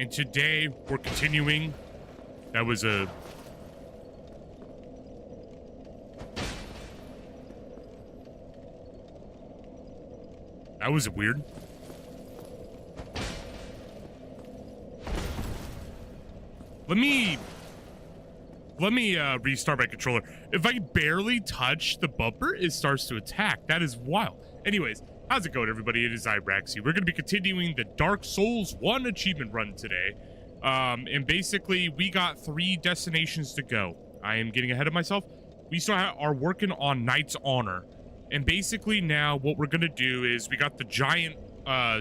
And today we're continuing. That was weird. Let me restart my controller. If I barely touch the bumper, it starts to attack. That is wild. Anyways, how's it going, everybody? It is Iraxi. We're going to be continuing the Dark Souls 1 achievement run today. And basically, we got 3 destinations to go. I am getting ahead of myself. We still are working on Knight's Honor. And basically now what we're going to do is we got the giant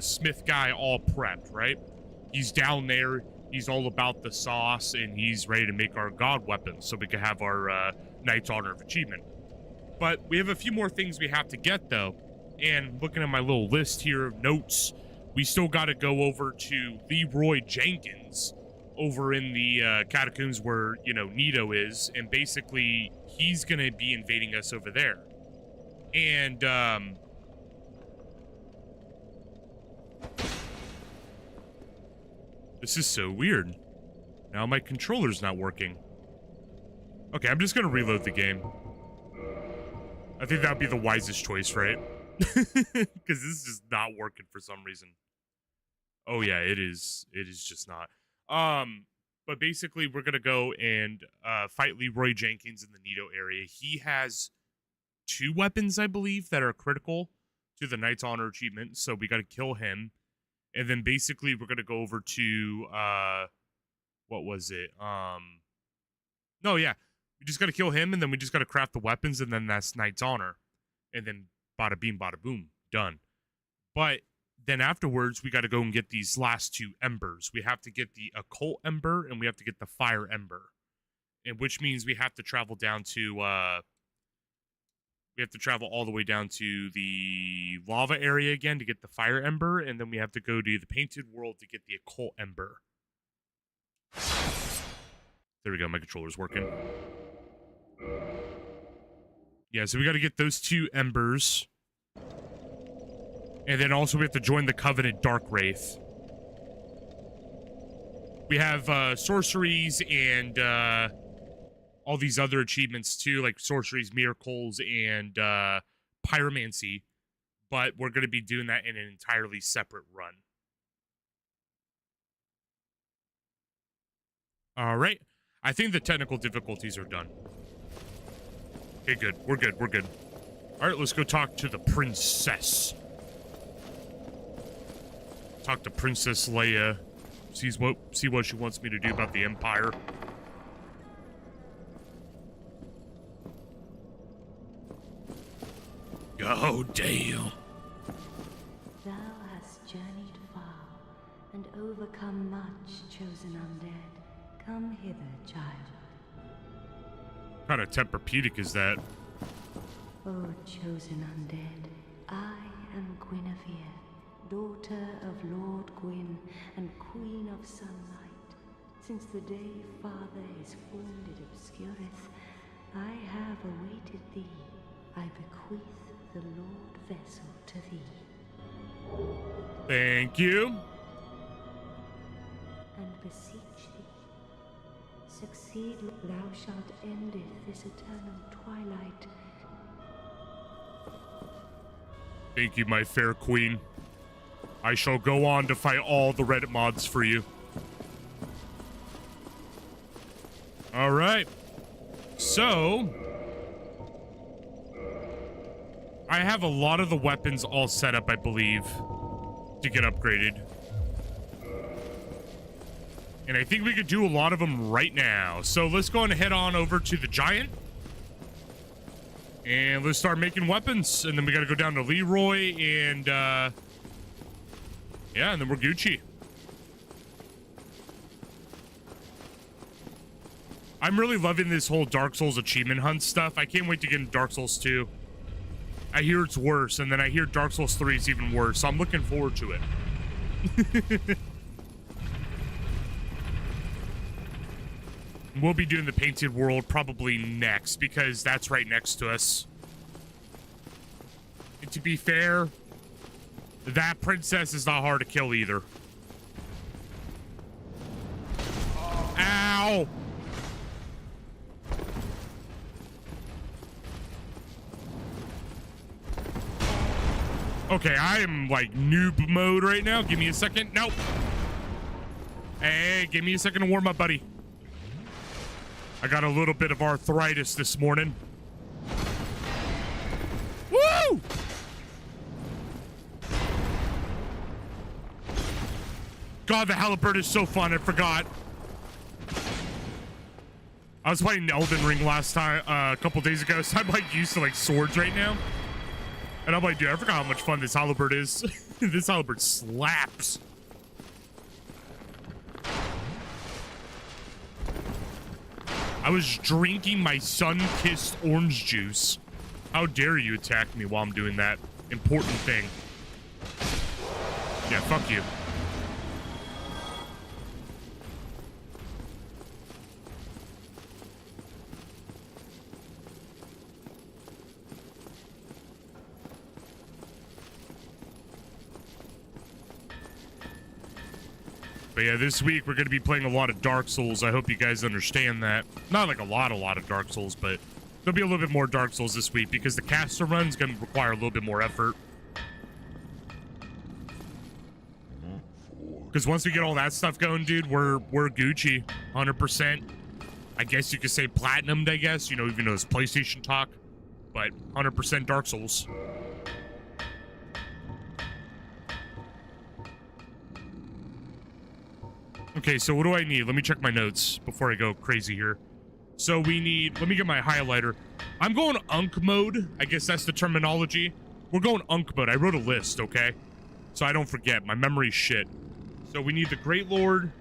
smith guy all prepped, right? He's down there. He's all about the sauce, and he's ready to make our god weapons so we can have our Knight's Honor of Achievement. But we have a few more things we have to get, though. And looking at my little list here of notes, we still got to go over to Leroy Jenkins over in the catacombs where, you know, Nito is. And basically, he's going to be invading us over there. And, this is so weird. Now my controller's not working. Okay, I'm just gonna reload the game. I think that would be the wisest choice, right? Because this is just not working for some reason. Oh yeah, it is. It is just not. But basically we're gonna go and fight Leroy Jenkins in the Nito area. He has 2 weapons, I believe, that are critical to the Knight's Honor achievement, so we gotta kill him. And then basically we're gonna go over to what was it? No, yeah. We just gotta kill him, and then we just gotta craft the weapons, and then that's Knight's Honor. And then bada beam, bada boom, done. But then afterwards, we gotta go and get these last 2 embers. We have to get the occult ember, and we have to get the fire ember. And which means we have to travel down to we have to travel all the way down to the lava area again to get the fire ember, and then we have to go to the painted world to get the occult ember. There we go, my controller's working. Yeah, so we got to get those 2 embers. And then also we have to join the Covenant Dark Wraith. We have sorceries and all these other achievements too, like sorceries, miracles, and pyromancy, but we're going to be doing that in an entirely separate run. All right, I think the technical difficulties are done. Okay, good. We're good. We're good. All right, let's go talk to the princess. Talk to Princess Leia. See what she wants me to do about the Empire. Oh, damn. Thou hast journeyed far and overcome much, chosen undead. Come hither, child. What kind of Tempur-Pedic is that? O chosen undead, I am Guinevere, daughter of Lord Gwyn and Queen of Sunlight. Since the day Father is formed it obscureth, I have awaited thee. I bequeath the Lord vessel to thee. Thank you. And beseech thee, succeed, thou shalt endeth this eternal twilight. Thank you, my fair queen. I shall go on to fight all the Reddit mods for you. All right. So I have a lot of the weapons all set up, I believe, to get upgraded. And I think we could do a lot of them right now. So let's go and head on over to the giant. And let's start making weapons. And then we got to go down to Leroy and, yeah, and then we're Gucci. I'm really loving this whole Dark Souls achievement hunt stuff. I can't wait to get into Dark Souls 2. I hear it's worse, and then I hear Dark Souls 3 is even worse, so I'm looking forward to it. We'll be doing the Painted World probably next, because that's right next to us. And to be fair, that princess is not hard to kill either. Okay, I am like noob mode right now. Give me a second. Nope. Hey, give me a second to warm up, buddy. I got a little bit of arthritis this morning. Woo! God, the halberd is so fun. I forgot. I was playing Elden Ring last time, a couple days ago, so I'm like used to like swords right now. And I'm like, dude, I forgot how much fun this halberd is. This halberd slaps. I was drinking my sun-kissed orange juice. How dare you attack me while I'm doing that important thing? Yeah, fuck you. But yeah, this week we're going to be playing a lot of Dark Souls. I hope you guys understand that. Not like a lot of Dark Souls, but there'll be a little bit more Dark Souls this week because the caster run's going to require a little bit more effort. Because once we get all that stuff going, dude, we're Gucci, 100%. I guess you could say platinumed, I guess, you know, even though it's PlayStation talk, but 100% Dark Souls. Okay, so what do I need? Let me check my notes before I go crazy here. So we need, let me get my highlighter. I'm going Unk mode. I guess that's the terminology. We're going Unk mode. I wrote a list, okay? So I don't forget. My memory's shit. So we need the Great Lord.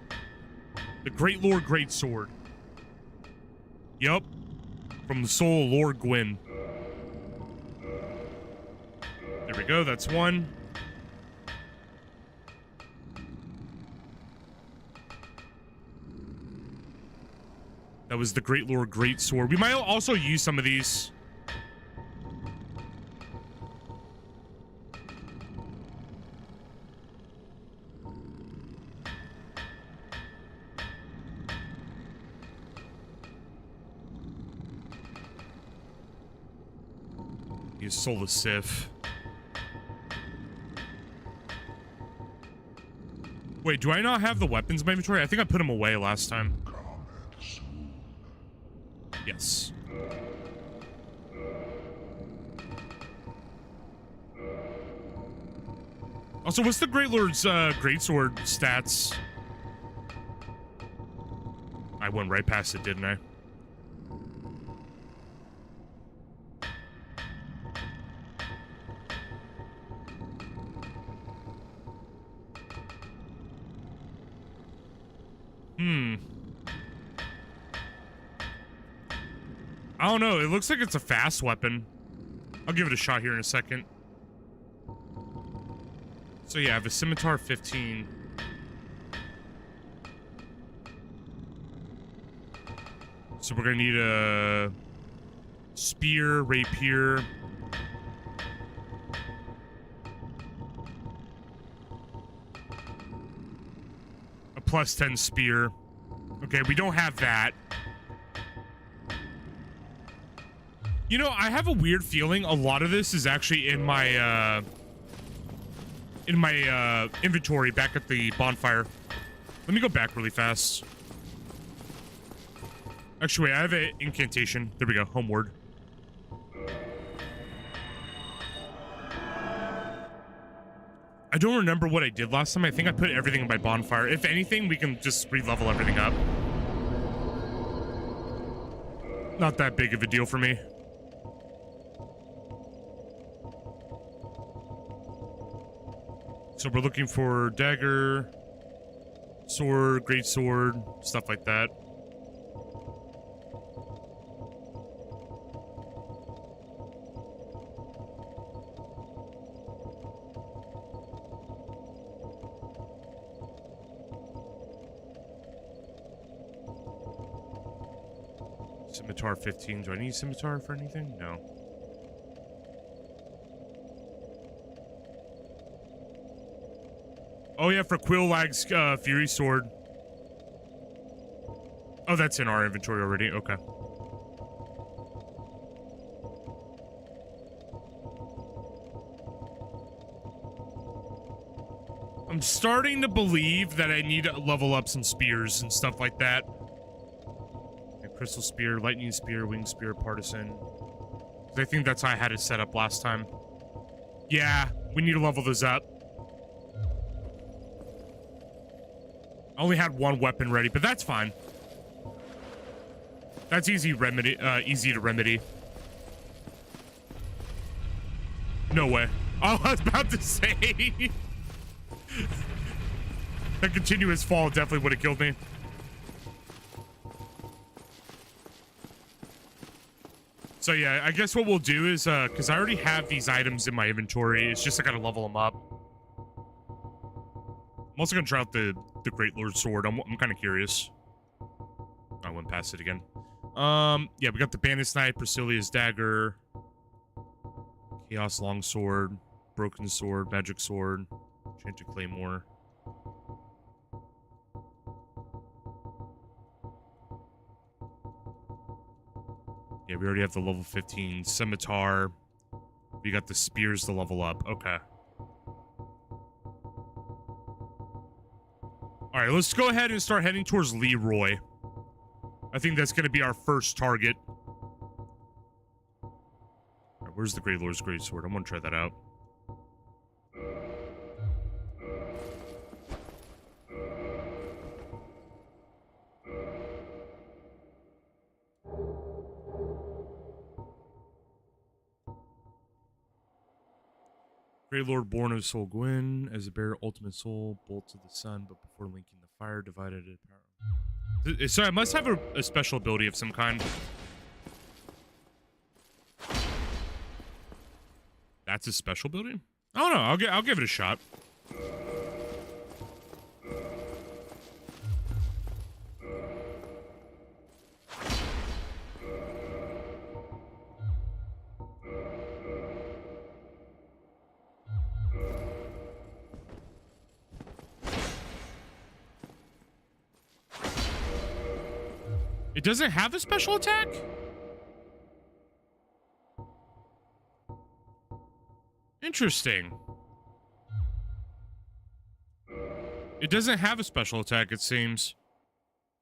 The Great Lord Great Sword. Yup. From the soul of Lord Gwyn. There we go. That's one. That was the Great Lord Great Sword. We might also use some of these. Use Soul of Sif. Wait, do I not have the weapons in my inventory? I think I put them away last time. Yes. Also, what's the Great Lord's greatsword stats? I went right past it, didn't I? I don't know. It looks like it's a fast weapon. I'll give it a shot here in a second. So yeah, I have a scimitar 15. So we're gonna need a spear, rapier. A +10 spear. Okay, we don't have that. You know, I have a weird feeling a lot of this is actually in my inventory back at the bonfire. Let me go back really fast. Actually, wait, I have an incantation. There we go, homeward. I don't remember what I did last time. I think I put everything in my bonfire. If anything, we can just re-level everything up. Not that big of a deal for me. So we're looking for dagger, sword, great sword, stuff like that. Scimitar 15. Do I need scimitar for anything? No. Oh yeah, for Quillag's Fury Sword. Oh, that's in our inventory already. Okay. I'm starting to believe that I need to level up some spears and stuff like that. Okay, crystal spear, lightning spear, wing spear, partisan. I think that's how I had it set up last time. Yeah, we need to level those up. I only had one weapon ready, but that's fine. That's easy to remedy. No way. Oh, I was about to say. That continuous fall definitely would have killed me. So yeah, I guess what we'll do is, because I already have these items in my inventory, it's just I gotta level them up. I'm also gonna try out the Great Lord Sword. I'm kind of curious. I went past it again. Yeah, we got the Banished Knight, Priscillia's Dagger, Chaos Longsword, Broken Sword, Magic Sword, Enchanted Claymore. Yeah, we already have the level 15 Scimitar. We got the spears to level up. Okay. All right, let's go ahead and start heading towards Leroy. I think that's going to be our first target. All right, where's the Great Lord's Great Sword? I'm going to try that out. Great Lord born of Soul Gwyn, as a bear ultimate soul, bolt to the sun, but before linking the fire, divided it. So I must have a special ability of some kind. That's a special ability? I don't know. I'll give it a shot. It doesn't have a special attack? Interesting. It doesn't have a special attack, it seems.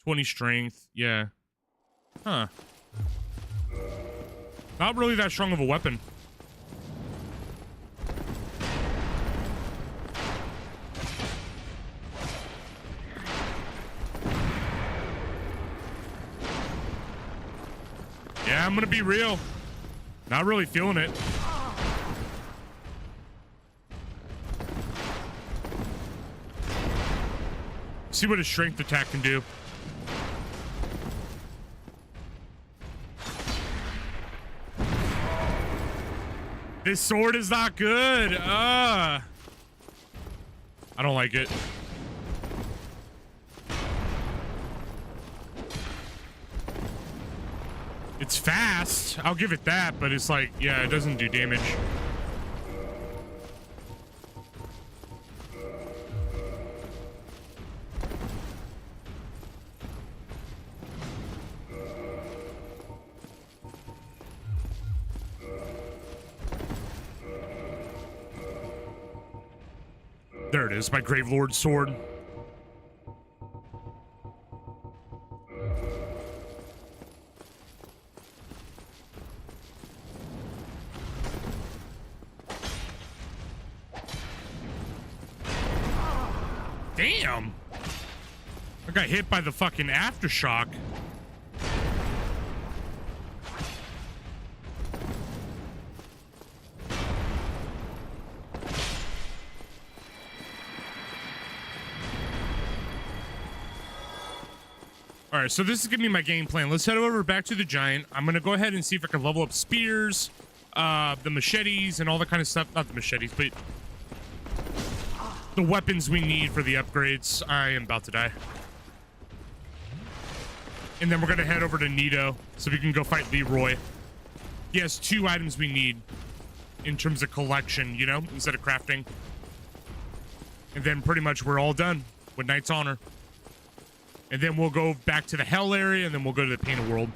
20 strength, yeah. Huh. Not really that strong of a weapon. Yeah, I'm gonna be real. Not really feeling it. See what a strength attack can do. This sword is not good. I don't like it. It's fast. I'll give it that, but it's like, yeah, it doesn't do damage. There it is, my Grave Lord sword. Damn! I got hit by the fucking aftershock. All right, so this is gonna be my game plan. Let's head over back to the giant. I'm gonna go ahead and see if I can level up spears, the machetes, and all that kind of stuff. Not the machetes, but the weapons we need for the upgrades. I am about to die. And then we're gonna head over to Nito so we can go fight Leroy. He has 2 items we need in terms of collection, you know, instead of crafting. And then pretty much we're all done with Knight's Honor. And then we'll go back to the Hell area, and then we'll go to the Painted World.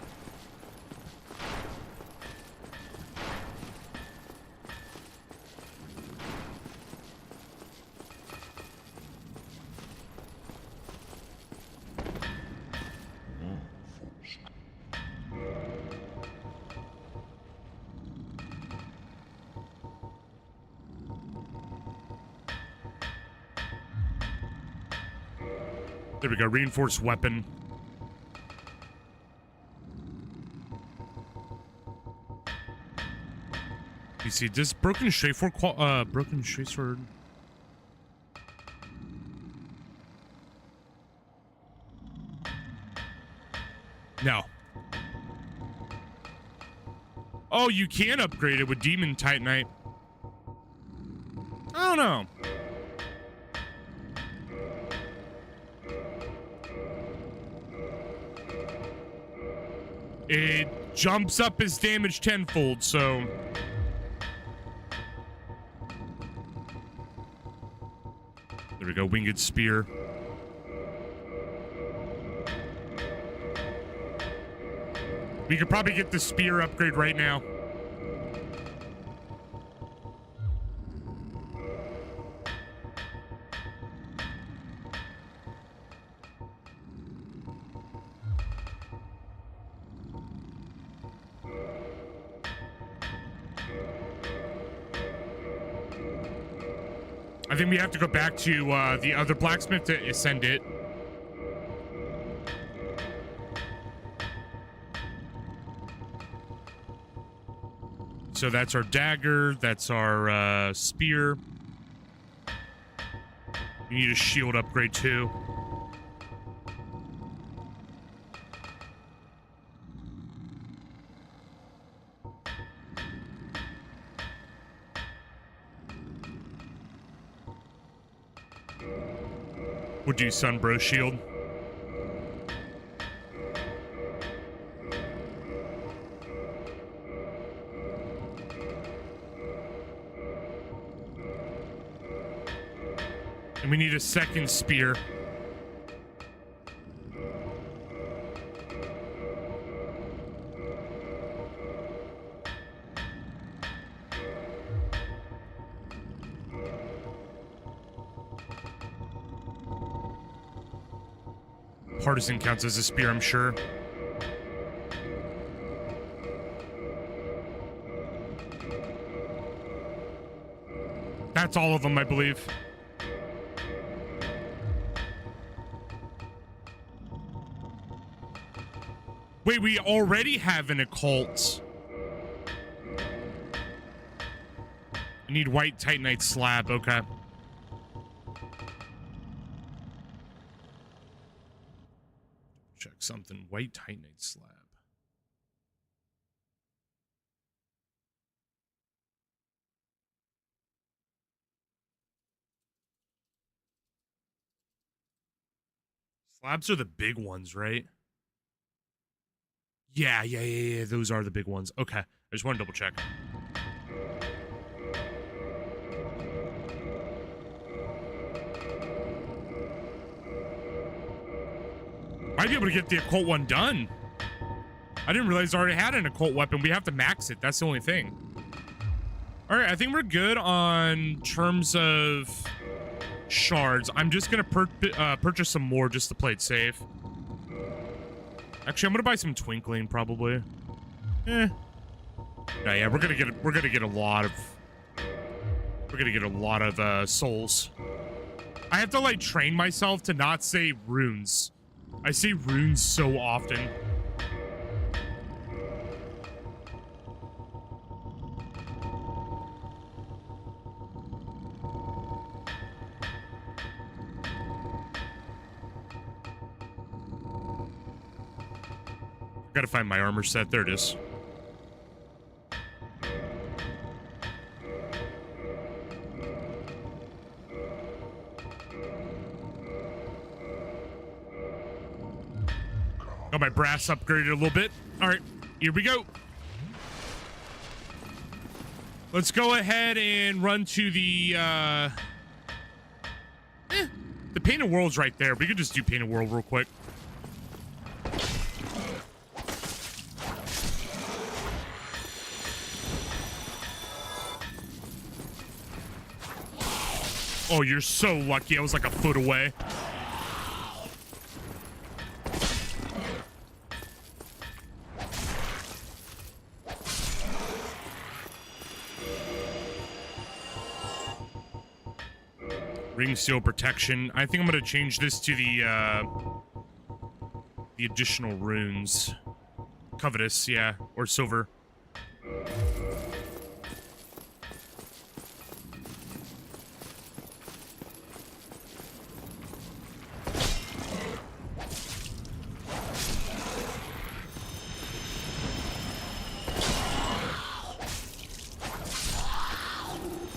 There we go. Reinforced weapon. You see this broken straight sword. No. Oh, you can upgrade it with Demon Titanite. I don't know. It jumps up his damage tenfold, so... There we go, Winged Spear. We could probably get the spear upgrade right now. I think we have to go back to the other blacksmith to ascend it. So that's our dagger, that's our spear. We need a shield upgrade too. We'll do Sunbro shield. And we need a second spear. Partisan counts as a spear, I'm sure. That's all of them, I believe. Wait, we already have an occult. I need white titanite slab, okay. Check something. White titanite slab. Slabs are the big ones, right? Yeah. Those are the big ones. Okay. I just want to double check. Might be able to get the occult one done. I didn't realize I already had an occult weapon. We have to max it. That's the only thing. All right, I think we're good on terms of shards. I'm just going to purchase some more just to play it safe. Actually, I'm going to buy some twinkling probably. No, yeah, we're going to get a lot of souls. I have to like train myself to not say runes. I say runes so often. Gotta find my armor set. There it is. Got my brass upgraded a little bit. All right, here we go. Let's go ahead and run to the Painted World's right there. We could just do Painted World real quick. Oh, you're so lucky. I was like a foot away. Ring seal protection. I think I'm gonna change this to the additional runes. Covetous, yeah, or silver.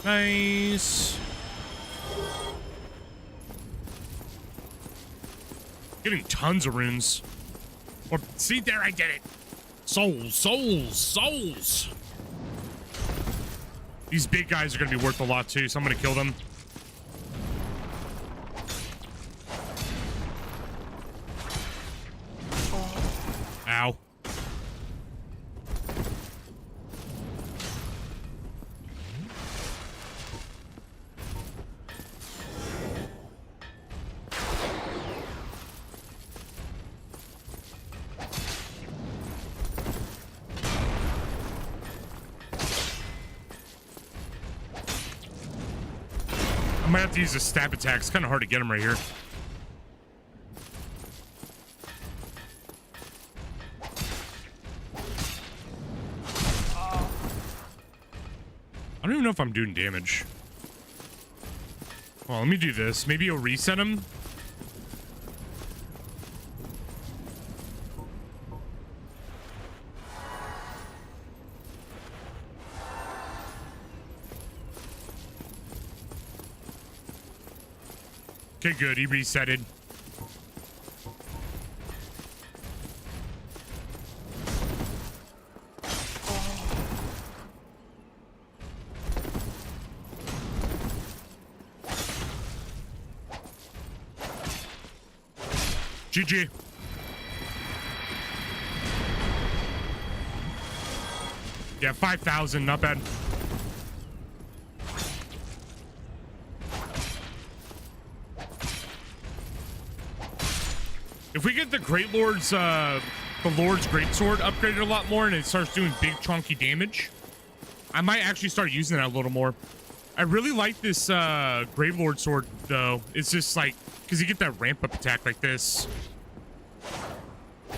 Nice. Getting tons of runes. Or see there, I did it. Souls, souls, souls. These big guys are gonna be worth a lot too, so I'm gonna kill them. Ow. I might have to use a stab attack. It's kind of hard to get him right here. I don't even know if I'm doing damage. Well, let me do this. Maybe you'll reset him. Okay, good. He resetted. GG. Yeah, 5,000. Not bad. If we get the Great Lord's, the Lord's Greatsword upgraded a lot more and it starts doing big chunky damage, I might actually start using that a little more. I really like this Grave Lord sword though. It's just like, because you get that ramp up attack like this.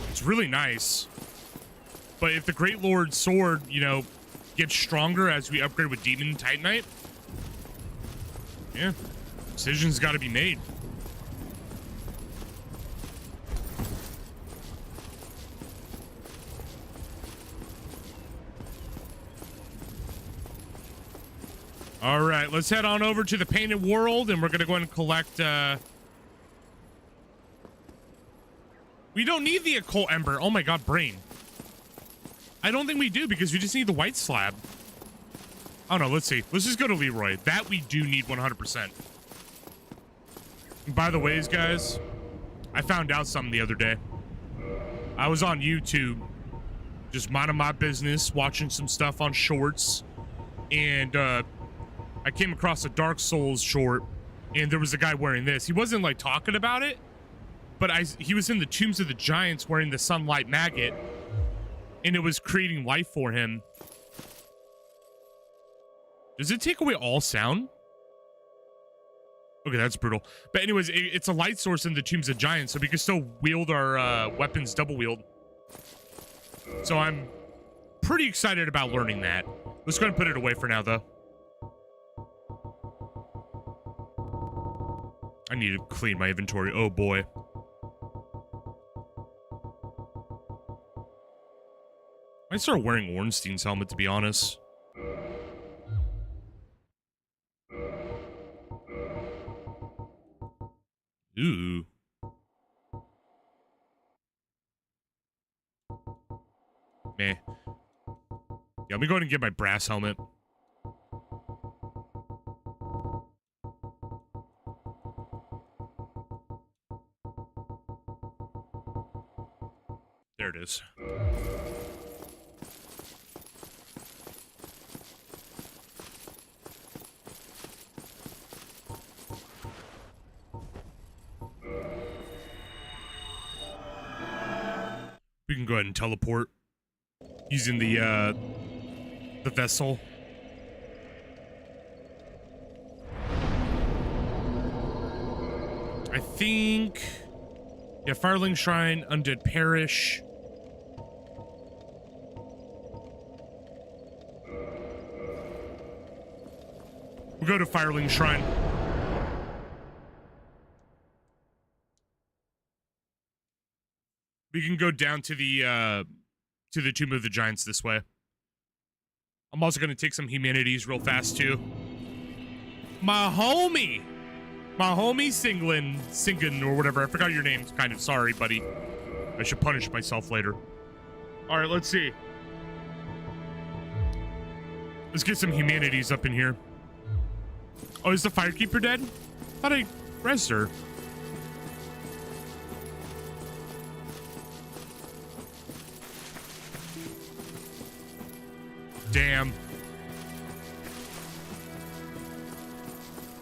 It's really nice. But if the Great Lord sword, you know, gets stronger as we upgrade with Demon and Titanite, yeah, decisions got to be made. All right, let's head on over to the Painted World, and we're going to go ahead and collect... We don't need the Occult Ember. Oh my god, brain. I don't think we do, because we just need the white slab. Oh no, let's see. Let's just go to Leroy. That we do need 100%. And by the ways, guys, I found out something the other day. I was on YouTube, just minding my business, watching some stuff on shorts, and I came across a Dark Souls short, and there was a guy wearing this. He wasn't like talking about it, but he was in the Tombs of the Giants wearing the Sunlight Maggot, and it was creating life for him. Does it take away all sound? Okay, that's brutal. But anyways, it's a light source in the Tombs of Giants, so we can still wield our weapons double wield. So I'm pretty excited about learning that. Let's go ahead and put it away for now, though. I need to clean my inventory. Oh boy. I start wearing Ornstein's helmet, to be honest. Ooh. Meh. Yeah, let me go ahead and get my brass helmet. There it is. We can go ahead and teleport using the vessel. I think... Yeah, Firelink Shrine, Undead Parish. We'll go to Firelink Shrine. We can go down to the Tomb of the Giants this way. I'm also going to take some humanities real fast, too. My homie Singlin, or whatever. I forgot your name. Kind of sorry, buddy. I should punish myself later. All right, let's see. Let's get some humanities up in here. Oh, is the Firekeeper dead? I thought I rezzed her. Damn.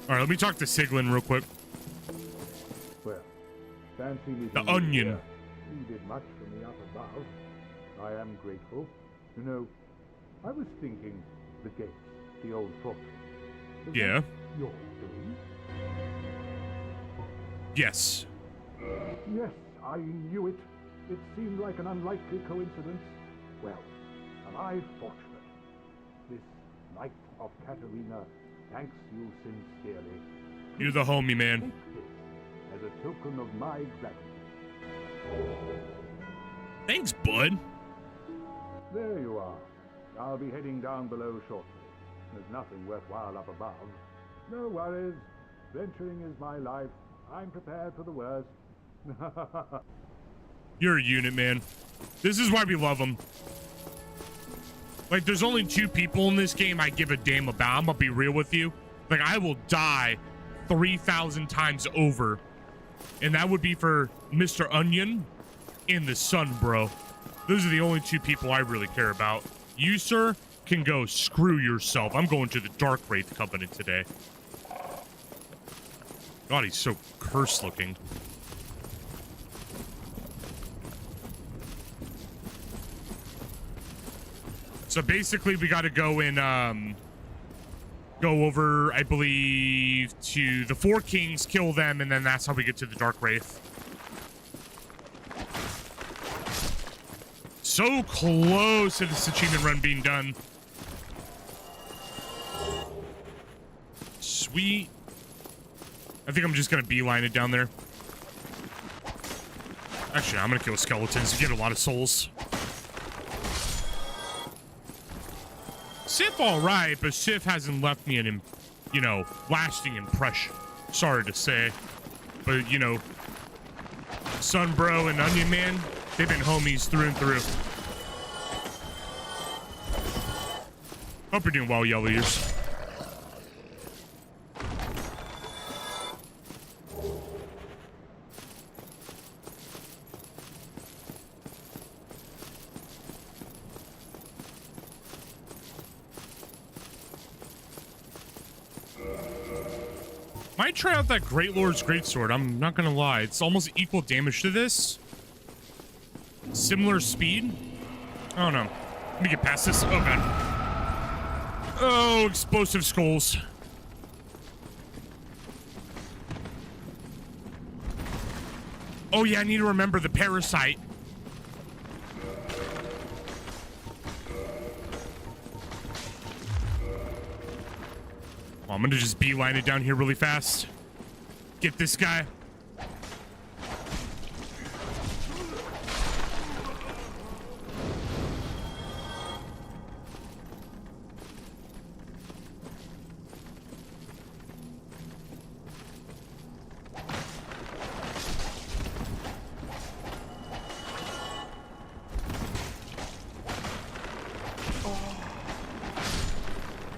All right, let me talk to Siglin real quick. Well, fancy meeting The you onion. here. You did much for me up above. I am grateful. You know, I was thinking the gates, the old fortress. Was Yeah. that your doing? Yes. Yes, I knew it. It seemed like an unlikely coincidence. Well, am I fortunate? This Knight of Katarina thanks you sincerely. You're the homie, man. Take this as a token of my gratitude. Thanks, bud. There you are. I'll be heading down below shortly. There's nothing worthwhile up above. No worries. Venturing is my life. I'm prepared for the worst. You're a unit, man. This is why we love him. Like, there's only 2 people in this game I give a damn about. I'm gonna be real with you. Like, I will die 3,000 times over. And that would be for Mr. Onion and the Sun, bro. Those are the only 2 people I really care about. You, sir, can go screw yourself. I'm going to the Dark Wraith Covenant today. God, he's so cursed looking. So basically, we got to go and go over, I believe, to the 4 Kings, kill them, and then that's how we get to the Dark Wraith. So close to this achievement run being done. Sweet. I think I'm just gonna beeline it down there. Actually, I'm gonna kill skeletons to get a lot of souls. Sif alright, but Sif hasn't left me an, you know, lasting impression. Sorry to say. But, you know, Sunbro and Onion Man, they've been homies through and through. Hope you're doing well, Yellow Ears. Might try out that Great Lord's Greatsword. I'm not gonna lie. It's almost equal damage to this. Similar speed. I don't know. Let me get past this. Oh, God. Oh, explosive skulls. Oh, yeah, I need to remember the parasite. I'm gonna just beeline it down here really fast. Get this guy.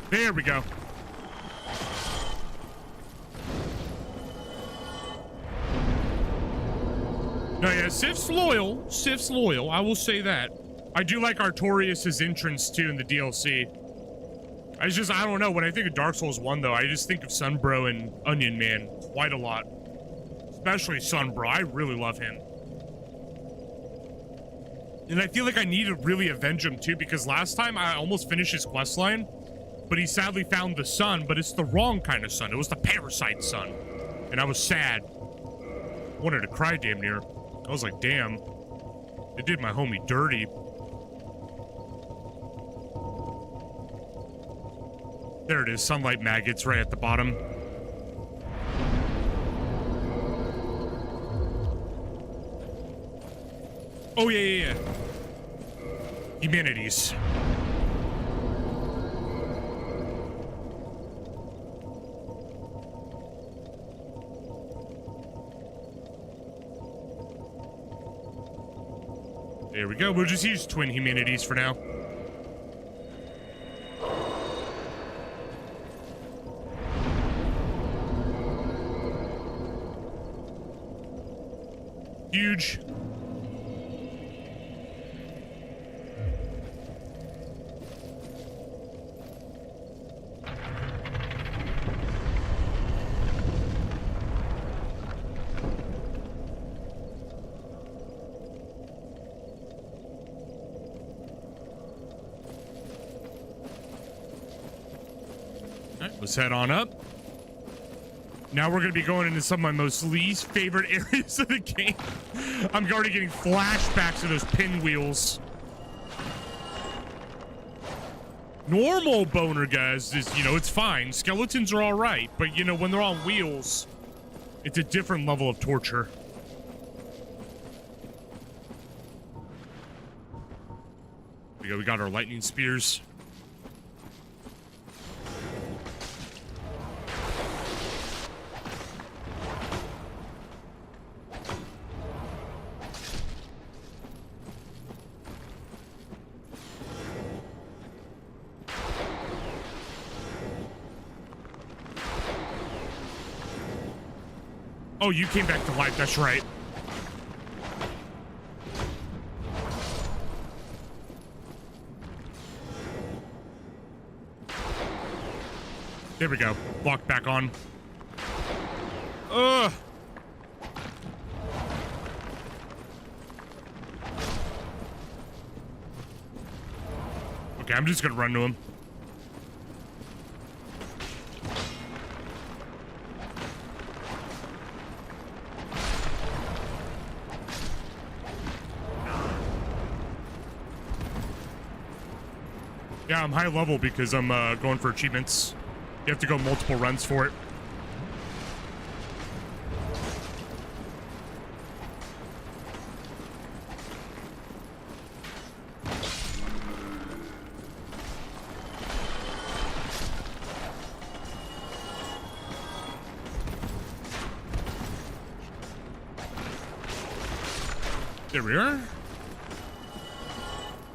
There we go. No, yeah, Sif's loyal. Sif's loyal. I will say that. I do like Artorias' entrance, too, in the DLC. I don't know. When I think of Dark Souls 1, though, I just think of Sunbro and Onion Man quite a lot. Especially Sunbro. I really love him. And I feel like I need to really avenge him, too, because last time I almost finished his questline, but he sadly found the sun, but it's the wrong kind of sun. It was the parasite sun. And I was sad. wanted to cry damn near. I was like, damn. They did my homie dirty. There it is, sunlight maggots right at the bottom. Oh, yeah. Humanities. There we go. We'll just use twin humanities for now. Huge. Let's head on up. Now we're going to be going into some of my most least favorite areas of the game. I'm already getting flashbacks of those pinwheels. Normal boner, guys, is, you know, it's fine. Skeletons are all right. But, you know, when they're on wheels, it's a different level of torture. We got our lightning spears. Oh, you came back to life, that's right. There we go. Lock back on. Ugh. Okay, I'm just gonna run to him. Yeah, I'm high level because I'm going for achievements. You have to go multiple runs for it. There we are.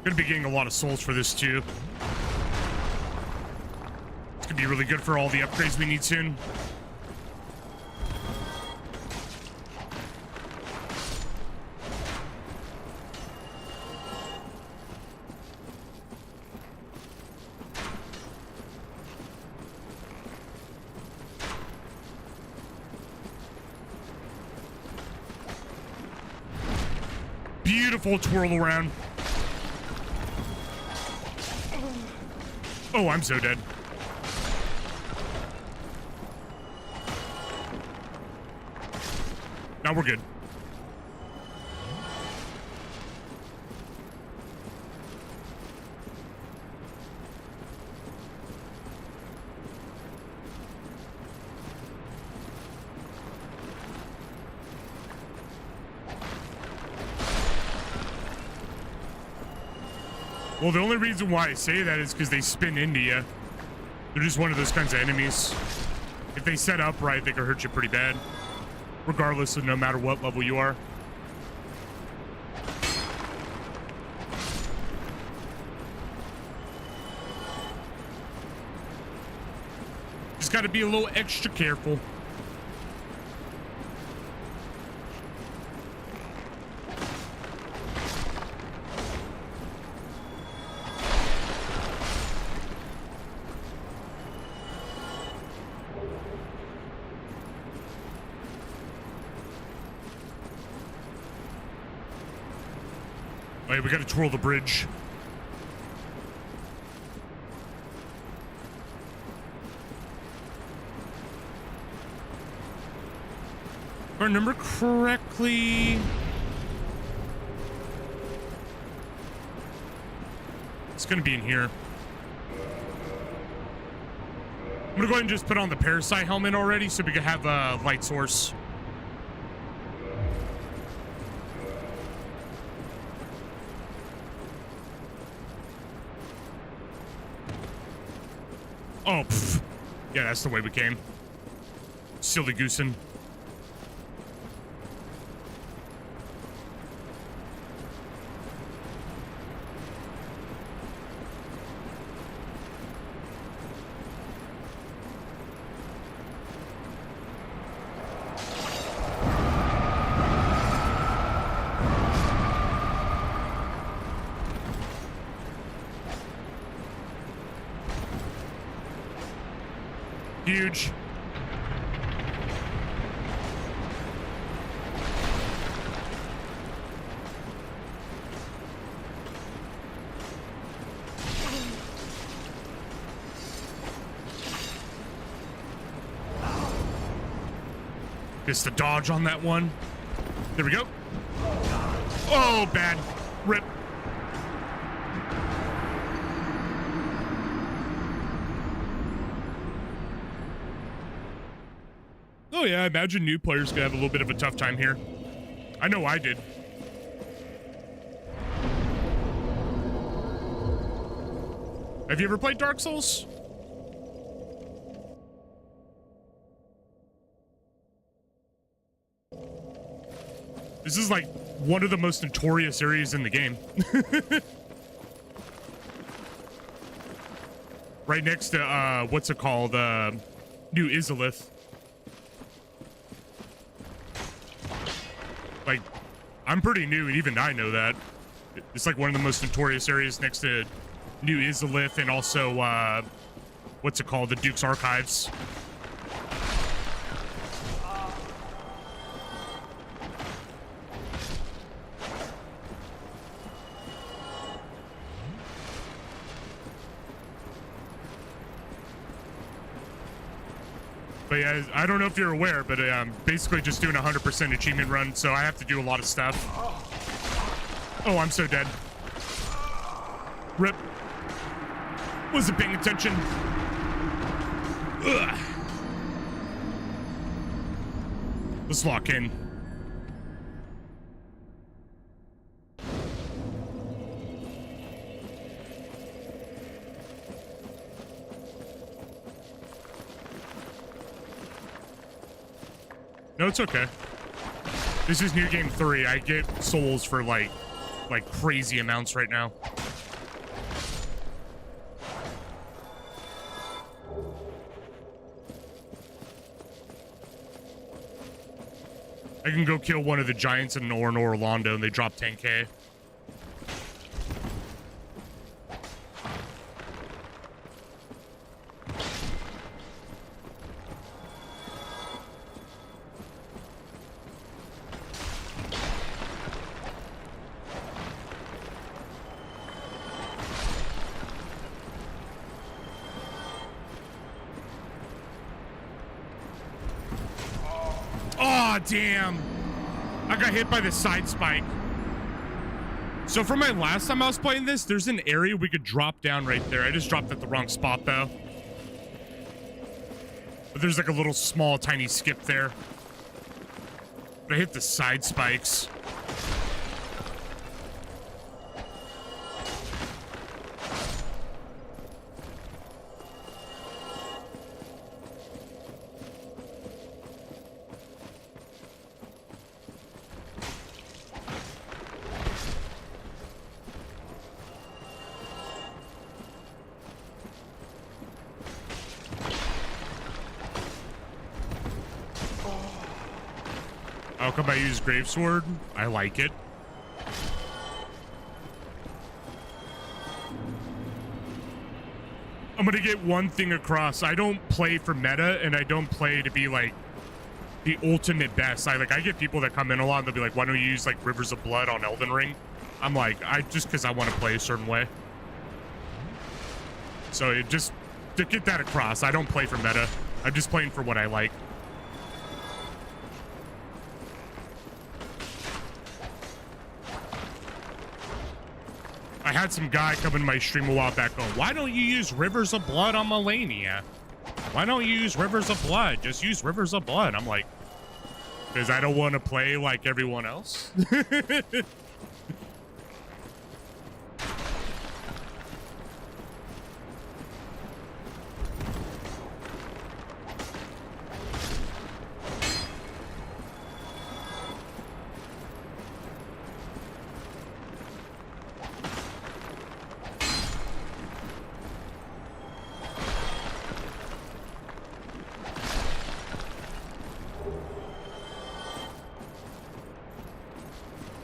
Gonna be getting a lot of souls for this too. Be really good for all the upgrades we need soon. Beautiful twirl around. Oh, I'm so dead. Now we're good. Well, the only reason why I say that is because they spin into you. They're just one of those kinds of enemies. If they set up right, they can hurt you pretty bad. Regardless of no matter what level you are. Just got to be a little extra careful. Wait, we gotta twirl the bridge. I remember correctly, it's gonna be in here. I'm gonna go ahead and just put on the parasite helmet already so we can have a light source. Oh, pff. Yeah, that's the way we came. Silly goosen. Huge. Just the dodge on that one. There we go. Oh, bad. Rip. Oh yeah, I imagine new players could have a little bit of a tough time here. I know I did. Have you ever played Dark Souls? This is like one of the most notorious areas in the game. Right next to, what's it called? New Izalith. Like, I'm pretty new, and even I know that. It's like one of the most notorious areas next to New Izalith, and also, what's it called? The Duke's Archives. But yeah, I don't know if you're aware, but I'm basically just doing a 100% achievement run, so I have to do a lot of stuff. Oh, I'm so dead. Rip. Wasn't paying attention. Ugh. Let's lock in. No, it's okay. This is New Game 3. I get souls for like crazy amounts right now. I can go kill one of the giants in Orlando and they drop 10K. Damn. I got hit by the side spike. So for my last time I was playing this, there's an area we could drop down right there. I just dropped at the wrong spot though. But there's like a little small tiny skip there. But I hit the side spikes. How come I use Gravesword? I like it. I'm gonna get one thing across. I don't play for meta, and I don't play to be like the ultimate best. I get people that come in a lot and they'll be like, why don't you use like Rivers of Blood on Elden Ring? I'm like, just because I want to play a certain way. So it just to get that across, I don't play for meta. I'm just playing for what I like. I had some guy come in my stream a while back going, why don't you use Rivers of Blood on Melania? Why don't you use Rivers of Blood? Just use Rivers of Blood. I'm like, because I don't want to play like everyone else.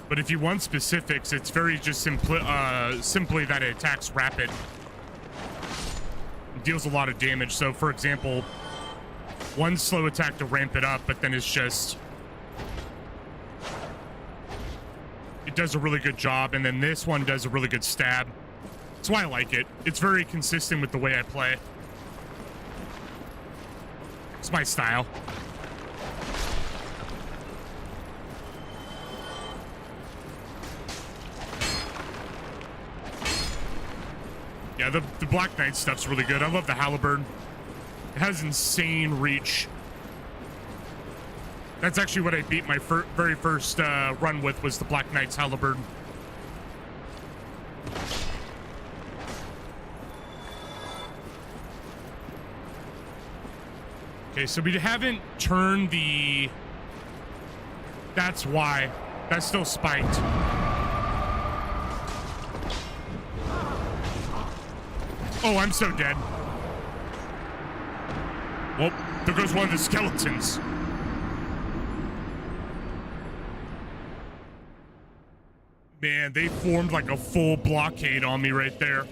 But if you want specifics, it's very just simply that it attacks rapid. It deals a lot of damage. So, for example, one slow attack to ramp it up, but then it's just... It does a really good job, and then this one does a really good stab. That's why I like it. It's very consistent with the way I play. It's my style. Yeah, the Black Knight stuff's really good. I love the Halberd. It has insane reach. That's actually what I beat my very first run with, was the Black Knight's Halberd. Okay, so we haven't turned the... That's why. That's still spiked. Oh, I'm so dead. Well, there goes one of the skeletons. Man, they formed like a full blockade on me right there.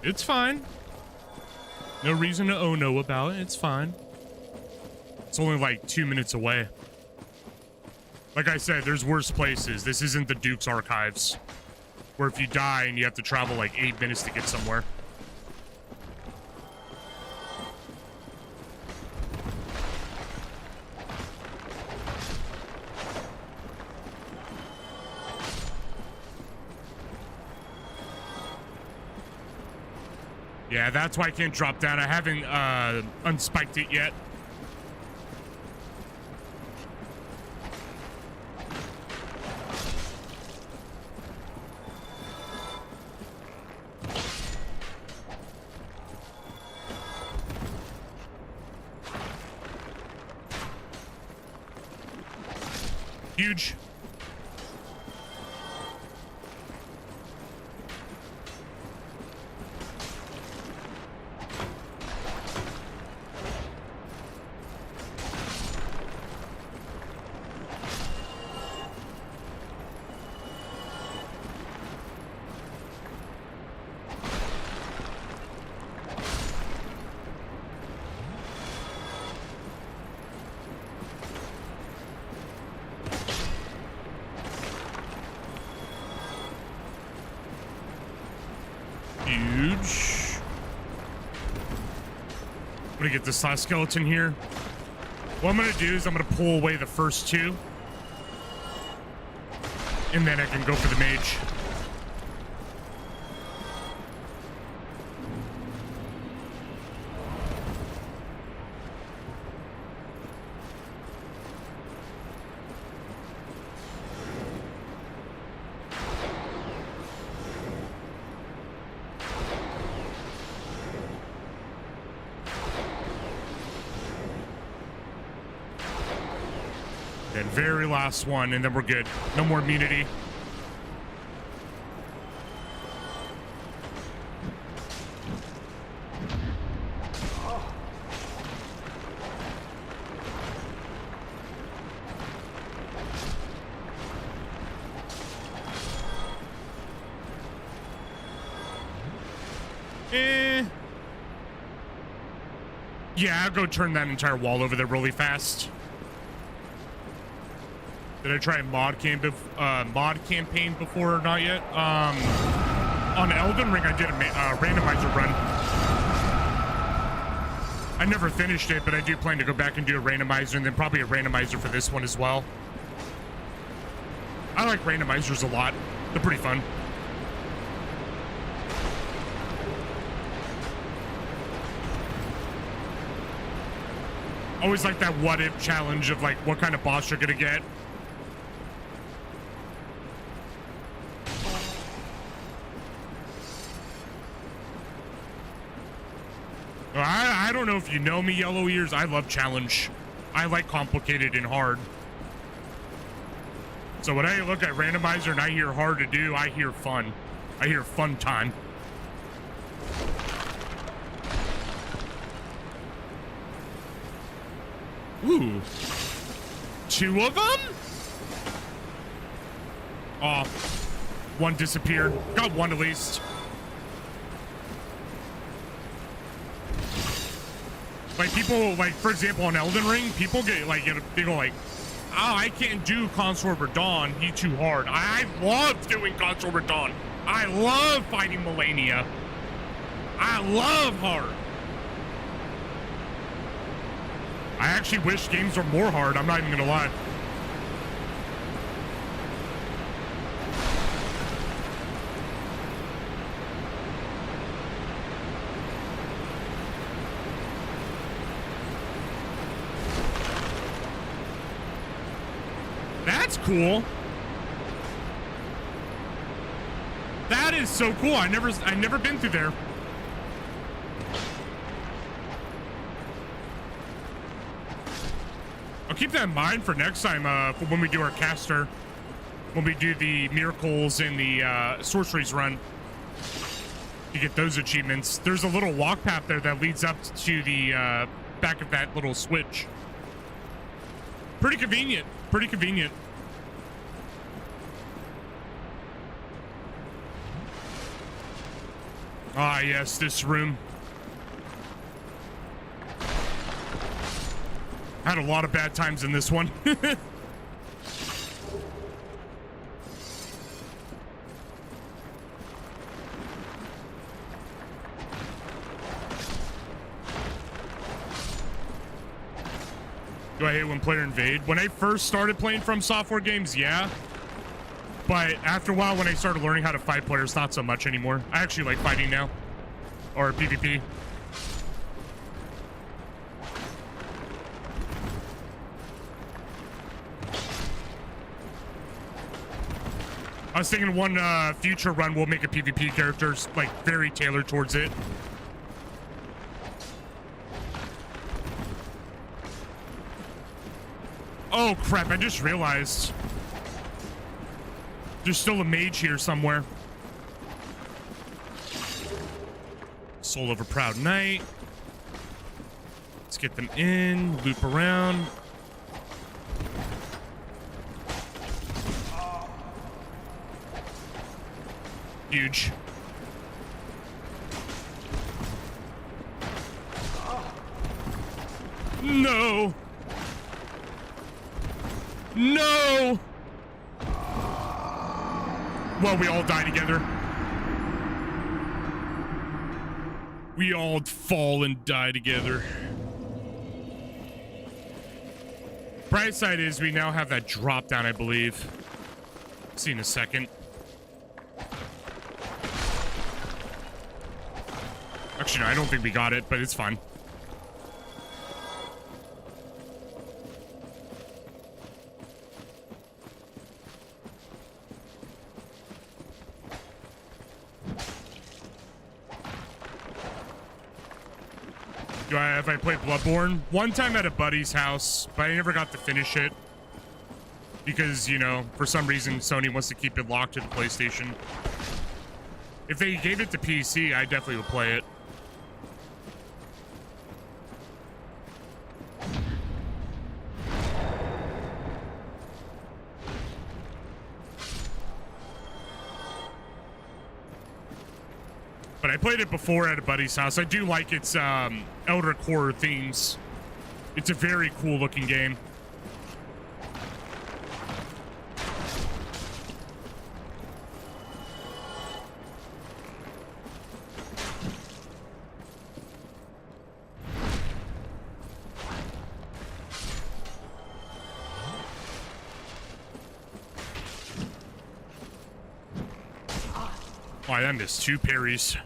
It's fine. No reason to oh no about it. It's fine. It's only like 2 minutes away. Like I said, there's worse places. This isn't the Duke's Archives, where if you die and you have to travel like 8 minutes to get somewhere. Yeah, that's why I can't drop down. I haven't unspiked it yet. Huge. Huge. I'm gonna get this last skeleton here. What I'm gonna do is I'm gonna pull away the first two, and then I can go for the mage. Then very last one, and then we're good. No more immunity. Yeah, I'll go turn that entire wall over there really fast. Did I try mod campaign before or not yet? On Elden Ring, I did a randomizer run. I never finished it, but I do plan to go back and do a randomizer, and then probably a randomizer for this one as well. I like randomizers a lot. They're pretty fun. Always like that what if challenge of like what kind of boss you're gonna get. I don't know if you know me, Yellow Ears. I love challenge. I like complicated and hard. So when I look at randomizer and I hear hard to do, I hear fun. I hear fun time. Ooh. 2 of them? Oh. 1 disappeared. Got 1 at least. Like people, like for example, on Elden Ring, people get like, they go like, oh, I can't do Consort Radon. He's too hard. I love doing Consort Radon. I love fighting Melania. I love hard. I actually wish games were more hard. I'm not even gonna lie. That's cool. That is so cool. I never been through there. I'll keep that in mind for next time, for when we do our caster, when we do the miracles and the sorceries run. You get those achievements. There's a little walk path there that leads up to the back of that little switch. Pretty convenient. Pretty convenient. Ah, yes, this room. Had a lot of bad times in this one. Do I hate when player invade? When I first started playing Fromsoftware games, yeah. But after a while, when I started learning how to fight players, not so much anymore. I actually like fighting now. Or PvP. I was thinking one future run will make a PvP characters like very tailored towards it. Oh crap, I just realized there's still a mage here somewhere. Soul of a Proud Knight. Let's get them in, loop around. Huge. No. No. Well, we all die together. We all fall and die together. Bright side is we now have that drop down, I believe. See in a second. Actually, no, I don't think we got it, but it's fine. Have I played Bloodborne? One time at a buddy's house, but I never got to finish it. Because, you know, for some reason, Sony wants to keep it locked to the PlayStation. If they gave it to PC, I definitely would play it. But I played it before at a buddy's house. I do like its Elder Horror themes. It's a very cool looking game. Why, I missed 2 parries.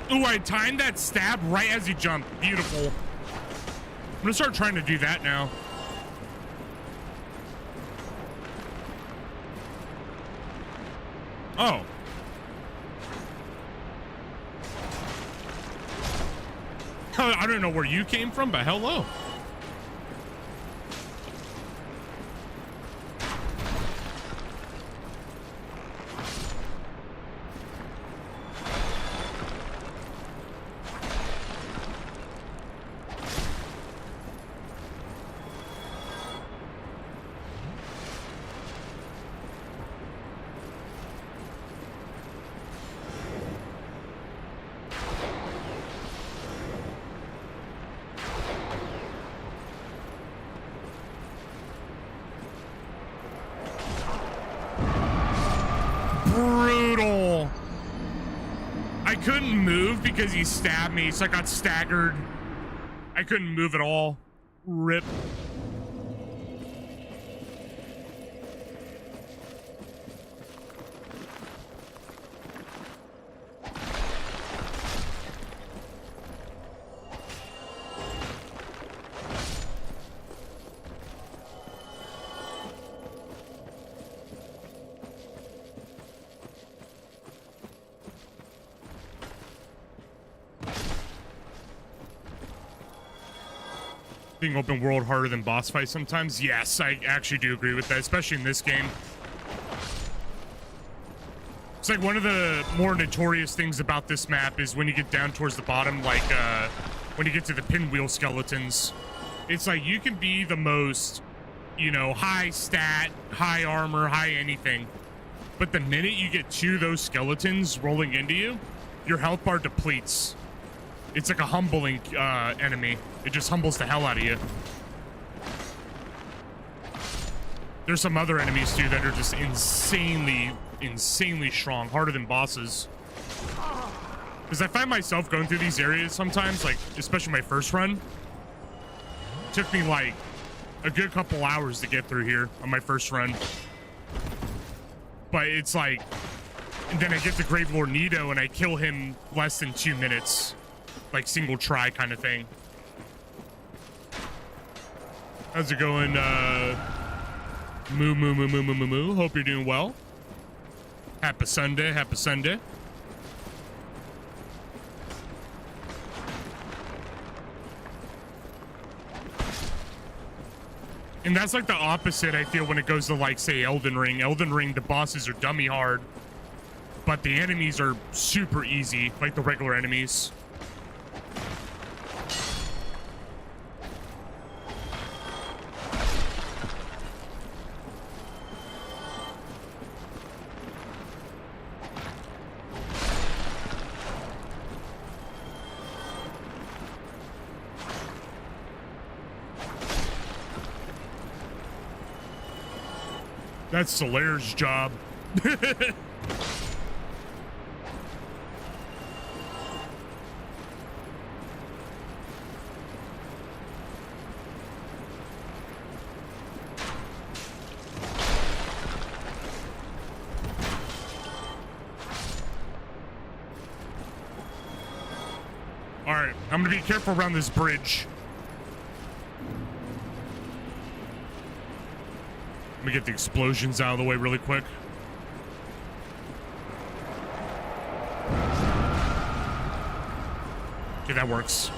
Ooh, I timed that stab right as he jumped. Beautiful. I'm gonna start trying to do that now. Oh. I don't know where you came from, but hello. Brutal. I couldn't move because he stabbed me, so I got staggered. I couldn't move at all. Rip. Being open world harder than boss fights sometimes? Yes, I actually do agree with that, especially in this game. It's like one of the more notorious things about this map is when you get down towards the bottom, like when you get to the pinwheel skeletons. It's like you can be the most, you know, high stat, high armor, high anything. But the minute you get 2 of those skeletons rolling into you, your health bar depletes. It's like a humbling enemy. It just humbles the hell out of you. There's some other enemies too that are just insanely strong, harder than bosses. Because I find myself going through these areas sometimes, like especially my first run. It took me like a good couple hours to get through here on my first run. But it's like, and then I get to Gravelord Nito and I kill him less than 2 minutes. Like single try kind of thing. How's it going? Moo. Hope you're doing well. Happy Sunday. Happy Sunday. And that's like the opposite, I feel, when it goes to, like, say, Elden Ring. Elden Ring, the bosses are dummy hard, but the enemies are super easy, like the regular enemies. That's Solaire's job. All right, I'm gonna be careful around this bridge. Let me get the explosions out of the way really quick. Okay, that works.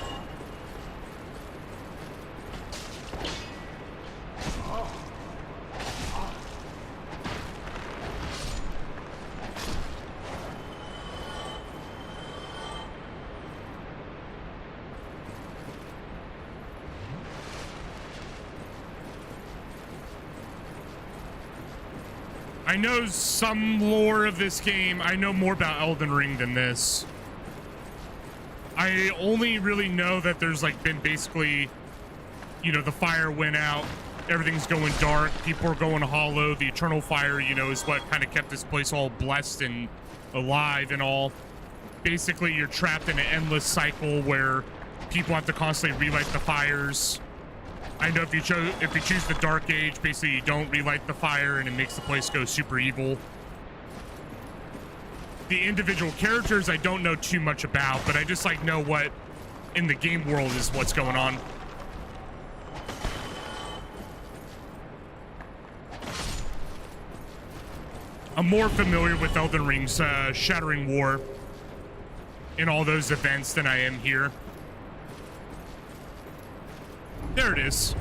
I know some lore of this game. I know more about Elden Ring than this. I only really know that there's like been basically, you know, the fire went out, everything's going dark, people are going hollow. The eternal fire, you know, is what kind of kept this place all blessed and alive and all. Basically, you're trapped in an endless cycle where people have to constantly relight the fires. I know if you choose the Dark Age, basically you don't relight the fire and it makes the place go super evil. The individual characters I don't know too much about, but I just like know what in the game world is what's going on. I'm more familiar with Elden Ring's Shattering War and all those events than I am here. There it is.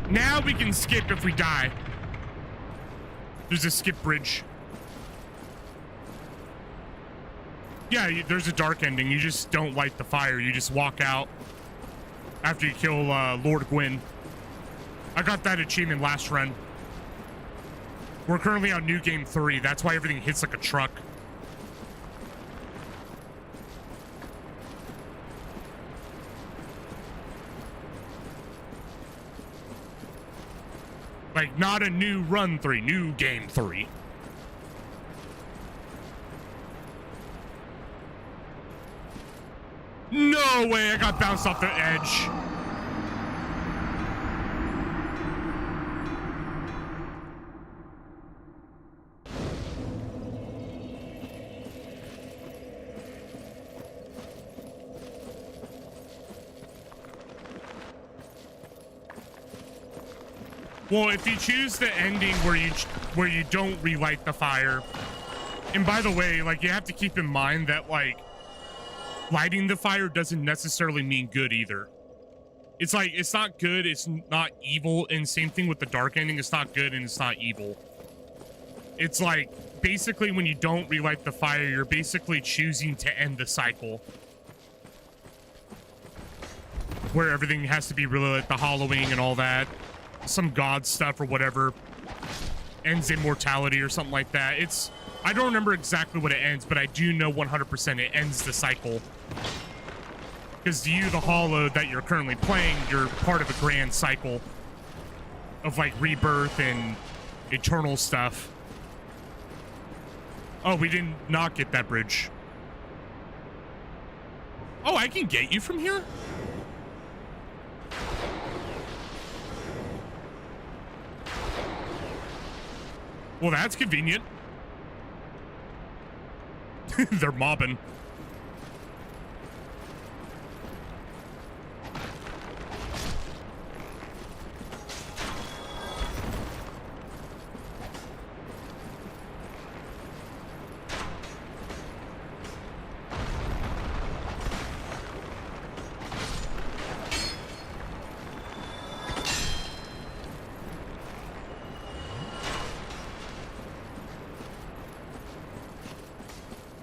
Now we can skip if we die. There's a skip bridge. Yeah, there's a dark ending. You just don't light the fire. You just walk out after you kill Lord Gwyn. I got that achievement last run. We're currently on New Game 3. That's why everything hits like a truck. Like, not a new run 3, New Game 3. No way, I got bounced off the edge. Well, if you choose the ending where you don't relight the fire, and by the way, like, you have to keep in mind that, like, lighting the fire doesn't necessarily mean good either. It's like, it's not good, it's not evil, and same thing with the dark ending. It's not good and it's not evil. It's like, basically when you don't relight the fire, you're basically choosing to end the cycle. Where everything has to be relit, the hollowing and all that. Some god stuff or whatever. Ends immortality or something like that. I don't remember exactly what it ends, but I do know 100% it ends the cycle. Because you, the Hollow that you're currently playing, you're part of a grand cycle of like rebirth and eternal stuff. Oh, we did not get that bridge. Oh, I can get you from here? Well, that's convenient. They're mobbing.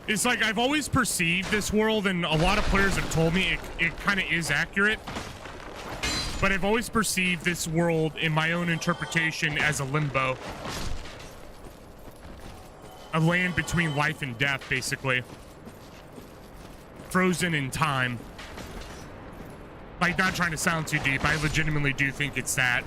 It's like, I've always perceived this world, and a lot of players have told me it kind of is accurate, but I've always perceived this world in my own interpretation as a limbo. A land between life and death, basically. Frozen in time. Like, not trying to sound too deep, I legitimately do think it's that.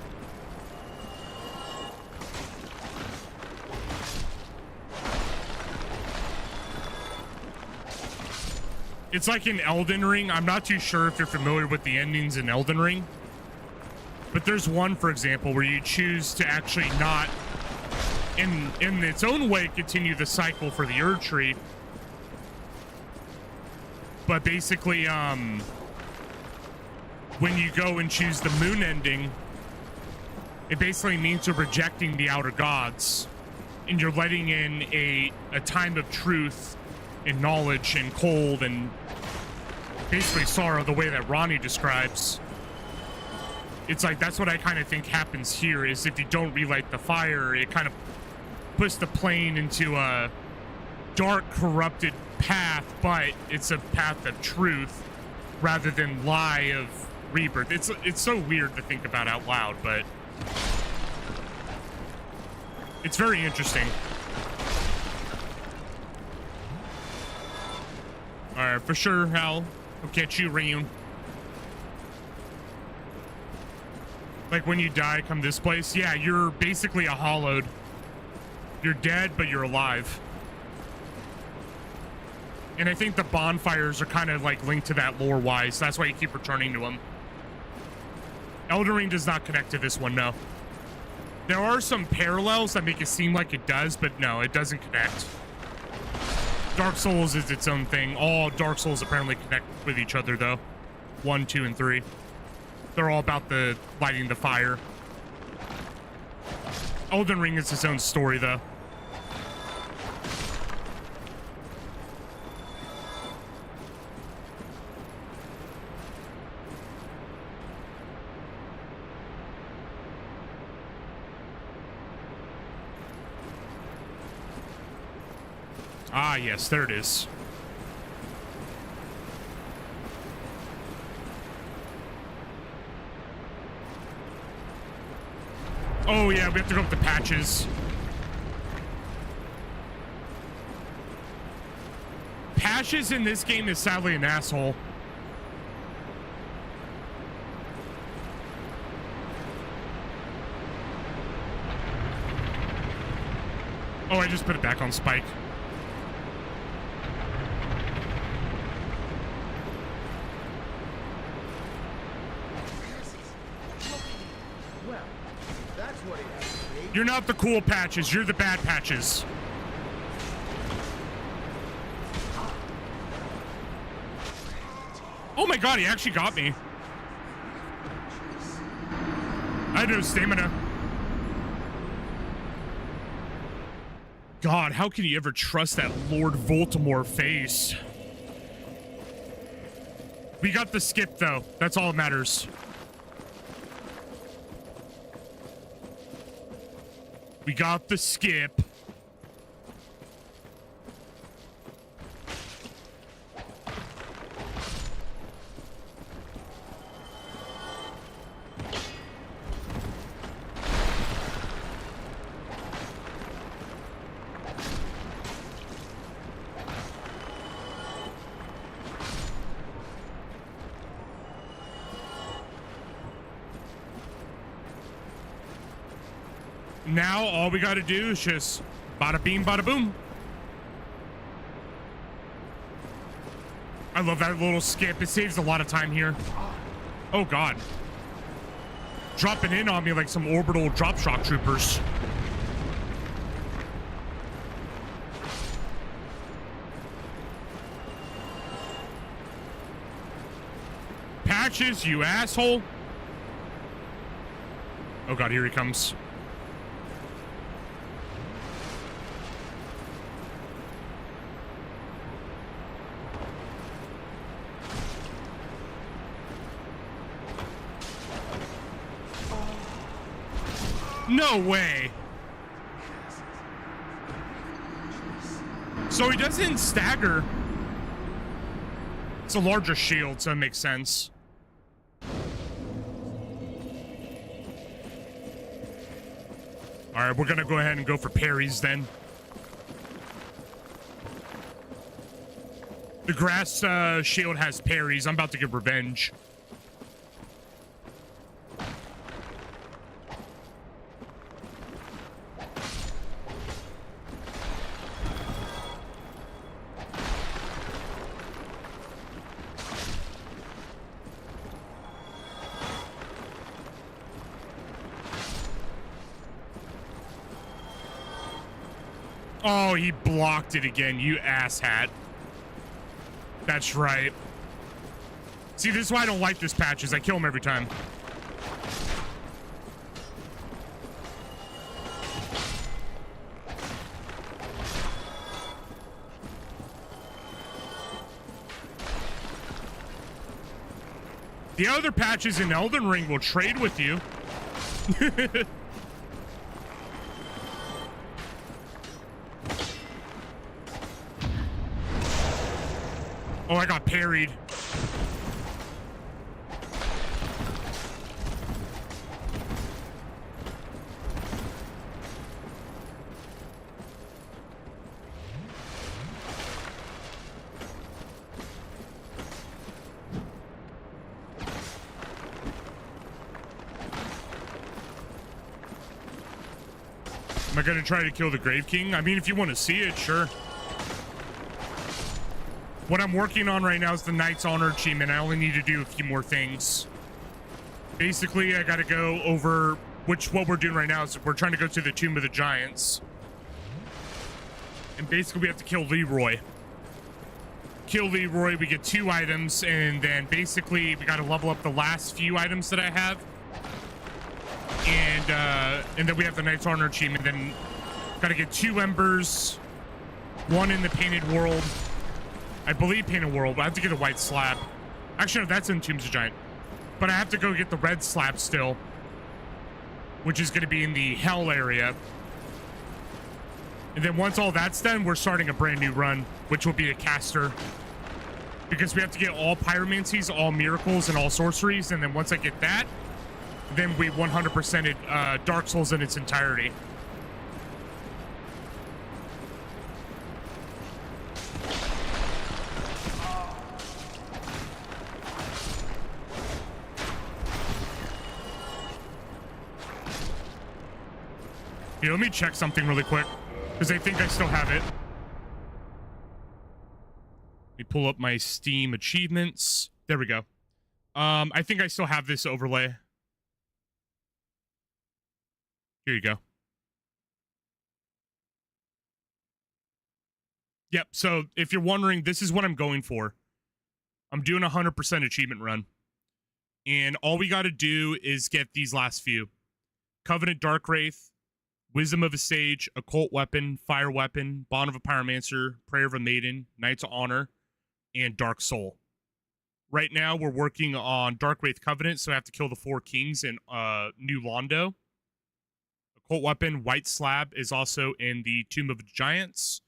It's like in Elden Ring. I'm not too sure if you're familiar with the endings in Elden Ring. But there's one, for example, where you choose to actually not, in its own way, continue the cycle for the Erd Tree. But basically, when you go and choose the moon ending, it basically means you're rejecting the outer gods. And you're letting in a time of truth and knowledge and cold and basically sorrow, the way that Ronnie describes. It's like, that's what I kind of think happens here, is if you don't relight the fire, it kind of puts the plane into a dark, corrupted path, but it's a path of truth rather than lie of rebirth. It's so weird to think about out loud, but it's very interesting. All right, for sure, Hal. I'll get you, Ryun. Like when you die, come this place. Yeah, you're basically a hollowed. You're dead, but you're alive. And I think the bonfires are kind of like linked to that lore-wise. That's why you keep returning to them. Elden Ring does not connect to this one, no. There are some parallels that make it seem like it does, but no, it doesn't connect. Dark Souls is its own thing. All Dark Souls apparently connect with each other, though. 1, 2, and 3. They're all about the lighting the fire. Elden Ring is its own story, though. Ah, yes, there it is. Oh, yeah, we have to go up the patches. Patches in this game is sadly an asshole. Oh, I just put it back on Spike. You're not the cool patches, you're the bad patches. Oh my god, he actually got me. I had no stamina. God, how can you ever trust that Lord Voldemort face? We got the skip though, that's all that matters. We got the skip. Now all we gotta do is just bada beam, bada boom. I love that little skip. It saves a lot of time here. Oh god. Dropping in on me like some orbital drop shock troopers. Patches, you asshole. Oh god, here he comes. No way. So he doesn't stagger. It's a larger shield, so it makes sense. All right, we're gonna go ahead and go for parries then. The grass shield has parries. I'm about to get revenge. Oh, he blocked it again, you asshat. That's right. See, this is why I don't like this patches. I kill him every time. The other patches in Elden Ring will trade with you. Oh, I got parried. I gonna try to kill the Grave King? I mean, if you want to see it, sure. What I'm working on right now is the Knight's Honor achievement. I only need to do a few more things. Basically, I gotta go over, what we're doing right now is we're trying to go to the Tomb of the Giants. And basically we have to kill Leroy. Kill Leroy, we get 2 items, and then basically we gotta level up the last few items that I have. And then we have the Knight's Honor achievement, then gotta get 2 embers, 1 in the Painted World. I believe Painted World, but I have to get a white slab. Actually, no, that's in Tombs of Giant. But I have to go get the red slab still, which is going to be in the Hell area. And then once all that's done, we're starting a brand new run, which will be a caster. Because we have to get all pyromancies, all miracles, and all sorceries. And then once I get that, then we 100%ed Dark Souls in its entirety. Here, let me check something really quick, because I think I still have it. Let me pull up my Steam achievements. There we go. I think I still have this overlay. Here you go. Yep, so if you're wondering, this is what I'm going for. I'm doing a 100% achievement run. And all we got to do is get these last few. Covenant Dark Wraith, Wisdom of a Sage, Occult Weapon, Fire Weapon, Bond of a Pyromancer, Prayer of a Maiden, Knight's Honor, and Dark Soul. Right now, we're working on Dark Wraith Covenant, so I have to kill the 4 kings in New Londo. Occult Weapon, White Slab, is also in the Tomb of Giants.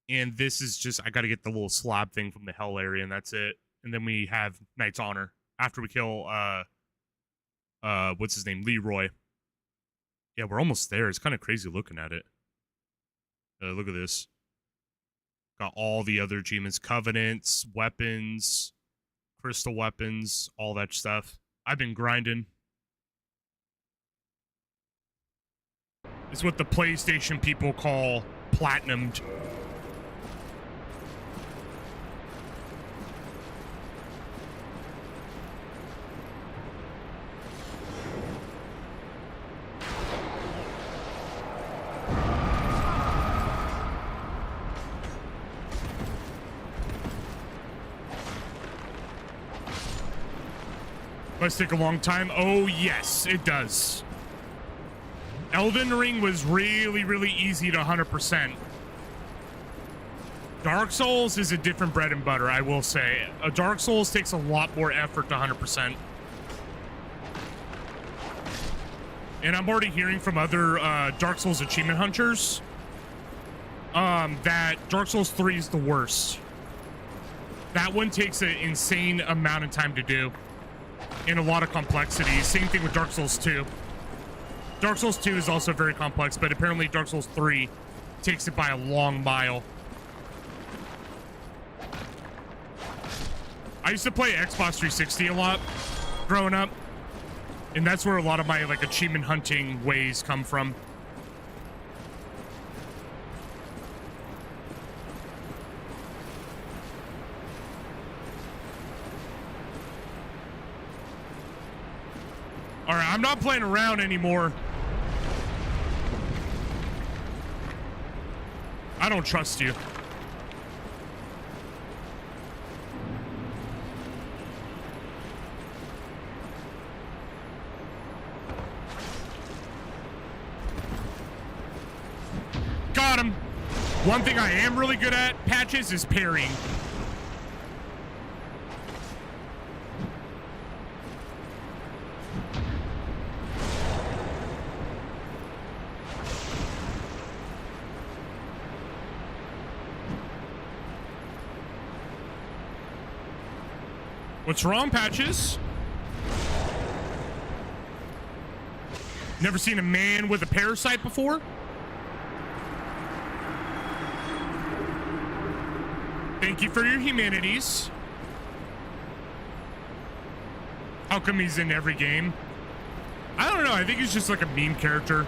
And this is just, I gotta get the little slab thing from the Hell area, and that's it. And then we have Knight's Honor, after we kill, what's his name, Leroy. Yeah, we're almost there. It's kind of crazy looking at it. Look at this. Got all the other achievements. Covenants, weapons, crystal weapons, all that stuff. I've been grinding. It's what the PlayStation people call platinumed. Does take a long time? Oh, yes, it does. Elden Ring was really, really easy to 100%. Dark Souls is a different bread and butter, I will say. Dark Souls takes a lot more effort to 100%. And I'm already hearing from other Dark Souls achievement hunters that Dark Souls 3 is the worst. That one takes an insane amount of time to do. And a lot of complexity. Same thing with Dark Souls 2. Dark Souls 2 is also very complex, but apparently Dark Souls 3 takes it by a long mile. I used to play Xbox 360 a lot growing up, and that's where a lot of my like achievement hunting ways come from. All right, I'm not playing around anymore. I don't trust you. Got him. One thing I am really good at, Patches, is parrying. What's wrong, Patches? Never seen a man with a parasite before? Thank you for your humanities. How come he's in every game? I don't know. I think he's just like a meme character.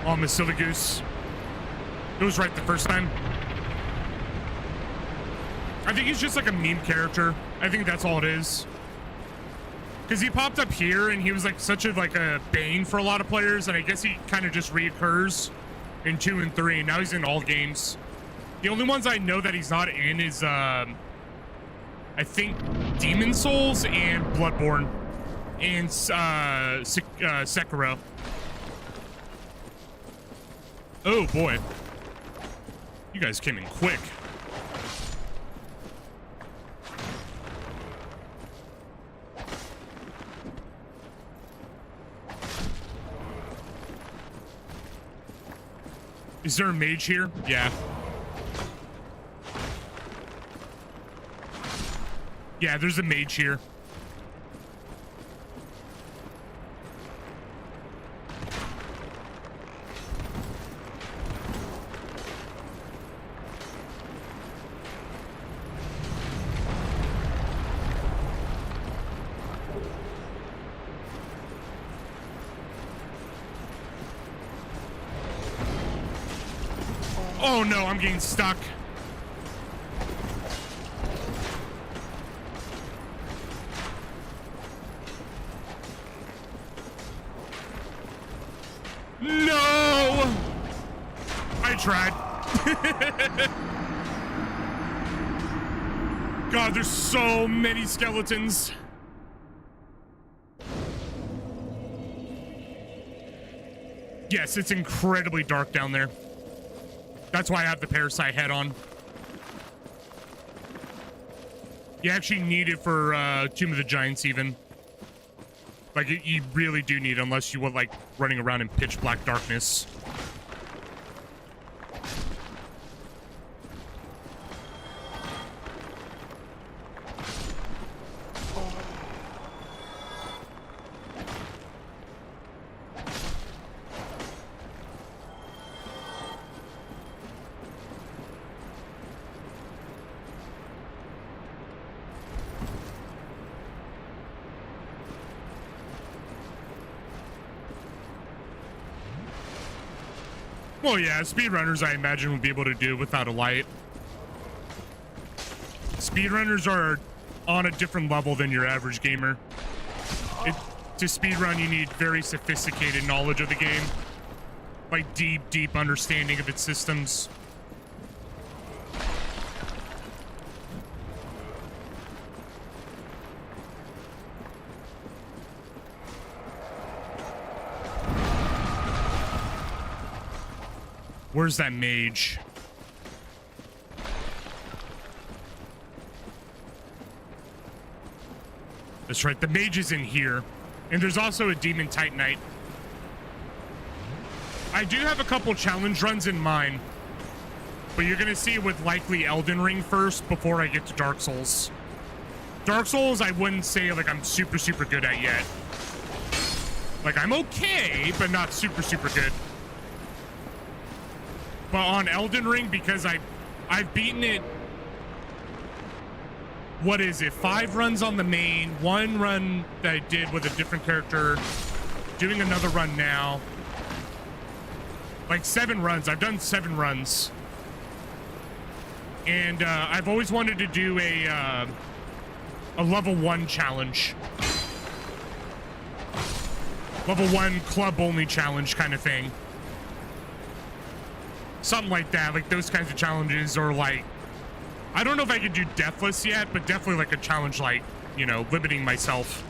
Oh, Masiligoose. It was right the first time. I think he's just like a meme character. I think that's all it is. Because he popped up here and he was like such a bane for a lot of players, and I guess he kind of just reoccurs in 2 and 3. And now he's in all games. The only ones I know that he's not in is I think Demon Souls and Bloodborne and Sekiro. Oh boy, you guys came in quick. Is there a mage here? Yeah. Yeah, there's a mage here. Oh no, I'm getting stuck. No! I tried. God, there's so many skeletons. Yes, it's incredibly dark down there. That's why I have the parasite head on. You actually need it for Tomb of the Giants even. Like, you really do need it unless you want, like, running around in pitch black darkness. Well, yeah, speedrunners, I imagine, will be able to do without a light. Speedrunners are on a different level than your average gamer. To speedrun, you need very sophisticated knowledge of the game. Like, deep understanding of its systems. Where's that mage? That's right, the mage is in here. And there's also a demon titanite. I do have a couple challenge runs in mind, but you're gonna see it with likely Elden Ring first before I get to Dark Souls. Dark Souls, I wouldn't say like I'm super good at yet. Like, I'm okay, but not super good. But on Elden Ring, because I've beaten it, what is it, 5 runs on the main, 1 run that I did with a different character, doing another run now. Like 7 runs. I've done 7 runs. And I've always wanted to do a level 1 challenge. Level 1 club only challenge kind of thing. Something like that, like those kinds of challenges, or like, I don't know if I could do deathless yet, but definitely like a challenge like, you know, limiting myself.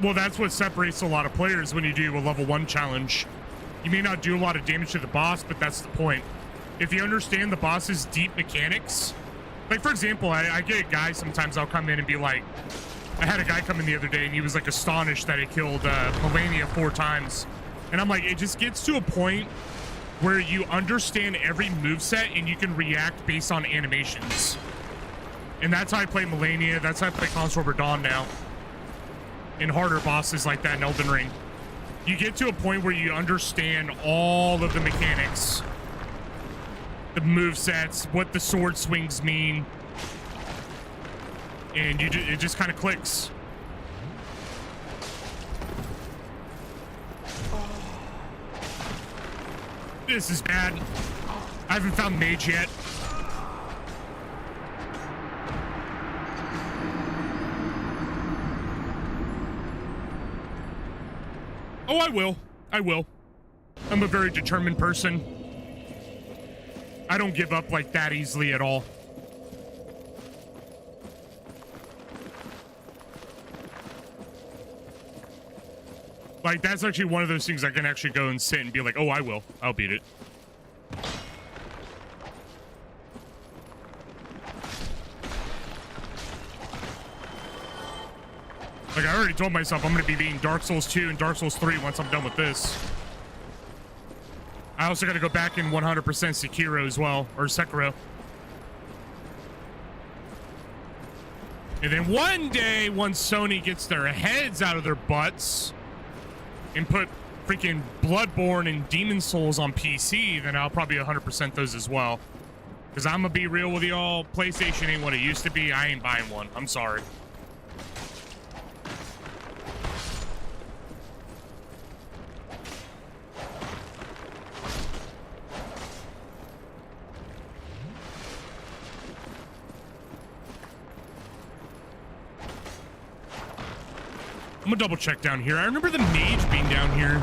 Well, that's what separates a lot of players when you do a level 1 challenge. You may not do a lot of damage to the boss, but that's the point. If you understand the boss's deep mechanics, like for example, I get a guy, sometimes I'll come in and be like, I had a guy come in the other day and he was like astonished that I killed Melania 4 times. And I'm like, it just gets to a point where you understand every moveset and you can react based on animations. And that's how I play Melania. That's how I play Consort of Dawn now. In harder bosses like that in Elden Ring. You get to a point where you understand all of the mechanics. The movesets, what the sword swings mean. And it just kind of clicks. This is bad. I haven't found Mage yet. Oh, I will. I will. I'm a very determined person. I don't give up like that easily at all. Like, that's actually one of those things I can actually go and sit and be like, oh, I will. I'll beat it. Like, I already told myself I'm going to be beating Dark Souls 2 and Dark Souls 3 once I'm done with this. I also got to go back in 100% Sekiro as well, or Sekiro. And then one day, once Sony gets their heads out of their butts and put freaking Bloodborne and Demon Souls on PC, then I'll probably 100% those as well. Because I'm going to be real with y'all, PlayStation ain't what it used to be. I ain't buying one. I'm sorry. I'm gonna double check down here. I remember the mage being down here.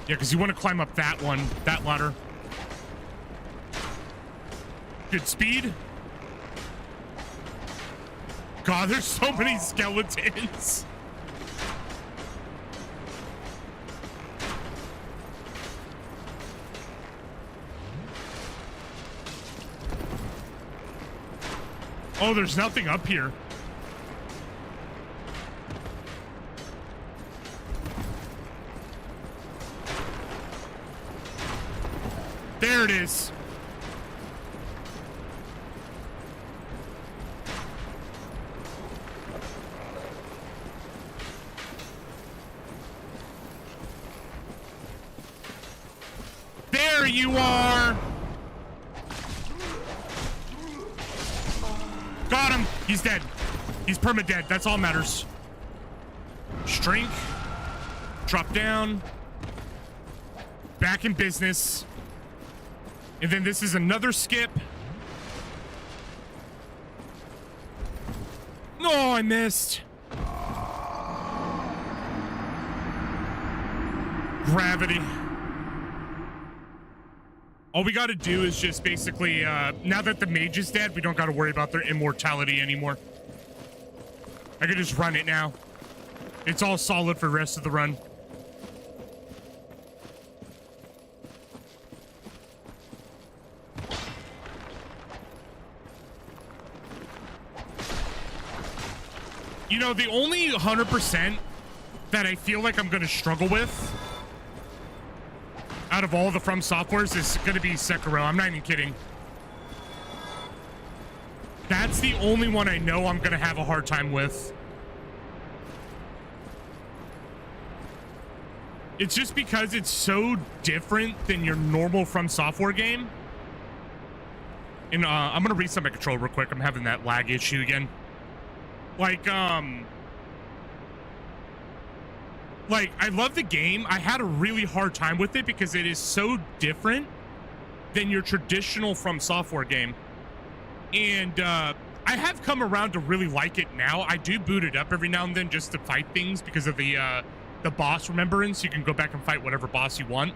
Yeah, because you want to climb up that one, that ladder. Good speed. God, there's so many skeletons. Oh, there's nothing up here. There it is. There you are. Got him. He's dead. He's perma-dead. That's all matters. Strength. Drop down. Back in business. And then this is another skip. No, I missed. Gravity. All we got to do is just basically, now that the mage is dead, we don't got to worry about their immortality anymore. I can just run it now. It's all solid for the rest of the run. You know, the only 100% that I feel like I'm going to struggle with out of all the Fromsoftwares is going to be Sekiro. I'm not even kidding. That's the only one I know I'm going to have a hard time with. It's just because it's so different than your normal Fromsoftware game. And I'm going to reset my controller real quick. I'm having that lag issue again. Like, I love the game. I had a really hard time with it because it is so different than your traditional Fromsoftware game. And I have come around to really like it now. I do boot it up every now and then just to fight things because of the boss remembrance. You can go back and fight whatever boss you want.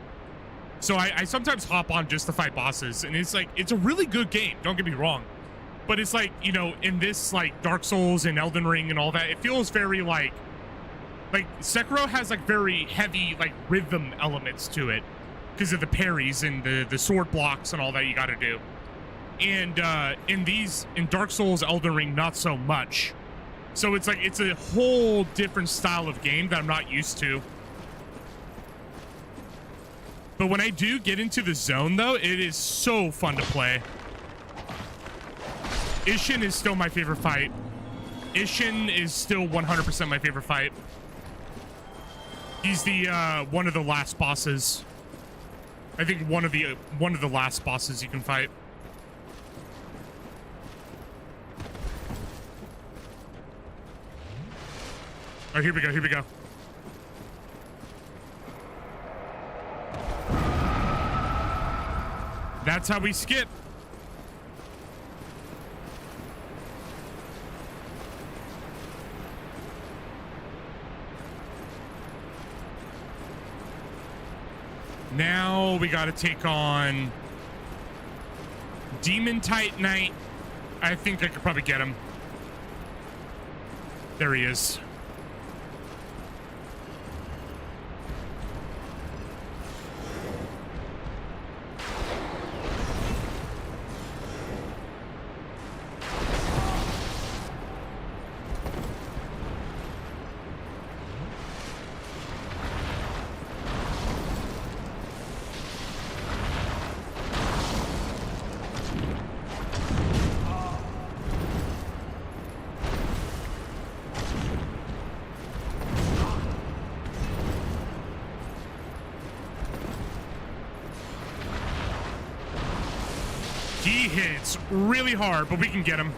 So I sometimes hop on just to fight bosses. And it's like, it's a really good game. Don't get me wrong. But it's like, you know, in this, like, Dark Souls and Elden Ring and all that, it feels very, like Sekiro has, like, very heavy, like, rhythm elements to it because of the parries and the sword blocks and all that you got to do. And in Dark Souls, Elden Ring, not so much. So it's like, it's a whole different style of game that I'm not used to. But when I do get into the zone, though, it is so fun to play. Ishin is still my favorite fight. Ishin is still 100% my favorite fight. He's the one of the last bosses. I think one of the last bosses you can fight. All right, here we go. Here we go. That's how we skip. Now we got to take on Demon Titanite. I think I could probably get him. There he is. He hits really hard, but we can get him.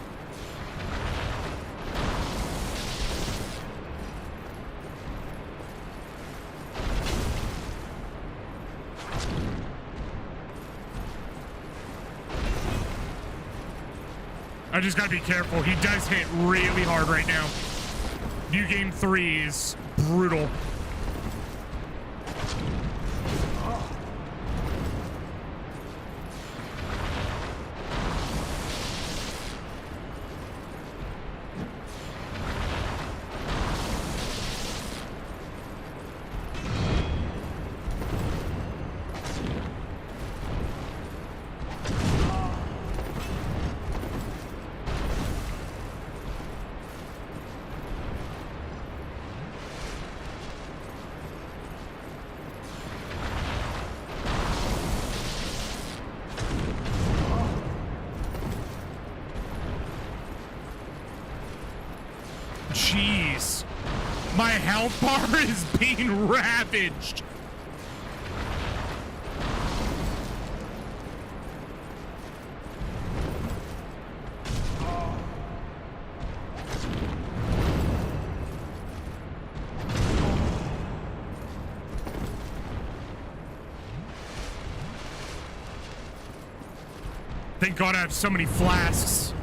I just gotta be careful. He does hit really hard right now. New game 3 is brutal. Jeez. My health bar is being ravaged. Thank God I have so many flasks.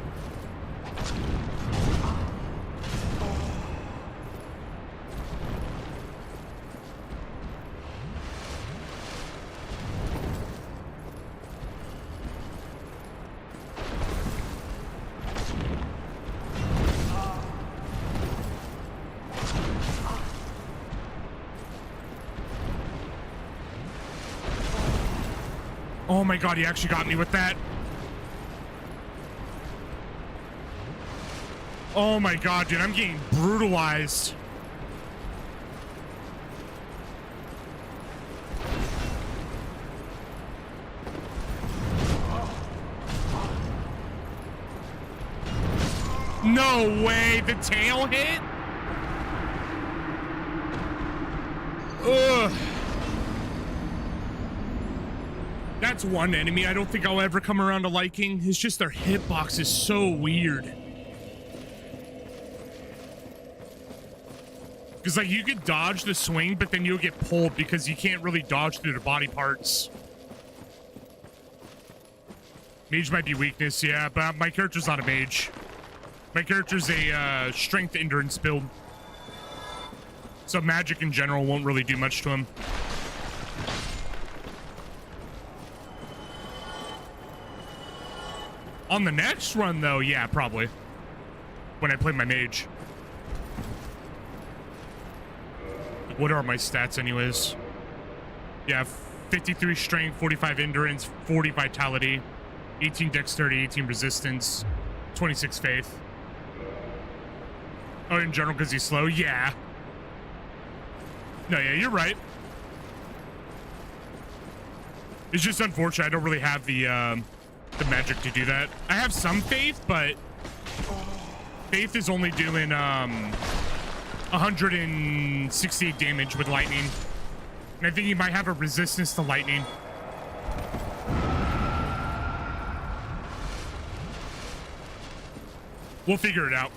Oh my God, he actually got me with that. Oh my God, dude, I'm getting brutalized. No way, the tail hit? Ugh. That's one enemy I don't think I'll ever come around to liking. It's just their hitbox is so weird. Because, like, you could dodge the swing, but then you'll get pulled because you can't really dodge through the body parts. Mage might be weakness, yeah, but my character's not a mage. My character's a strength endurance build. So magic in general won't really do much to him. On the next run, though, yeah, probably. When I play my mage. What are my stats, anyways? Yeah, 53 strength, 45 endurance, 40 vitality, 18 dexterity, 18 resistance, 26 faith. Oh, in general, because he's slow? Yeah. No, yeah, you're right. It's just unfortunate. I don't really have the magic to do that. I have some faith, but faith is only doing 168 damage with lightning. And I think he might have a resistance to lightning. We'll figure it out.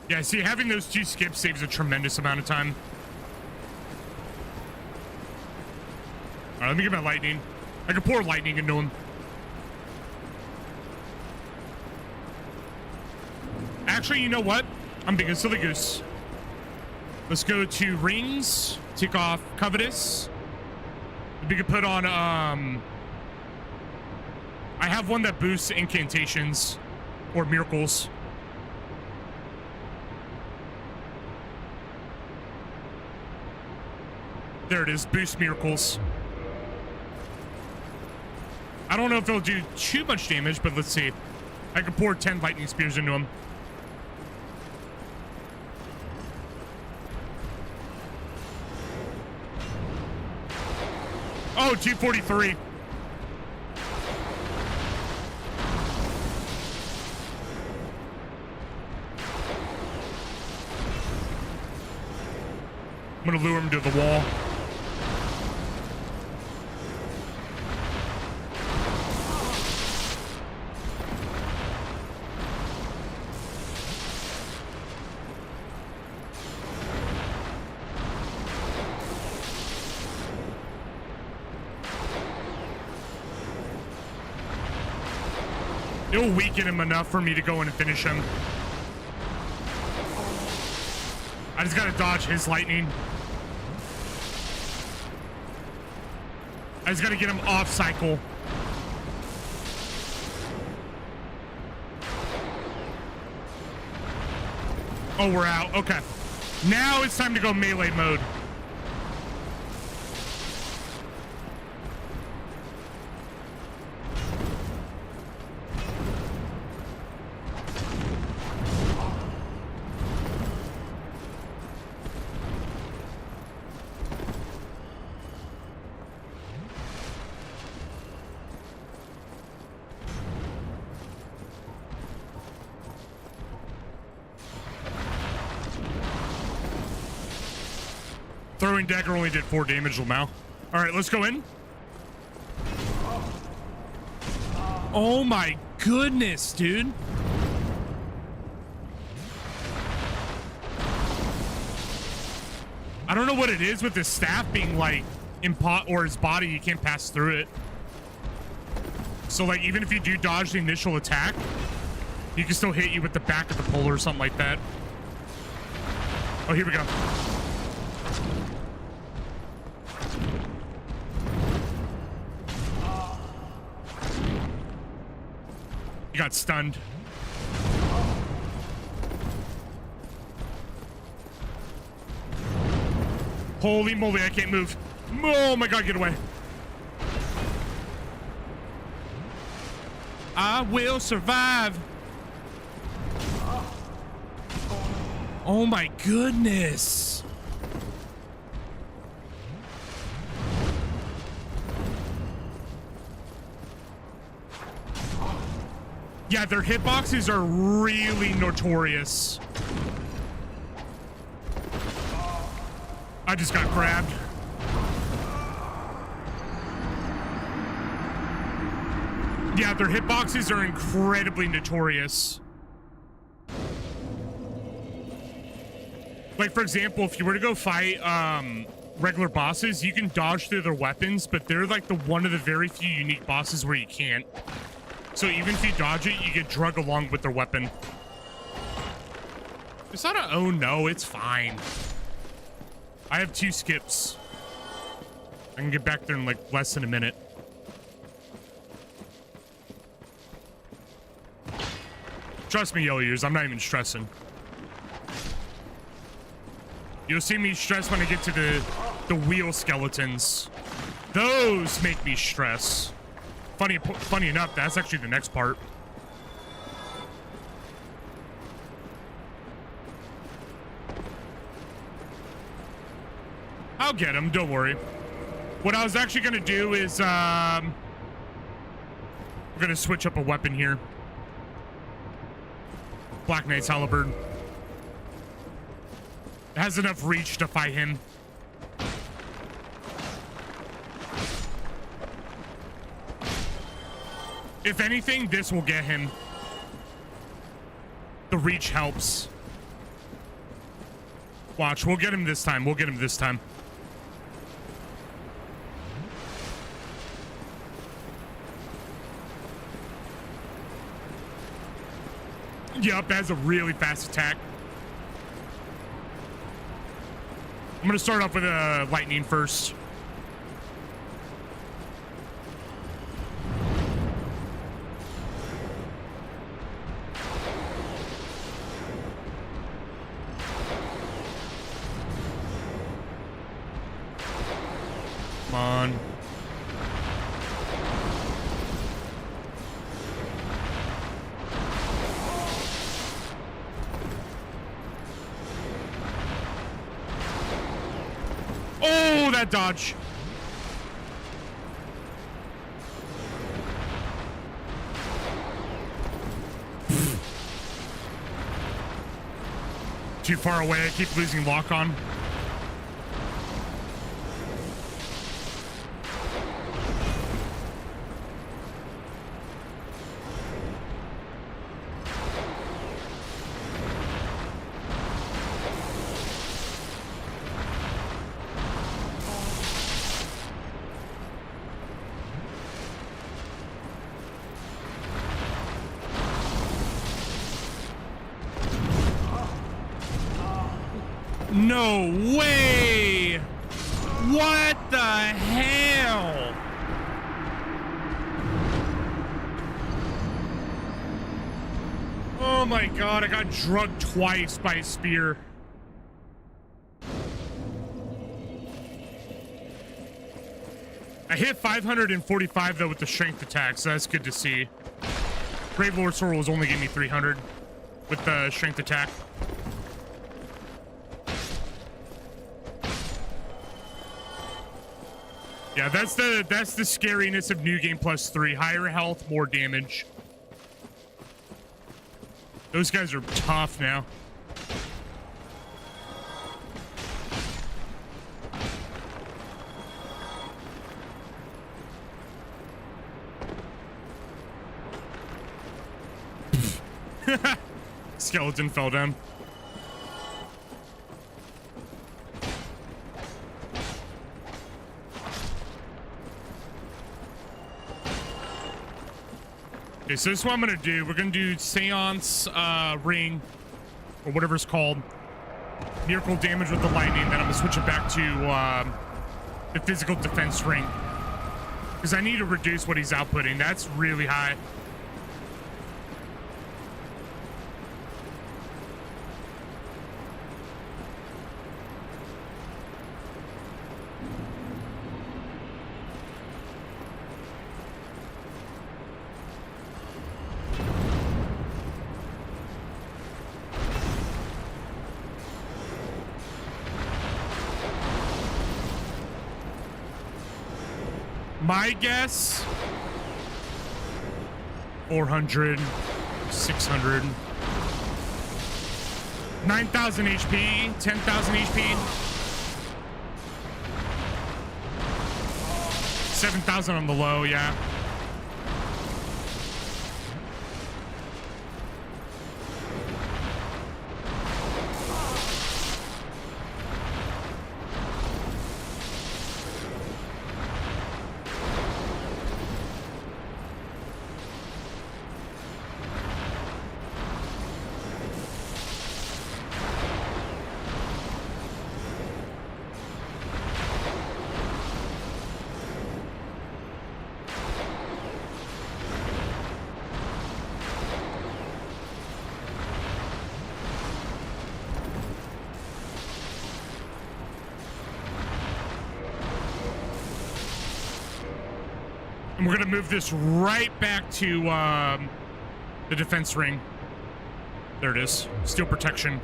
Yeah, see, having those 2 skips saves a tremendous amount of time. All right, let me get my lightning. I can pour lightning into him. Actually, you know what? I'm being a silly goose. Let's go to rings. Take off covetous. We could put on, I have one that boosts incantations or miracles. There it is, boost miracles. I don't know if it'll do too much damage, but let's see. I can pour 10 lightning spears into him. Oh, 243. I'm gonna lure him to the wall. It'll weaken him enough for me to go in and finish him. I just gotta dodge his lightning. I just gotta get him off cycle. Oh, we're out. Okay. Now it's time to go melee mode. Throwing dagger only did 4 damage, Lamau. All right, let's go in. Oh my goodness, dude. I don't know what it is with his staff being like or his body, you can't pass through it. So like even if you do dodge the initial attack, he can still hit you with the back of the pole or something like that. Oh, here we go. He got stunned. Holy moly, I can't move. Oh my god, get away. I will survive. Oh my goodness. Yeah, their hitboxes are really notorious. I just got grabbed. Yeah, their hitboxes are incredibly notorious. Like, for example, if you were to go fight regular bosses, you can dodge through their weapons, but they're like one of the very few unique bosses where you can't. So even if you dodge it, you get drug along with their weapon. It's not a oh no, it's fine. I have 2 skips. I can get back there in like less than a minute. Trust me, Yellow Ears, I'm not even stressing. You'll see me stress when I get to the wheel skeletons. Those make me stress. Funny enough, that's actually the next part. I'll get him, don't worry. What I was actually gonna do is, we're gonna switch up a weapon here. Black Knight's Halberd. It has enough reach to fight him. If anything, this will get him. The reach helps. Watch, we'll get him this time. We'll get him this time. Yup, that has a really fast attack. I'm gonna start off with a lightning first. Come on. Oh, that dodge. Too far away. I keep losing lock on. No way! What the hell? Oh my god, I got drugged twice by a spear. I hit 545 though with the strength attack, so that's good to see. Brave Lord Sword was only giving me 300 with the strength attack. Yeah, that's the scariness of New Game Plus 3. Higher health, more damage. Those guys are tough now. Skeleton fell down. Okay, so this is what I'm gonna do. We're gonna do Seance Ring, or whatever it's called. Miracle damage with the lightning. Then I'm gonna switch it back to the physical defense ring, because I need to reduce what he's outputting. That's really high. My guess, 400, 600, 9,000 HP, 10,000 HP, 7,000 on the low, yeah. And we're gonna move this right back to the defense ring. There it is. Steel protection.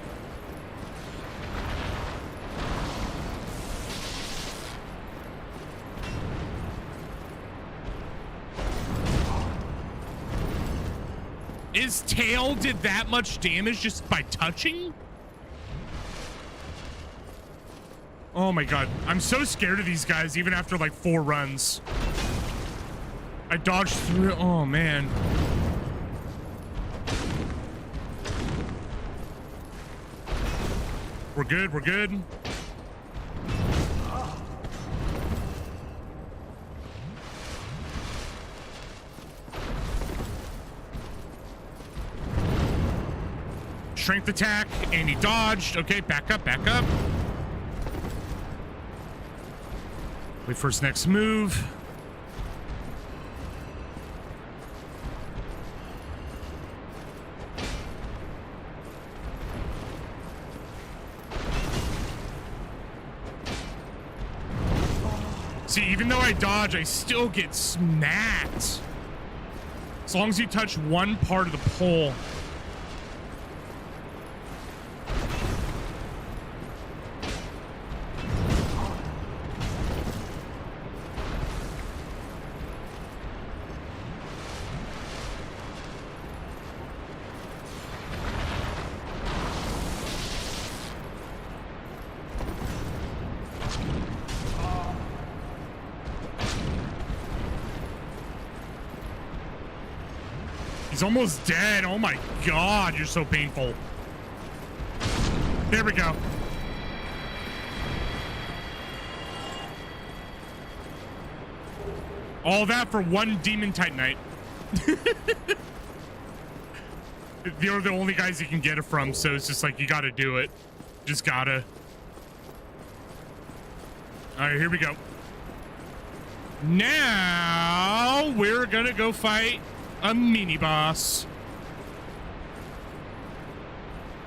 His tail did that much damage just by touching? Oh my god. I'm so scared of these guys even after like 4 runs. I dodged through. Oh man. We're good. We're good. Strength attack, and he dodged. Okay, back up, back up. Wait for his next move. See, even though I dodge, I still get smacked. As long as you touch one part of the pole. He's almost dead. Oh my god, you're so painful. There we go. All that for one Demon Titanite. They're the only guys you can get it from, so it's just like, you gotta do it. Just gotta. Alright, here we go. Now, we're gonna go fight a mini boss.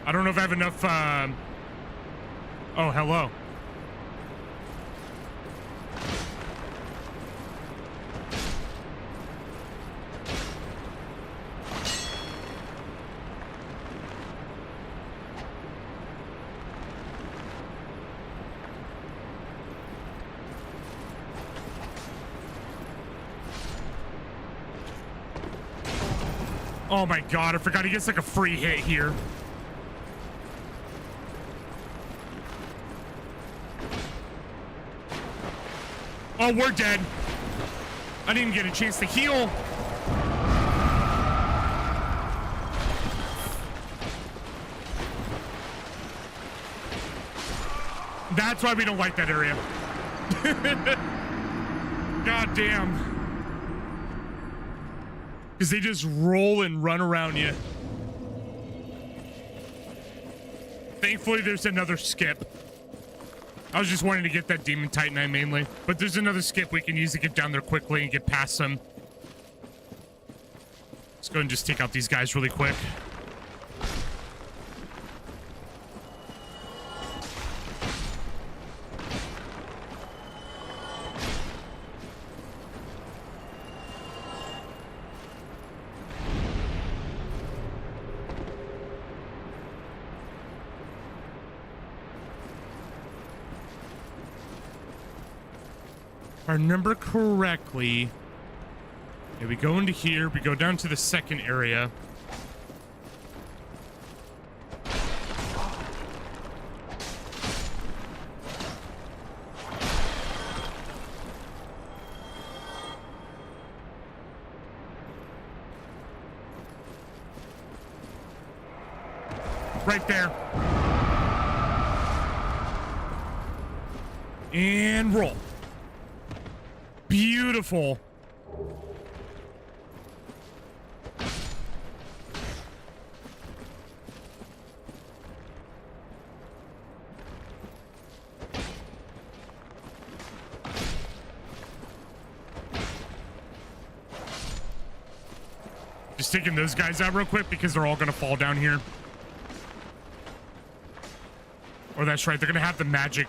I don't know if I have enough. Oh, hello. Oh my god, I forgot he gets like a free hit here. Oh, we're dead. I didn't even get a chance to heal. That's why we don't like that area. God damn. Because they just roll and run around you. Thankfully, there's another skip. I was just wanting to get that Demon Titanite mainly. But there's another skip we can use to get down there quickly and get past them. Let's go and just take out these guys really quick. If I remember correctly, yeah, we go into here, we go down to the second area. Right there. And roll. Beautiful. Just taking those guys out real quick because they're all gonna fall down here. Or that's right, they're gonna have the magic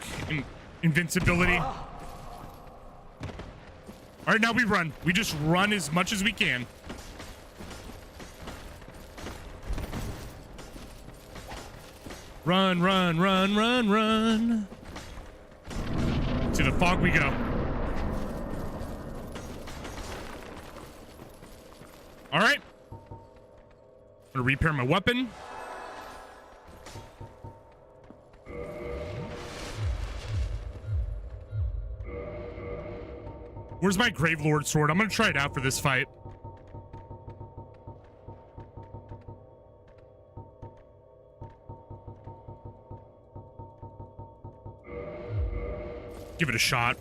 invincibility. All right, now we run. We just run as much as we can. Run, run, run, run, run. To the fog we go. All right. gonna repair my weapon. Where's my Gravelord sword? I'm gonna try it out for this fight. Give it a shot.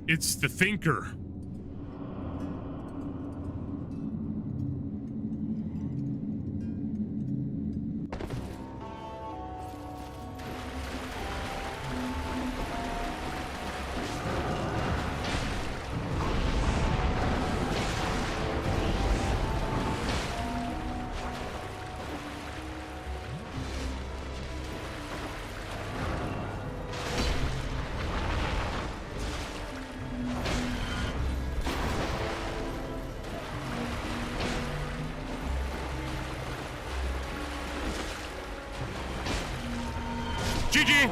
It's the Thinker. GG!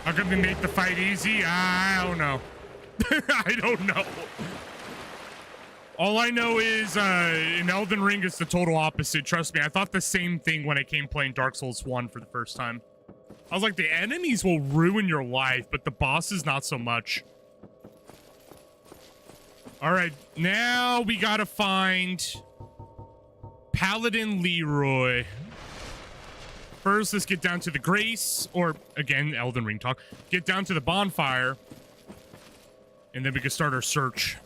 How can we make the fight easy? I don't know. I don't know. All I know is in Elden Ring it's the total opposite. Trust me, I thought the same thing when I came playing Dark Souls 1 for the first time. I was like, the enemies will ruin your life, but the bosses not so much. All right, now we gotta find Paladin Leroy. First, let's get down to the Grace, or again, Elden Ring talk. Get down to the bonfire, and then we can start our search.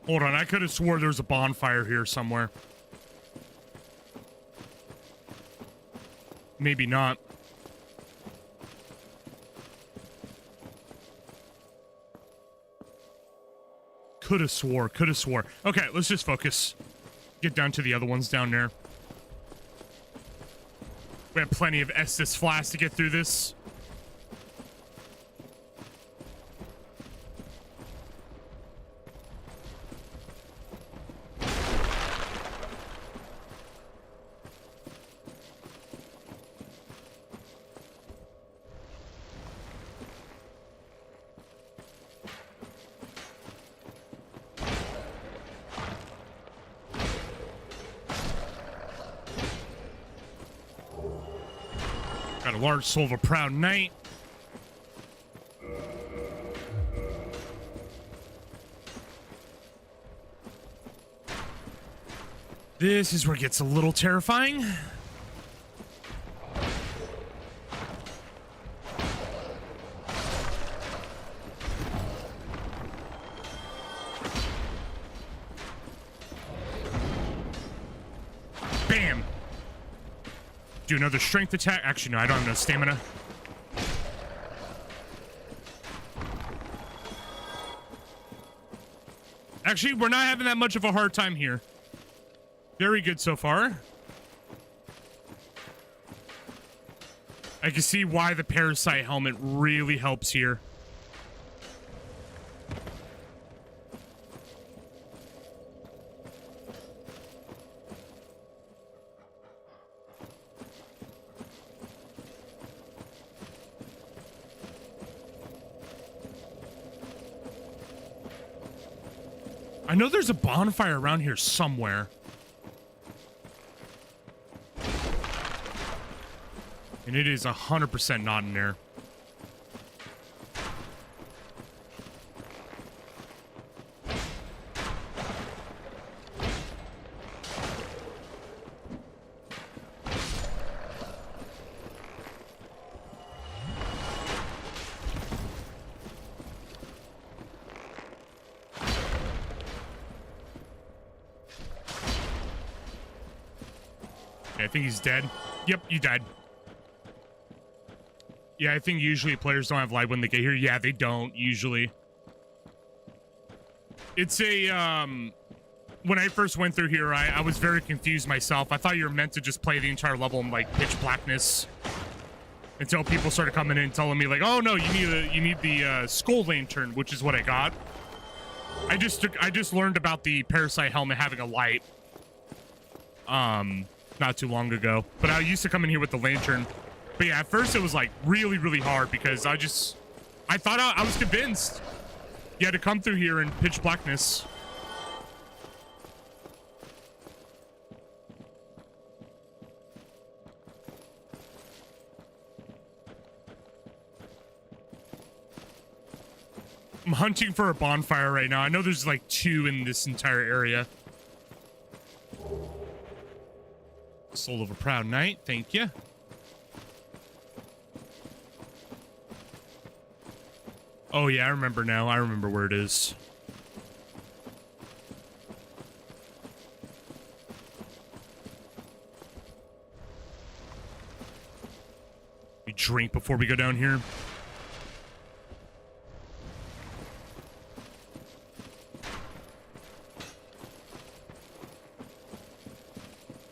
Hold on, I could have swore there was a bonfire here somewhere. Maybe not. Could have swore. Okay, let's just focus. Get down to the other ones down there. We have plenty of Estus Flask to get through this. Got a large soul of a proud knight. This is where it gets a little terrifying. Bam! Do another strength attack. Actually, no, I don't have enough stamina. Actually, we're not having that much of a hard time here. Very good so far. I can see why the parasite helmet really helps here. I know there's a bonfire around here somewhere. And it is 100% not in there. Yeah, I think he's dead. Yep, you died. Yeah, I think usually players don't have light when they get here. Yeah, they don't usually. It's a, when I first went through here, I was very confused myself. I thought you were meant to just play the entire level in like pitch blackness until people started coming in and telling me like, oh no, you need the skull lantern, which is what I got. I just learned about the parasite helmet having a light not too long ago, but I used to come in here with the lantern. But yeah, at first it was like really hard because I thought I was convinced you had to come through here in pitch blackness. I'm hunting for a bonfire right now. I know there's like 2 in this entire area. Soul of a Proud Knight, thank you. Oh yeah, I remember now. I remember where it is. We drink before we go down here.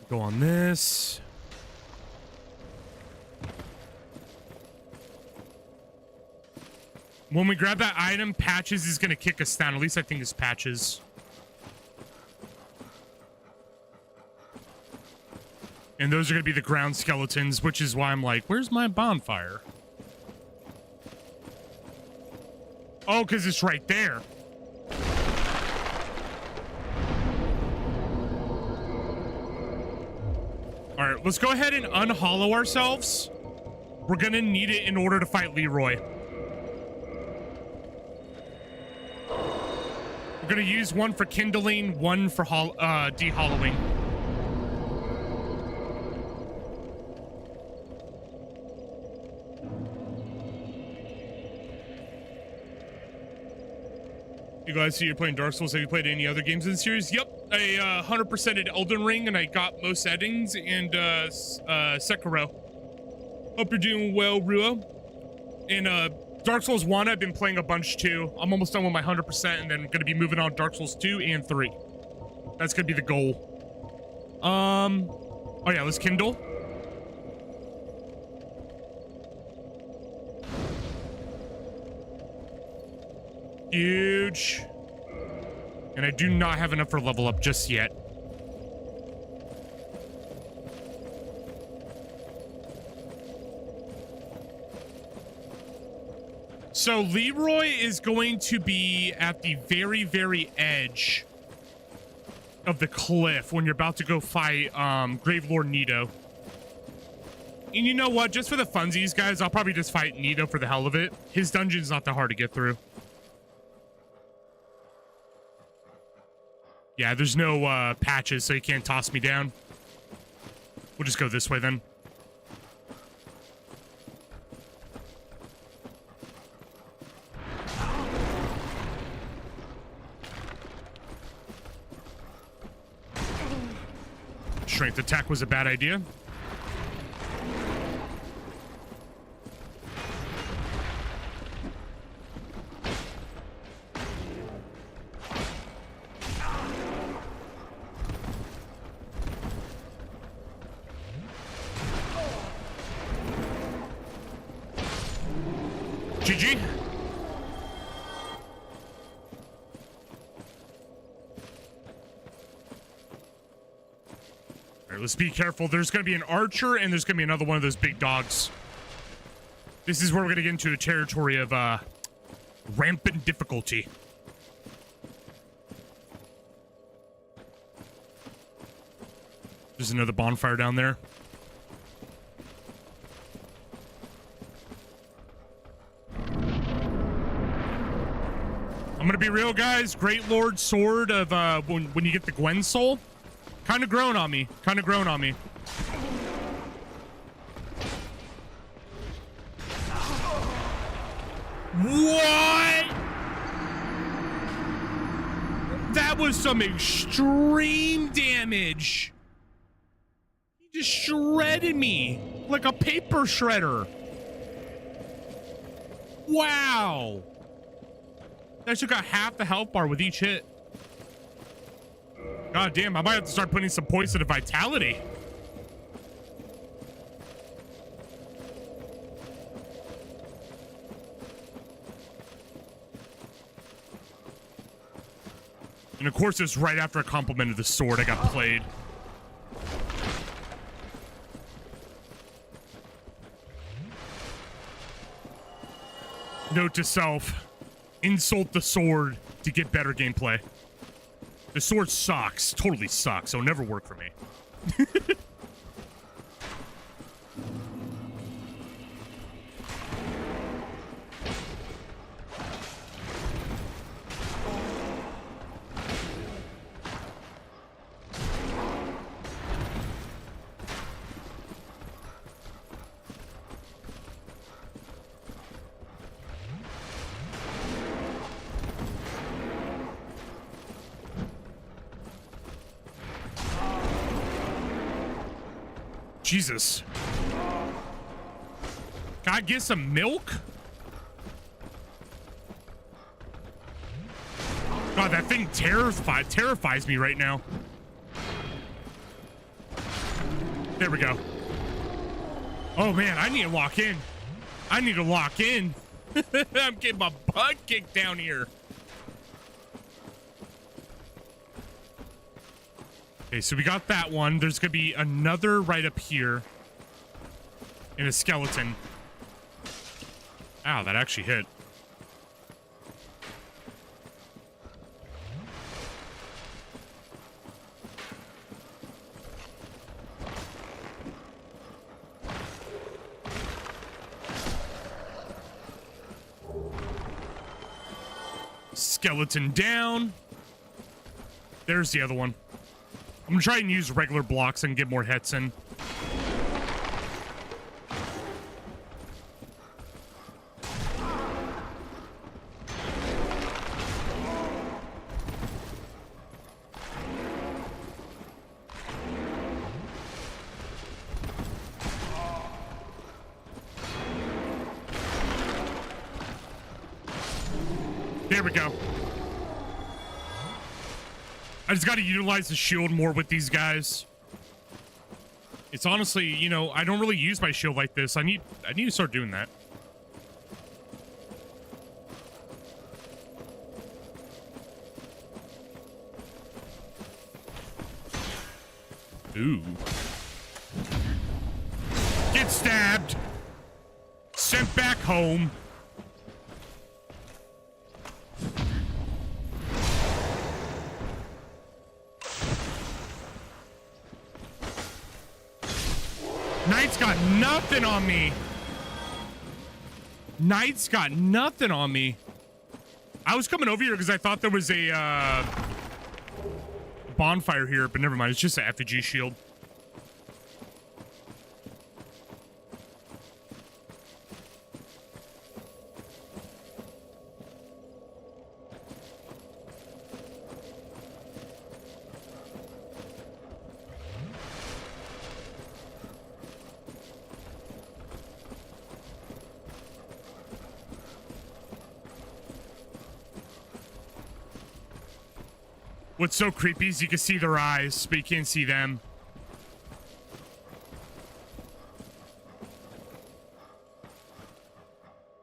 Go on this. When we grab that item, Patches is going to kick us down. At least I think it's Patches. And those are going to be the ground skeletons, which is why I'm like, where's my bonfire? Oh, because it's right there. All right, let's go ahead and unhollow ourselves. We're going to need it in order to fight Leroy. We're going to use one for kindling, one for de-hollowing. You guys see you're playing Dark Souls. Have you played any other games in the series? Yep, I 100%ed Elden Ring, and I got most settings, and Sekiro. Hope you're doing well, Ruo. And Dark Souls 1, I've been playing a bunch too. I'm almost done with my 100%, and then going to be moving on Dark Souls 2 and 3. That's going to be the goal. Oh yeah, let's kindle. Huge. And I do not have enough for level up just yet. So Leroy is going to be at the very edge of the cliff when you're about to go fight Gravelord Nito. And you know what? Just for the funsies, guys, I'll probably just fight Nito for the hell of it. His dungeon's not that hard to get through. Yeah, there's no patches, so you can't toss me down. We'll just go this way then. Strength attack was a bad idea. GG. All right, let's be careful. There's going to be an archer, and there's going to be another one of those big dogs. This is where we're going to get into a territory of rampant difficulty. There's another bonfire down there. I'm gonna be real, guys. Great Lord Sword of when you get the Gwen soul, kind of grown on me. Kind of grown on me. What? That was some extreme damage. He Just shredded me like a paper shredder. Wow. That should got half the health bar with each hit. God damn, I might have to start putting some points into vitality. And of course, it's right after I complimented the sword I got played. Note to self, insult the sword to get better gameplay. The sword sucks, totally sucks, so it'll never work for me. Jesus. Can I get some milk? God, that thing terrifies me right now. There we go. Oh man, I need to lock in. I need to lock in. I'm getting my butt kicked down here. Okay, so we got that one. There's gonna be another right up here. And a skeleton. Ow, that actually hit. Skeleton down. There's the other one. I'm gonna try and use regular blocks and get more hits in. There we go. I just got to utilize the shield more with these guys. It's honestly, you know, I don't really use my shield like this. I need to start doing that. Ooh. Get stabbed. Sent back home. Knight's got nothing on me. Knight's got nothing on me. I was coming over here because I thought there was a bonfire here, but never mind. It's just an effigy shield. What's so creepy is you can see their eyes, but you can't see them.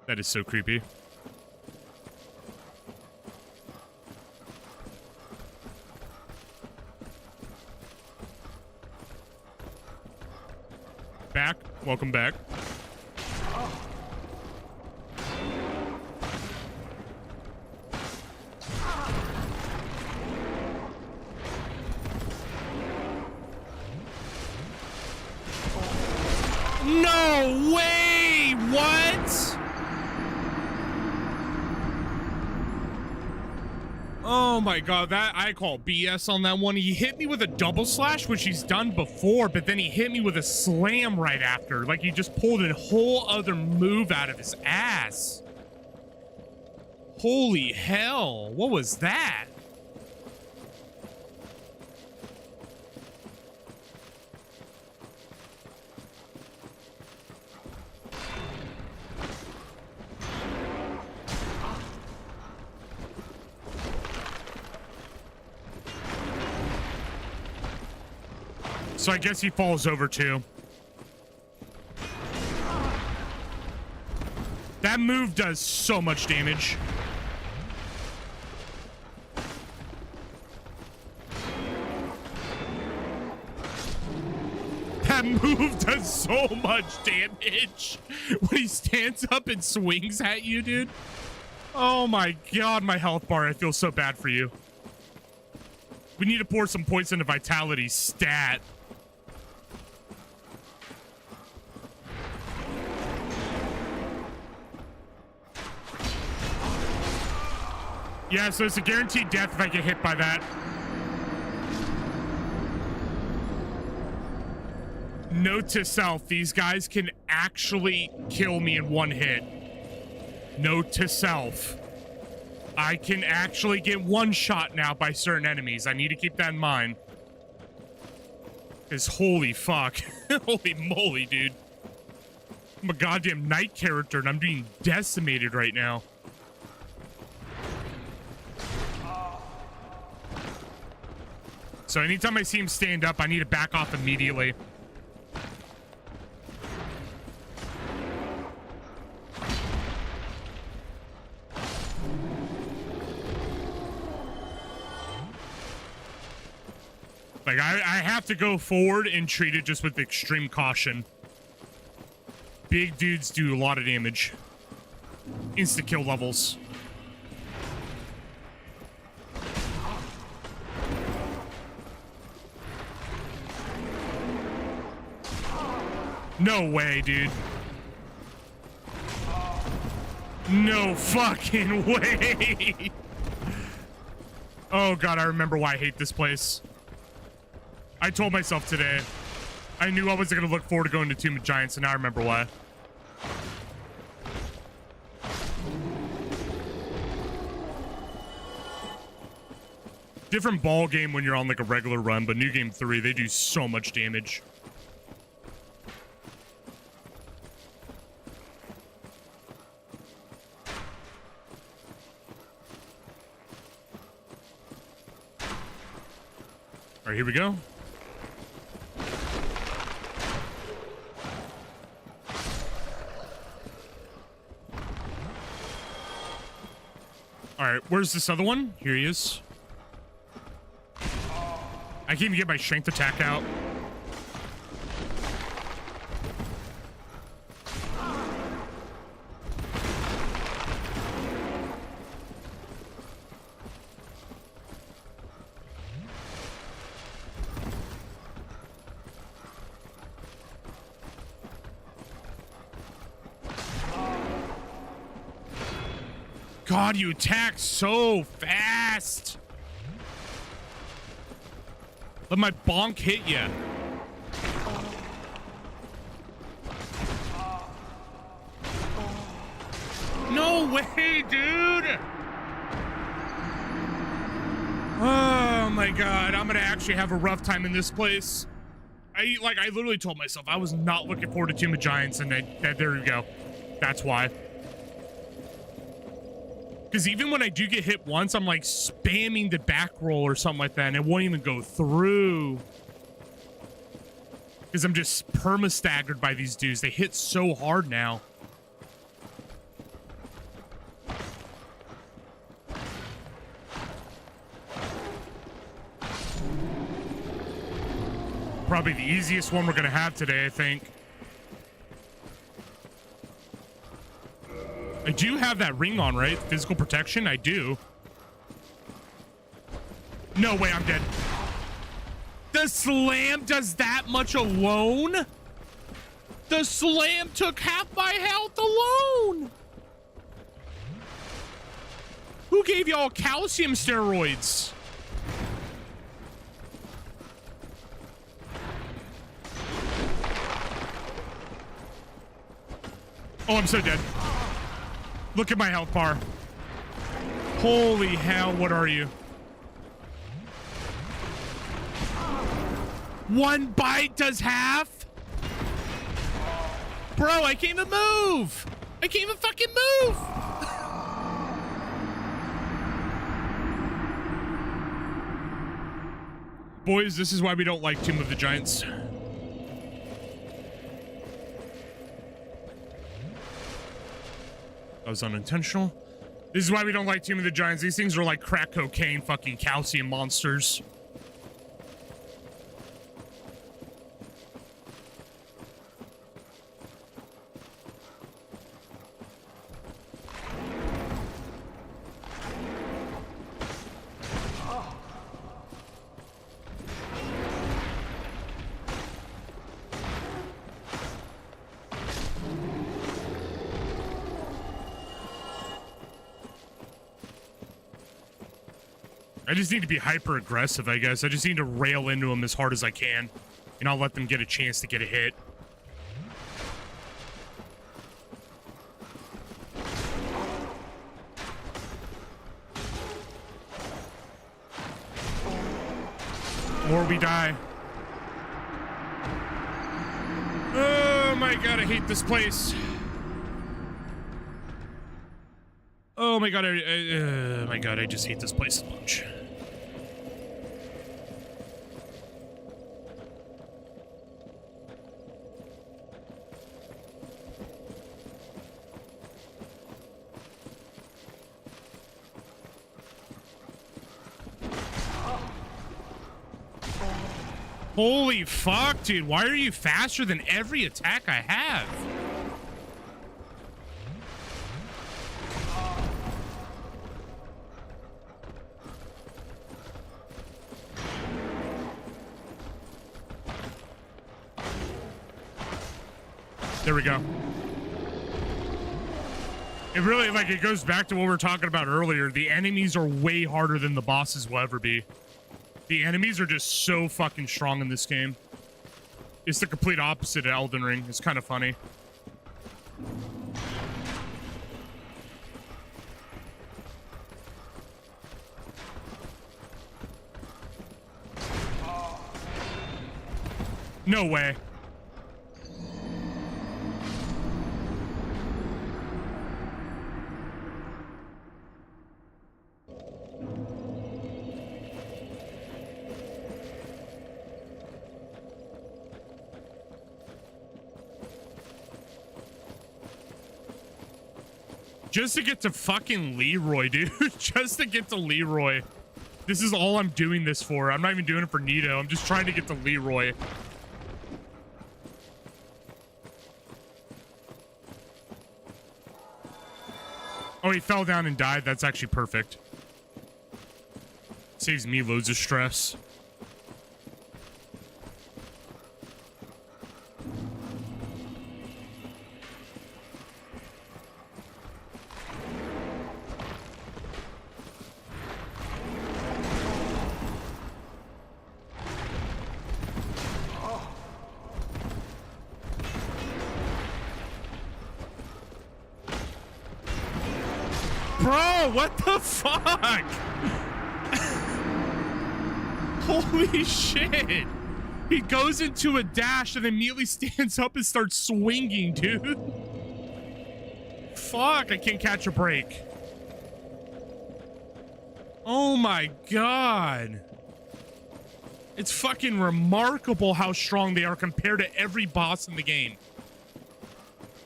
That is so creepy. Back. Welcome back. No way! What? Oh my god, that I call BS on that one. He hit me with a double slash, which he's done before, but then he hit me with a slam right after. Like he just pulled a whole other move out of his ass. Holy hell, what was that? So I guess he falls over too. That move does so much damage. That move does so much damage when he stands up and swings at you, dude. Oh my god, my health bar. I feel so bad for you. We need to pour some points into vitality stat. Yeah, so it's a guaranteed death if I get hit by that. Note to self, these guys can actually kill me in one hit. Note to self, I can actually get one shot now by certain enemies. I need to keep that in mind. Because holy fuck. Holy moly, dude. I'm a goddamn knight character and I'm being decimated right now. So anytime I see him stand up, I need to back off immediately. Like, I have to go forward and treat it just with extreme caution. Big dudes do a lot of damage. Insta-kill levels. No way, dude. No fucking way. Oh god, I remember why I hate this place. I told myself today. I knew I wasn't going to look forward to going to Tomb of Giants, and now I remember why. Different ball game when you're on like a regular run, but New Game 3, they do so much damage. All right, here we go. All right, where's this other one? Here he is. I can't even get my strength attack out. God, you attack so fast. Let my bonk hit you. No way, dude. Oh my god, I'm gonna actually have a rough time in this place. I literally told myself I was not looking forward to Tomb of Giants, and there we go. That's why. Because even when I do get hit once, I'm like spamming the back roll or something like that, and it won't even go through. Because I'm just perma-staggered by these dudes. They hit so hard now. Probably the easiest one we're going to have today, I think. I do have that ring on, right? Physical protection? I do. No way, I'm dead. The slam does that much alone? The slam took half my health alone. Who gave y'all calcium steroids? Oh, I'm so dead. Look at my health bar. Holy hell, what are you? One bite does half? Bro, I can't even move. I can't even fucking move. Boys, this is why we don't like Tomb of the Giants. That was unintentional. This is why we don't like Tomb of the Giants. These things are like crack cocaine fucking calcium monsters. I just need to be hyper aggressive, I guess. I just need to rail into them as hard as I can, and I'll let them get a chance to get a hit. Or we die. Oh my god, I hate this place. Oh my god, I just hate this place so much. Holy fuck, dude. Why are you faster than every attack I have? There we go. It really, like, it goes back to what we were talking about earlier. The enemies are way harder than the bosses will ever be. The enemies are just so fucking strong in this game. It's the complete opposite of Elden Ring. It's kind of funny. No way. Just to get to fucking Leroy, dude. Just to get to Leroy. This is all I'm doing this for. I'm not even doing it for Nito. I'm just trying to get to Leroy. Oh, he fell down and died. That's actually perfect. Saves me loads of stress. Bro, what the fuck? Holy shit. He goes into a dash and immediately stands up and starts swinging, dude. Fuck, I can't catch a break. Oh my god. It's fucking remarkable how strong they are compared to every boss in the game.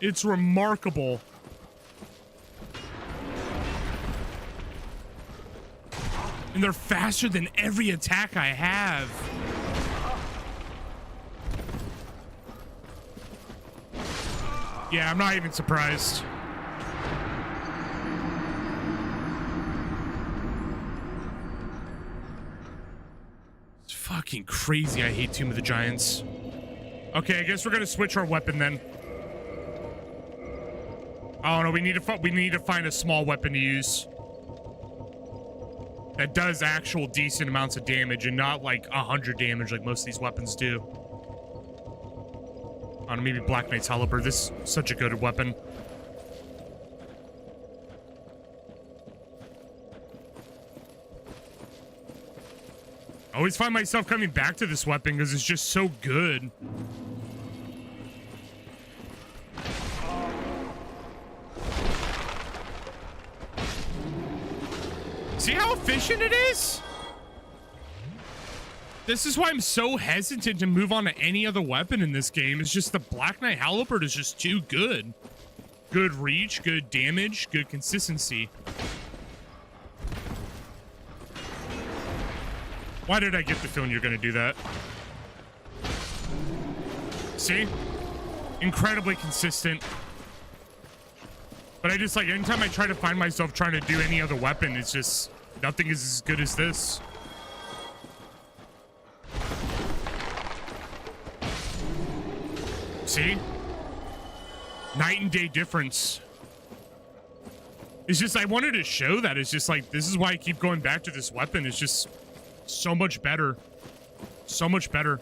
It's remarkable. And they're faster than every attack I have. Yeah, I'm not even surprised. It's fucking crazy. I hate Tomb of the Giants. Okay, I guess we're gonna switch our weapon then. Oh no, we need to find a small weapon to use that does actual decent amounts of damage and not like 100 damage like most of these weapons do. Oh, maybe Black Knight's Halberd. This is such a good weapon. I always find myself coming back to this weapon because it's just so good. See how efficient it is? This is why I'm so hesitant to move on to any other weapon in this game. It's just the Black Knight Halberd is just too good. Good reach, good damage, good consistency. Why did I get the feeling you're going to do that? See? Incredibly consistent. But I just, like, anytime I try to find myself trying to do any other weapon, it's just, nothing is as good as this. See? Night and day difference. It's just, I wanted to show that. It's just like, this is why I keep going back to this weapon. It's just so much better. So much better.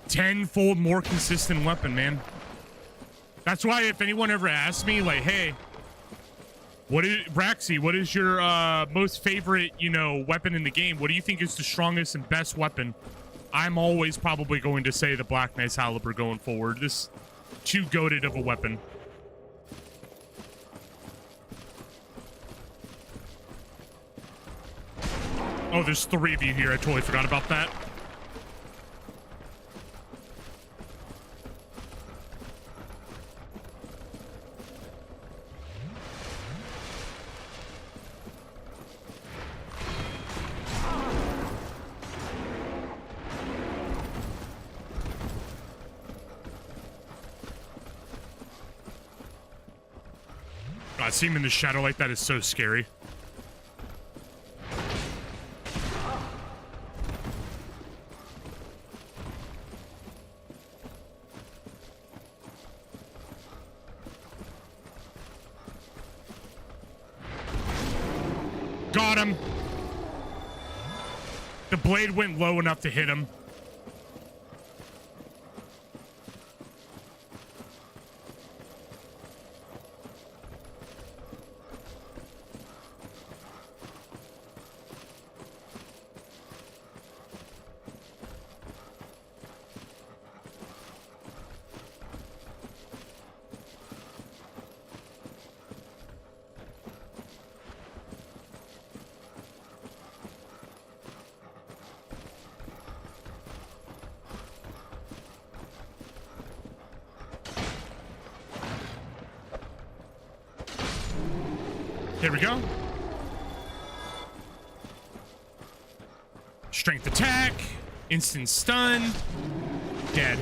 Tenfold more consistent weapon, man. That's why if anyone ever asks me, like, hey, Raxi, what is your most favorite, you know, weapon in the game? What do you think is the strongest and best weapon? I'm always probably going to say the Black Knight's Halberd going forward. This too goated of a weapon. Oh, there's 3 of you here. I totally forgot about that. God, seeing him in the shadow like that is so scary. Got him. The blade went low enough to hit him. Here we go. Strength attack. Instant stun. Dead.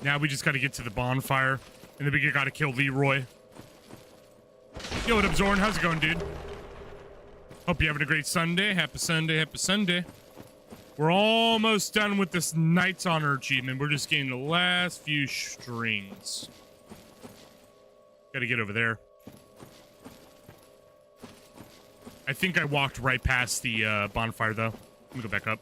Now we just got to get to the bonfire. And then we got to kill Leroy. Yo, what up, Zorn? How's it going, dude? Hope you're having a great Sunday. Happy Sunday. Happy Sunday. We're almost done with this Knight's Honor achievement. We're just getting the last few strings. Gotta get over there. I think I walked right past the bonfire, though. Let me go back up.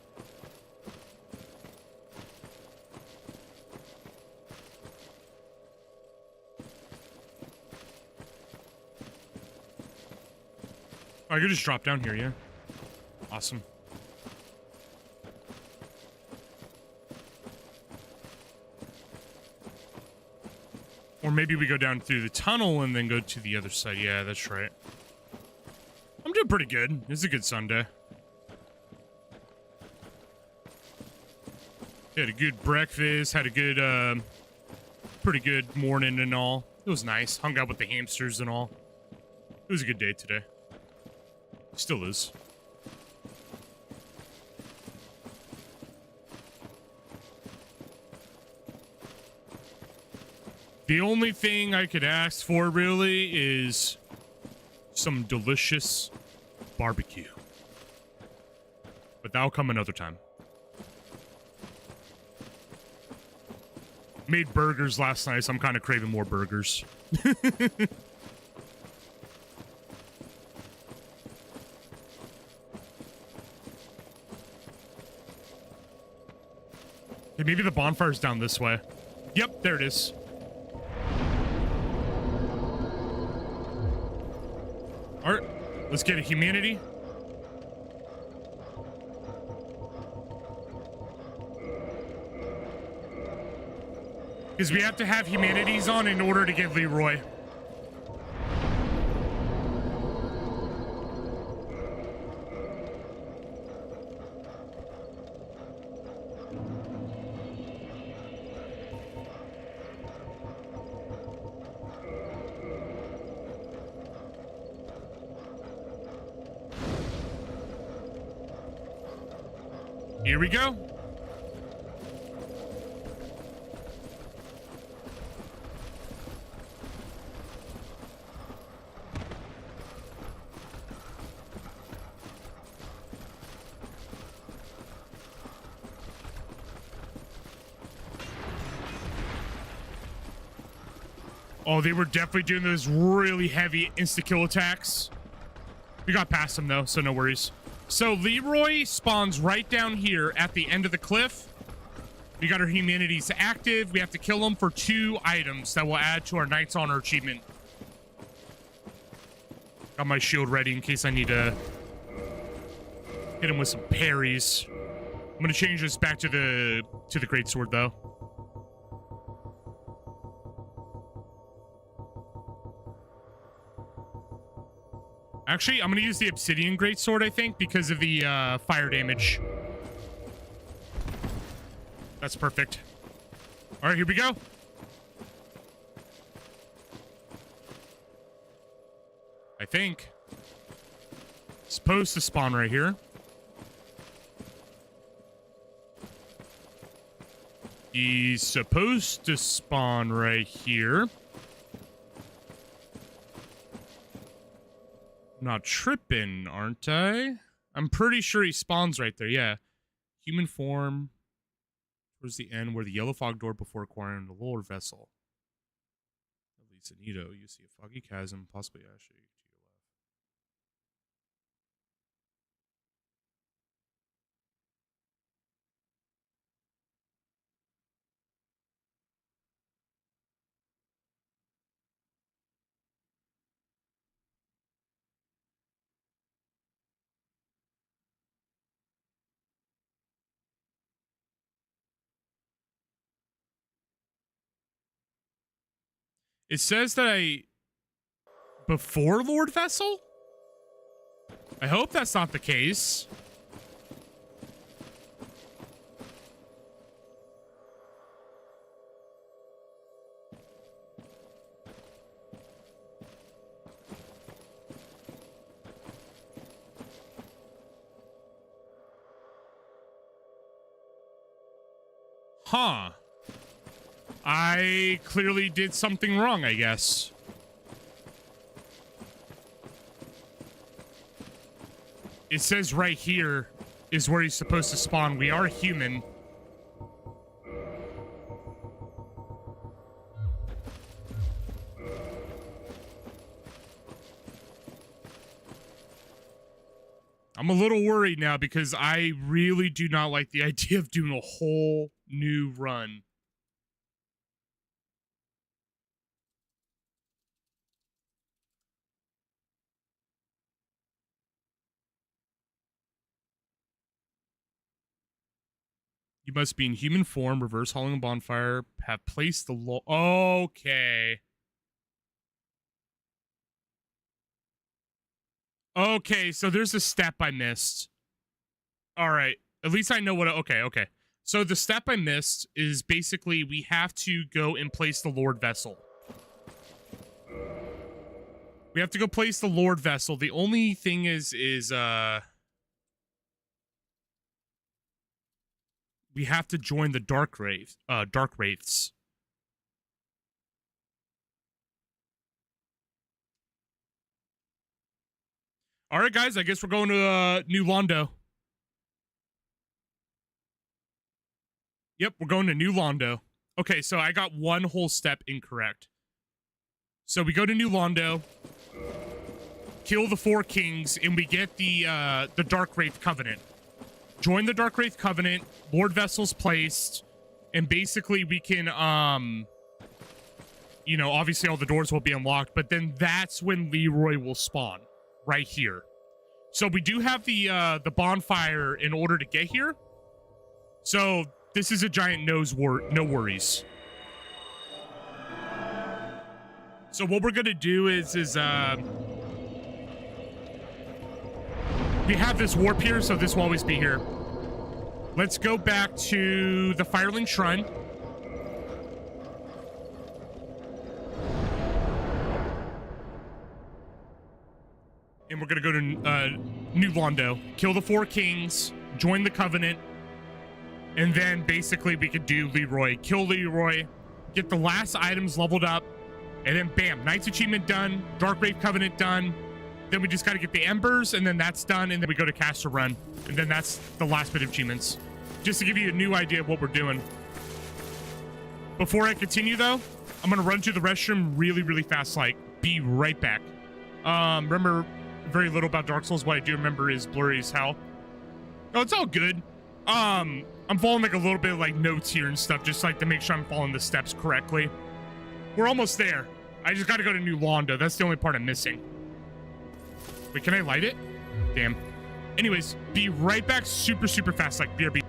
Oh, I could just drop down here, yeah? Awesome. Or maybe we go down through the tunnel and then go to the other side. Yeah, that's right. I'm doing pretty good. It's a good Sunday. Had a good breakfast. Had a good, pretty good morning and all. It was nice. Hung out with the hamsters and all. It was a good day today. Still is. The only thing I could ask for, really, is some delicious barbecue. But that'll come another time. Made burgers last night, so I'm kind of craving more burgers. Hey, maybe the bonfire's down this way. Yep, there it is. All right, let's get a humanity. Because we have to have humanities on in order to get Leroy. Here we go. Oh, they were definitely doing those really heavy insta-kill attacks. We got past them, though, so no worries. So Leroy spawns right down here at the end of the cliff. We got our humanities active. We have to kill them for 2 items that will add to our Knight's Honor achievement. Got my shield ready in case I need to hit him with some parries. I'm gonna change this back to the greatsword, though. Actually, I'm going to use the obsidian greatsword, I think, because of the fire damage. That's perfect. All right, here we go. I think. Supposed to spawn right here. He's supposed to spawn right here. Not tripping, aren't I? I'm pretty sure he spawns right there, yeah. Human form towards the end where the yellow fog door before acquiring the lower vessel. At least in Edo, you see a foggy chasm, possibly ashy to your left. It says that before Lord Vessel? I hope that's not the case. Huh. I clearly did something wrong, I guess. It says right here is where he's supposed to spawn. We are human. I'm a little worried now because I really do not like the idea of doing a whole new run. You must be in human form, reverse hauling a bonfire, have placed the law. Okay. Okay, so there's a step I missed. All right. At least I know what... Okay. So the step I missed is basically we have to go and place the Lord Vessel. We have to go place the Lord Vessel. The only thing is we have to join the Dark Wraiths. All right, guys, I guess we're going to New Londo. Yep, we're going to New Londo. Okay, so I got one whole step incorrect. So we go to New Londo, kill the 4 kings, and we get the Dark Wraith Covenant. Join the Dark Wraith Covenant, Lord Vessel's placed, and basically we can, you know, obviously all the doors will be unlocked, but then that's when Leroy will spawn. right here. So we do have the bonfire in order to get here. So this is a giant no worries. So what we're gonna do is we have this warp here, so this will always be here. Let's go back to the Firelink Shrine. And we're gonna go to New Londo, kill the 4 kings, join the Covenant, and then basically we could do Leroy, kill Leroy, get the last items leveled up, and then bam, Knight's Achievement done, Dark Brave Covenant done. Then we just gotta get the Embers, and then that's done, and then we go to Caster Run, and then that's the last bit of achievements. Just to give you a new idea of what we're doing. Before I continue though, I'm gonna run to the restroom really, really fast, like, be right back. Remember very little about Dark Souls. What I do remember is blurry as hell. Oh, it's all good. I'm following like a little bit of like notes here and stuff, just like to make sure I'm following the steps correctly. We're almost there. I just gotta go to New Londo. That's the only part I'm missing. Wait, can I light it? Damn. Anyways, be right back super, super fast, like BRB.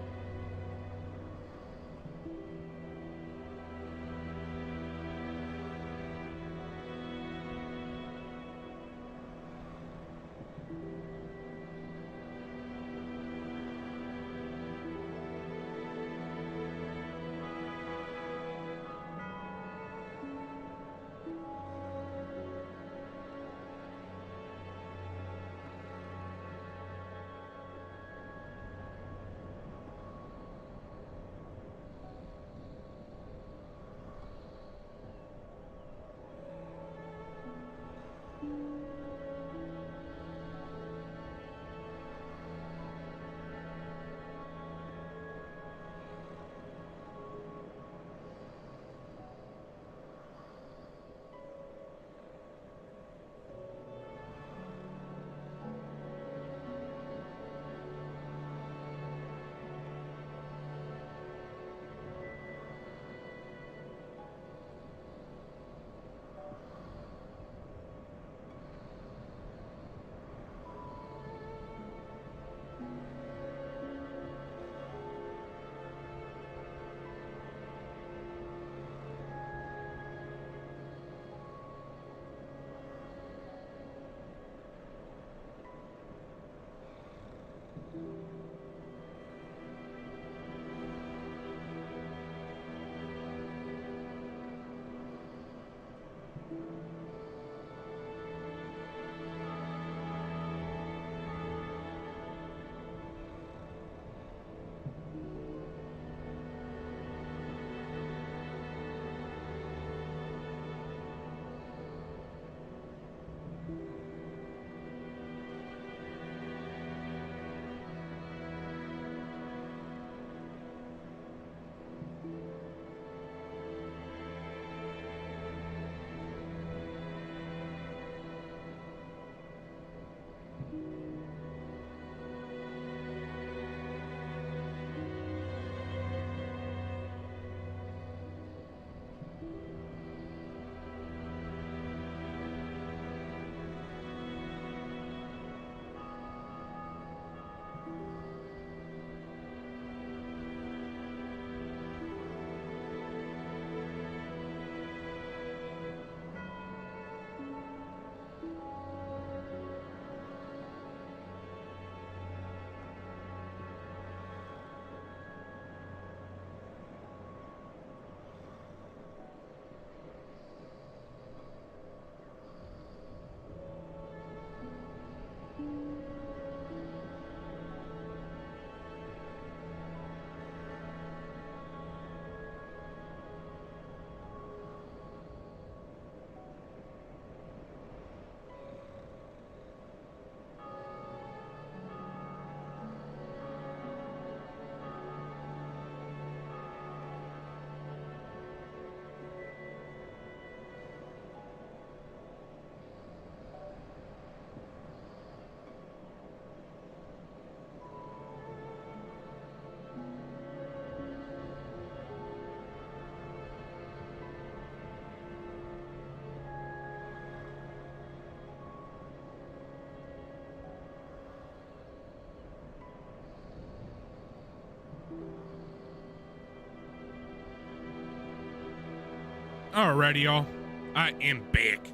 Alrighty, y'all. I am back.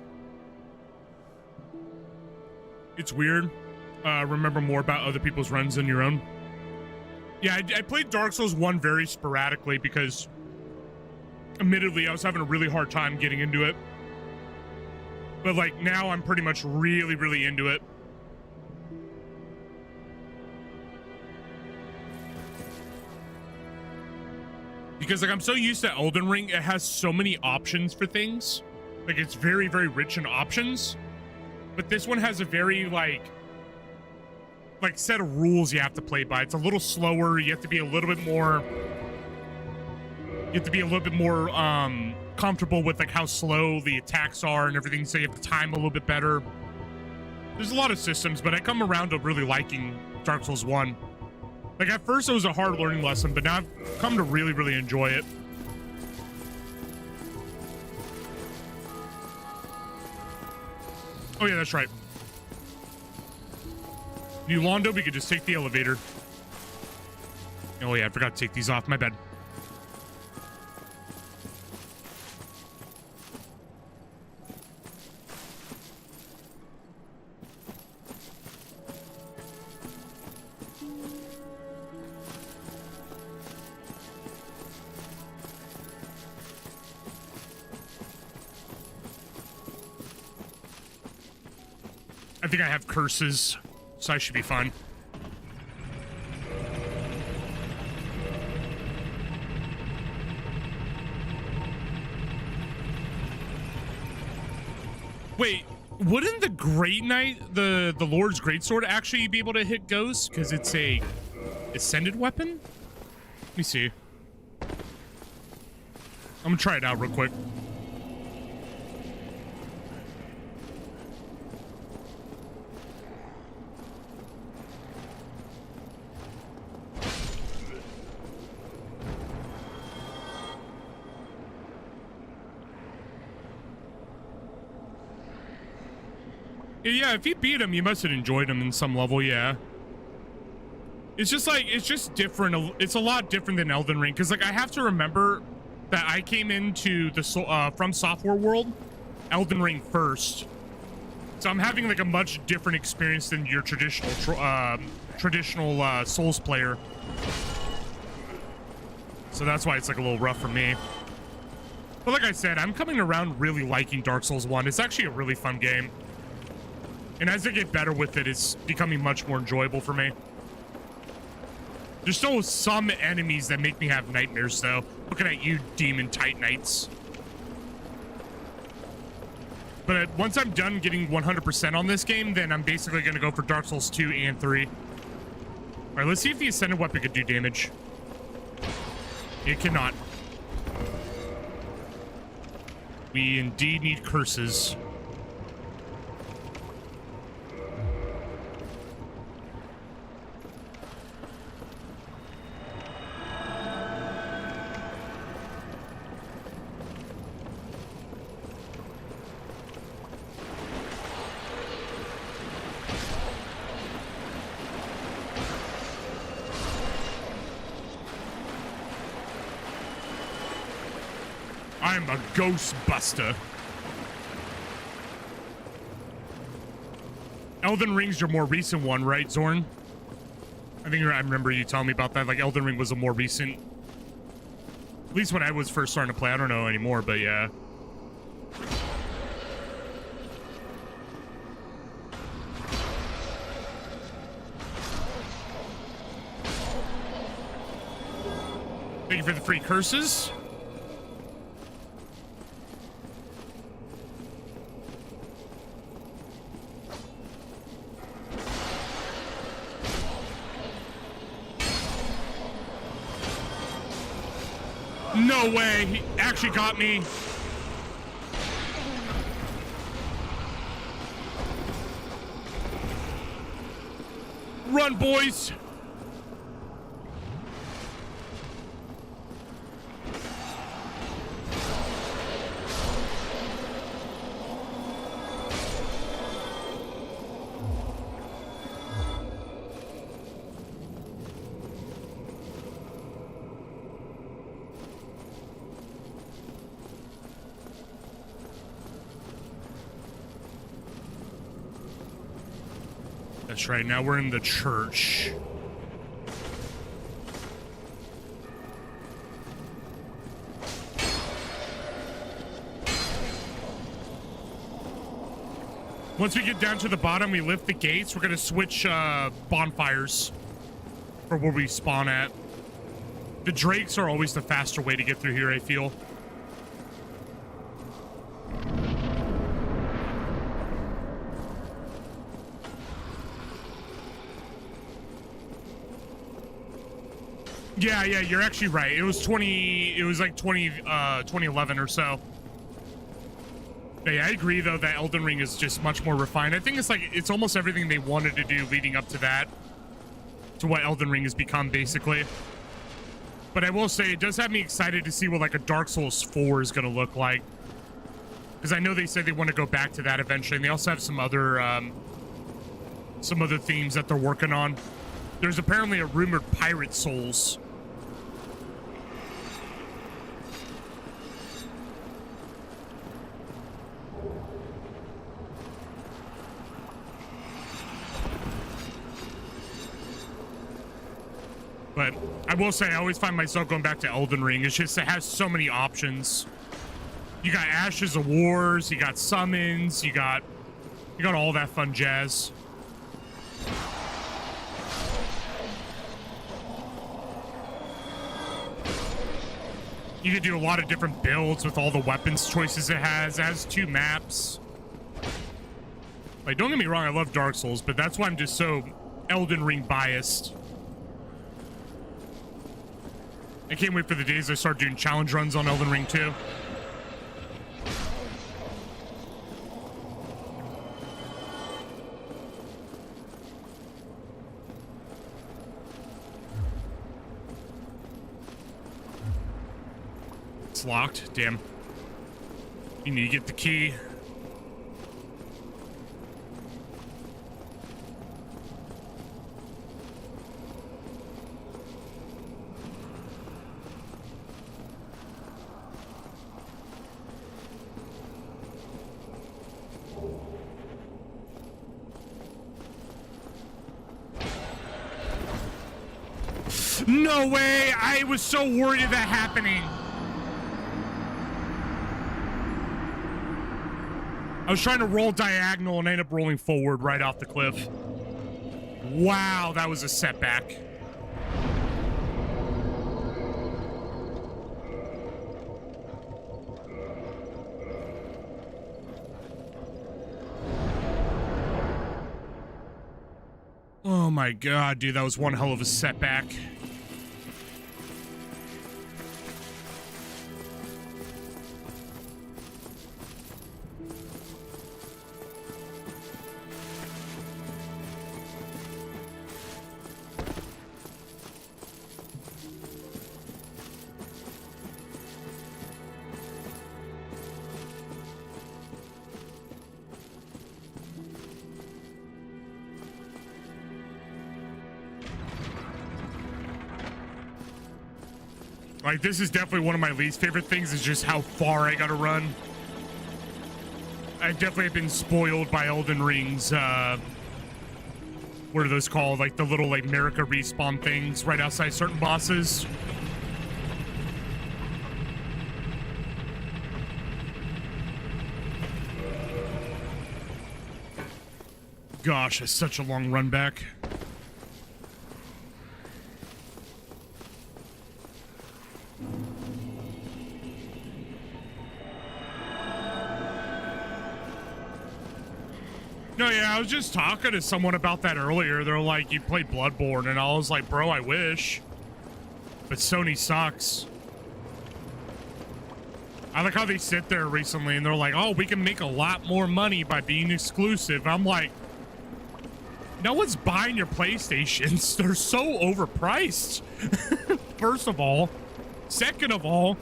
It's weird. Remember more about other people's runs than your own. Yeah, I played Dark Souls 1 very sporadically because, admittedly, I was having a really hard time getting into it. But, like, now I'm pretty much really, really into it. Because, like, I'm so used to Elden Ring, it has so many options for things. Like, it's very, very rich in options. But this one has a very, like set of rules you have to play by. It's a little slower. You have to be a little bit more... comfortable with, like, how slow the attacks are and everything, so you have to time a little bit better. There's a lot of systems, but I come around to really liking Dark Souls 1. Like, at first it was a hard learning lesson, but now I've come to really, really enjoy it. Oh yeah, that's right. New Londo, we could just take the elevator. Oh yeah, I forgot to take these off, my bad. I think I have curses, so I should be fine. Wait, wouldn't the Great Knight, the Lord's Greatsword, actually be able to hit ghosts? Because it's a ascended weapon? Let me see. I'm gonna try it out real quick. Yeah, if you beat him, you must have enjoyed him in some level, yeah. It's just like, it's just different. It's a lot different than Elden Ring, because, like, I have to remember that I came into the Fromsoftware world, Elden Ring first. So I'm having, like, a much different experience than your traditional Souls player. So that's why it's, like, a little rough for me. But like I said, I'm coming around really liking Dark Souls 1. It's actually a really fun game. And as I get better with it, it's becoming much more enjoyable for me. There's still some enemies that make me have nightmares, though. Looking at you, demon Titanites. But once I'm done getting 100% on this game, then I'm basically going to go for Dark Souls 2 and 3. All right, let's see if the Ascended Weapon could do damage. It cannot. We indeed need curses. I'm a Ghostbuster. Elden Ring's your more recent one, right, Zorn? I remember you telling me about that. Like, Elden Ring was a more recent... At least when I was first starting to play. I don't know anymore, but yeah. Thank you for the free curses. No way, he actually got me. Run, boys. That's right. Now we're in the church. Once we get down to the bottom, we lift the gates. We're going to switch bonfires for where we spawn at. The drakes are always the faster way to get through here, I feel. Yeah, you're actually right. It was like 2011 or so. Yeah, I agree, though, that Elden Ring is just much more refined. I think it's almost everything they wanted to do leading up to that, to what Elden Ring has become, basically. But I will say, it does have me excited to see what, like, a Dark Souls 4 is going to look like. Because I know they said they want to go back to that eventually, and they also have some other themes that they're working on. There's apparently a rumored Pirate Souls. But I will say, I always find myself going back to Elden Ring. It's just, it has so many options. You got Ashes of Wars, you got summons, you got all that fun jazz. You can do a lot of different builds with all the weapons choices it has. It has 2 maps. Like, don't get me wrong, I love Dark Souls, but that's why I'm just so Elden Ring biased. I can't wait for the days I start doing challenge runs on Elden Ring 2. It's locked. Damn. You need to get the key. No way! I was so worried of that happening. I was trying to roll diagonal and ended up rolling forward right off the cliff. Wow, that was a setback. Oh my god, dude, that was one hell of a setback. Like, this is definitely one of my least favorite things, is just how far I gotta run. I definitely have been spoiled by Elden Ring's, what are those called? Like, the little, like, America respawn things right outside certain bosses. Gosh, it's such a long run back. No, yeah, I was just talking to someone about that earlier. They're like, you played Bloodborne, and I was like, bro, I wish. But Sony sucks. I like how they sit there recently, and they're like, oh, we can make a lot more money by being exclusive. I'm like, no one's buying your PlayStations. They're so overpriced. First of all. Second of all,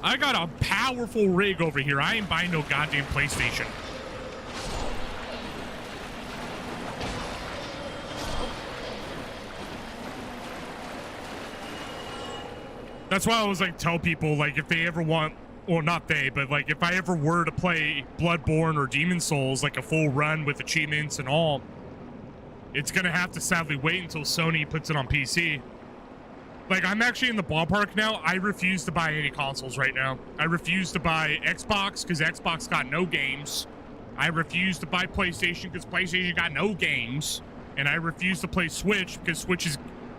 I got a powerful rig over here. I ain't buying no goddamn PlayStation. That's why I always like tell people, like, if they ever want, well, not they, but like if I ever were to play Bloodborne or Demon Souls, like a full run with achievements and all, It's gonna have to sadly wait until Sony puts it on PC. Like, I'm actually in the ballpark now. I refuse to buy any consoles right now. I refuse to buy Xbox because Xbox got no games. I refuse to buy PlayStation because PlayStation got no games. And I refuse to play Switch because Switch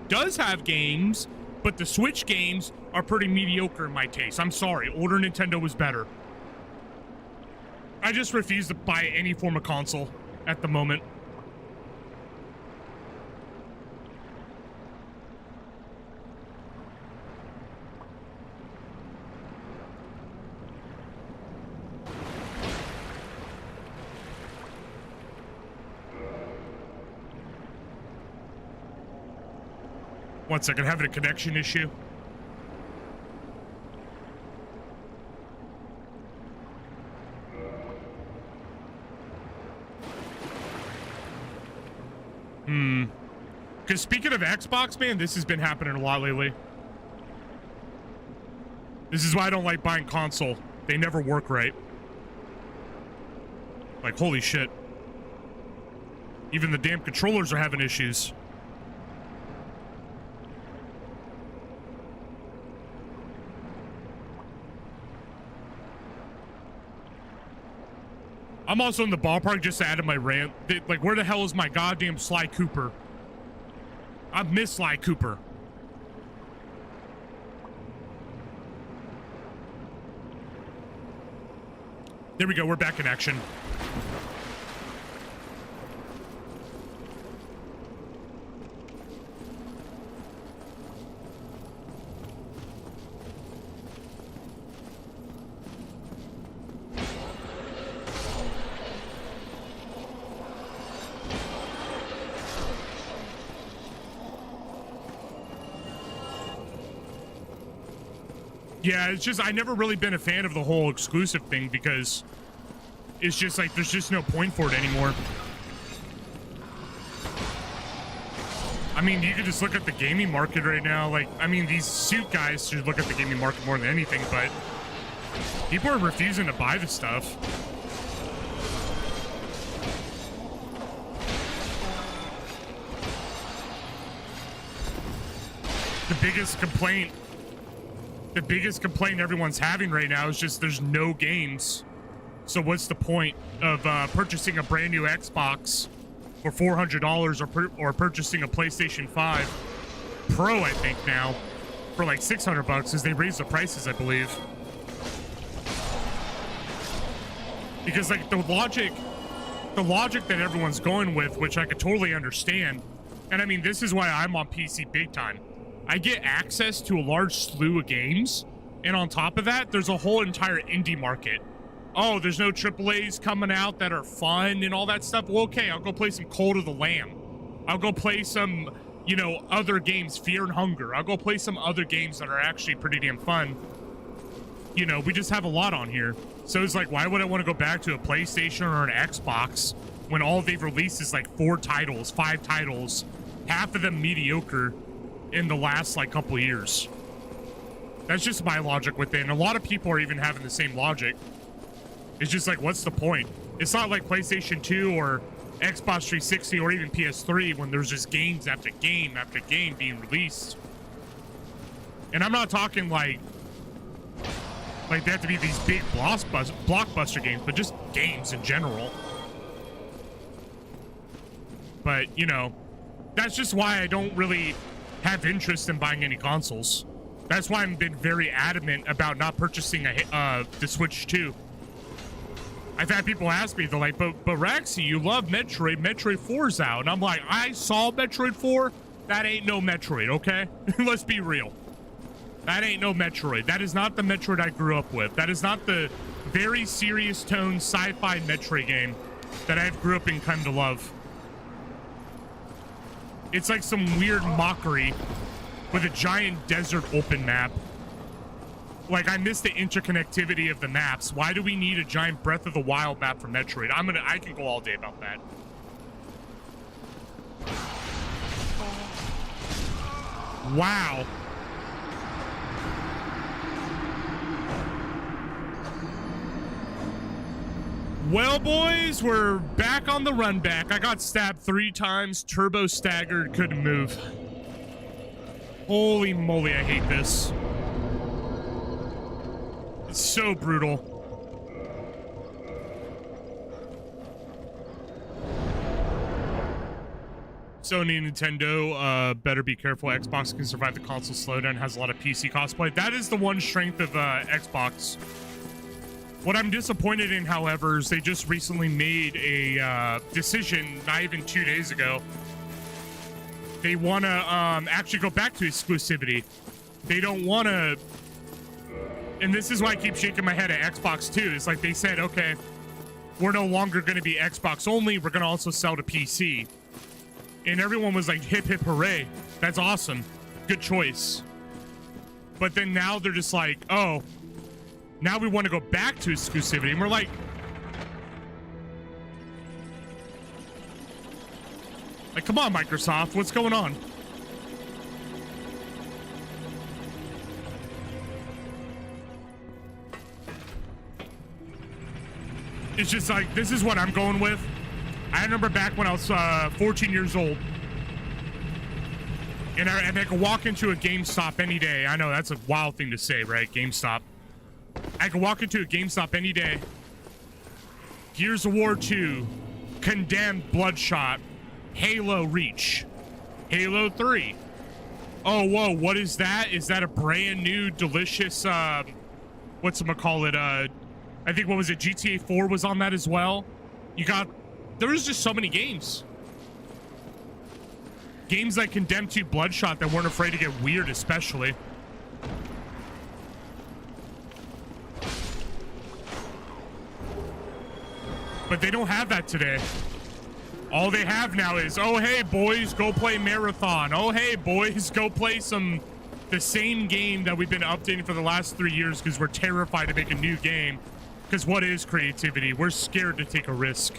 does have games, but the Switch games are pretty mediocre in my taste. I'm sorry. Older Nintendo was better. I just refuse to buy any form of console at the moment. One second, having a connection issue. Because speaking of Xbox, man, this has been happening a lot lately. This is why I don't like buying console. They never work right. Like, holy shit. Even the damn controllers are having issues. I'm also in the ballpark, just to add to my rant. Like, where the hell is my goddamn Sly Cooper? I've missed Sly Cooper. There we go, we're back in action. Yeah, it's just, I never really been a fan of the whole exclusive thing because it's just like, there's just no point for it anymore. I mean, you can just look at the gaming market right now. Like, I mean, these suit guys should look at the gaming market more than anything, but people are refusing to buy the stuff. The biggest complaint everyone's having right now is just there's no games. So what's the point of purchasing a brand new Xbox for $400 or purchasing a PlayStation 5 Pro, I think now, for like $600 as they raise the prices, I believe. Because like the logic that everyone's going with, which I could totally understand, and I mean, this is why I'm on PC big time. I get access to a large slew of games, and on top of that, there's a whole entire indie market. Oh, there's no AAAs coming out that are fun and all that stuff. Well, okay, I'll go play some Cult of the Lamb. I'll go play some, you know, other games, Fear and Hunger. I'll go play some other games that are actually pretty damn fun. You know, we just have a lot on here. So it's like, why would I want to go back to a PlayStation or an Xbox when all they've released is like 4 titles, 5 titles, half of them mediocre in the last like couple of years? That's just my logic with it, and a lot of people are even having the same logic. It's just like, what's the point? It's not like PlayStation 2 or Xbox 360 or even PS3 when there's just games after game after game being released. And I'm not talking like they have to be these big blockbuster games, but just games in general. But, you know, that's just why I don't really have interest in buying any consoles. That's why I've been very adamant about not purchasing the Switch 2. I've had people ask me, they're like, but Raxi, you love Metroid. Metroid 4's out. And I'm like, I saw Metroid 4. That ain't no Metroid, okay? Let's be real. That ain't no Metroid. That is not the Metroid I grew up with. That is not the very serious tone sci-fi Metroid game that I've grew up and come to love. It's like some weird mockery with a giant desert open map. Like, I miss the interconnectivity of the maps. Why do we need a giant Breath of the Wild map for Metroid? I can go all day about that. Wow. Well, boys, we're back on the run back. I got stabbed 3 times, turbo staggered, couldn't move. Holy moly, I hate this. It's so brutal. Sony and Nintendo, better be careful. Xbox can survive the console slowdown, has a lot of PC cosplay. That is the one strength of Xbox. What I'm disappointed in, however, is they just recently made a decision, not even 2 days ago. They want to actually go back to exclusivity. They don't want to... And this is why I keep shaking my head at Xbox too. It's like they said, okay, we're no longer going to be Xbox only. We're going to also sell to PC. And everyone was like, hip, hip, hooray. That's awesome. Good choice. But then now they're just like, oh, now we want to go back to exclusivity. And we're like, come on, Microsoft, what's going on? It's just like, this is what I'm going with. I remember back when I was 14 years old. And I could walk into a GameStop any day. I know that's a wild thing to say, right? GameStop. I could walk into a GameStop any day. Gears of War 2. Condemned Bloodshot. Halo Reach. Halo 3. Oh, whoa, what is that? Is that a brand new, delicious, whatchamacallit, I think, what was it? GTA 4 was on that as well. There was just so many games. Games like Condemned 2 Bloodshot that weren't afraid to get weird, especially. But they don't have that today. All they have now is, oh, hey, boys, go play Marathon. Oh, hey, boys, go play the same game that we've been updating for the last 3 years because we're terrified to make a new game. Because what is creativity? We're scared to take a risk.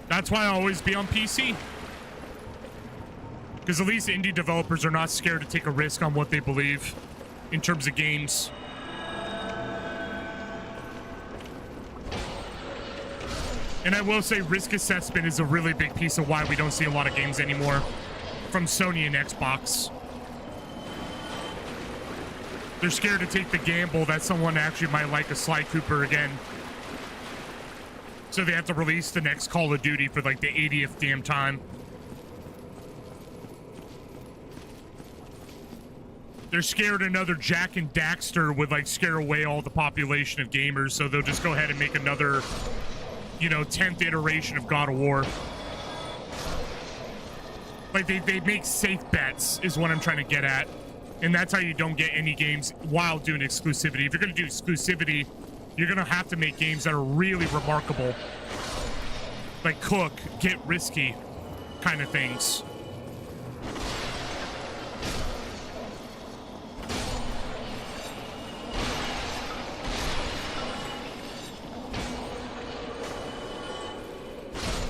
That's why I always be on PC. Because at least indie developers are not scared to take a risk on what they believe in terms of games. And I will say risk assessment is a really big piece of why we don't see a lot of games anymore from Sony and Xbox. They're scared to take the gamble that someone actually might like a Sly Cooper again. So they have to release the next Call of Duty for like the 80th damn time. They're scared another Jack and Daxter would like scare away all the population of gamers, so they'll just go ahead and make another, you know, 10th iteration of God of War. Like they make safe bets is what I'm trying to get at. And that's how you don't get any games while doing exclusivity. If you're going to do exclusivity, you're going to have to make games that are really remarkable. Like Cook, Get Risky kind of things.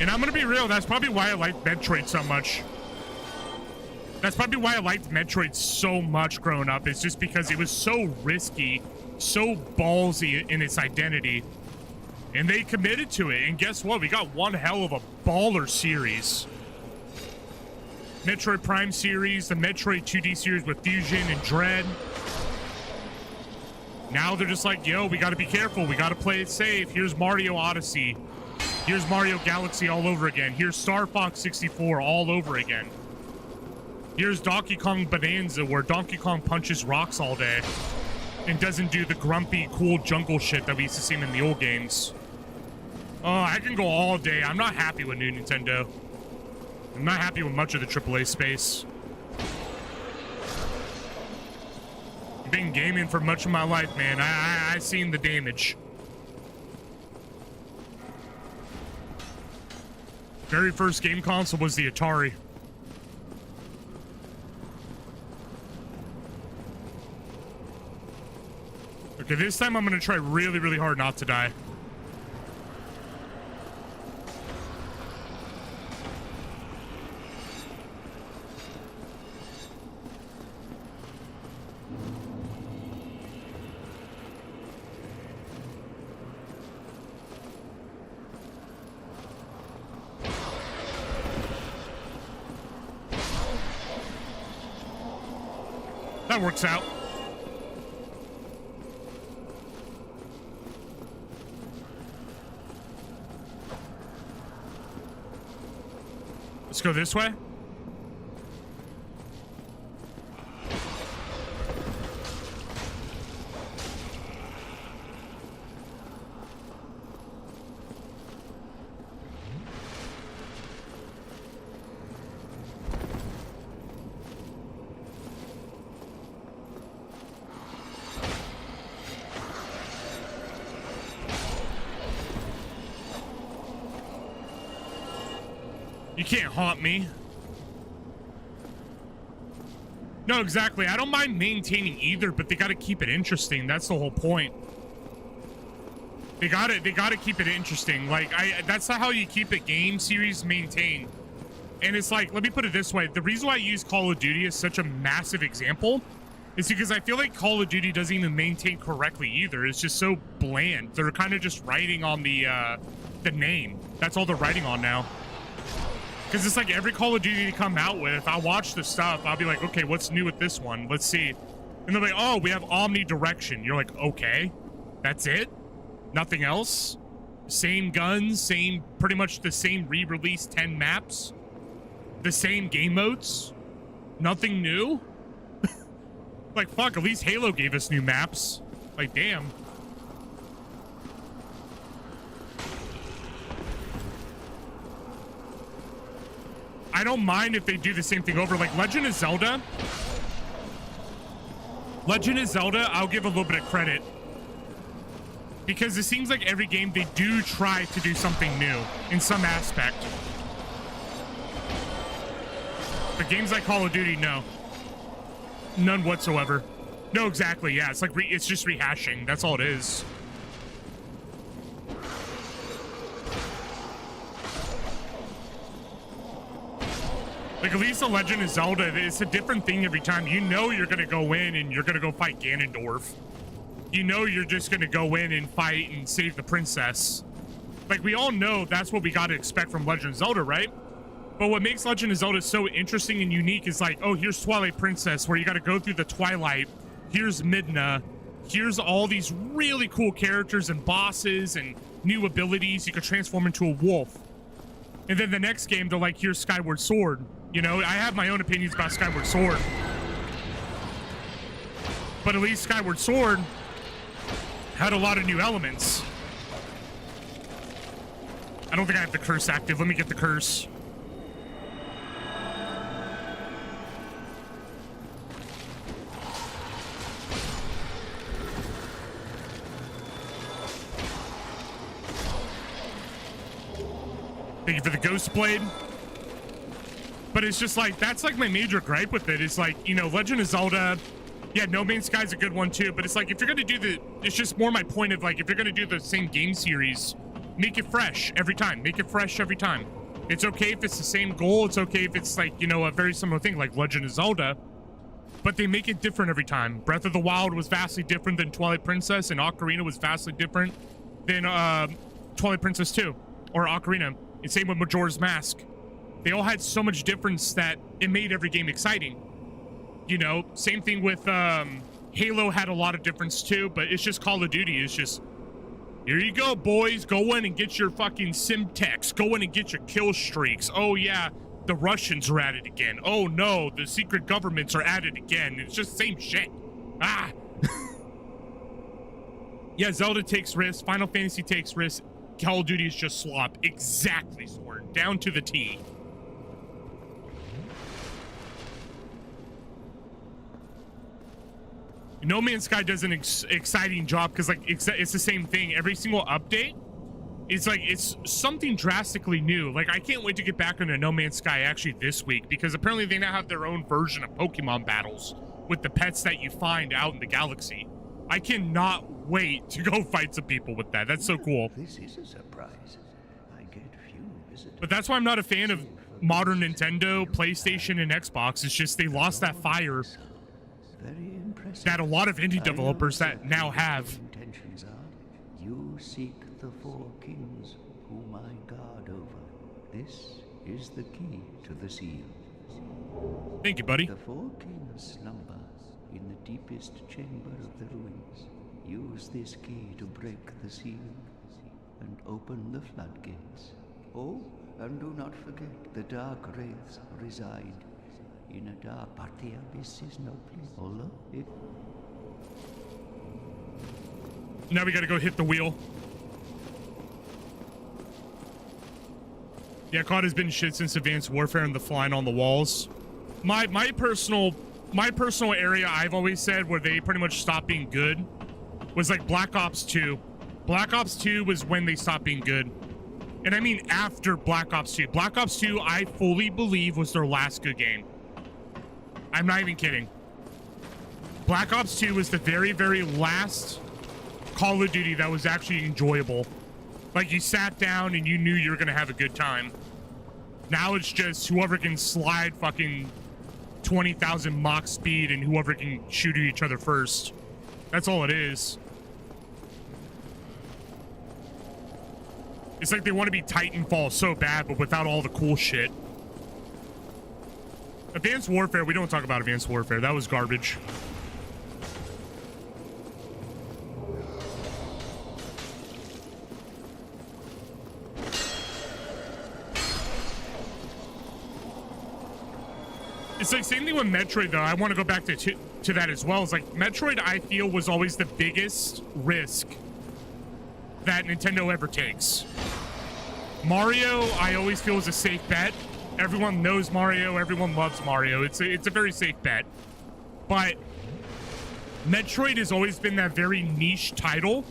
And I'm going to be real, that's probably why I like Metroid so much. That's probably why I liked Metroid so much growing up. It's just because it was so risky, so ballsy in its identity. And they committed to it. And guess what? We got one hell of a baller series. Metroid Prime series, the Metroid 2D series with Fusion and Dread. Now they're just like, yo, we got to be careful. We got to play it safe. Here's Mario Odyssey. Here's Mario Galaxy all over again. Here's Star Fox 64 all over again. Here's Donkey Kong Bonanza, where Donkey Kong punches rocks all day and doesn't do the grumpy, cool jungle shit that we used to see him in the old games. Oh, I can go all day. I'm not happy with new Nintendo. I'm not happy with much of the AAA space. I've been gaming for much of my life, man. I seen the damage. Very first game console was the Atari. Okay, this time I'm gonna try really, really hard not to die. That works out. Let's go this way. You can't haunt me. No, exactly. I don't mind maintaining either, but they got to keep it interesting. That's the whole point. They got to keep it interesting. Like that's not how you keep a game series maintained. And it's like, let me put it this way. The reason why I use Call of Duty as such a massive example is because I feel like Call of Duty doesn't even maintain correctly either. It's just so bland. They're kind of just writing on the name. That's all they're writing on now. Because it's like every Call of Duty they come out with, I'll watch the stuff. I'll be like, okay, what's new with this one? Let's see. And they're like, oh, we have omnidirection. You're like, okay, that's it? Nothing else? Same guns, pretty much the same re-release 10 maps? The same game modes? Nothing new? Like, fuck, at least Halo gave us new maps. Like, damn. I don't mind if they do the same thing over. Like Legend of Zelda, I'll give a little bit of credit. Because it seems like every game they do try to do something new in some aspect. But games like Call of Duty, no. None whatsoever. No, exactly, yeah. It's like, it's just rehashing. That's all it is. Like, at least The Legend of Zelda, it's a different thing every time. You know you're going to go in and you're going to go fight Ganondorf. You know you're just going to go in and fight and save the princess. Like, we all know that's what we got to expect from Legend of Zelda, right? But what makes Legend of Zelda so interesting and unique is like, oh, here's Twilight Princess, where you got to go through the Twilight. Here's Midna. Here's all these really cool characters and bosses and new abilities. You could transform into a wolf. And then the next game, they're like, here's Skyward Sword. You know, I have my own opinions about Skyward Sword. But at least Skyward Sword had a lot of new elements. I don't think I have the curse active. Let me get the curse. Thank you for the Ghost Blade. But it's just like, that's like my major gripe with it. It's like, you know, Legend of Zelda, yeah, No Man's Sky's a good one too, but it's like, if you're going to do it's just more my point of like, if you're going to do the same game series, make it fresh every time. Make it fresh every time. It's okay if it's the same goal. It's okay if it's like, you know, a very similar thing like Legend of Zelda, but they make it different every time. Breath of the Wild was vastly different than Twilight Princess, and Ocarina was vastly different than Twilight Princess 2 or Ocarina. And same with Majora's Mask. They all had so much difference that it made every game exciting. You know, same thing with Halo had a lot of difference too, but it's just Call of Duty. It's just, here you go, boys. Go in and get your fucking Simtex. Go in and get your kill streaks. Oh, yeah, the Russians are at it again. Oh, no, the secret governments are at it again. It's just same shit. Ah. Yeah, Zelda takes risks. Final Fantasy takes risks. Call of Duty is just slop. Exactly, Sword. Down to the T. No Man's Sky does an exciting job because like it's the same thing. Every single update, it's like it's something drastically new. Like I can't wait to get back into No Man's Sky actually this week because apparently they now have their own version of Pokemon battles with the pets that you find out in the galaxy. I cannot wait to go fight some people with that. That's so cool. This is a surprise. I get few visitors. But that's why I'm not a fan of modern Nintendo, PlayStation, and Xbox. It's just they lost that fire Very impressive. that a lot of indie developers that now have. Intentions are. You seek the four kings whom I guard over. This is the key to the seal. Thank you, buddy. The four kings slumber in the deepest chamber of the ruins. Use this key to break the seal and open the floodgates. Oh, and do not forget the dark wraiths reside in a dark, but the abyss is no place. Although it... Now we gotta go hit the wheel. Yeah, COD has been shit since Advanced Warfare and the flying on the walls. My personal area, I've always said, where they pretty much stopped being good was like Black Ops 2. Black Ops 2 was when they stopped being good. And I mean after Black Ops 2. Black Ops 2, I fully believe, was their last good game. I'm not even kidding. Black Ops 2 was the very, very last Call of Duty that was actually enjoyable. Like, you sat down and you knew you were going to have a good time. Now it's just whoever can slide fucking 20,000 Mach speed and whoever can shoot at each other first. That's all it is. It's like they want to be Titanfall so bad, but without all the cool shit. Advanced Warfare, we don't talk about Advanced Warfare. That was garbage. It's like same thing with Metroid, though. I want to go back to that as well. It's like Metroid, I feel, was always the biggest risk that Nintendo ever takes. Mario, I always feel, is a safe bet. Everyone knows Mario. Everyone loves Mario. It's a very safe bet. But Metroid has always been that very niche title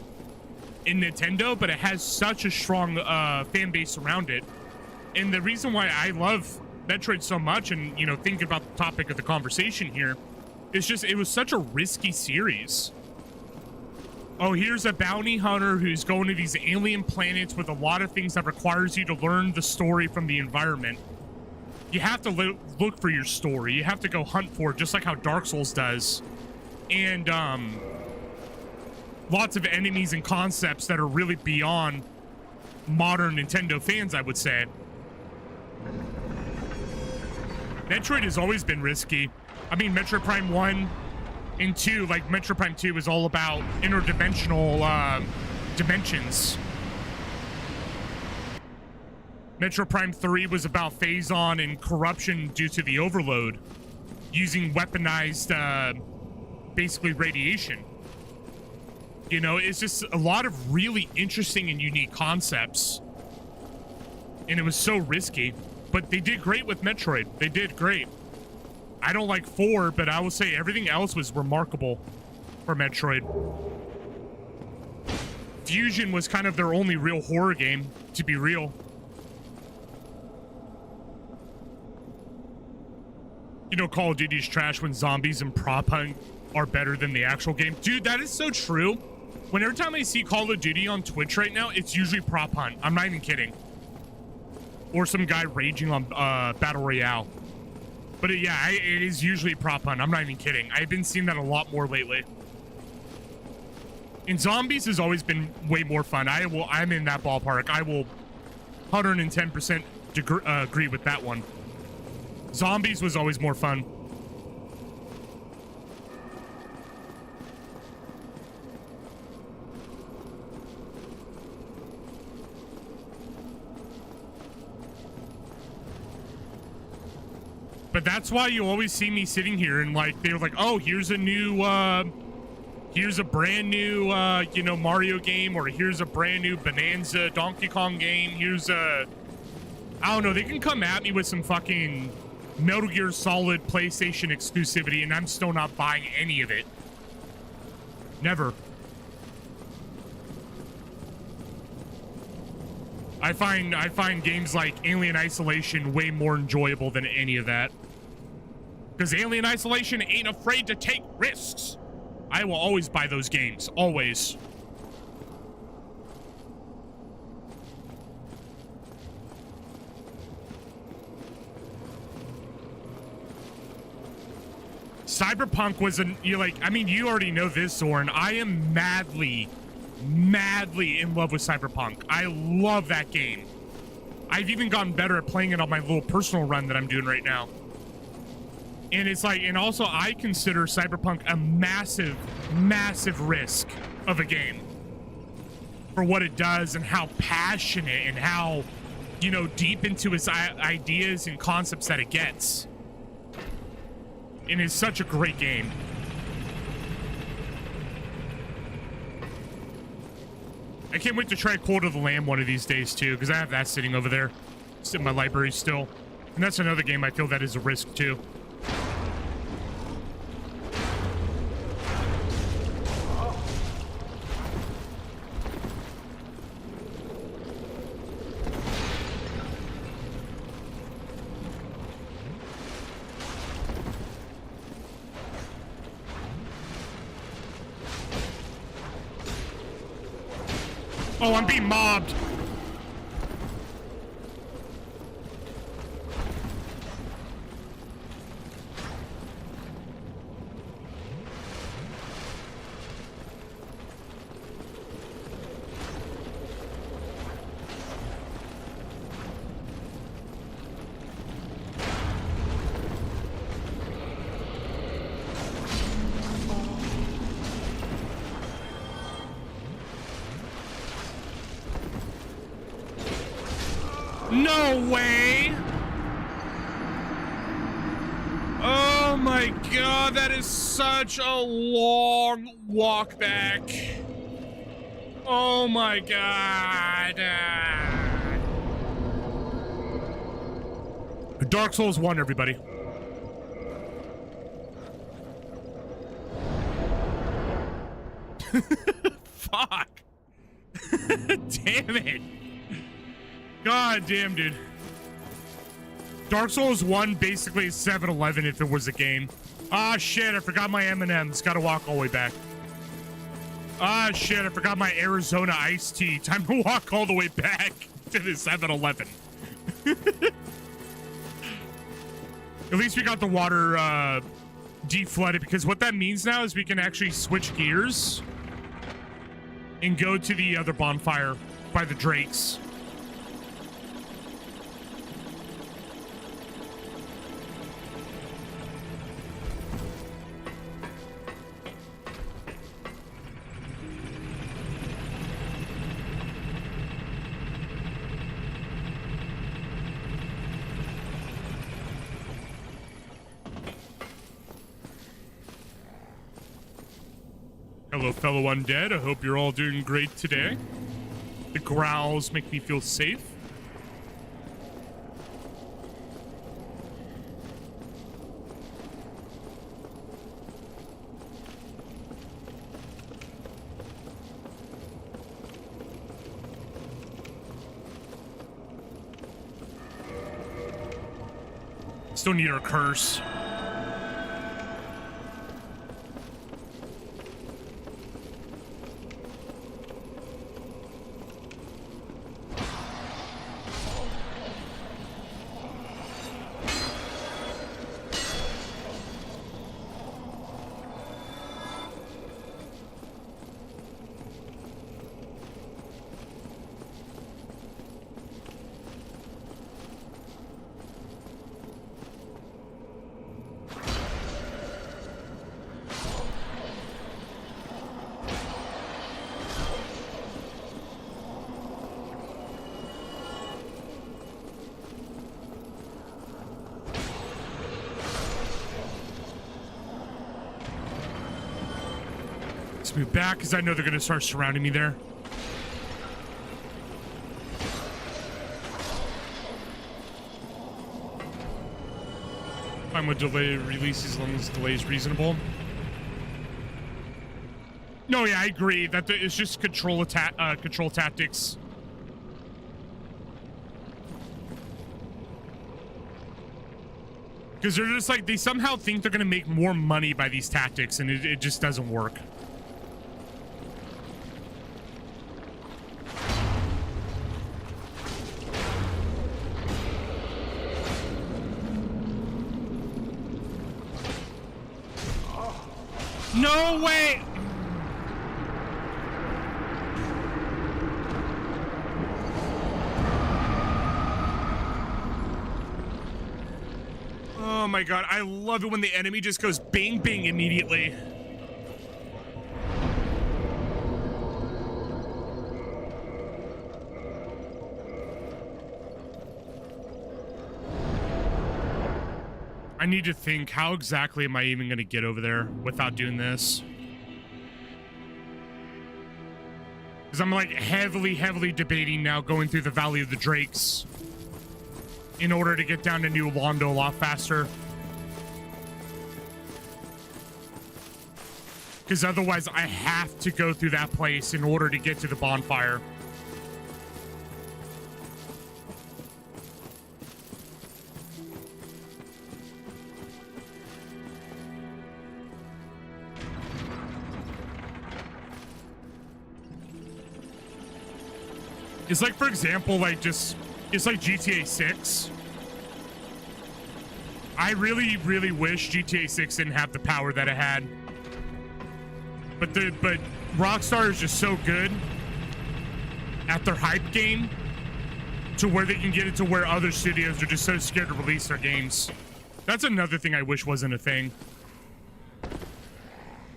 in Nintendo, but it has such a strong fan base around it. And the reason why I love Metroid so much, and, you know, thinking about the topic of the conversation here, is just it was such a risky series. Oh, here's a bounty hunter who's going to these alien planets with a lot of things that requires you to learn the story from the environment. You have to look for your story. You have to go hunt for it, just like how Dark Souls does. And lots of enemies and concepts that are really beyond modern Nintendo fans, I would say. Metroid has always been risky. I mean, Metroid Prime 1 and 2, like Metroid Prime 2 is all about interdimensional dimensions. Metroid Prime 3 was about Phazon and corruption due to the overload, using weaponized, basically radiation. You know, it's just a lot of really interesting and unique concepts. And it was so risky. But they did great with Metroid. They did great. I don't like 4, but I will say everything else was remarkable for Metroid. Fusion was kind of their only real horror game, to be real. You know, Call of Duty's trash when zombies and prop hunt are better than the actual game. Dude, that is so true. Whenever time I see Call of Duty on Twitch right now, it's usually prop hunt. I'm not even kidding. Or some guy raging on Battle Royale. But yeah, it is usually prop hunt. I'm not even kidding. I've been seeing that a lot more lately. And zombies has always been way more fun. I'm in that ballpark. I will 110% agree with that one. Zombies was always more fun. But that's why you always see me sitting here and like, they were like, oh, here's a new, here's a brand new, you know, Mario game, or here's a brand new Bonanza Donkey Kong game. Here's a, I don't know, they can come at me with some fucking Metal Gear Solid PlayStation exclusivity and I'm still not buying any of it. Never. I find games like Alien Isolation way more enjoyable than any of that. Because Alien Isolation ain't afraid to take risks. I will always buy those games. Always. Cyberpunk was you already know this, Zoran. I am madly in love with Cyberpunk. I love that game. I've even gotten better at playing it on my little personal run that I'm doing right now. And it's like, and also I consider Cyberpunk a massive, massive risk of a game for what it does and how passionate and how, you know, deep into its ideas and concepts that it gets. And it's such a great game. I can't wait to try Cult of the Lamb one of these days too, because I have that sitting over there. It's in my library still. And that's another game I feel that is a risk too. Oh, I'm being mobbed. No way! Oh my god, that is such a long walk back. Oh my god. Dark Souls 1, everybody. Fuck. Damn it. God damn, dude. Dark Souls 1 basically is 7-Eleven if it was a game. Ah, shit, I forgot my M&M's. Gotta walk all the way back. Ah, shit, I forgot my Arizona iced tea. Time to walk all the way back to the 7-Eleven. At least we got the water deflooded, because what that means now is we can actually switch gears and go to the other bonfire by the drakes. Hello, fellow undead. I hope you're all doing great today. The growls make me feel safe. Still need our curse. Move back because I know they're going to start surrounding me there. Fine with delay release as long as delay is reasonable. No, yeah, I agree that it's just control tactics. Because they're just like, they somehow think they're going to make more money by these tactics, and it just doesn't work. No way! Oh my god, I love it when the enemy just goes bing bing immediately. I need to think, how exactly am I even going to get over there without doing this? Because I'm like heavily debating now going through the Valley of the Drakes in order to get down to New Londo a lot faster. Because otherwise I have to go through that place in order to get to the bonfire. It's like, for example, like just, it's like GTA 6. I really wish GTA 6 didn't have the power that it had. But Rockstar is just so good at their hype game to where they can get it to where other studios are just so scared to release their games. That's another thing I wish wasn't a thing.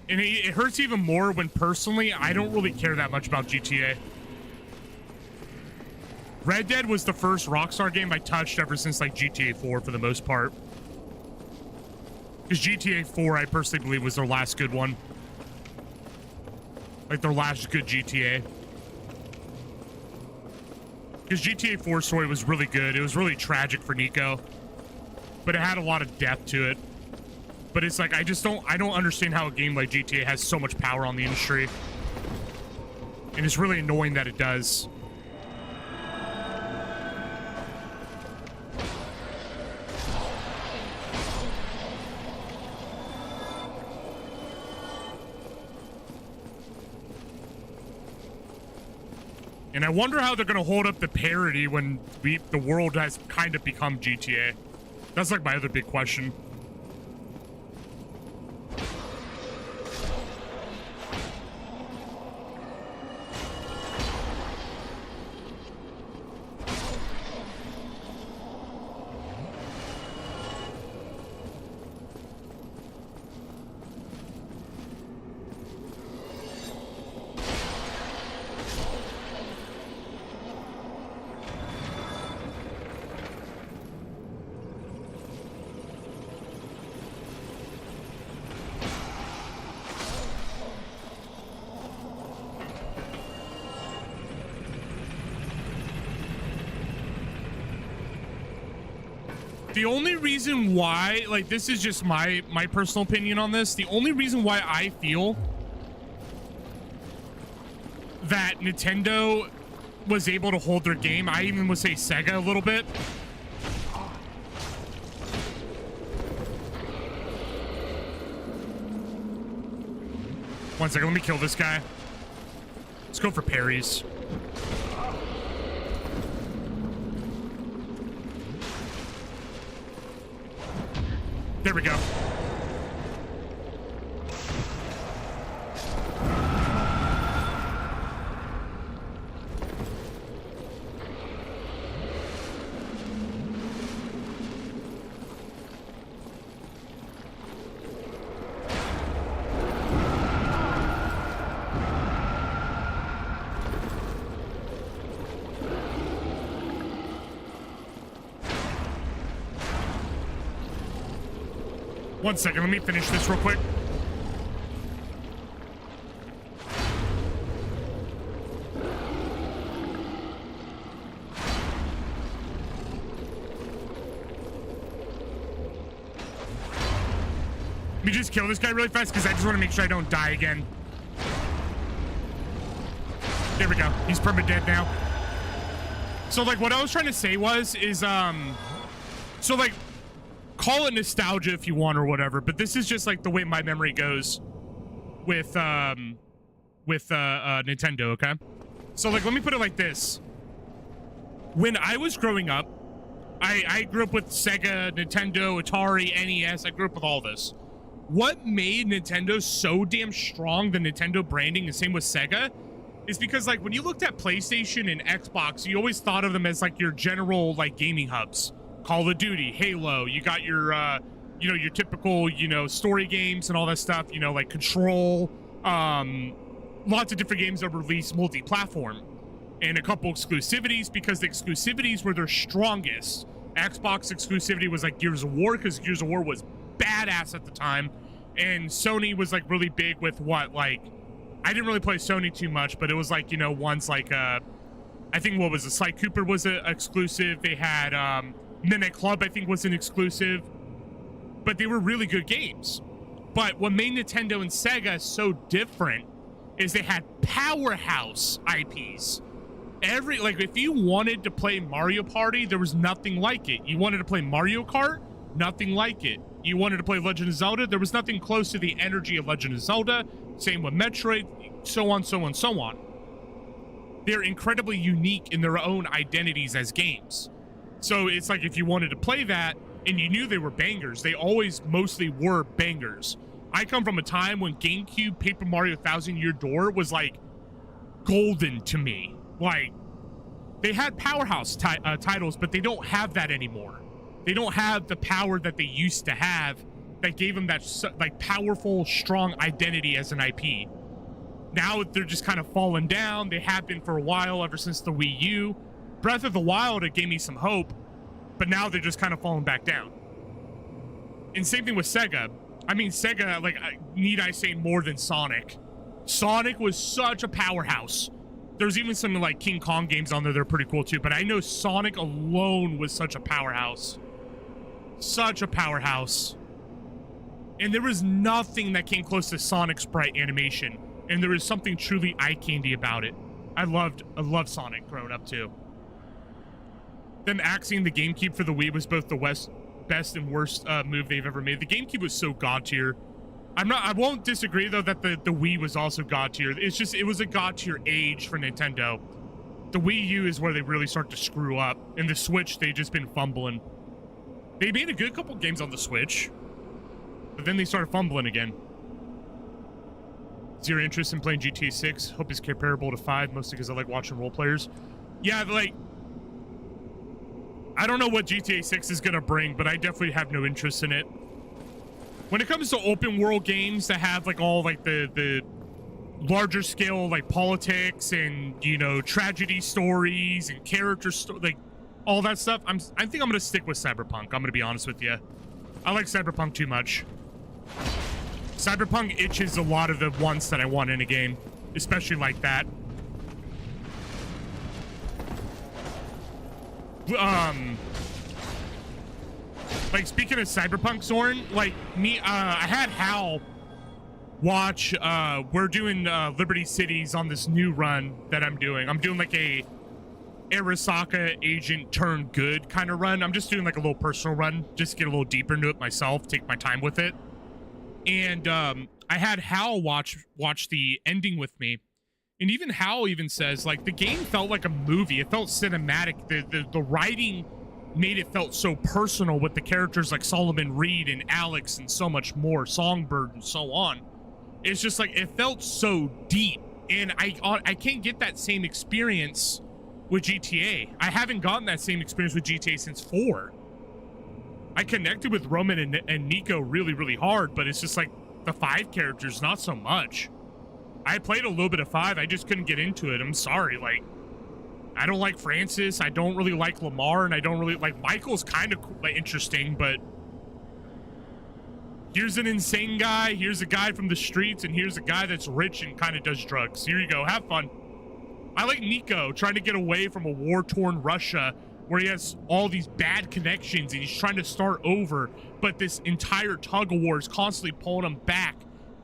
And it hurts even more when personally, I don't really care that much about GTA. Red Dead was the first Rockstar game I touched ever since like GTA 4 for the most part. Because GTA 4, I personally believe, was their last good one. Like their last good GTA. Because GTA 4 story was really good. It was really tragic for Nico. But it had a lot of depth to it. But it's like, I don't understand how a game like GTA has so much power on the industry. And it's really annoying that it does. And I wonder how they're going to hold up the parity when the world has kind of become GTA. That's like my other big question. The only reason why, like, this is just my personal opinion on this. The only reason why I feel that Nintendo was able to hold their game, I even would say Sega a little bit. One second, let me kill this guy. Let's go for parries. There we go. One second, let me finish this real quick. Let me just kill this guy really fast because I just want to make sure I don't die again. There we go. He's perma-dead now. So, like, what I was trying to say is, so, like, call it nostalgia if you want or whatever, but this is just like the way my memory goes with Nintendo, okay? So like, let me put it like this. When I was growing up, I grew up with Sega, Nintendo, Atari, NES. I grew up with all this. What made Nintendo so damn strong, the Nintendo branding, and same with Sega, is because like when you looked at PlayStation and Xbox, you always thought of them as like your general like gaming hubs. Call of Duty, Halo, you got your you know, your typical, you know, story games and all that stuff, you know, like Control, lots of different games that were released multi-platform, and a couple exclusivities, because the exclusivities were their strongest. Xbox exclusivity was like Gears of War, because Gears of War was badass at the time, and Sony was like really big with what, like, I didn't really play Sony too much, but it was like, you know, ones like I think what was it, Sly Cooper was an exclusive. They had Midnight Club, I think, was an exclusive, but they were really good games. But what made Nintendo and Sega so different is they had powerhouse IPs. Like, if you wanted to play Mario Party, there was nothing like it. You wanted to play Mario Kart, nothing like it. You wanted to play Legend of Zelda, there was nothing close to the energy of Legend of Zelda. Same with Metroid, so on, so on, so on. They're incredibly unique in their own identities as games. So it's like, if you wanted to play that and you knew they were bangers, they always mostly were bangers. I come from a time when GameCube Paper Mario Thousand Year Door was like golden to me. Like, they had powerhouse titles, but they don't have that anymore. They don't have the power that they used to have that gave them that like powerful, strong identity as an IP. Now they're just kind of falling down. They have been for a while, ever since the Wii U. Breath of the Wild, it gave me some hope, but now they're just kind of falling back down. And same thing with Sega. I mean, Sega, like, need I say more than Sonic? Sonic was such a powerhouse. There's even some like King Kong games on there that are pretty cool too, but I know Sonic alone was such a powerhouse. Such a powerhouse. And there was nothing that came close to Sonic sprite animation, and there was something truly eye candy about it. I loved Sonic growing up too. Them axing the GameCube for the Wii was both the best and worst move they've ever made. The GameCube was so god tier. I won't disagree though that the Wii was also god tier. It's just, it was a god tier age for Nintendo. The Wii U is where they really start to screw up, and the Switch, they've just been fumbling. They made a good couple games on the Switch, but then they started fumbling again. Zero interest in playing GTA 6. Hope it's comparable to 5, mostly because I like watching role players. Yeah, like, I don't know what GTA 6 is gonna bring, but I definitely have no interest in it. When it comes to open world games that have like all like the larger scale like politics and, you know, tragedy stories and character like all that stuff, I think I'm gonna stick with Cyberpunk. I'm gonna be honest with you. I like Cyberpunk too much. Cyberpunk itches a lot of the ones that I want in a game, especially like that. Like, speaking of Cyberpunk, Soren, like me, I had Hal watch, we're doing Liberty Cities on this new run that I'm doing. I'm doing like a Arasaka agent turn good kind of run. I'm just doing like a little personal run, just to get a little deeper into it myself, take my time with it. And I had Hal watch the ending with me. And even Hal even says, like, the game felt like a movie. It felt cinematic. The writing made it felt so personal with the characters like Solomon Reed and Alex and so much more, Songbird and so on. It's just like, it felt so deep. And I can't get that same experience with GTA. I haven't gotten that same experience with GTA since 4. I connected with Roman and Nico really, really hard, but it's just like the 5 characters, not so much. I played a little bit of 5. I just couldn't get into it. I'm sorry. Like, I don't like Francis. I don't really like Lamar, and I don't really like Michael's kind of like, interesting, but here's an insane guy. Here's a guy from the streets, and here's a guy that's rich and kind of does drugs. Here you go. Have fun. I like Nico trying to get away from a war-torn Russia where he has all these bad connections and he's trying to start over, but this entire tug of war is constantly pulling him back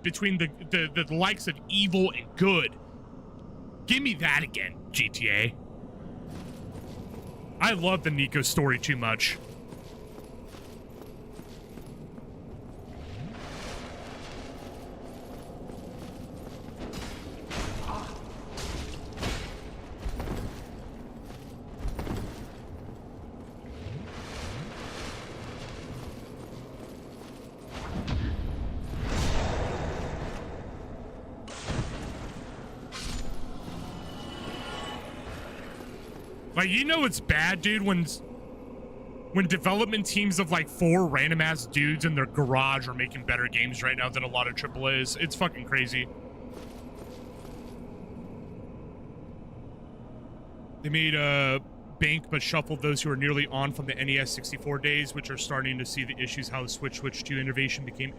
between the likes of evil and good. Give me that again, GTA. I love the Nico story too much. Like, you know it's bad, dude, when when development teams of like 4 random ass dudes in their garage are making better games right now than a lot of AAAs. It's fucking crazy. They made a bank but shuffled those who are nearly on from the NES 64 days, which are starting to see the issues how the Switch 2 innovation became.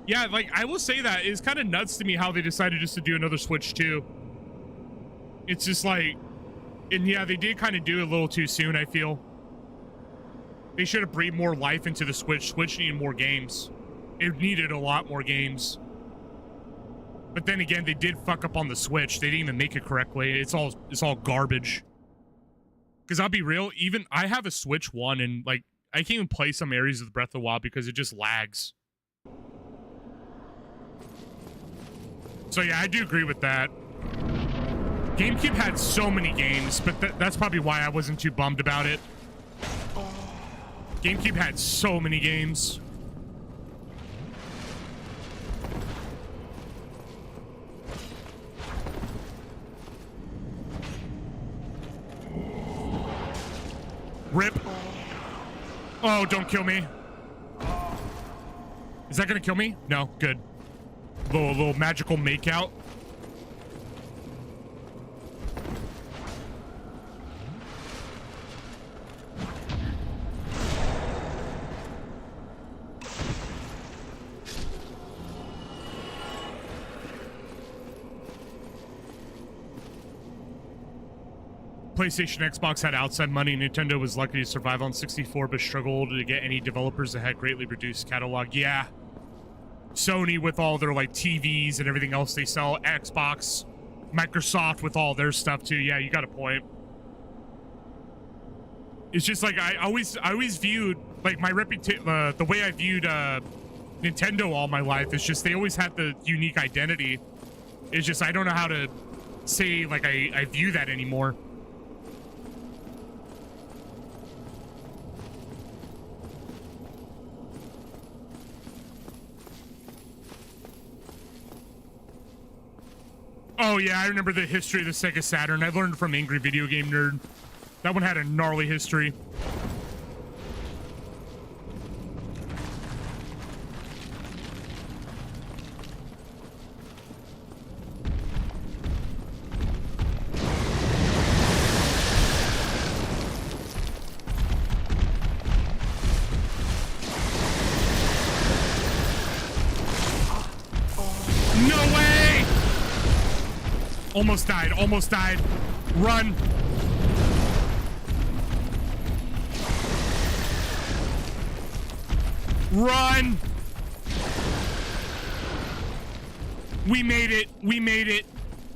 Yeah, like I will say that it's kind of nuts to me how they decided just to do another Switch 2. It's just like, and yeah, they did kind of do it a little too soon, I feel. They should have breathed more life into the Switch. Switch needed more games. It needed a lot more games. But then again, they did fuck up on the Switch. They didn't even make it correctly. It's all garbage. Because I'll be real, even I have a Switch 1 and like I can't even play some areas of Breath of the Wild because it just lags. So yeah, I do agree with that. GameCube had so many games, but that's probably why I wasn't too bummed about it. GameCube had so many games. Rip. Oh, don't kill me. Is that gonna kill me? No, good. Little magical makeout. PlayStation, Xbox had outside money. Nintendo was lucky to survive on 64, but struggled to get any developers that had greatly reduced catalog. Yeah. Sony with all their like TVs and everything else they sell. Xbox, Microsoft with all their stuff too. Yeah, you got a point. It's just like I always viewed like my reputation, the way I viewed Nintendo all my life is just they always had the unique identity. It's just I don't know how to say like I view that anymore. Oh yeah, I remember the history of the Sega Saturn. I learned from Angry Video Game Nerd. That one had a gnarly history. No way! Almost died, almost died. Run. Run. We made it. We made it.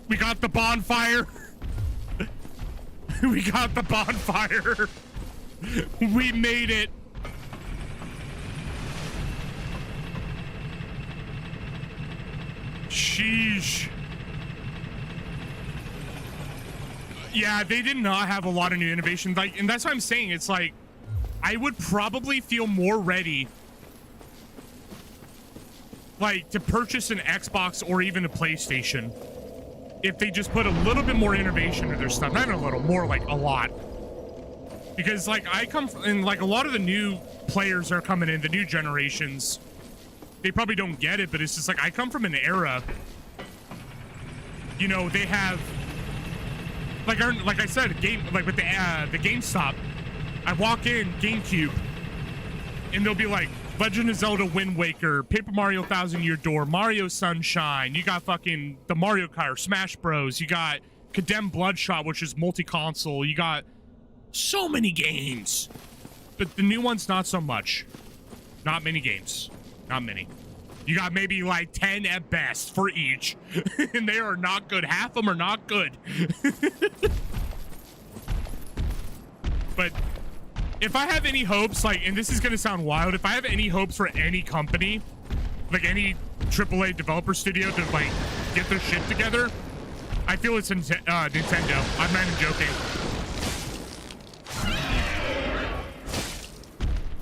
We got the bonfire. We got the bonfire. We made it. Sheesh. Yeah, they did not have a lot of new innovation. Like, and that's what I'm saying. It's like, I would probably feel more ready, like, to purchase an Xbox or even a PlayStation if they just put a little bit more innovation into their stuff. Not a little, more like a lot. Because, like, I come from, and like a lot of the new players are coming in, the new generations, they probably don't get it, but it's just like, I come from an era, you know, they have, like I said, like with the GameStop, I walk in GameCube, and they'll be like, Legend of Zelda Wind Waker, Paper Mario 1000-Year Door, Mario Sunshine, you got fucking the Mario Kart, Smash Bros, you got Condemned Bloodshot, which is multi-console, you got so many games. But the new ones, not so much. Not many games. Not many. You got maybe like 10 at best for each. And they are not good. Half of them are not good. But if I have any hopes, like, and this is going to sound wild, if I have any hopes for any company, like any AAA developer studio to, like, get their shit together, I feel it's Nintendo. I'm not even joking.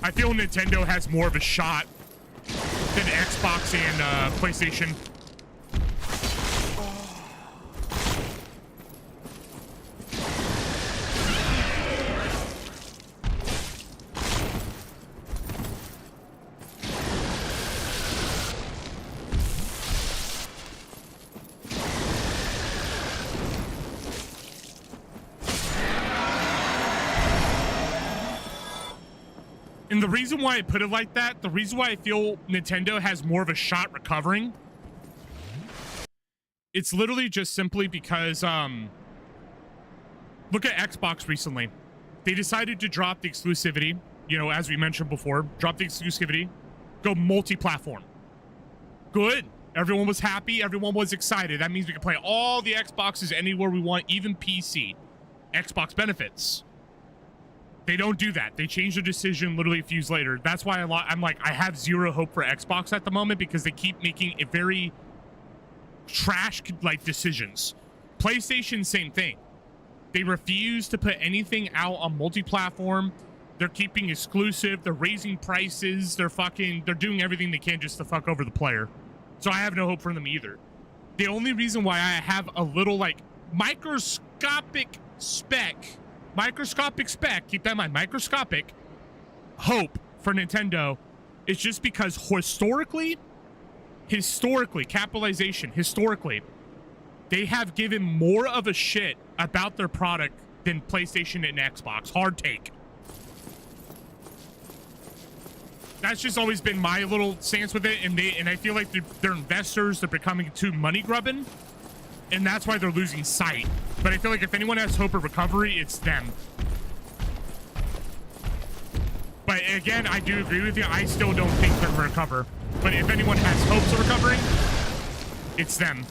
I feel Nintendo has more of a shot than Xbox and PlayStation. And the reason why I put it like that, the reason why I feel Nintendo has more of a shot recovering, it's literally just simply because, look at Xbox recently. They decided to drop the exclusivity, you know, as we mentioned before, drop the exclusivity, go multi-platform. Good. Everyone was happy. Everyone was excited. That means we can play all the Xboxes anywhere we want, even PC. Xbox benefits. They don't do that. They changed their decision literally a few years later. That's why I'm like, I have zero hope for Xbox at the moment because they keep making it very trash-like decisions. PlayStation, same thing. They refuse to put anything out on multi-platform. They're keeping exclusive. They're raising prices. They're doing everything they can just to fuck over the player. So I have no hope for them either. The only reason why I have a little like microscopic spec, keep that in mind, microscopic hope for Nintendo is just because historically, capitalization, they have given more of a shit about their product than PlayStation and Xbox. Hard take. That's just always been my little stance with it, and I feel like they're investors. They're becoming too money grubbing, and that's why they're losing sight. But I feel like if anyone has hope of recovery, it's them. But again, I do agree with you. I still don't think they're gonna recover. But if anyone has hopes of recovering, it's them.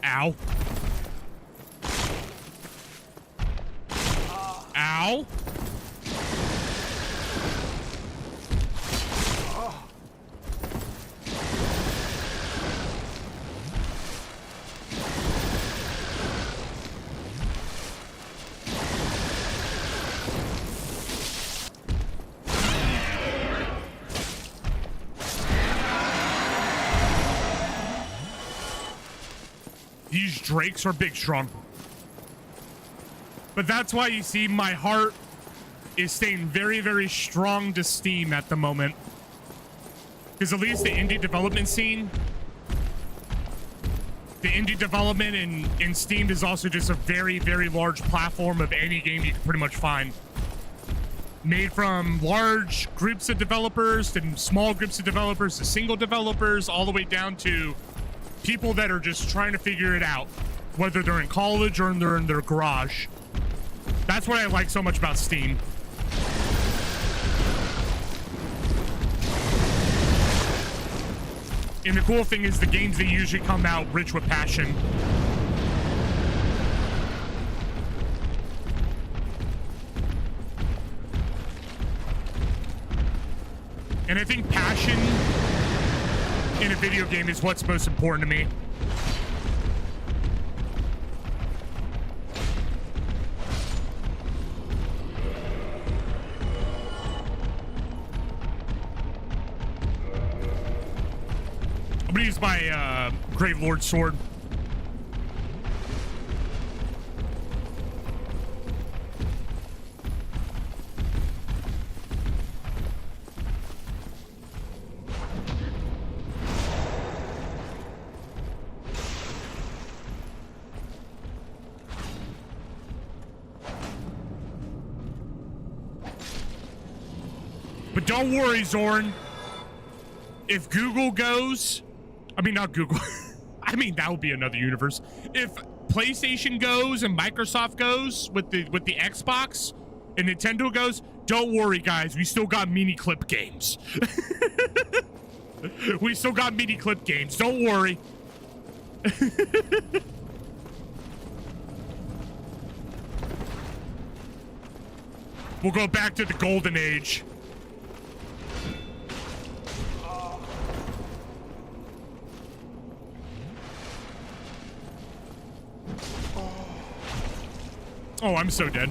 Ow. Ow. These drakes are big strong. But that's why you see my heart is staying very, very strong to Steam at the moment. Because at least the indie development scene, the indie development in Steam is also just a very, very large platform of any game you can pretty much find. Made from large groups of developers to small groups of developers to single developers, all the way down to people that are just trying to figure it out, whether they're in college or they're in their garage. That's what I like so much about Steam. And the cool thing is the games that usually come out rich with passion. And I think passion in a video game is what's most important to me. I'm gonna use my Grave Lord sword. But don't worry, Zorn. If Google goes, I mean, not Google. I mean, that would be another universe. If PlayStation goes and Microsoft goes with the Xbox and Nintendo goes, don't worry, guys. We still got mini clip games. We still got mini clip games. Don't worry. We'll go back to the golden age. Oh, I'm so dead.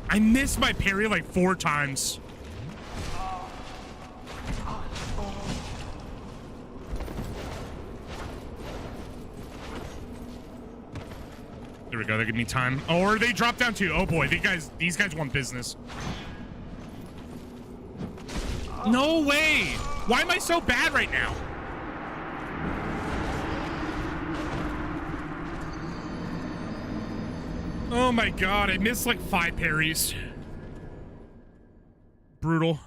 I missed my parry like 4 times. There we go. They give me time. Oh, or they drop down too. Oh boy, these guys want business. No way. Why am I so bad right now? Oh my god, I missed like 5 parries. Brutal.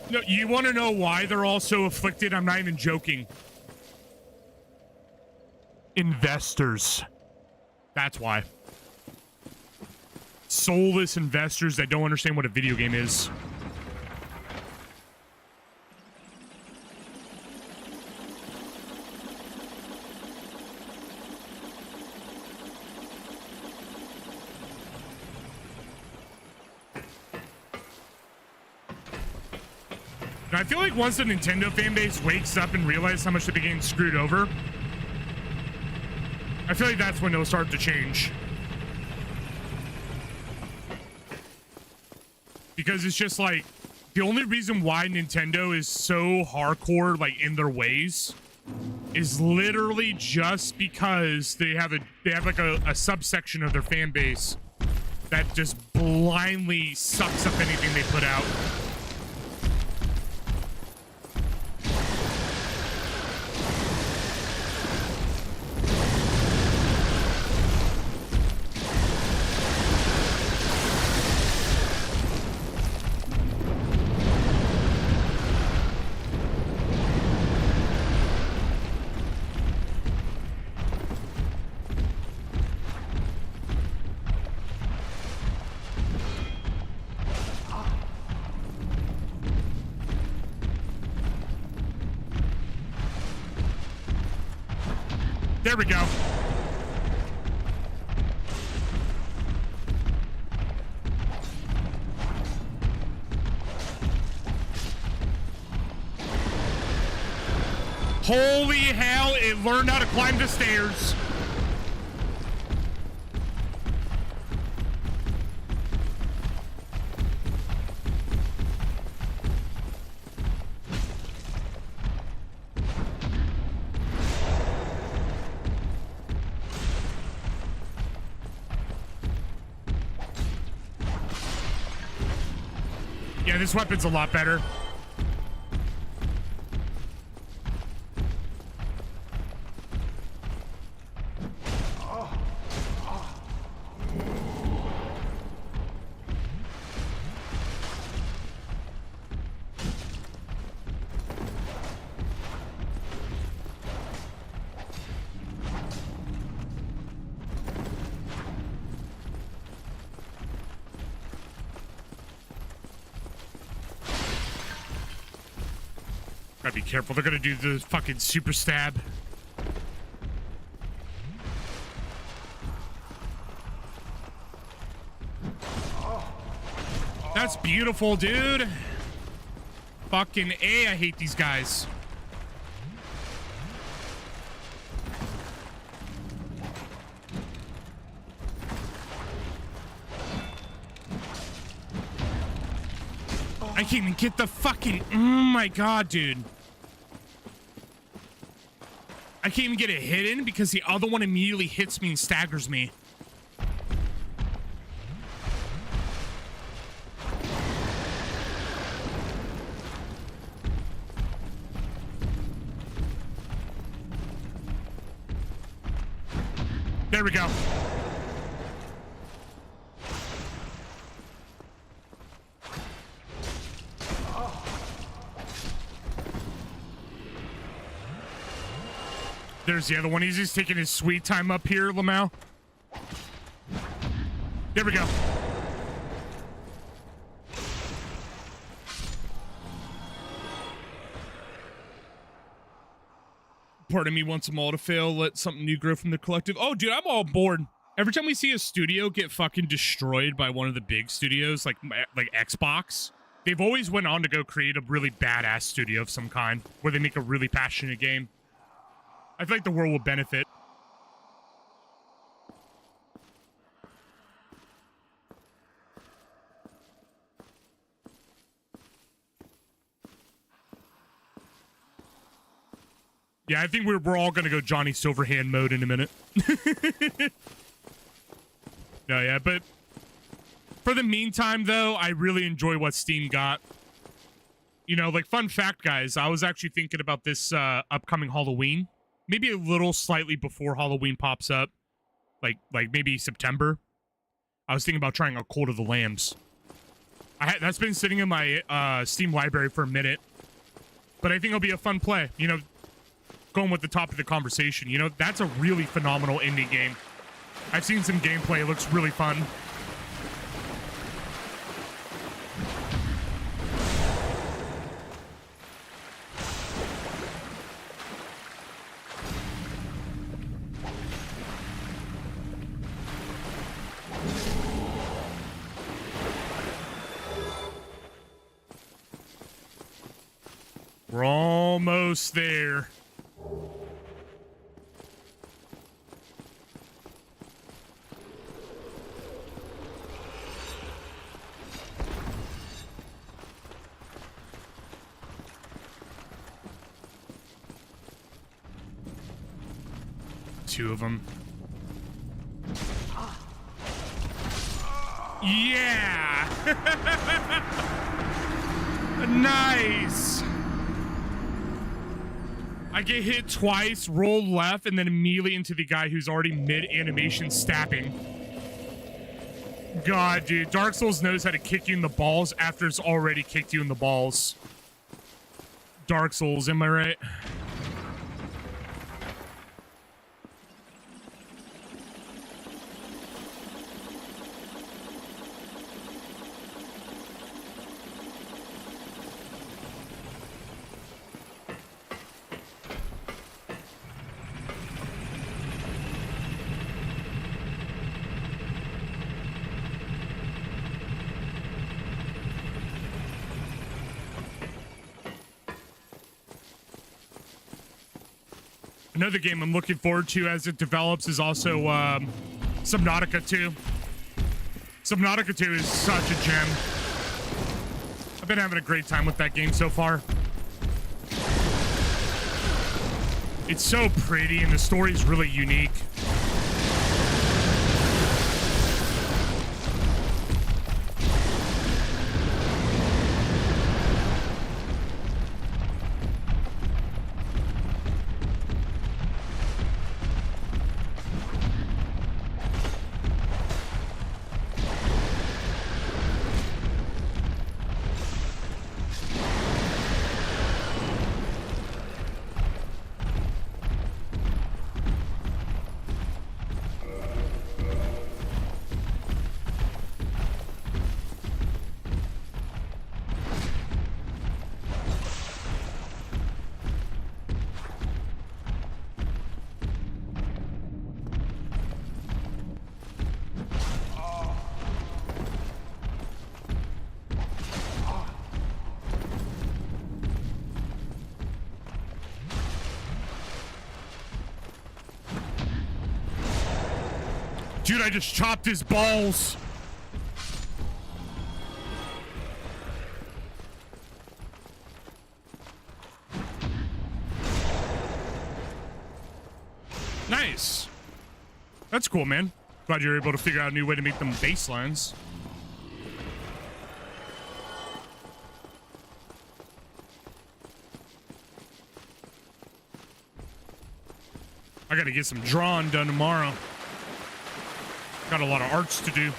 No, you want to know why they're all so afflicted? I'm not even joking. Investors. That's why. Soulless investors that don't understand what a video game is. I feel like once the Nintendo fan base wakes up and realizes how much they've been getting screwed over, I feel like that's when it'll start to change. Because it's just like, the only reason why Nintendo is so hardcore, like, in their ways is literally just because they have like a subsection of their fan base that just blindly sucks up anything they put out. There we go. Holy hell, it learned how to climb the stairs. Yeah, this weapon's a lot better. Gotta be careful. They're gonna do the fucking super stab. That's beautiful, dude. Fucking A, I hate these guys. I can't even get the fucking... Oh my god, dude. I can't even get it hidden because the other one immediately hits me and staggers me. There we go. There's the other one. He's just taking his sweet time up here, Lamau. There we go. Part of me wants them all to fail. Let something new grow from the collective. Oh, dude, I'm all bored. Every time we see a studio get fucking destroyed by one of the big studios, like Xbox, they've always went on to go create a really badass studio of some kind where they make a really passionate game. I feel like the world will benefit. Yeah, I think we're all gonna go Johnny Silverhand mode in a minute. No, yeah, but for the meantime, though, I really enjoy what Steam got. You know, like, fun fact, guys, I was actually thinking about this upcoming Halloween. Maybe a little slightly before Halloween pops up. Like maybe September. I was thinking about trying a Cult of the Lambs. That's been sitting in my Steam library for a minute. But I think it'll be a fun play. You know, going with the top of the conversation, you know, that's a really phenomenal indie game. I've seen some gameplay. It looks really fun. We're almost there. Two of them. Yeah! Nice! I get hit twice, roll left, and then immediately into the guy who's already mid-animation stabbing. God, dude. Dark Souls knows how to kick you in the balls after it's already kicked you in the balls. Dark Souls, am I right? Another game I'm looking forward to as it develops is also Subnautica 2. Subnautica 2 is such a gem. I've been having a great time with that game so far. It's so pretty and the story's really unique. Dude, I just chopped his balls. Nice. That's cool, man. Glad you're able to figure out a new way to make them baselines. I gotta get some drawing done tomorrow. Got a lot of arts to do.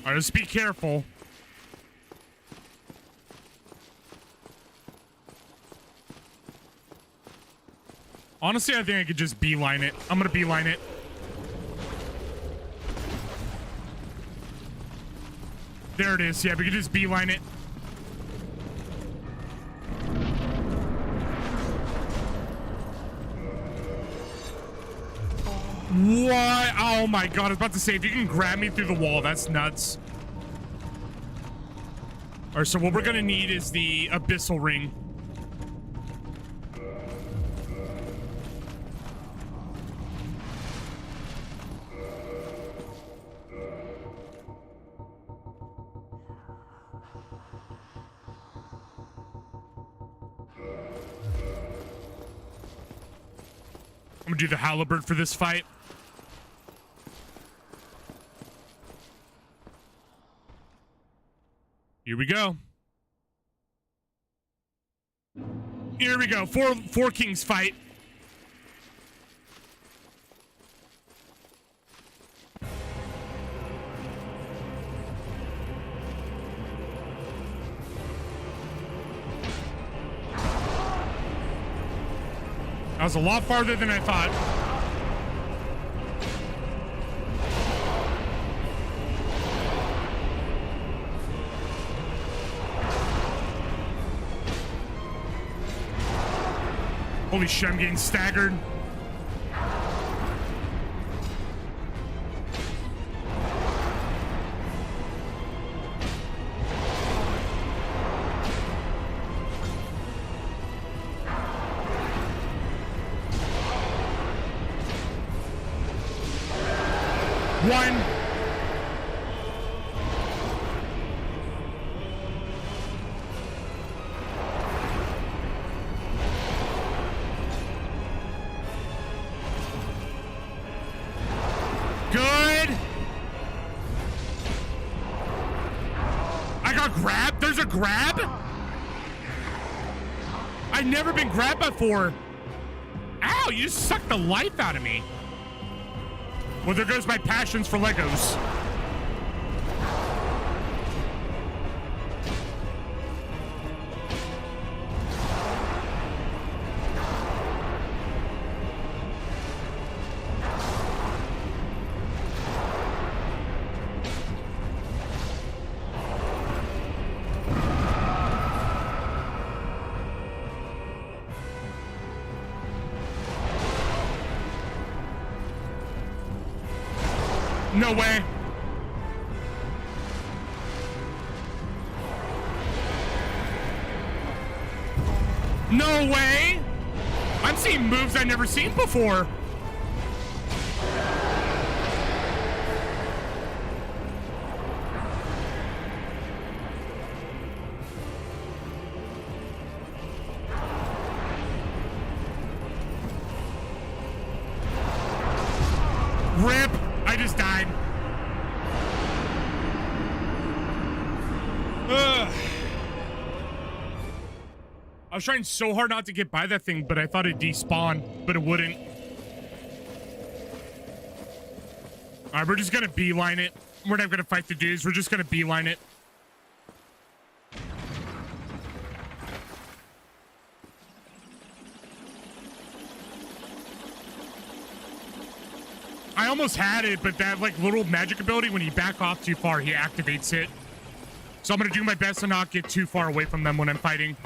All right, just be careful. Honestly, I think I could just beeline it. I'm gonna beeline it. There it is. Yeah, we could just beeline it. What? Oh my god, I was about to say, if you can grab me through the wall, that's nuts. All right, so what we're gonna need is the abyssal ring. I'm gonna do the halberd for this fight. Here we go. Here we go. Four kings fight. That was a lot farther than I thought. Holy shit, I'm getting staggered. One. Good. I got grabbed. There's a grab? I've never been grabbed before. Ow, you just sucked the life out of me. Well, there goes my passions for Legos. No way. No way. I'm seeing moves I've never seen before. Rip. I just died. Ugh. I was trying so hard not to get by that thing, but I thought it'd despawn, but it wouldn't. All right, we're just gonna beeline it. We're not gonna fight the dudes. We're just gonna beeline it. I almost had it, but that like little magic ability, when you back off too far, he activates it. So I'm gonna do my best to not get too far away from them when I'm fighting.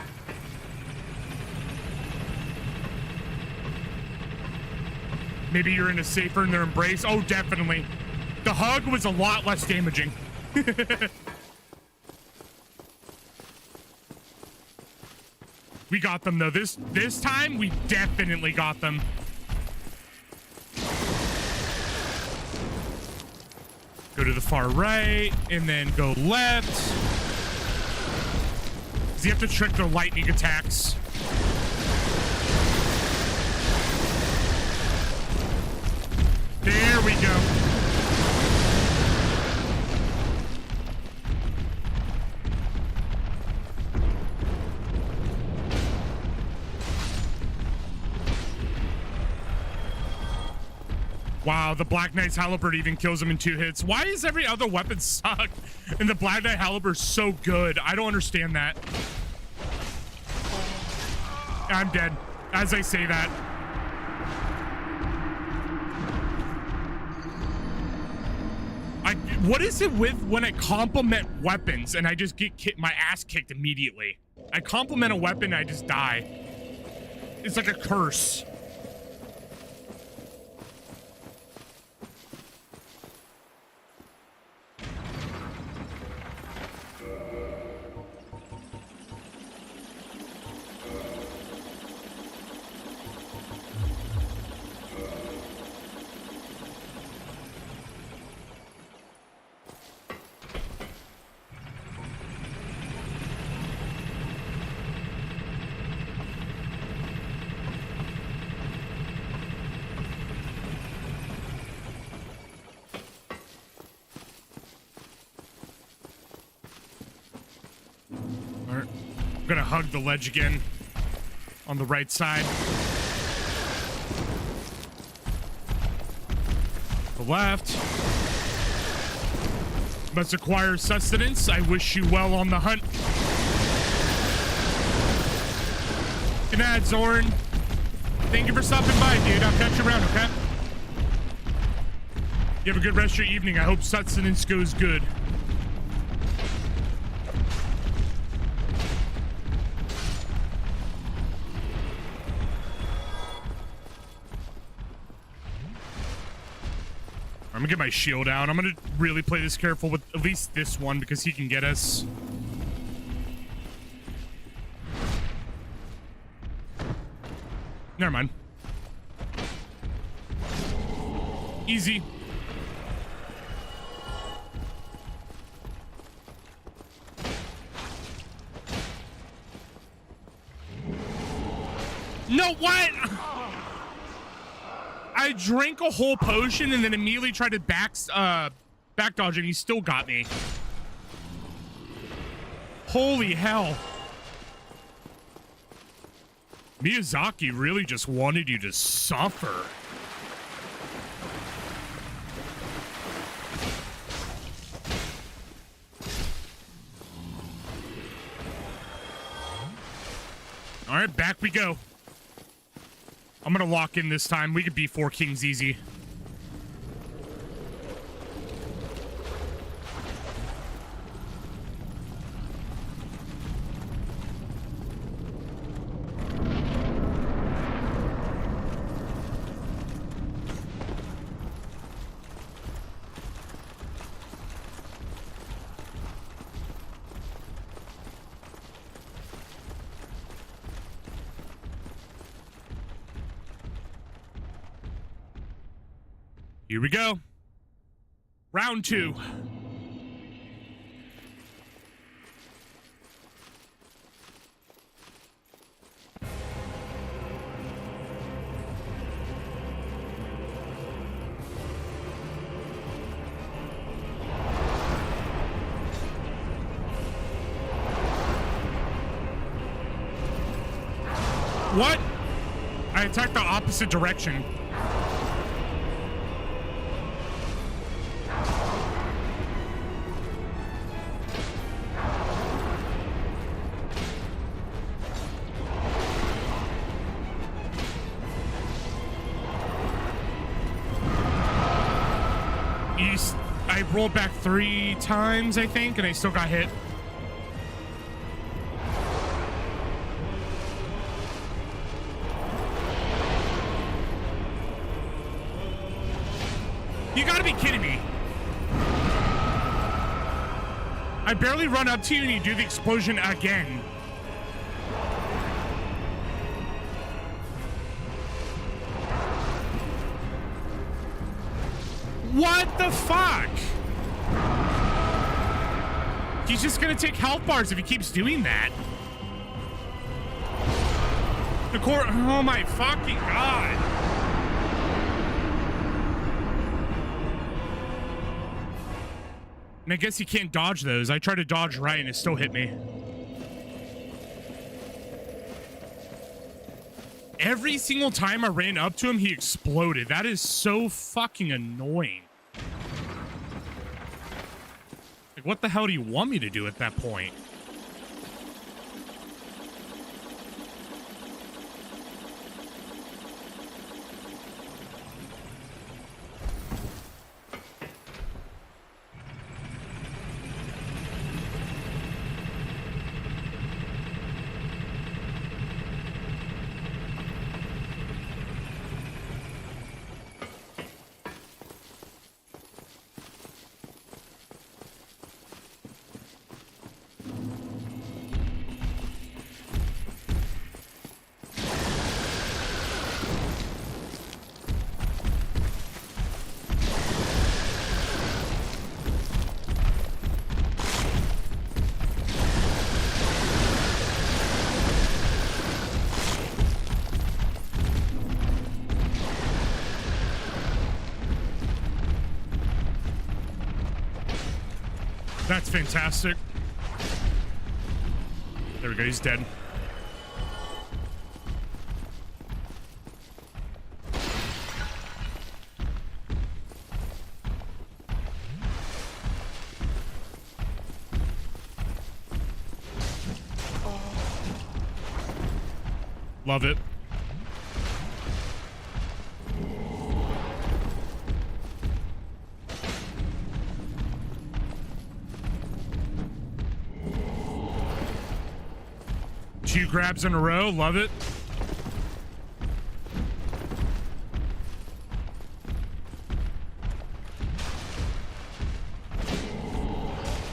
Maybe you're in a safer in their embrace. Oh, definitely. The hug was a lot less damaging. We got them though. This time we definitely got them. Go to the far right, and then go left. Because you have to trick their lightning attacks. There we go. Wow, the Black Knight's halberd even kills him in 2 hits. Why is every other weapon suck and the Black Knight halberd so good? I don't understand that. I'm dead as I say that. What is it with when I compliment weapons and I just get my ass kicked immediately? I compliment a weapon, I just die. It's like a curse. I'm gonna hug the ledge again on the right side. The left. Must acquire sustenance. I wish you well on the hunt. Good night, Zorn. Thank you for stopping by, dude. I'll catch you around, okay? You have a good rest of your evening. I hope sustenance goes good. I'm gonna get my shield out. I'm gonna really play this careful with at least this one because he can get us. Never mind. Easy. No, what? I drank a whole potion and then immediately tried to back dodge and he still got me. Holy hell. Miyazaki really just wanted you to suffer. All right, back we go. I'm gonna lock in this time. We could be 4 kings easy. Here we go. Round 2. What? I attacked the opposite direction. I rolled back 3 times, I think, and I still got hit. You gotta be kidding me. I barely run up to you and you do the explosion again. What the fuck? He's just gonna take health bars if he keeps doing that. The core. Oh my fucking god. And I guess he can't dodge those. I tried to dodge right and it still hit me. Every single time I ran up to him, he exploded. That is so fucking annoying. Like, what the hell do you want me to do at that point? That's fantastic. There we go, he's dead. Love it. Two grabs in a row. Love it.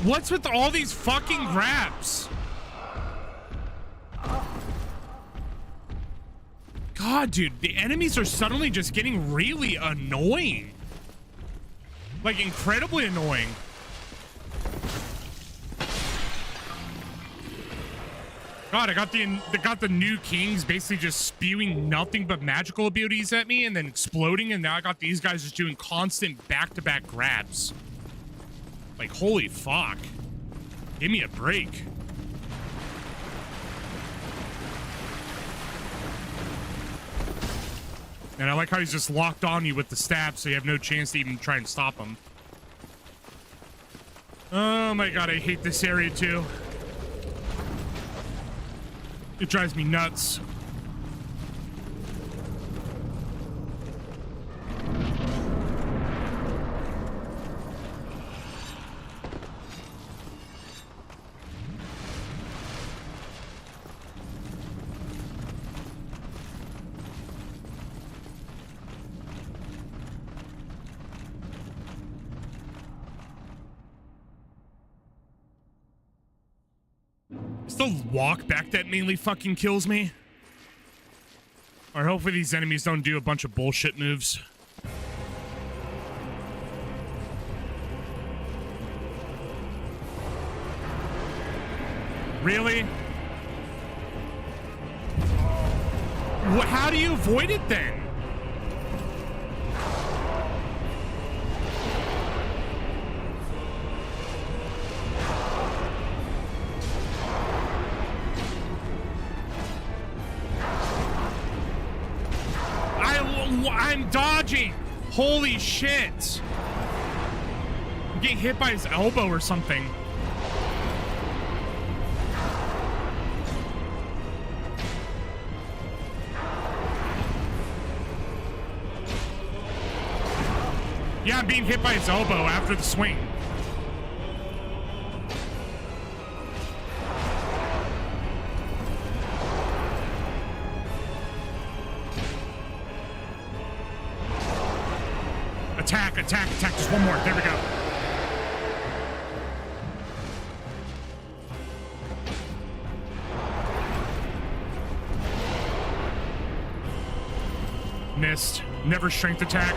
What's with all these fucking grabs? God, dude, the enemies are suddenly just getting really annoying. Like, incredibly annoying. God, I got the new kings basically just spewing nothing but magical abilities at me and then exploding, and now I got these guys just doing constant back-to-back grabs. Like, holy fuck. Give me a break. And I like how he's just locked on you with the stab, so you have no chance to even try and stop him. Oh my god, I hate this area too. It drives me nuts. It's the walk back that mainly fucking kills me. Or hopefully these enemies don't do a bunch of bullshit moves. Really? How do you avoid it then? I'm dodging. Holy shit. I'm getting hit by his elbow or something. Yeah, I'm being hit by his elbow after the swing. Attack, attack, attack. Just one more. There we go. Missed. Never strength attack.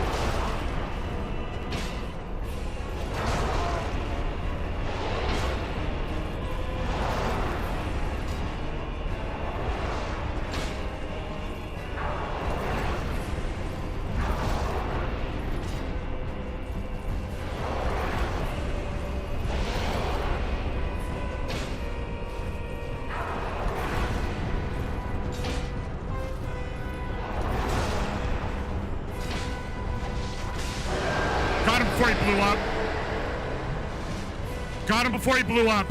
Got him before he blew up.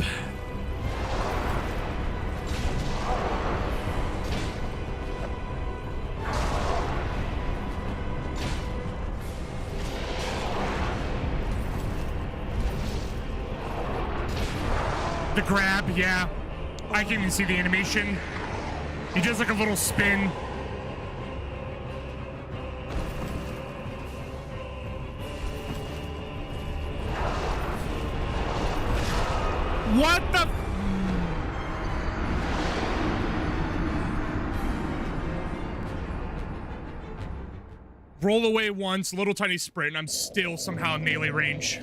The grab, yeah. I can't even see the animation. He does like a little spin. What the? Roll away once, little tiny sprint, and I'm still somehow in melee range.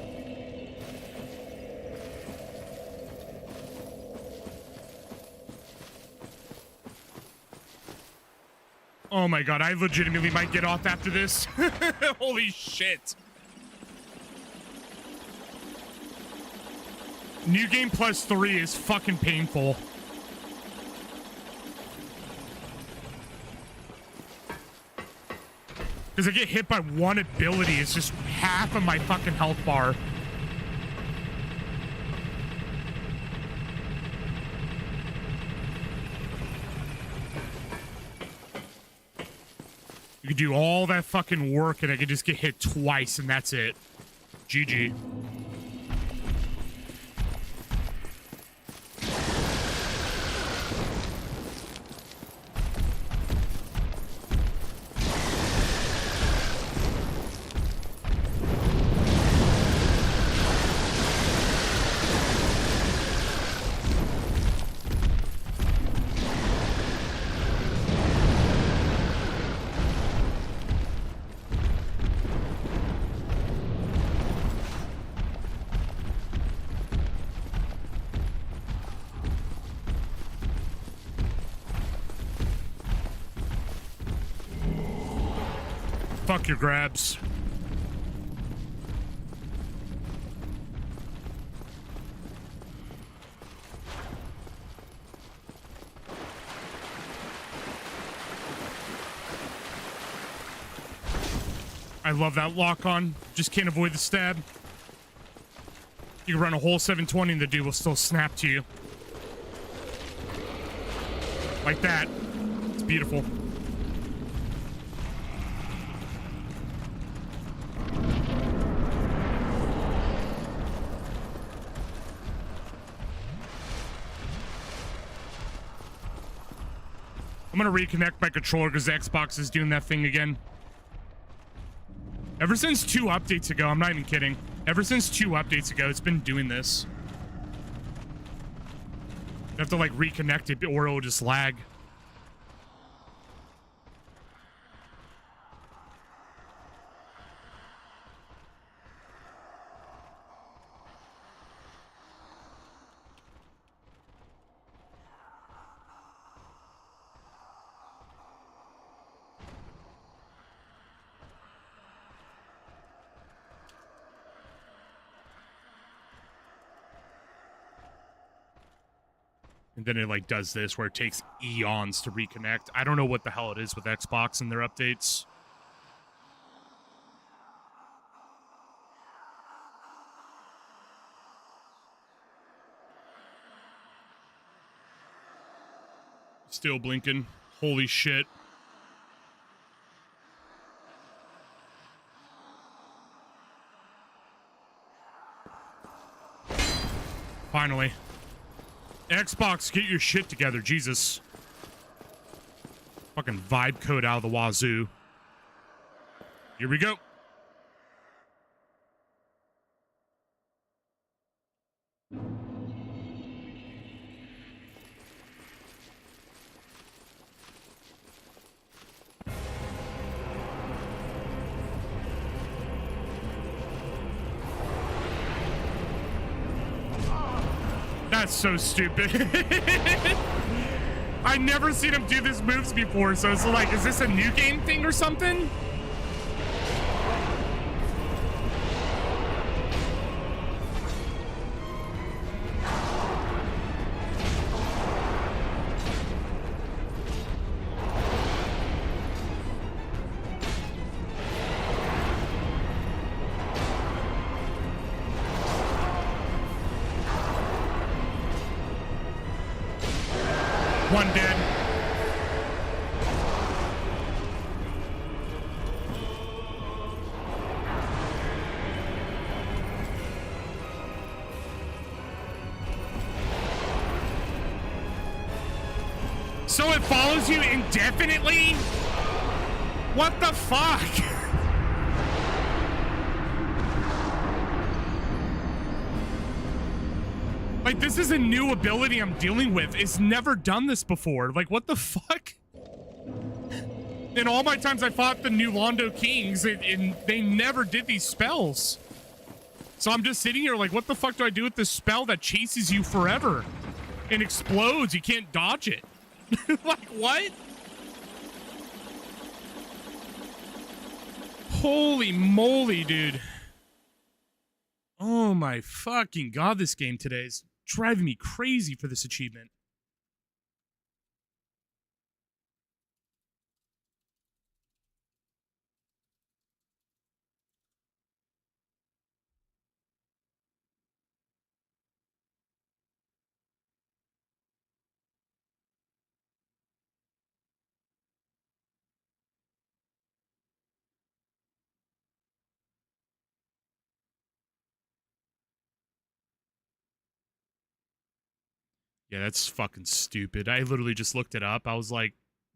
Oh my god, I legitimately might get off after this. Holy shit. New game plus 3 is fucking painful. Because I get hit by one ability, it's just half of my fucking health bar. You could do all that fucking work and I could just get hit twice and that's it. GG. Fuck your grabs. I love that lock on. Just can't avoid the stab. You can run a whole 720 and the dude will still snap to you. Like that. It's beautiful. I'm gonna reconnect my controller because the Xbox is doing that thing again. Ever since 2 updates ago, I'm not even kidding. Ever since 2 updates ago, it's been doing this. You have to like reconnect it or it'll just lag. And then it like does this where it takes eons to reconnect. I don't know what the hell it is with Xbox and their updates. Still blinking. Holy shit. Finally. Xbox, get your shit together, Jesus. Fucking vibe code out of the wazoo. Here we go. That's so stupid. I never seen him do these moves before, so it's like, is this a new game thing or something? One dead. So it follows you indefinitely? What the fuck? Like, this is a new ability I'm dealing with. It's never done this before. Like, what the fuck? In all my times I fought the new Londo Kings, and they never did these spells. So I'm just sitting here like, what the fuck do I do with this spell that chases you forever? And explodes. You can't dodge it. Like, what? Holy moly, dude. Oh my fucking god, this game today is driving me crazy for this achievement. Yeah, that's fucking stupid. I literally just looked it up. I was like,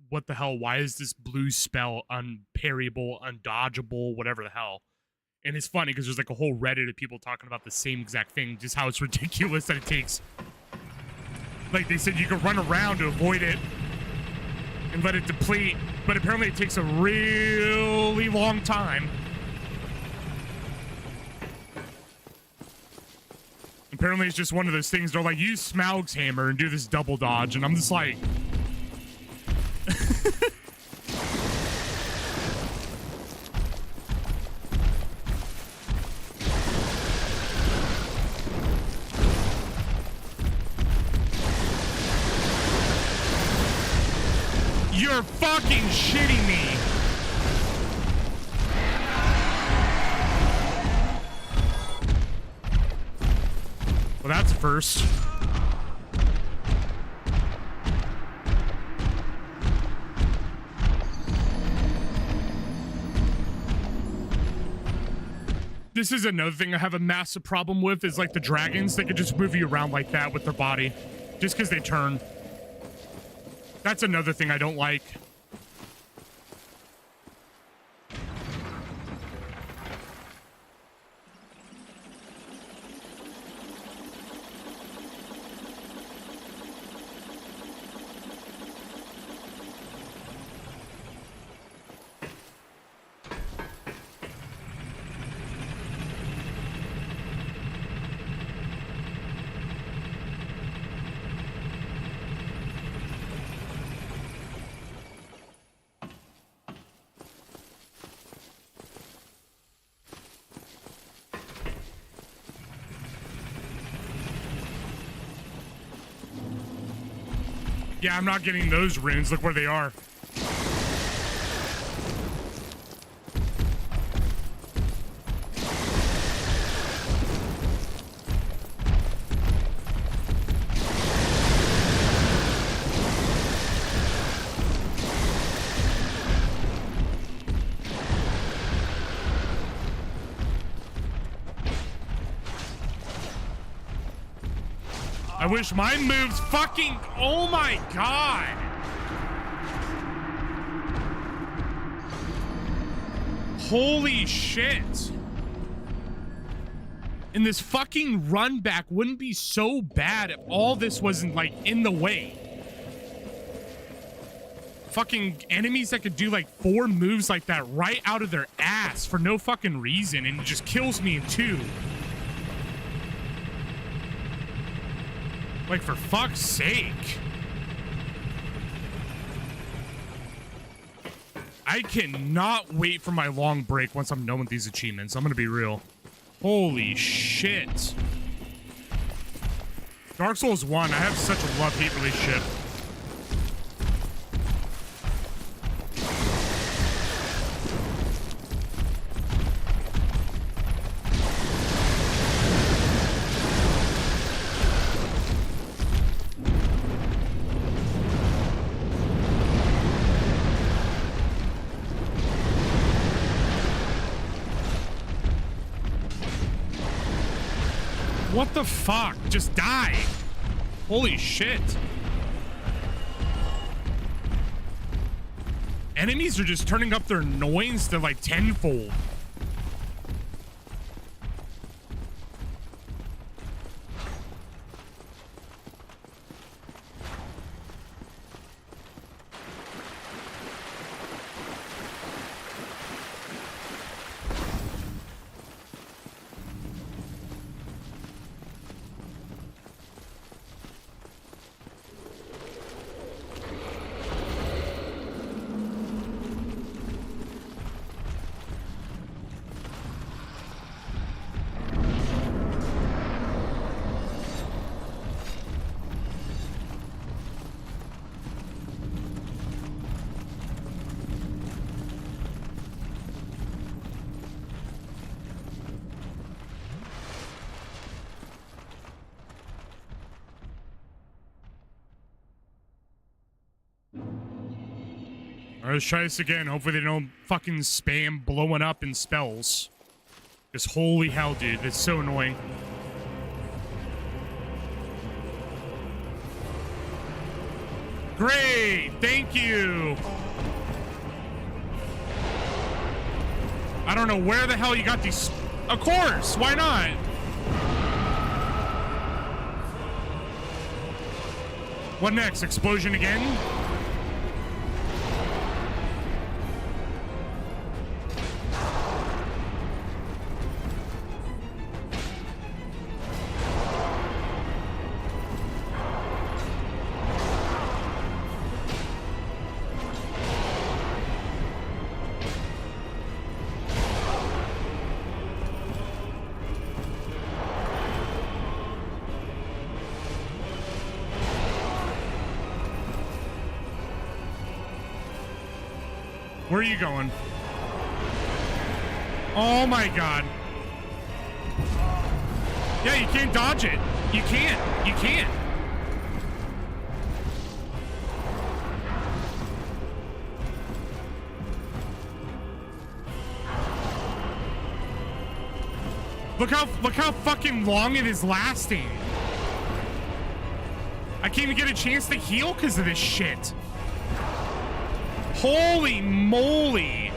what the hell? Why is this blue spell unparryable, undodgeable, whatever the hell? And it's funny because there's like a whole Reddit of people talking about the same exact thing, just how it's ridiculous that it takes... Like they said, you can run around to avoid it and let it deplete, but apparently it takes a really long time. Apparently it's just one of those things. They're like, use Smaug's hammer and do this double dodge, and I'm just like... You're fucking shitting me. Well, that's a first. This is another thing I have a massive problem with is like the dragons. They could just move you around like that with their body just because they turn. That's another thing I don't like. Yeah, I'm not getting those runes. Look where they are. I wish mine moves fucking... Oh my god! Holy shit! And this fucking run back wouldn't be so bad if all this wasn't, like, in the way. Fucking enemies that could do, like, 4 moves like that right out of their ass for no fucking reason, and it just kills me in 2. Like, for fuck's sake. I cannot wait for my long break once I'm done with these achievements. I'm gonna be real. Holy shit. Dark Souls 1, I have such a love-hate relationship. What the fuck? Just die. Holy shit. Enemies are just turning up their annoyance to like tenfold. All right, let's try this again. Hopefully they don't fucking spam blowing up in spells. Because holy hell, dude, it's so annoying. Great, thank you. I don't know where the hell you got these. Of course, why not? What next? Explosion again? Where are you going? Oh my god. Yeah, you can't dodge it. You can't. You can't. Look how fucking long it is lasting. I can't even get a chance to heal because of this shit. Holy moly.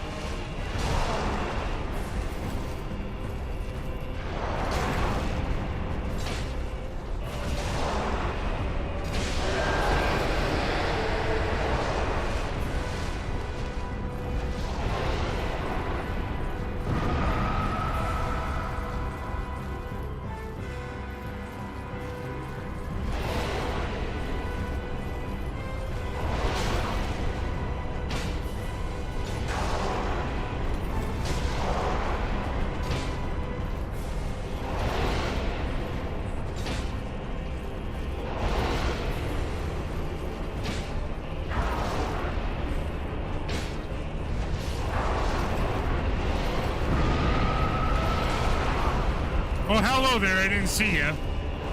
Oh, hello there, I didn't see you.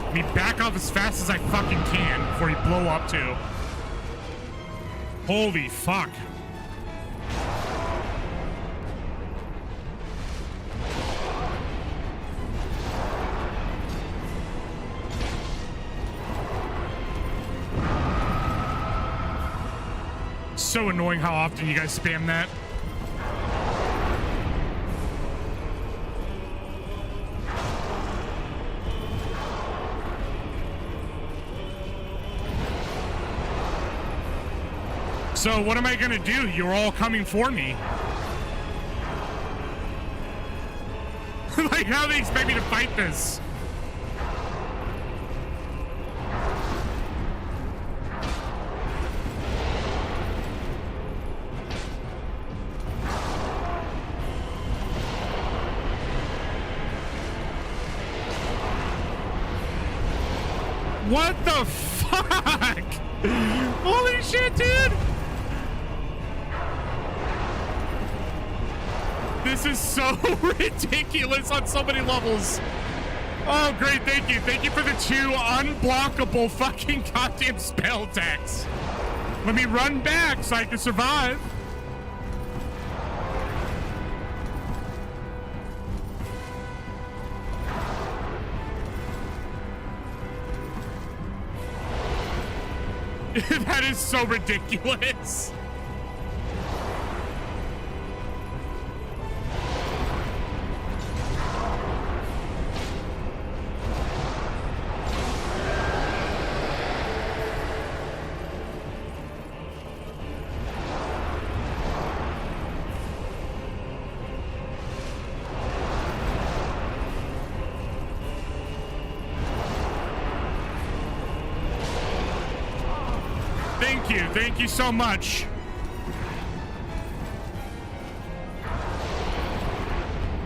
Let me back off as fast as I fucking can before you blow up too. Holy fuck. So annoying how often you guys spam that. So what am I gonna do? You're all coming for me. Like, how do they expect me to fight this? What the fuck? Holy shit, dude! This is so ridiculous on so many levels. Oh, great, thank you. Thank you for the 2 unblockable fucking goddamn spell attacks. Let me run back so I can survive. That is so ridiculous. Thank you so much.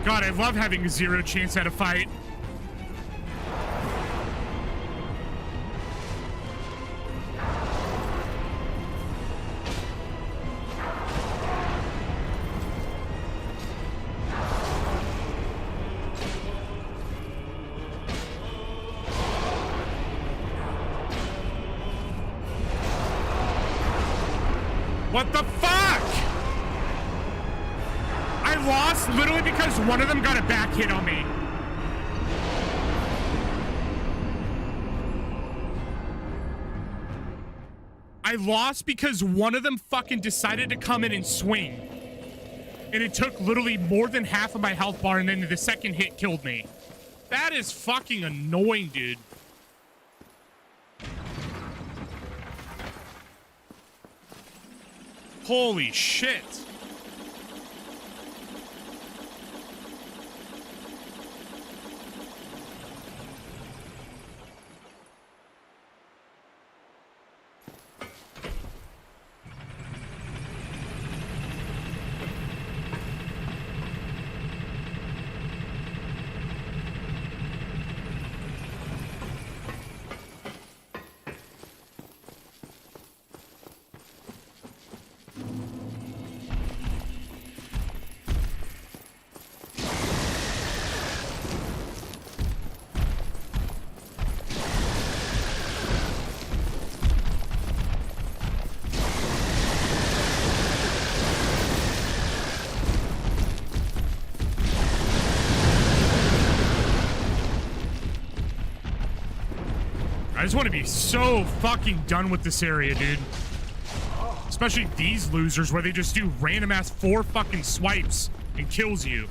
God, I love having a 0 chance at a fight. What the fuck? I lost literally because one of them got a back hit on me. I lost because one of them fucking decided to come in and swing. And it took literally more than half of my health bar, and then the second hit killed me. That is fucking annoying, dude. Holy shit. I just want to be so fucking done with this area, dude. Especially these losers where they just do random ass 4 fucking swipes and kills you.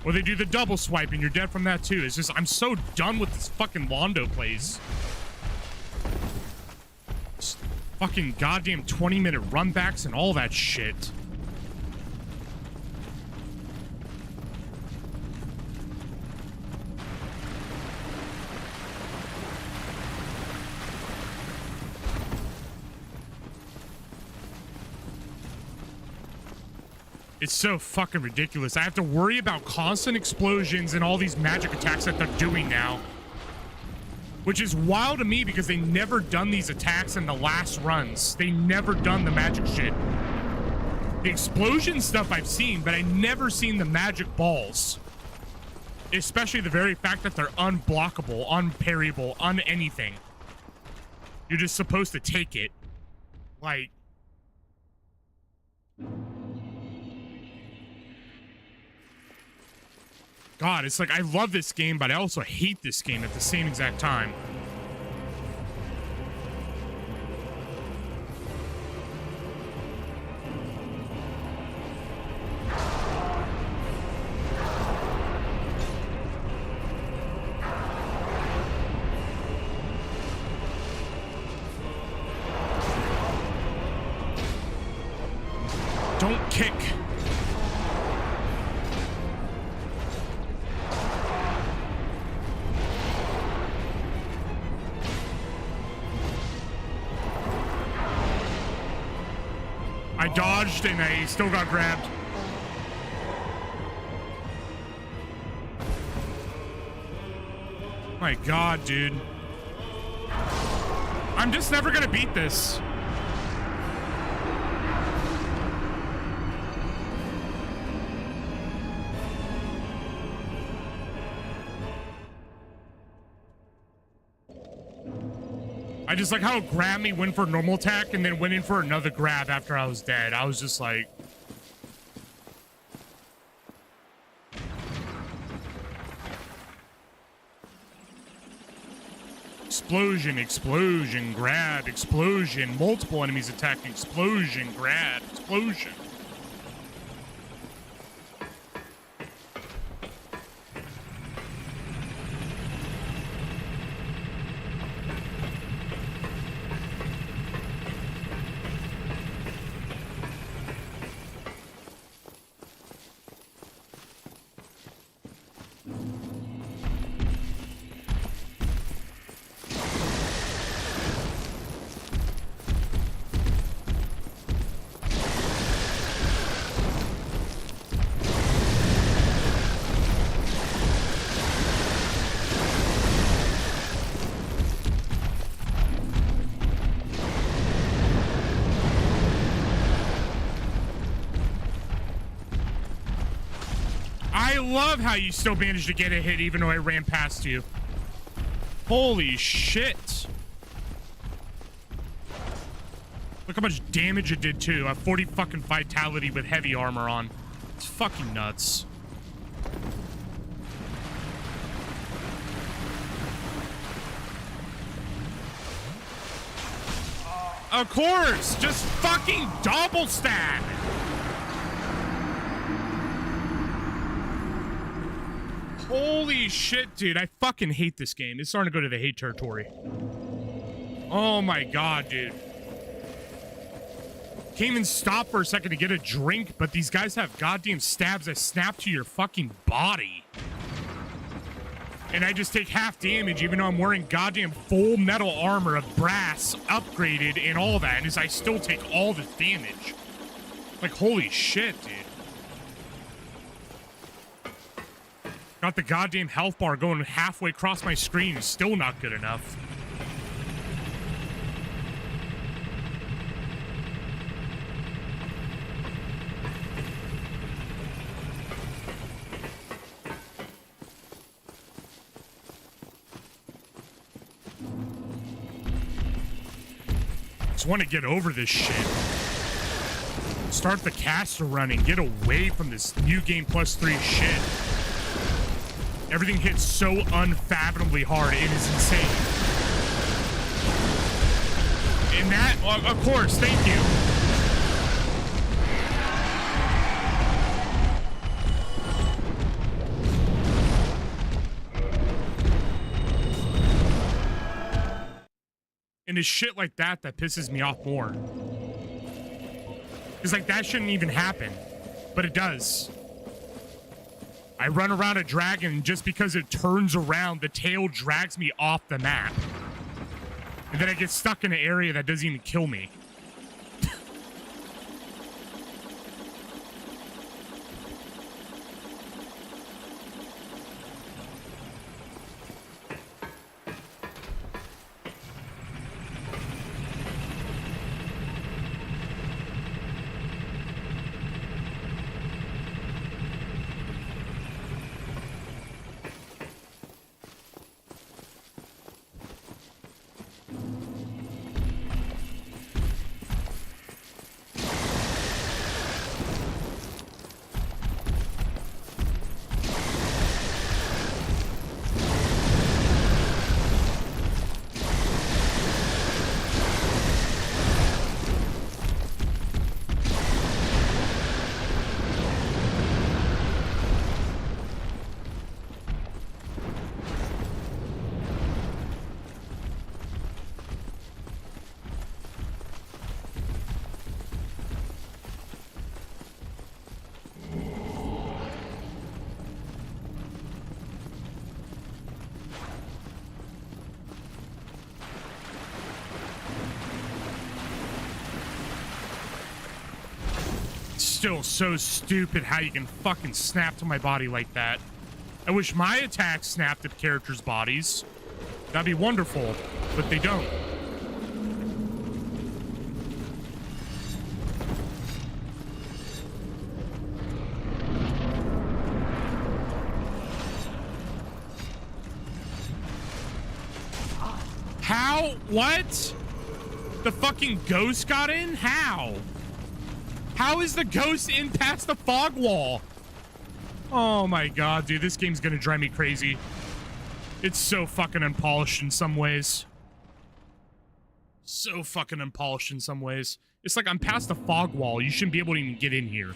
Or they do the double swipe and you're dead from that too. It's just, I'm so done with this fucking Londo plays. Just fucking goddamn 20-minute runbacks and all that shit. It's so fucking ridiculous. I have to worry about constant explosions and all these magic attacks that they're doing now. Which is wild to me because they never done these attacks in the last runs. They never done the magic shit. The explosion stuff I've seen, but I never seen the magic balls. Especially the very fact that they're unblockable, unparryable, anything. You're just supposed to take it. Like... God, it's like I love this game, but I also hate this game at the same exact time. Don't kick. I dodged and I still got grabbed. My God, dude. I'm just never gonna beat this. I just like how it grabbed me, went for a normal attack, and then went in for another grab after I was dead. I was just like... Explosion, explosion, grab, explosion, multiple enemies attacking, explosion, grab, explosion. I love how you still managed to get a hit even though I ran past you. Holy shit. Look how much damage it did too. A 40 fucking vitality with heavy armor on. It's fucking nuts. Of course, just fucking double stack. Holy shit, dude. I fucking hate this game. It's starting to go to the hate territory. Oh my god, dude. Can't even stop for a second to get a drink, but these guys have goddamn stabs that snap to your fucking body. And I just take half damage even though I'm wearing goddamn full metal armor of brass, upgraded, and all that, and I still take all this damage. Like, holy shit, dude. Got the goddamn health bar going halfway across my screen. Is still not good enough. Just want to get over this shit. Start the caster running. Get away from this new game +3 shit. Everything hits so unfathomably hard. It is insane. And that, of course, thank you. And it's shit like that that pisses me off more. Because, like, that shouldn't even happen. But it does. I run around a dragon just because it turns around, the tail drags me off the map. And then I get stuck in an area that doesn't even kill me. Still so stupid how you can fucking snap to my body like that. I wish my attacks snapped at characters' bodies. That'd be wonderful, but they don't. How? What? The fucking ghost got in? How? How is the ghost in past the fog wall? Oh my god, dude, this game's gonna drive me crazy. It's so fucking unpolished in some ways. So fucking unpolished in some ways. It's like I'm past the fog wall. You shouldn't be able to even get in here.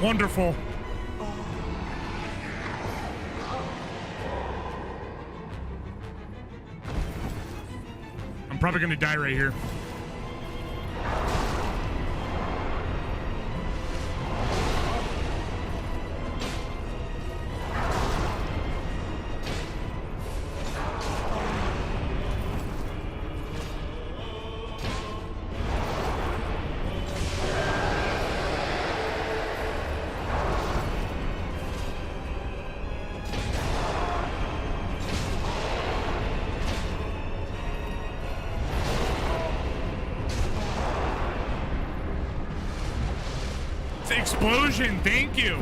Wonderful. I'm probably gonna die right here. explosion. Thank you.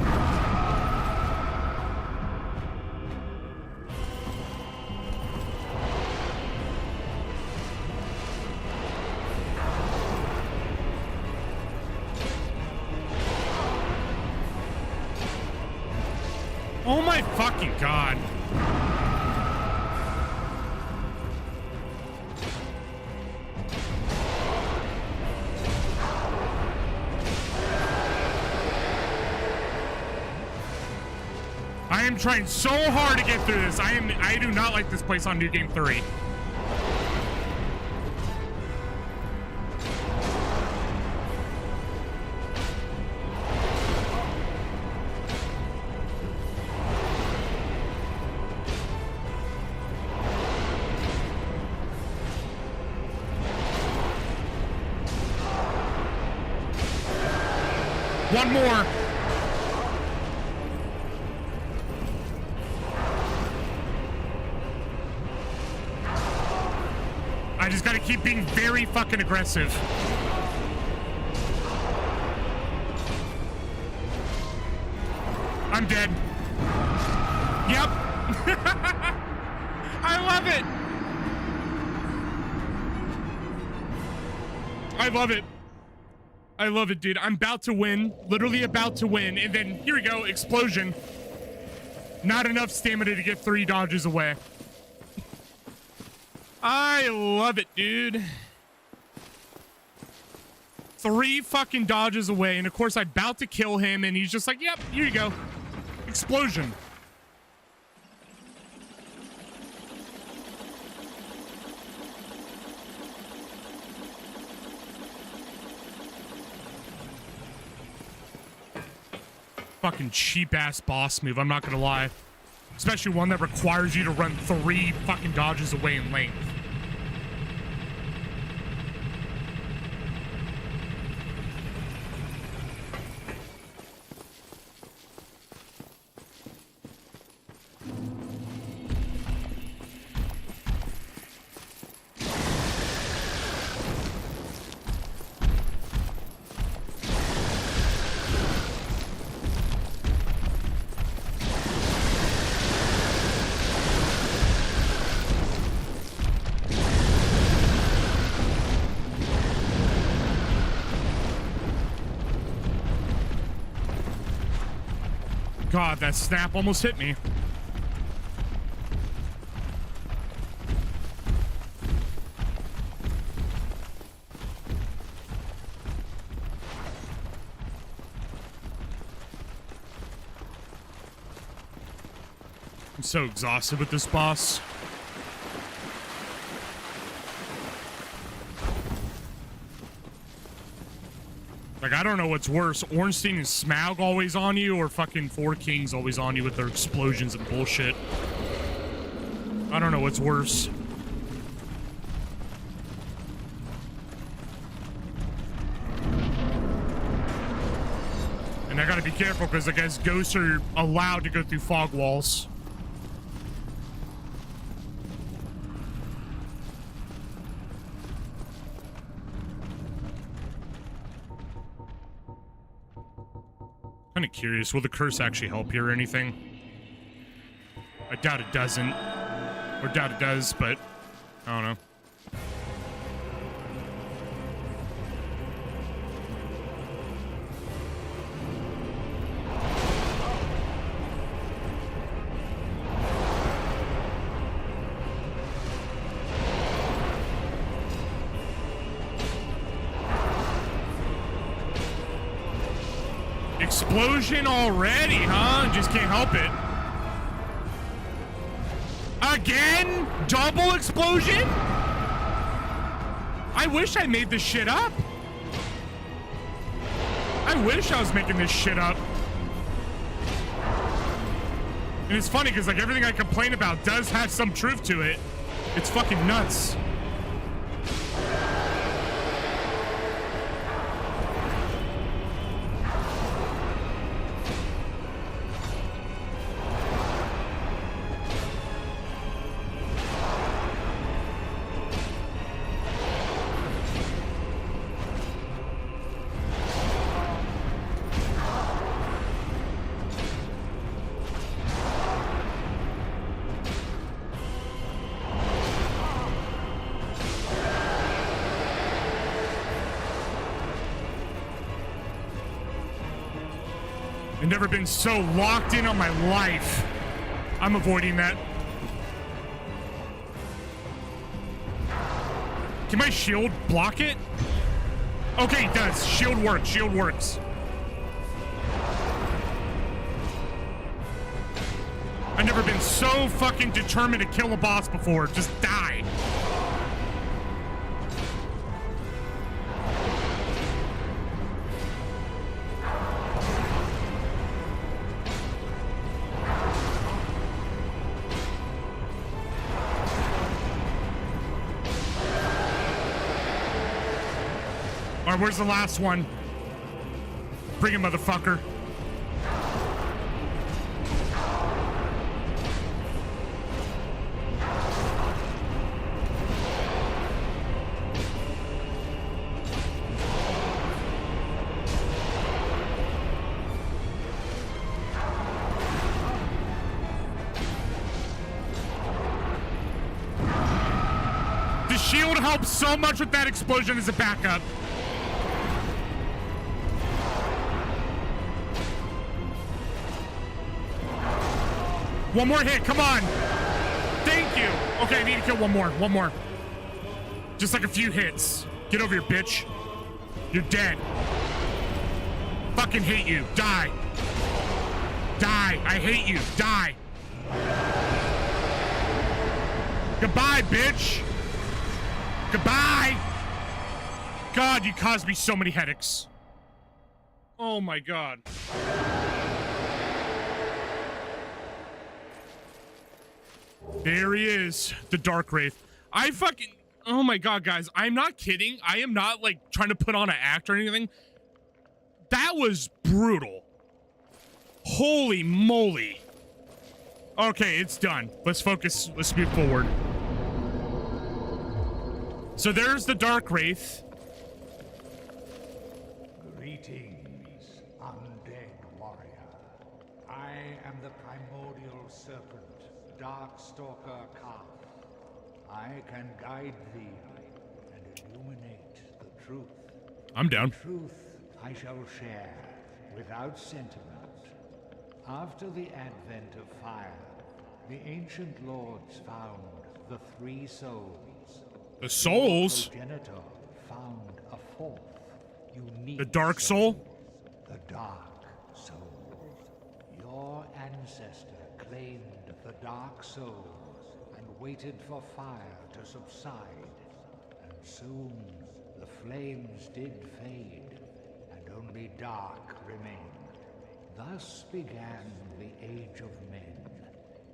Oh my fucking god. I am trying so hard to get through this. I do not like this place on New Game 3. One more. I just gotta keep being very fucking aggressive. I'm dead. Yep. I love it. I love it. I love it, dude. I'm about to win. Literally about to win. And then, here we go. Explosion. Not enough stamina to get 3 dodges away. I love it, dude. 3 fucking dodges away. And, of course, I'm about to kill him. And he's just like, yep, here you go. Explosion. Fucking cheap-ass boss move, I'm not gonna lie. Especially one that requires you to run 3 fucking dodges away in length. God, that snap almost hit me. I'm so exhausted with this boss. Like, I don't know what's worse, Ornstein and Smaug always on you, or fucking 4 Kings always on you with their explosions and bullshit. I don't know what's worse. And I gotta be careful, because I guess ghosts are allowed to go through fog walls. Kind of curious, will the curse actually help you or anything? I doubt it doesn't. Or doubt it does, but I don't know. Explosion already, huh? Just can't help it. Again? Double explosion? I wish I made this shit up. I wish I was making this shit up. And it's funny because like everything I complain about does have some truth to it. It's fucking nuts. I've never been so locked in on my life. I'm avoiding that. Can my shield block it? Okay, it does. Shield works. Shield works. I've never been so fucking determined to kill a boss before. Just die. All right, where's the last one? Bring it, motherfucker. The shield helps so much with that explosion as a backup. One more hit, come on. Thank you. Okay, I need to kill one more. One more. Just like a few hits. Get over here, bitch. You're dead. Fucking hate you. Die. Die. I hate you. Die. Goodbye, bitch. Goodbye. God, you caused me so many headaches. Oh my God. There he is, the Dark Wraith. Oh my God, guys, I'm not kidding. I am not like trying to put on an act or anything. That was brutal. Holy moly. Okay, it's done. Let's focus. Let's move forward. So there's the Dark Wraith. Greetings, undead warrior. I am the primordial serpent, Darkstalker Calf. I can guide thee and illuminate the truth. I'm down. The truth I shall share without sentiment. After the advent of fire, the ancient lords found the three souls. The souls? The progenitor found a fourth, unique The Dark Soul? The Dark Soul. Your ancestor claimed the Dark Soul and waited for fire to subside. And soon the flames did fade, and only dark remained. Thus began the Age of Men,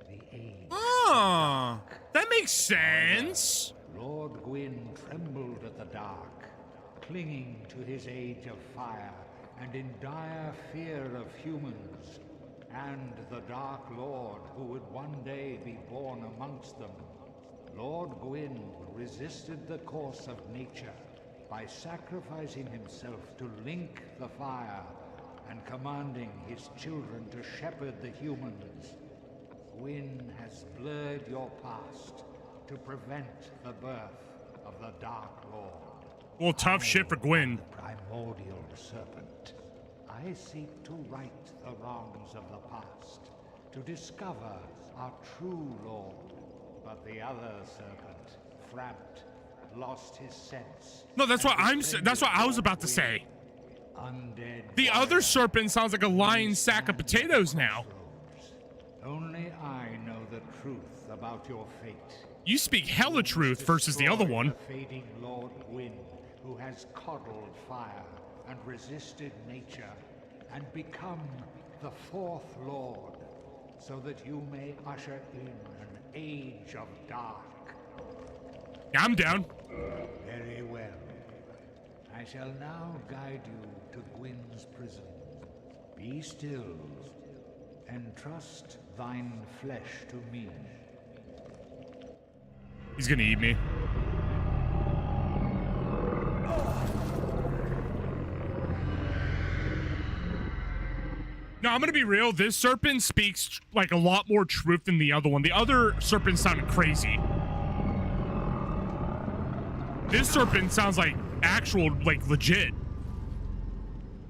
the Age. Ah, that makes sense. Lord Gwyn trembled at the dark, clinging to his age of fire and in dire fear of humans, and the Dark Lord who would one day be born amongst them. Lord Gwyn resisted the course of nature by sacrificing himself to link the fire and commanding his children to shepherd the humans. Gwyn has blurred your past to prevent the birth of the Dark Lord. Well, tough shit for Gwyn. The primordial serpent. I seek to right the wrongs of the past, to discover our true Lord. But the other serpent, Framt, lost his sense. No, that's what that's what I was about to say. Undead The other serpent sounds like a lying sack of potatoes now. Only I know the truth about your fate. You speak hella truth versus the other one. The fading Lord Gwyn, who has coddled fire and resisted nature, and become the fourth Lord, so that you may usher in an age of dark. Yeah, I'm down. Very well. I shall now guide you to Gwyn's prison. Be still, and trust thine flesh to me. He's gonna eat me. No, I'm gonna be real. This serpent speaks like a lot more truth than the other one. The other serpent sounded crazy. This serpent sounds like actual, like legit.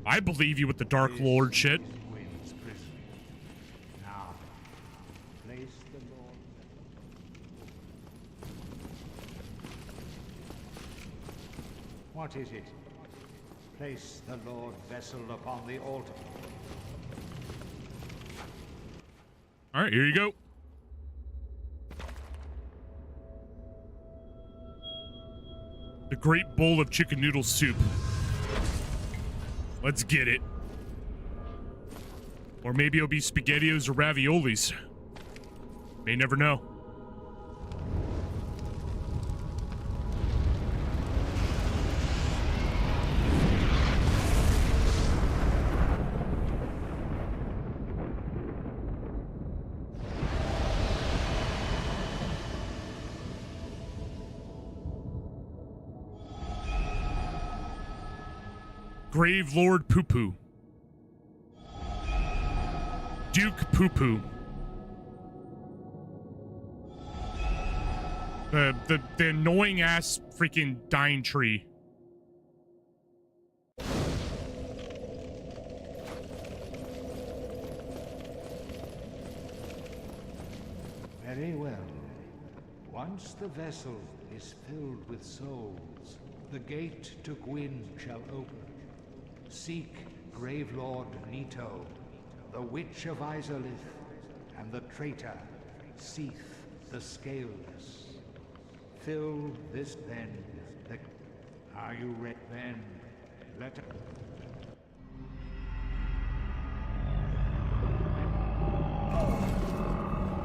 I believe you with the Dark Lord shit. Gwyn's What is it? Place the Lord vessel upon the altar. All right, here you go. The great bowl of chicken noodle soup. Let's get it. Or maybe it'll be SpaghettiOs or raviolis. May never know. Grave Lord Poo Poo. Duke Poo Poo. The annoying ass freaking dying tree. Very well. Once the vessel is filled with souls, the gate to Gwyn shall open. Seek Grave Lord Nito, the Witch of Izalith, and the traitor, Seath the Scaleless. Fill this then. Are you ready? Then let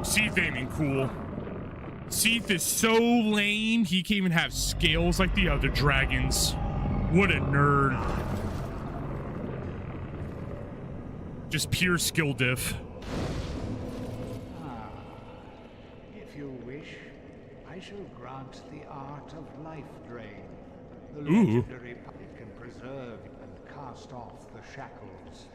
us. Seath aiming cool. Seath is so lame, he can't even have scales like the other dragons. What a nerd. Just pure skill diff. If you wish, I shall grant the art of life drain. The Ooh. legendary it can preserve and cast off the shackles.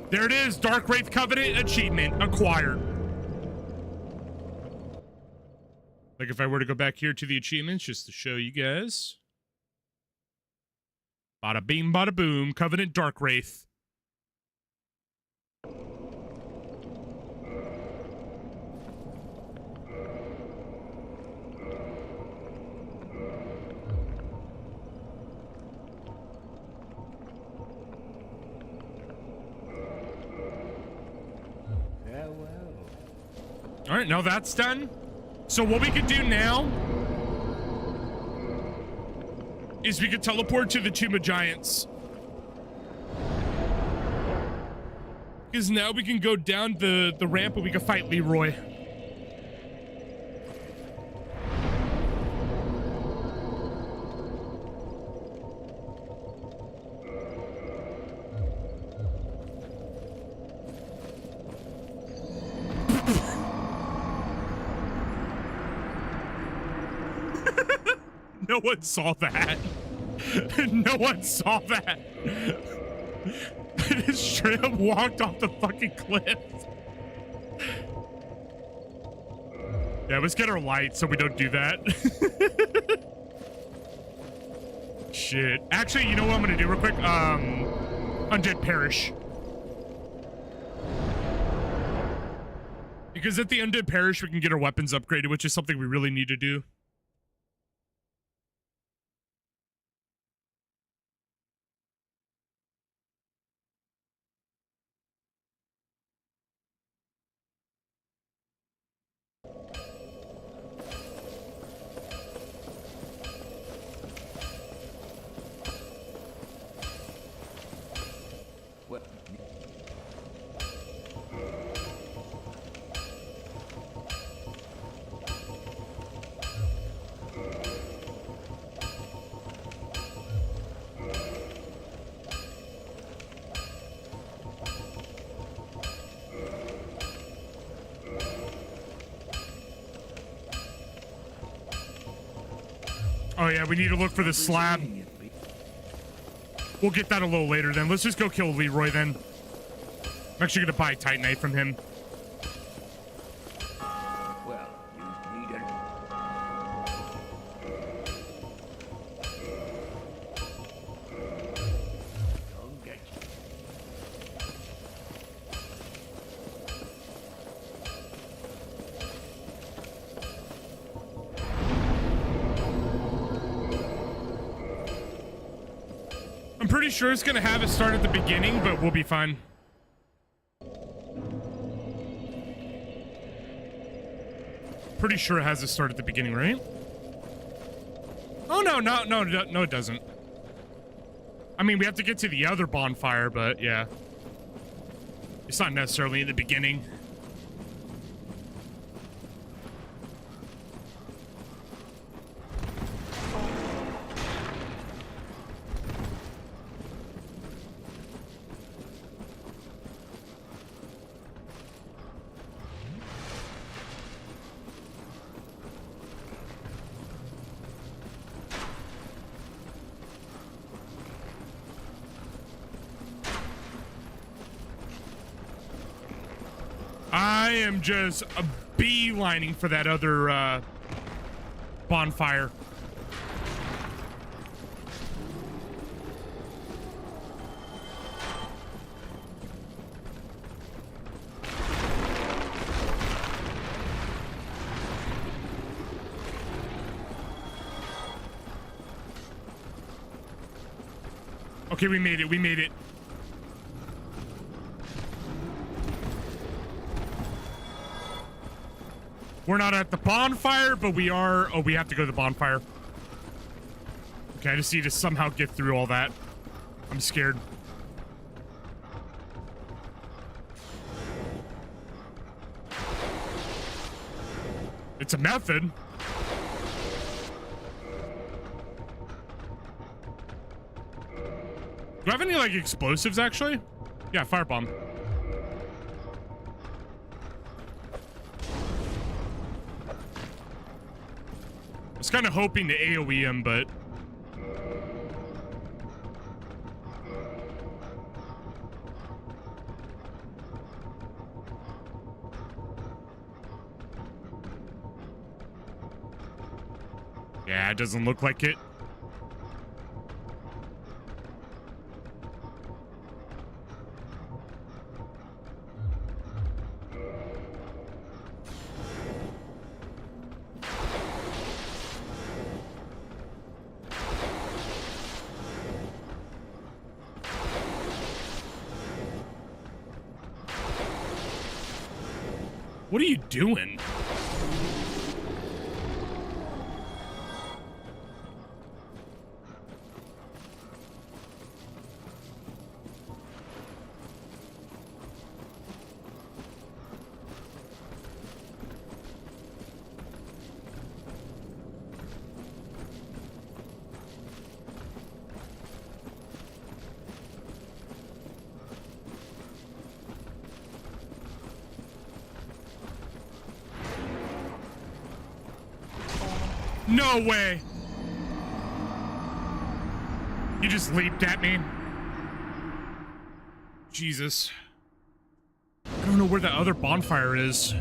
There it is, Dark Wraith Covenant achievement acquired. Like if I were to go back here to the achievements just to show you guys. Bada beam, bada boom, Covenant Dark Wraith. Farewell. All right, now that's done. So what we could do now is we could teleport to the Tomb of Giants. Because now we can go down the ramp and we can fight Leroy. No one saw that. No one saw that. I just straight up walked off the fucking cliff. Yeah, let's get our light so we don't do that. Shit. Actually, you know what I'm gonna do real quick? Undead Parish. Because at the Undead Parish, we can get our weapons upgraded, which is something we really need to do. Well, Oh yeah, we need to look for the slab. We'll get that a little later then. Let's just go kill Leroy then. I'm actually gonna buy a Titanite from him. well, you need a... Don't get you. pretty sure it's gonna have it start at the beginning, but we'll be fine. Pretty sure it has to start at the beginning, right? Oh, no, it doesn't. I mean, we have to get to the other bonfire, but yeah. It's not necessarily in the beginning. I am just beelining for that other bonfire. Okay, we made it. We made it. We're not at the bonfire, but we are... Oh, we have to go to the bonfire. Okay, I just need to somehow get through all that. I'm scared. It's a method. Do I have any, like, explosives, actually? Yeah, firebomb. I was kind of hoping to AoE him, but... yeah, it doesn't look like it. What are you doing? No way! You just leaped at me. Jesus. I don't know where that other bonfire is.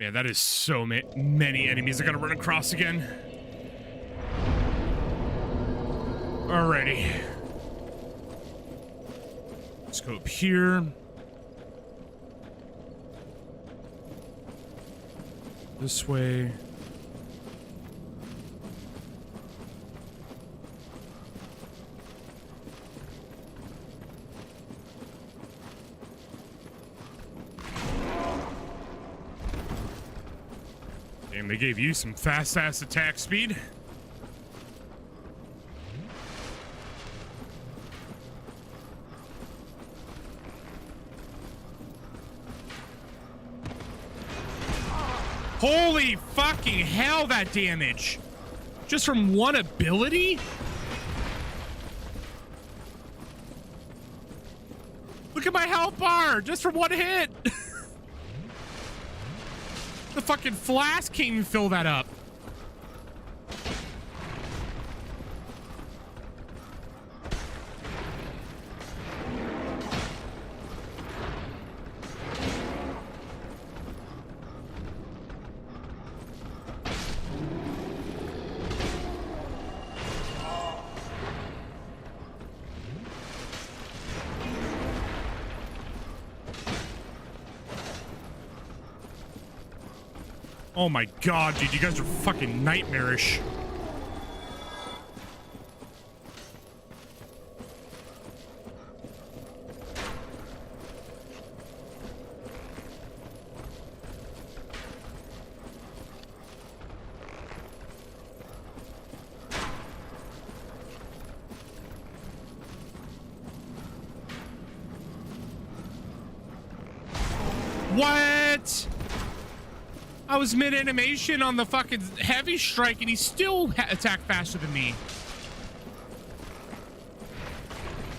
Man, that is so many enemies I gotta run across again. Alrighty. Let's go up here. This way. Damn, they gave you some fast-ass attack speed. Holy fucking hell, that damage! Just from one ability? Look at my health bar! Just from one hit! The fucking flask can't even fill that up. Oh my god, dude, you guys are fucking nightmarish. What? I was mid-animation on the fucking heavy strike and he still attacked faster than me.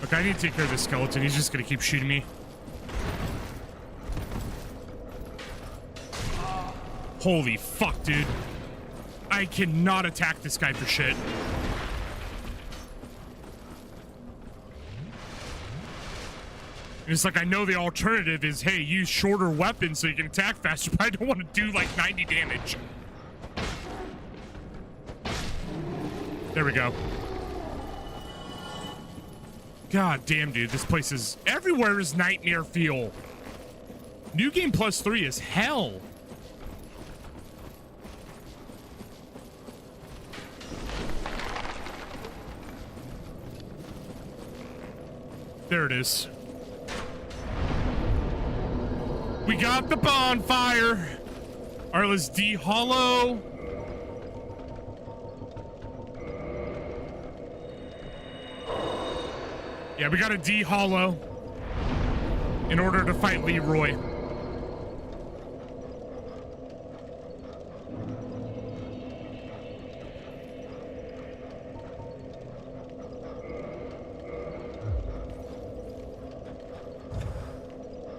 Okay, I need to take care of this skeleton. He's just gonna keep shooting me. Holy fuck, dude. I cannot attack this guy for shit. It's like, I know the alternative is, hey, use shorter weapons so you can attack faster, but I don't want to do like 90 damage. There we go. God damn, dude, this place is... Everywhere is nightmare feel. New Game Plus 3 is hell. There it is. We got the bonfire. All right, let's de-hollow. Yeah, we got to de-hollow in order to fight Leroy.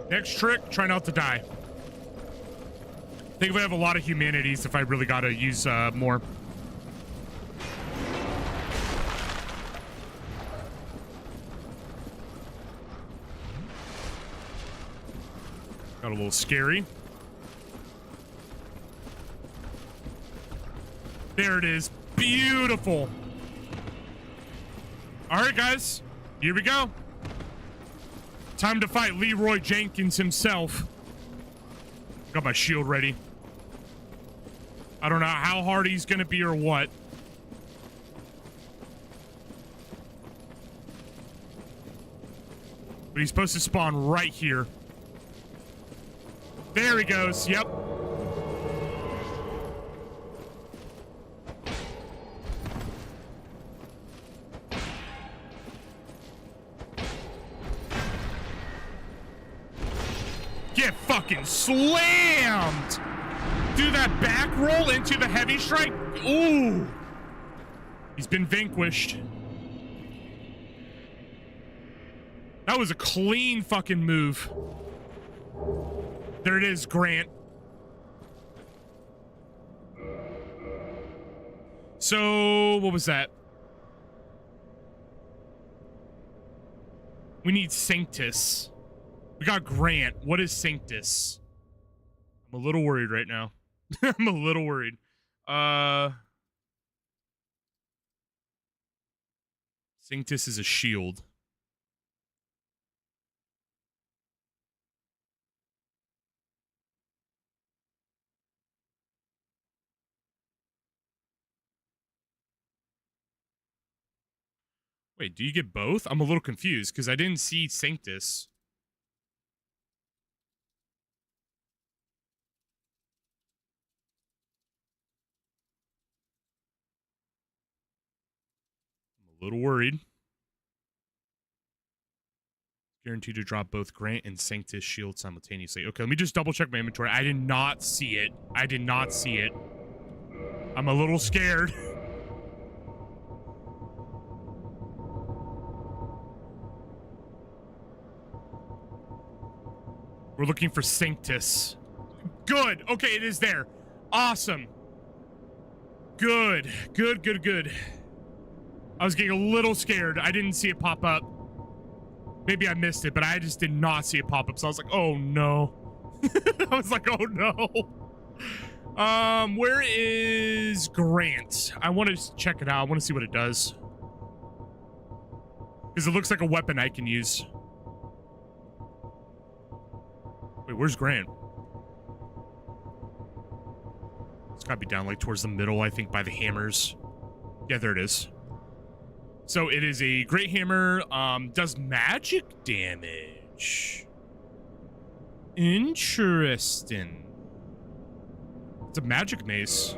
Next trick, try not to die. I think we have a lot of humanities if I really gotta use more. Got a little scary. There it is. Beautiful. All right, guys. Here we go. Time to fight Leroy Jenkins himself. Got my shield ready. I don't know how hard he's gonna be or what. But he's supposed to spawn right here. There he goes. Yep. Get fucking slammed! Do that back roll into the heavy strike. Ooh! He's been vanquished. That was a clean fucking move. There it is, Grant. So, what was that? We need Sanctus. We got Grant. What is Sanctus? I'm a little worried right now. I'm a little worried. Sanctus is a shield. Wait, do you get both? I'm a little confused because I didn't see Sanctus. I'm a little worried. Guaranteed to drop both Grant and Sanctus shield simultaneously. Okay, let me just double check my inventory. I did not see it. I did not see it. I'm a little scared. We're looking for Sanctus. Good. Okay, it is there. Awesome. Good. Good, good, good. I was getting a little scared. I didn't see it pop up. Maybe I missed it, but I just did not see it pop up. So I was like, oh no. I was like, oh no. Where is Grant? I want to check it out. I want to see what it does. Because it looks like a weapon I can use. Wait, where's Grant? Gotta be down like towards the middle, I think, by the hammers. Yeah, there it is. So it is a great hammer, does magic damage. Interesting. It's a magic mace.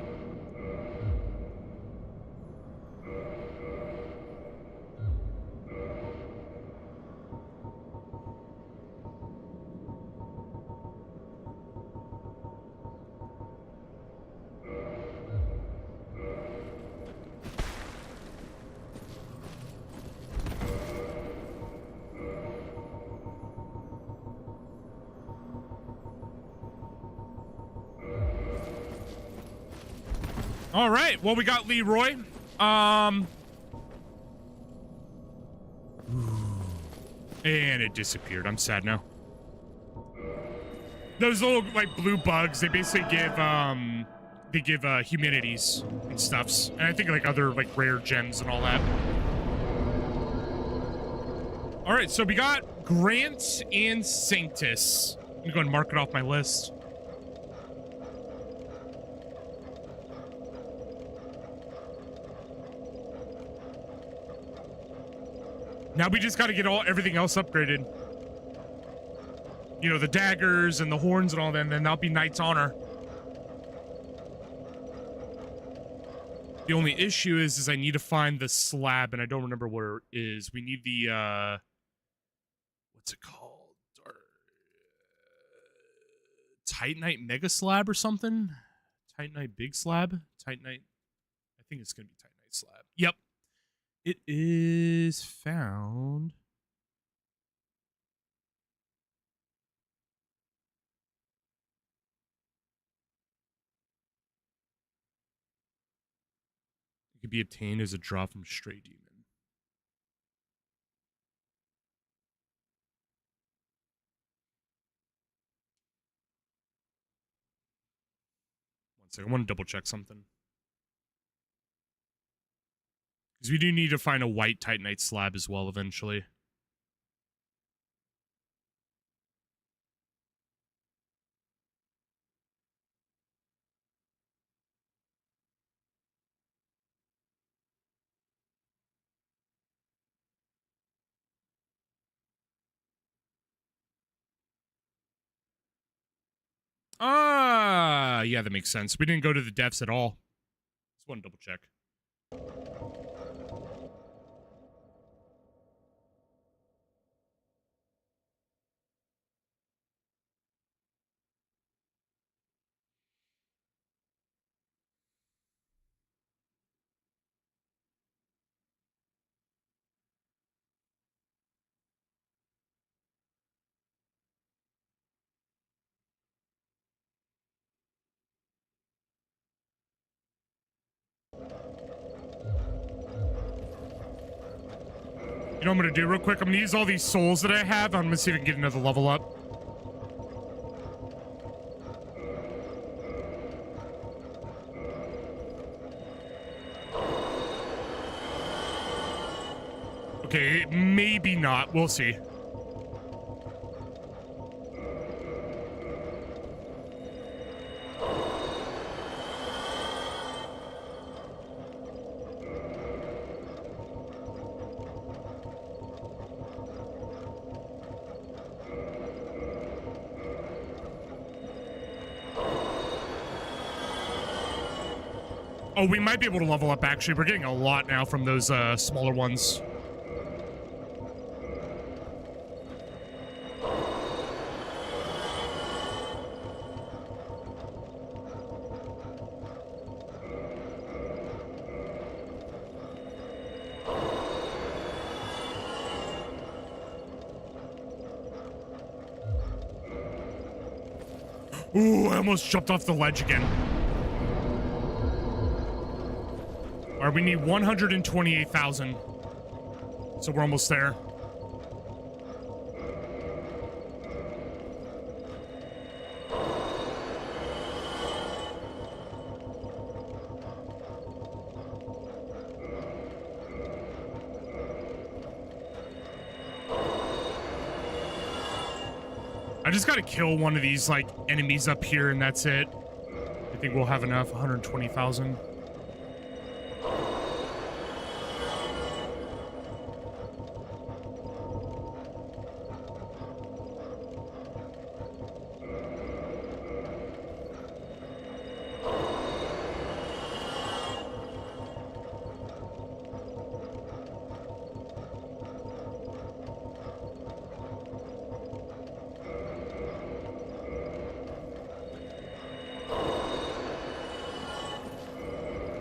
All right, well, we got Leroy. And it disappeared. I'm sad now. Those little, like, blue bugs, they basically give, humanities and stuffs. And I think, like, other, like, rare gems and all that. All right, so we got Grant and Sanctus. I'm gonna go ahead and mark it off my list. Now we just got to get everything else upgraded. You know, the daggers and the horns and all that, and then that'll be Knight's Honor. The only issue is I need to find the slab, and I don't remember where it is. We need the, what's it called? Titanite Mega Slab or something? Titanite Big Slab? Titanite, I think it's going to be Titanite Slab. Yep. It is found. It could be obtained as a drop from Stray Demon. One second, I want to double check something. Because we do need to find a white Titanite slab as well eventually. Ah, yeah, that makes sense. We didn't go to the depths at all. Just want to double check. You know what I'm going to do real quick? I'm going to use all these souls that I have. I'm going to see if I can get another level up. Okay, maybe not. We'll see. Oh, we might be able to level up, actually. We're getting a lot now from those smaller ones. Ooh, I almost jumped off the ledge again. All right, we need 128,000. So we're almost there. I just gotta kill one of these, like, enemies up here, and that's it. think we'll have enough. 120,000.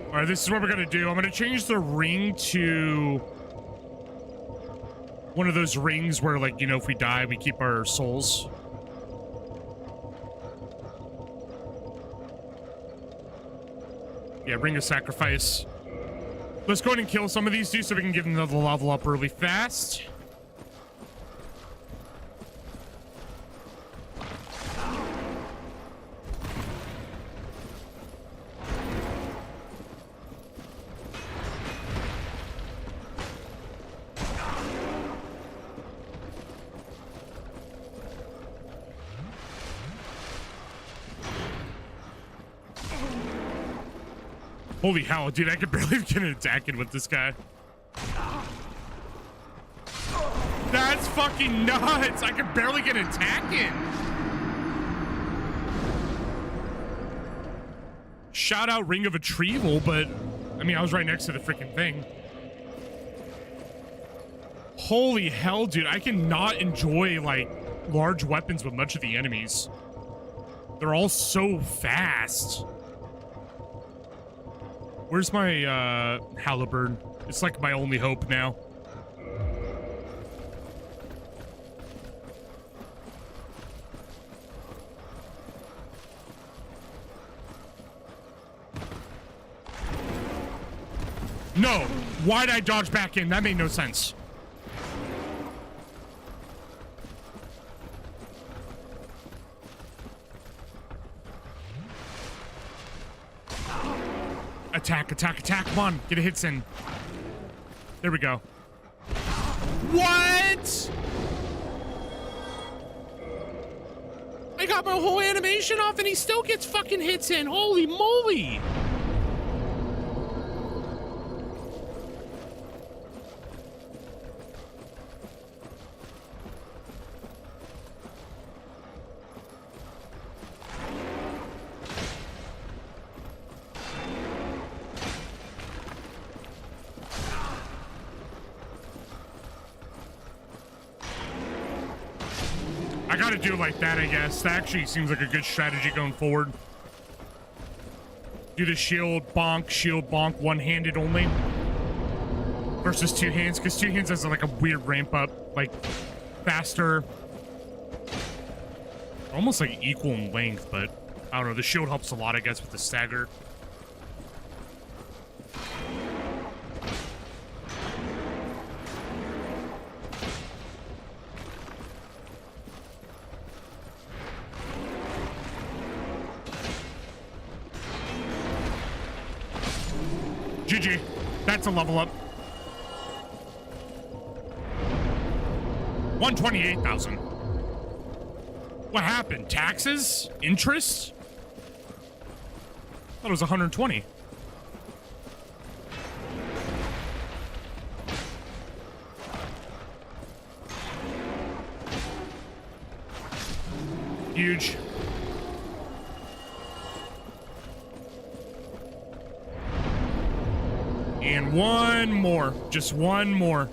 All right, this is what we're gonna do. I'm gonna change the ring to one of those rings where, like, you know, if we die, we keep our souls. Yeah, ring of sacrifice. Let's go ahead and kill some of these two so we can give them the level up really fast. Holy hell, dude, I could barely get an attack in with this guy. That's fucking nuts. I could barely get an attack in. Shout out Ring of Retrieval, but I mean, I was right next to the freaking thing. Holy hell, dude, I cannot enjoy like large weapons with much of the enemies. They're all so fast. Where's my halberd? It's like my only hope now. No! Why'd I dodge back in? That made no sense. Attack, attack, attack. Come on, get a hits in. There we go. What? I got my whole animation off and he still gets fucking hits in. Holy moly. Do it like that, I guess. That actually seems like a good strategy going forward. Do the shield bonk, one-handed only versus two hands, because two hands has like a weird ramp up, like faster, almost like equal in length, but I don't know. The shield helps a lot, I guess, with the stagger. GG. That's a level up. 128,000. What happened? Taxes? Interest? Thought it was 120. Huge. And one more. Just one more.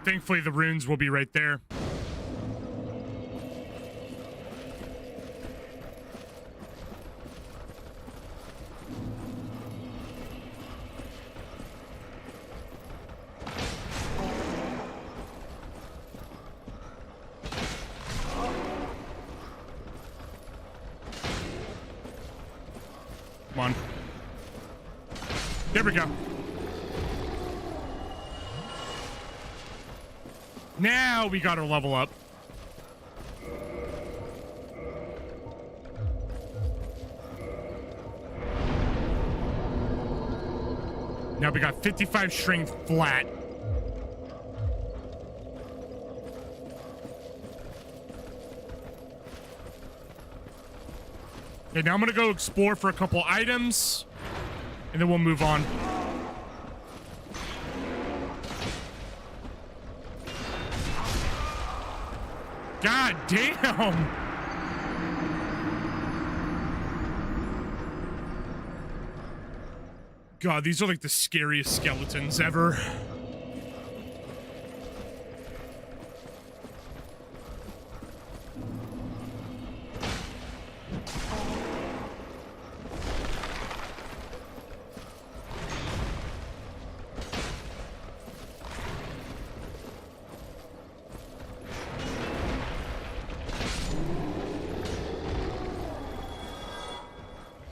Thankfully, the runes will be right there. Come on. There we go. Now we got our level up. Now we got 55 strength flat. Okay, now I'm gonna go explore for a couple items, and then we'll move on. God damn! God, these are like the scariest skeletons ever.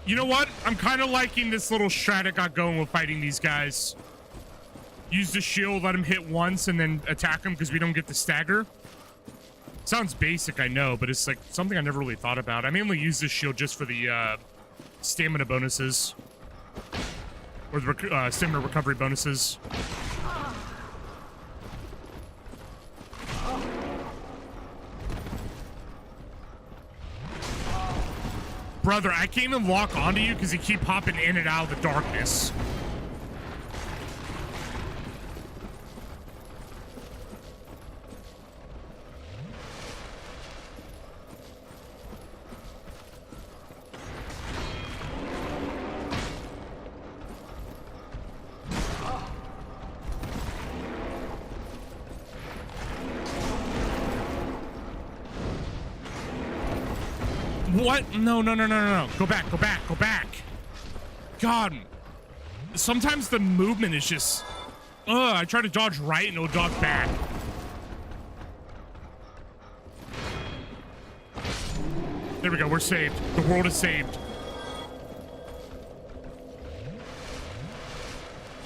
You know what? I'm kind of liking this little strat I got going with fighting these guys. Use the shield, let him hit once, and then attack him because we don't get the stagger. Sounds basic, I know, but it's like something I never really thought about. I mainly use this shield just for the stamina bonuses. Or the stamina recovery bonuses. Brother, I can't even lock onto you because you keep popping in and out of the darkness. What? No. Go back. God. Sometimes the movement is just... I try to dodge right and it'll dodge back. There we go. We're saved. The world is saved.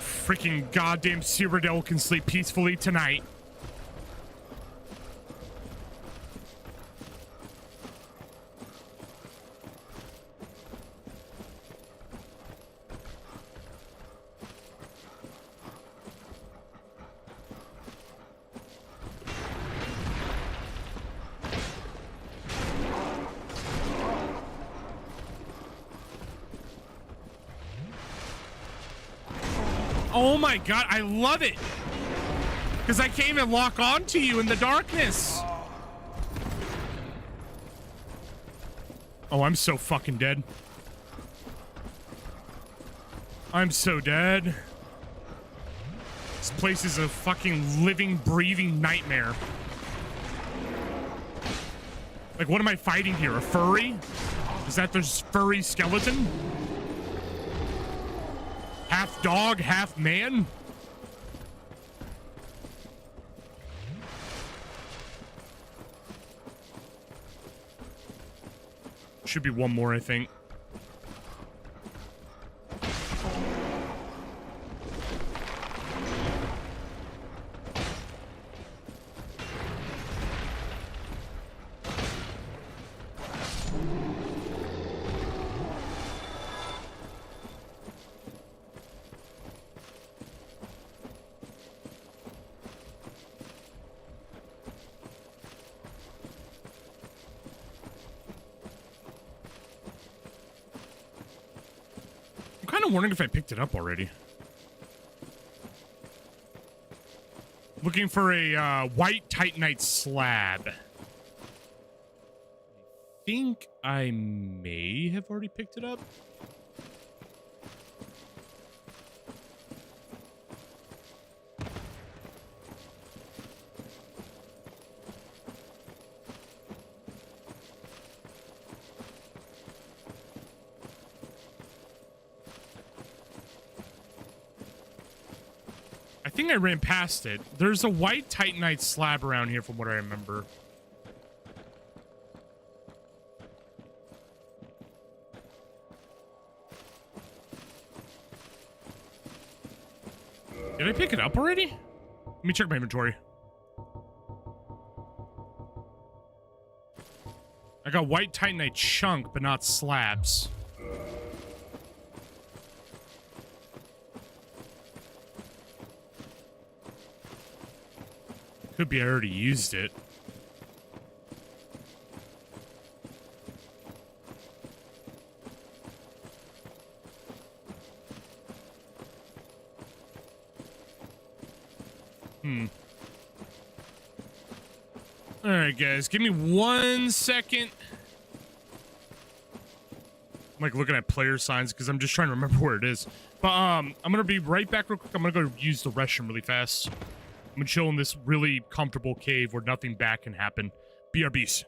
Freaking goddamn Cyrodiil can sleep peacefully tonight. Oh my god, I love it! Because I can't even lock onto you in the darkness! Oh, I'm so fucking dead. I'm so dead. This place is a fucking living, breathing nightmare. Like, what am I fighting here? A furry? Is that this furry skeleton? Half dog, half man? Should be one more, I think. I'm wondering if I picked it up already. Looking for a white titanite slab. I think I may have already picked it up. I think I ran past it. There's a white titanite slab around here from what I remember. Did I pick it up already? Let me check my inventory. I got white titanite chunk, but not slabs. Could be I already used it. Alright, guys, give me 1 second. I'm like looking at player signs because I'm just trying to remember where it is. But I'm gonna be right back real quick. I'm gonna go use the restroom really fast. I'm gonna chill in this really comfortable cave where nothing bad can happen. BRBs.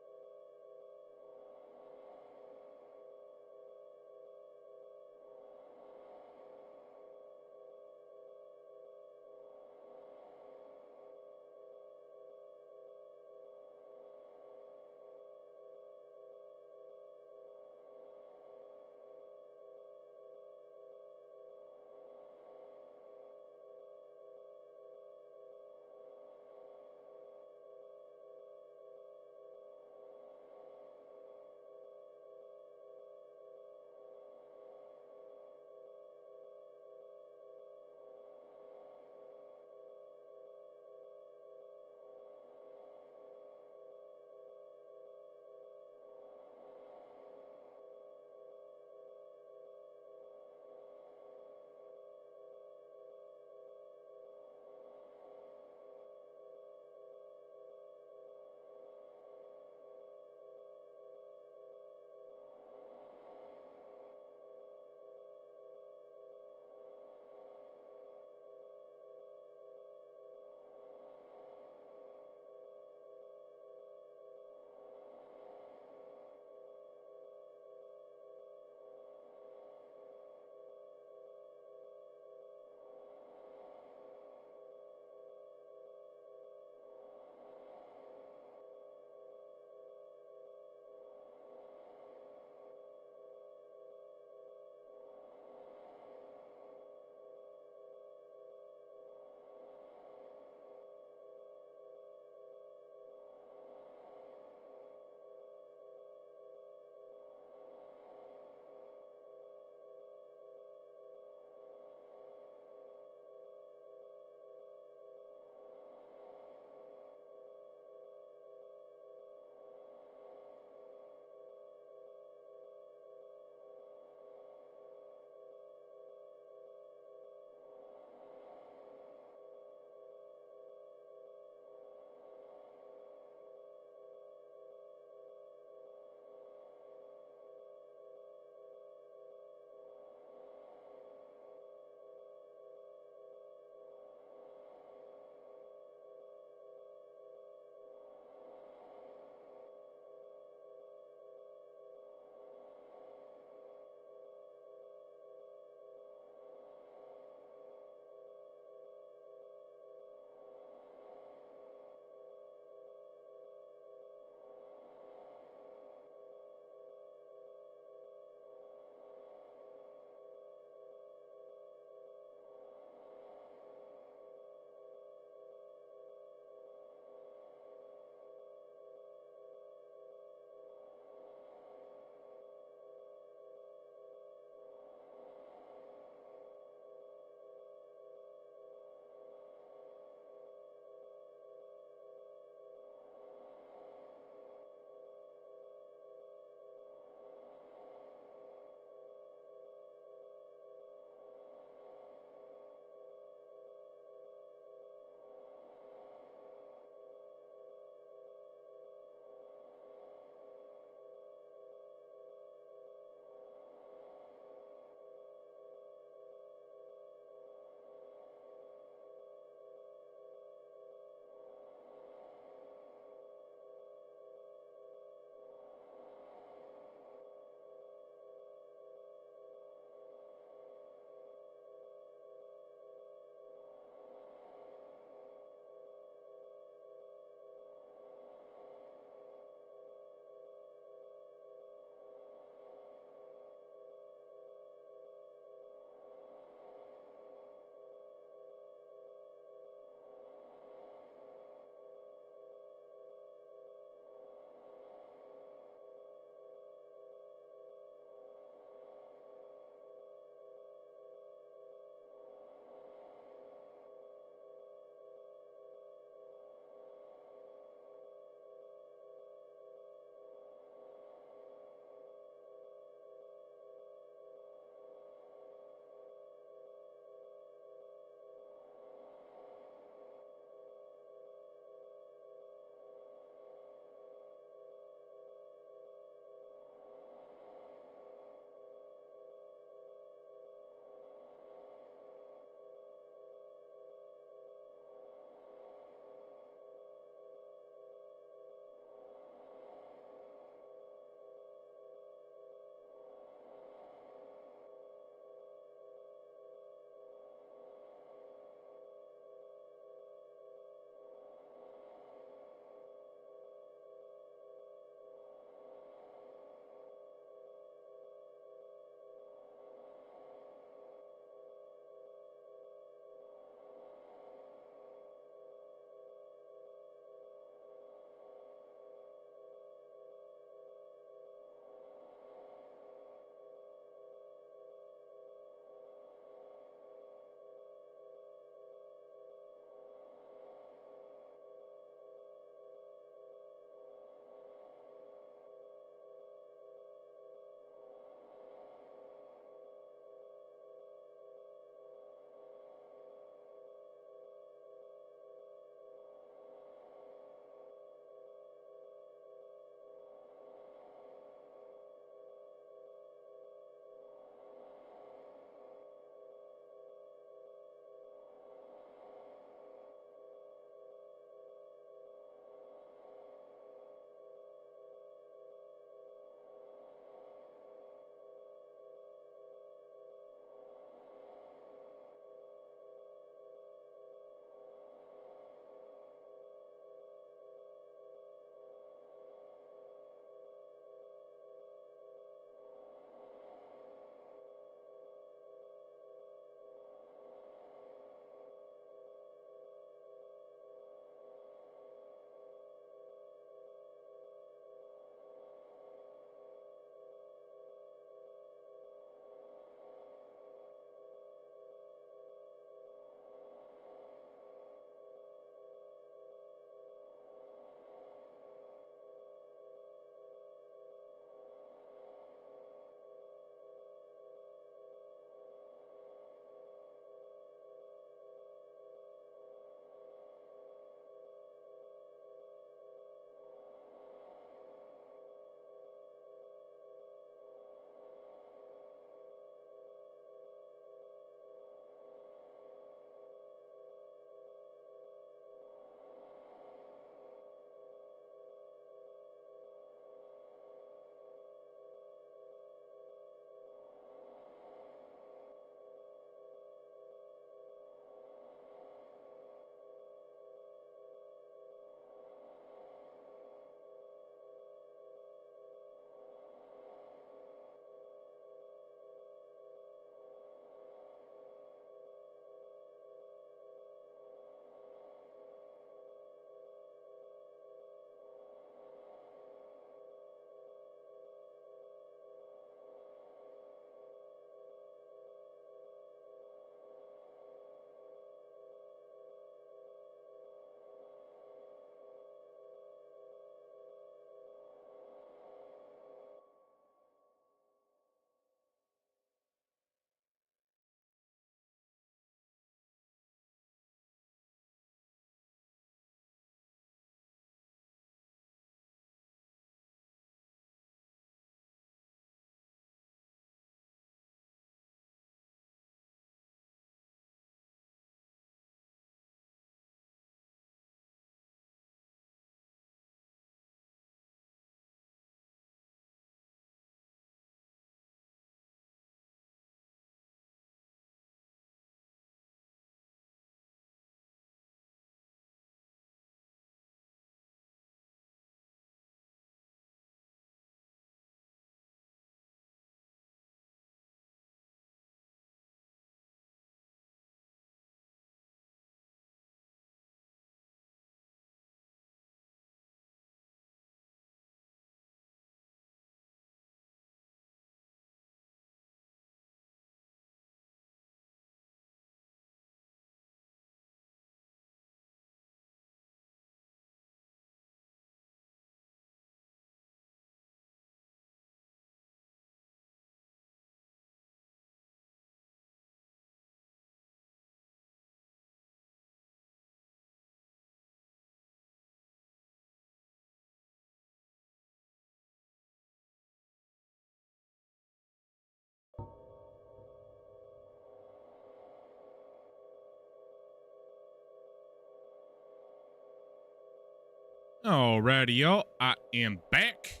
Alrighty, yo, I am back.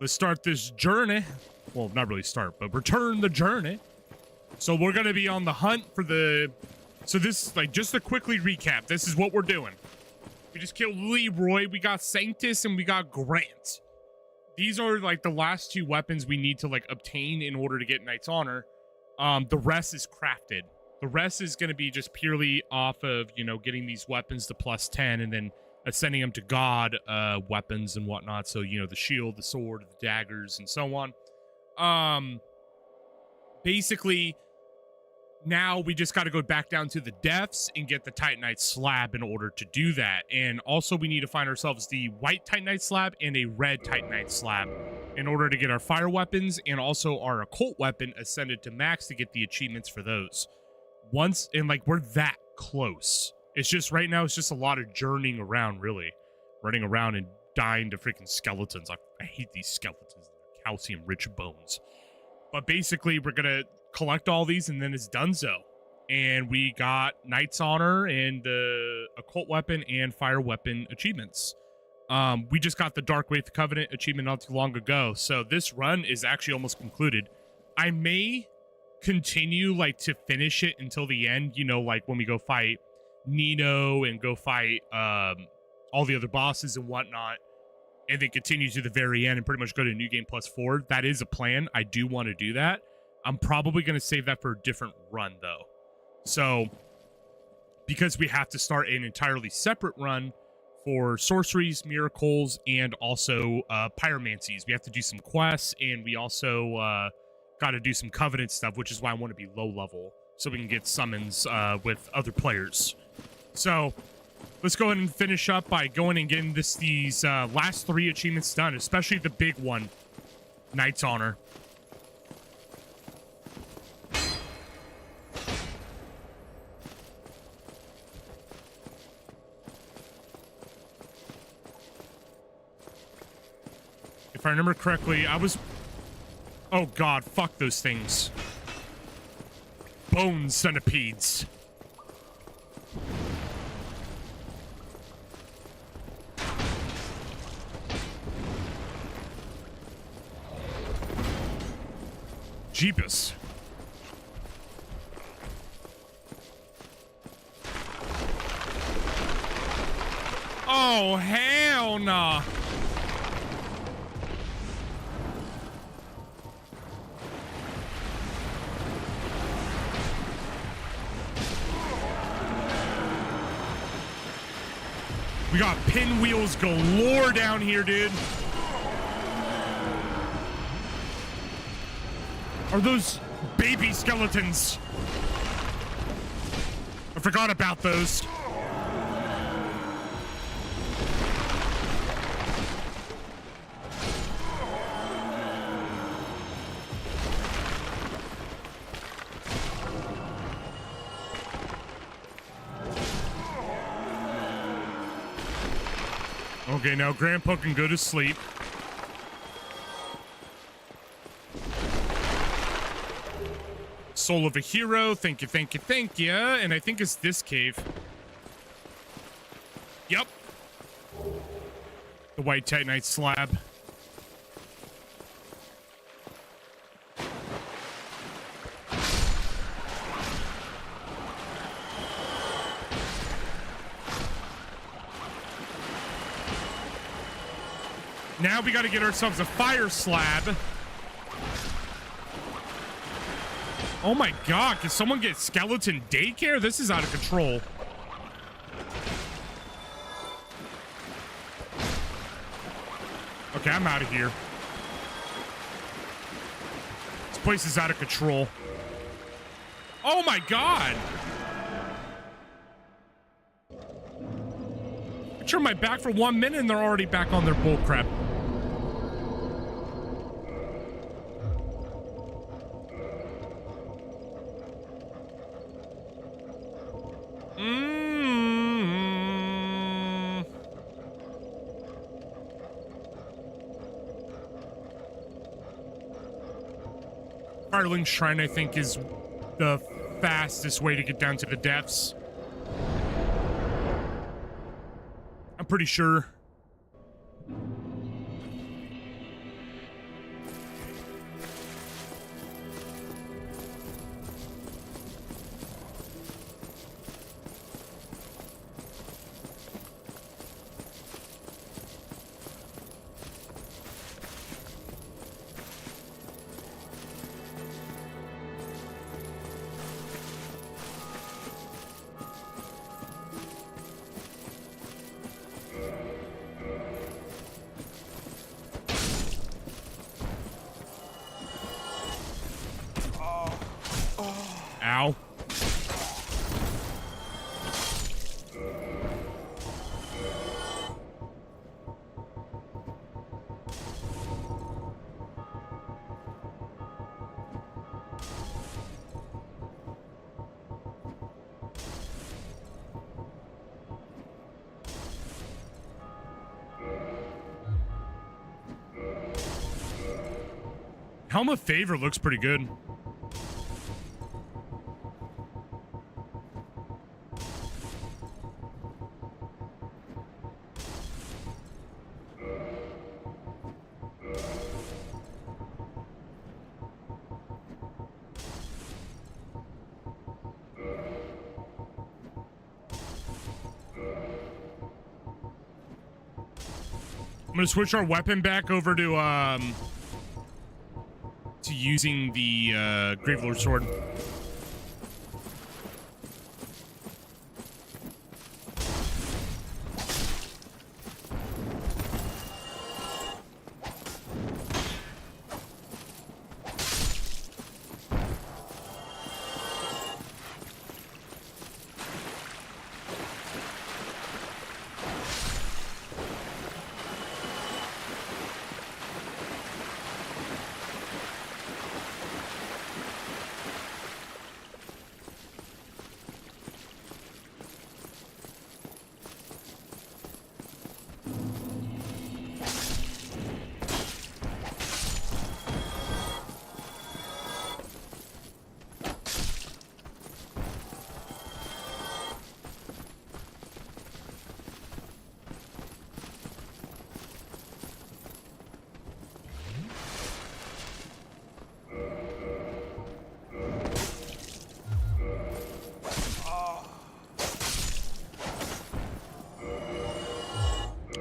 Let's start this journey. Well, not really start, but return the journey. So we're gonna be on the hunt for the... So this, like, just to quickly recap, this is what we're doing. We just killed Leroy, we got Sanctus, and we got Grant. These are, like, the last two weapons we need to, like, obtain in order to get Knight's Honor. The rest is crafted. The rest is gonna be just purely off of, you know, getting these weapons to +10 and then ascending them to God weapons and whatnot. So, you know, the shield, the sword, the daggers, and so on. Basically, now we just got to go back down to the depths and get the Titanite slab in order to do that. And also we need to find ourselves the white Titanite slab and a red Titanite slab in order to get our fire weapons and also our occult weapon ascended to max to get the achievements for those. Once, and like, we're that close. It's just, right now, it's just a lot of journeying around, really. Running around and dying to freaking skeletons. I hate these skeletons. Calcium-rich bones. But basically, we're gonna collect all these, and then it's donezo. And we got Knight's Honor and the occult weapon and fire weapon achievements. We just got the Dark Wraith Covenant achievement not too long ago. So this run is actually almost concluded. I may continue, like, to finish it until the end. You know, like, when we go fight Nino and go fight all the other bosses and whatnot, and then continue to the very end and pretty much go to New Game +4. That is a plan. I do want to do that. I'm probably going to save that for a different run, though. So, because we have to start an entirely separate run for sorceries, miracles, and also pyromancies. We have to do some quests, and we also got to do some covenant stuff, which is why I want to be low level, so we can get summons with other players. So, let's go ahead and finish up by going and getting these last 3 achievements done, especially the big one, Knight's Honor. If I remember correctly, I was... Oh god, fuck those things. Bone centipedes. Jeepus. Oh, hell nah. We got pinwheels galore down here, dude. Are those baby skeletons? I forgot about those. Okay, now Grandpa can go to sleep. Soul of a hero. Thank you, thank you, thank you. And I think it's this cave. Yep. The white Titanite slab. Now we got to get ourselves a fire slab. Oh my god, can someone get skeleton daycare? This is out of control. Okay, I'm out of here. This place is out of control. Oh my god! I turned my back for 1 minute and they're already back on their bullcrap. Firelink Shrine, I think, is the fastest way to get down to the depths. I'm pretty sure. Ow. Helm of Favor looks pretty good. I'm gonna switch our weapon back over to using the Gravelord sword.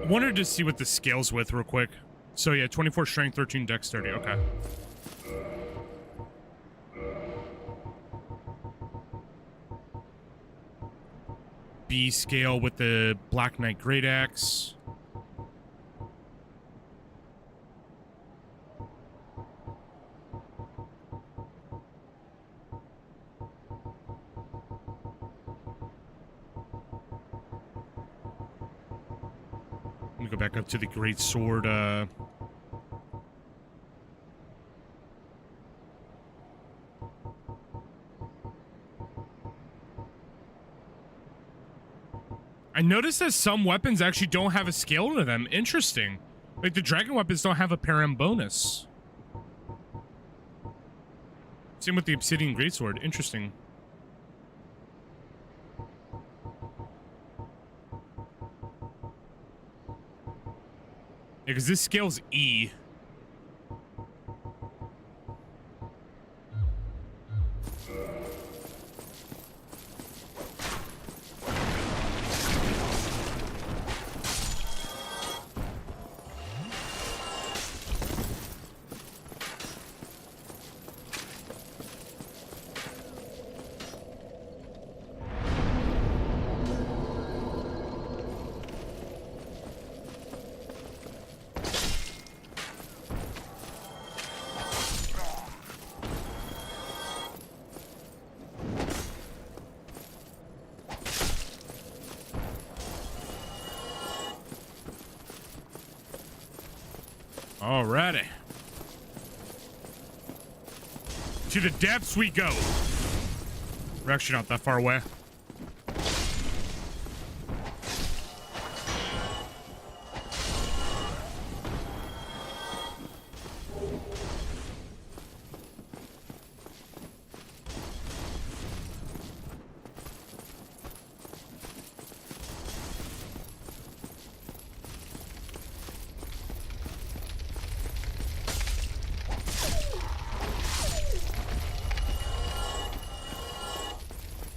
Wanted to see what the scales with real quick. So yeah, 24 strength, 13 dexterity. Okay. B scale with the Black Knight Great Axe. Go back up to the great sword. I noticed that some weapons actually don't have a scale to them. Interesting. Like the dragon weapons don't have a param bonus. Same with the obsidian greatsword. Interesting. Yeah, because this scale's E. Alrighty. To the depths we go. We're actually not that far away.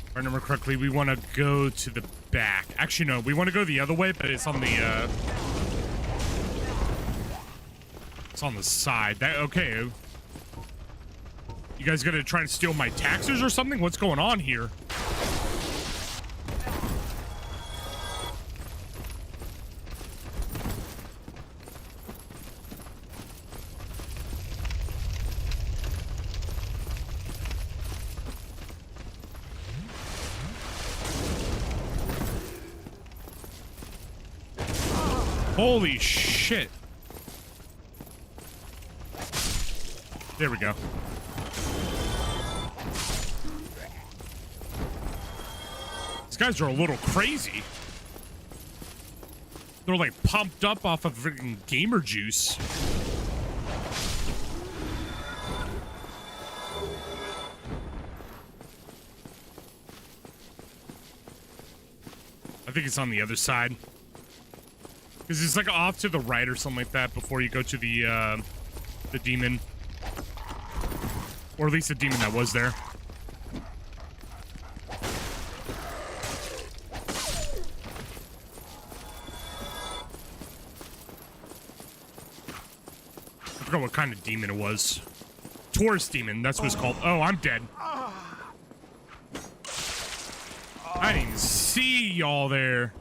If I remember correctly, we want to go to the back. Actually, no, we want to go the other way, but it's on the, it's on the side. That, okay. You guys gonna try and steal my taxes or something? What's going on here? Holy shit. There we go. These guys are a little crazy. They're like pumped up off of freaking gamer juice. I think it's on the other side. Because it's like off to the right or something like that before you go to the demon. Or at least the demon that was there. I forgot what kind of demon it was. Taurus demon, that's what it's called. Oh, I'm dead. I didn't even see y'all there.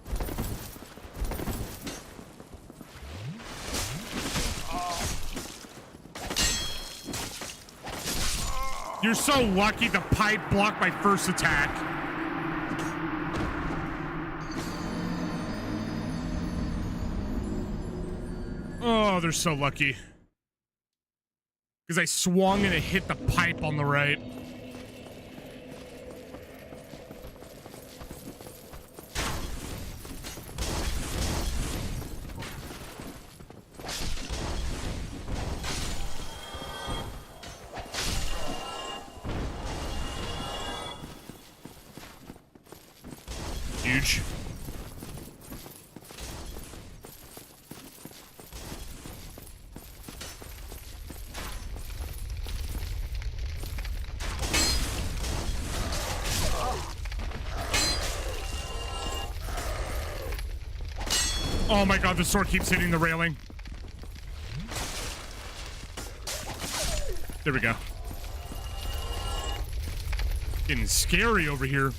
You're so lucky the pipe blocked my first attack. Oh, they're so lucky. Because I swung and it hit the pipe on the right. Huge. Oh my god, the sword keeps hitting the railing. There we go. Getting scary over here.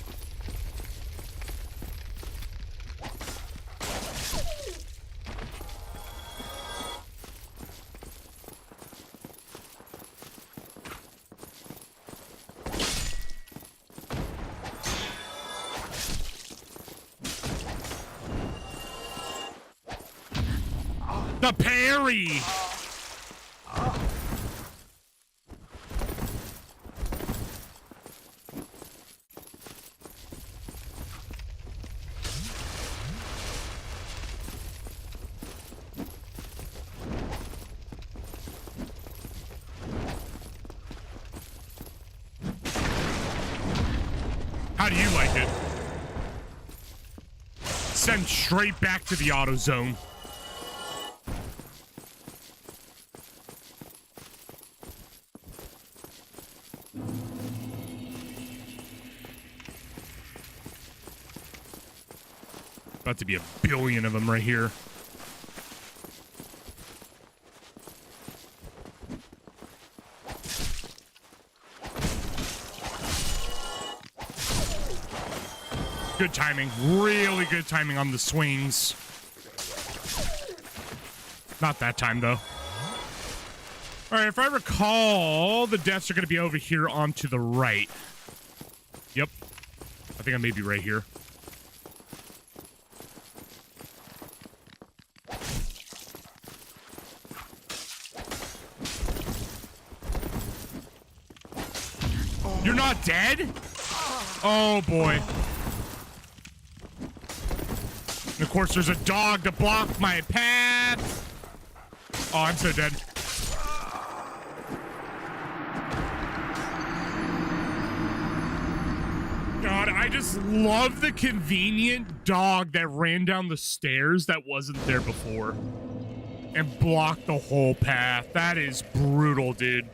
The parry! How do you like it? Send straight back to the auto zone. About to be a billion of them right here. Good timing. Really good timing on the swings. Not that time, though. All right, if I recall, the deaths are going to be over here on to the right. Yep. I think I may be right here. You're not dead? Oh, boy. And of course, there's a dog to block my path. Oh, I'm so dead. God, I just love the convenient dog that ran down the stairs that wasn't there before and blocked the whole path. That is brutal, dude.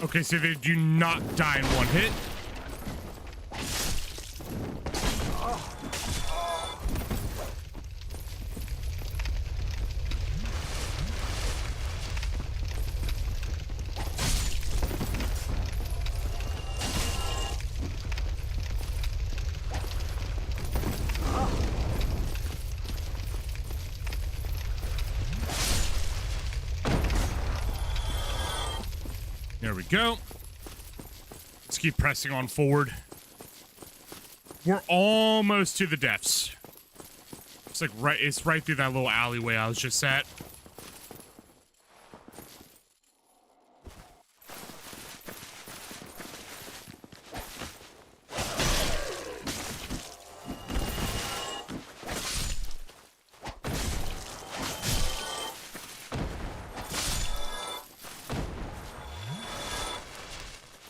Okay, so they do not die in one hit. There we go. Let's keep pressing on forward. We're almost to the depths. It's like it's right through that little alleyway I was just at.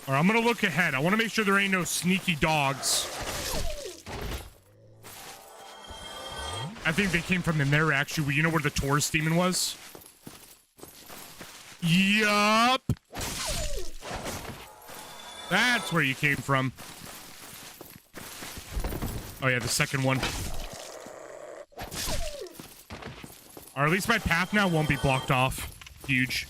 All right, I'm gonna look ahead. I want to make sure there ain't no sneaky dogs. I think they came from in there, actually. You know where the Taurus demon was? Yup. That's where you came from. Oh, yeah, the second one. Or at least my path now won't be blocked off. Huge.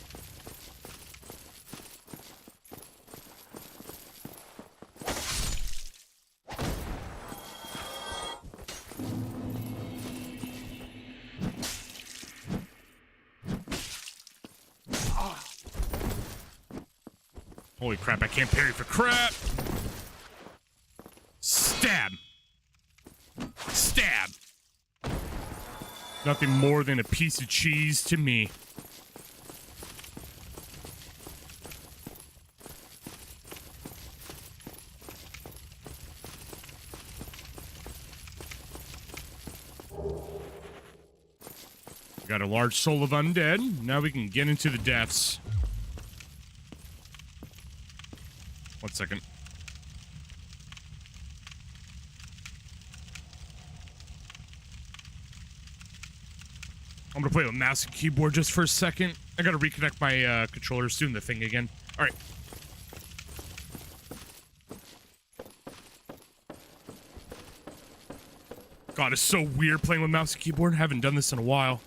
Holy crap, I can't parry for crap. Stab. Stab. Nothing more than a piece of cheese to me. We got a large soul of undead. Now we can get into the depths. 1 second. I'm gonna play with mouse and keyboard just for a second. I gotta reconnect my controller. It's doing the thing again. All right. God, it's so weird playing with mouse and keyboard. I haven't done this in a while.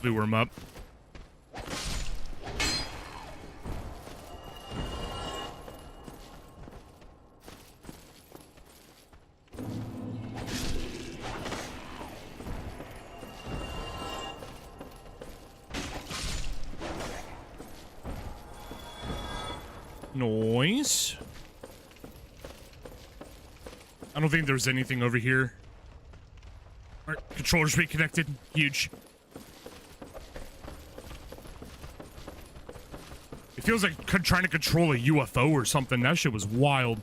Lure him up. Noise. I don't think there's anything over here. All right, controller's reconnected. Huge. It feels like trying to control a UFO or something. That shit was wild.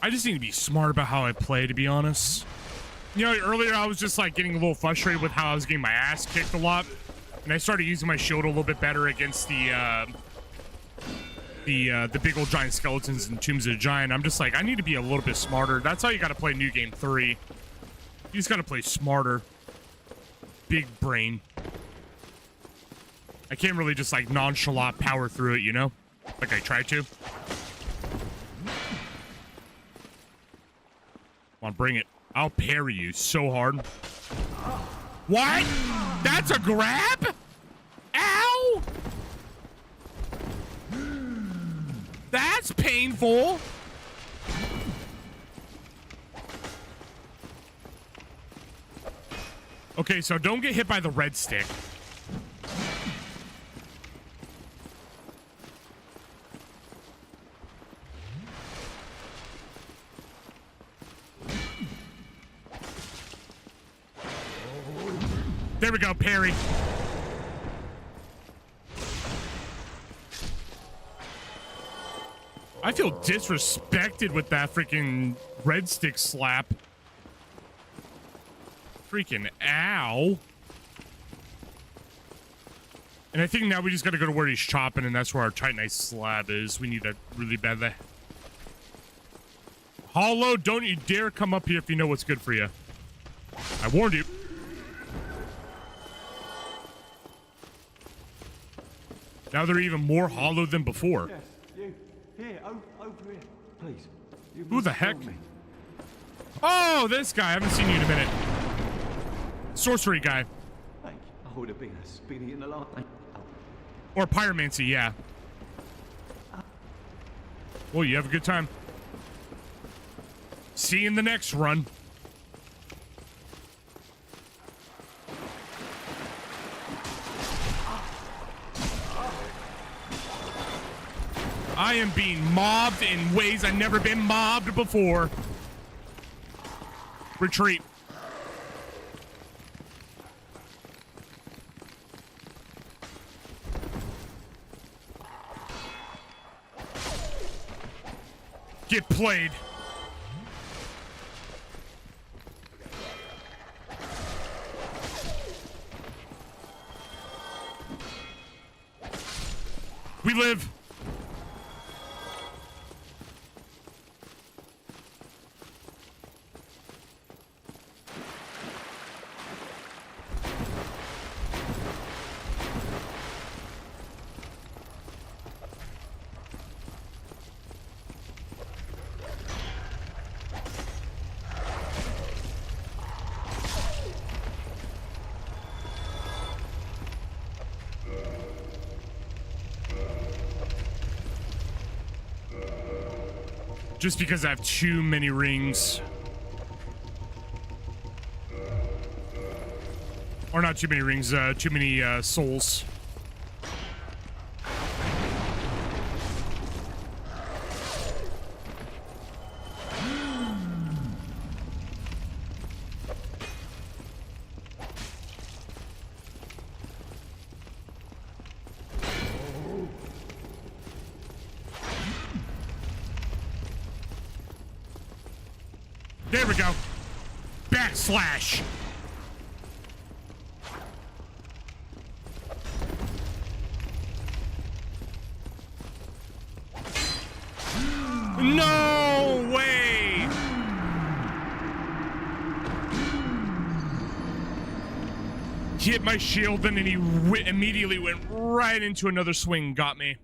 I just need to be smart about how I play, to be honest. You know, earlier I was just like getting a little frustrated with how I was getting my ass kicked a lot. And I started using my shield a little bit better against the big old giant skeletons and Tombs of the Giant. I'm just like, I need to be a little bit smarter. That's how you got to play New Game 3. You just got to play smarter. Big brain. I can't really just like nonchalant power through it, you know? Like I tried to. Come on, bring it. I'll parry you so hard. What? That's a grab? Ow! That's painful. Okay, so don't get hit by the red stick. There we go, parry. I feel disrespected with that freaking red stick slap. Freaking ow. And I think now we just gotta go to where he's chopping, and that's where our Titanite slab is. We need that really badly. Hollow, don't you dare come up here if you know what's good for you. I warned you. Now they're even more hollow than before. Yes, you. Here, over here. Please. You Who the must heck? help me. Oh, this guy. I haven't seen you in a minute. Sorcery guy. Thank you. I would have been a spinny in the light. Or pyromancy, yeah. Well, you have a good time. See you in the next run. I am being mobbed in ways I've never been mobbed before. Retreat. Get played. We live. Just because I have too many rings. Or not too many rings, too many souls. There we go. Backslash. No way. Hit my shield and then he immediately went right into another swing, got me.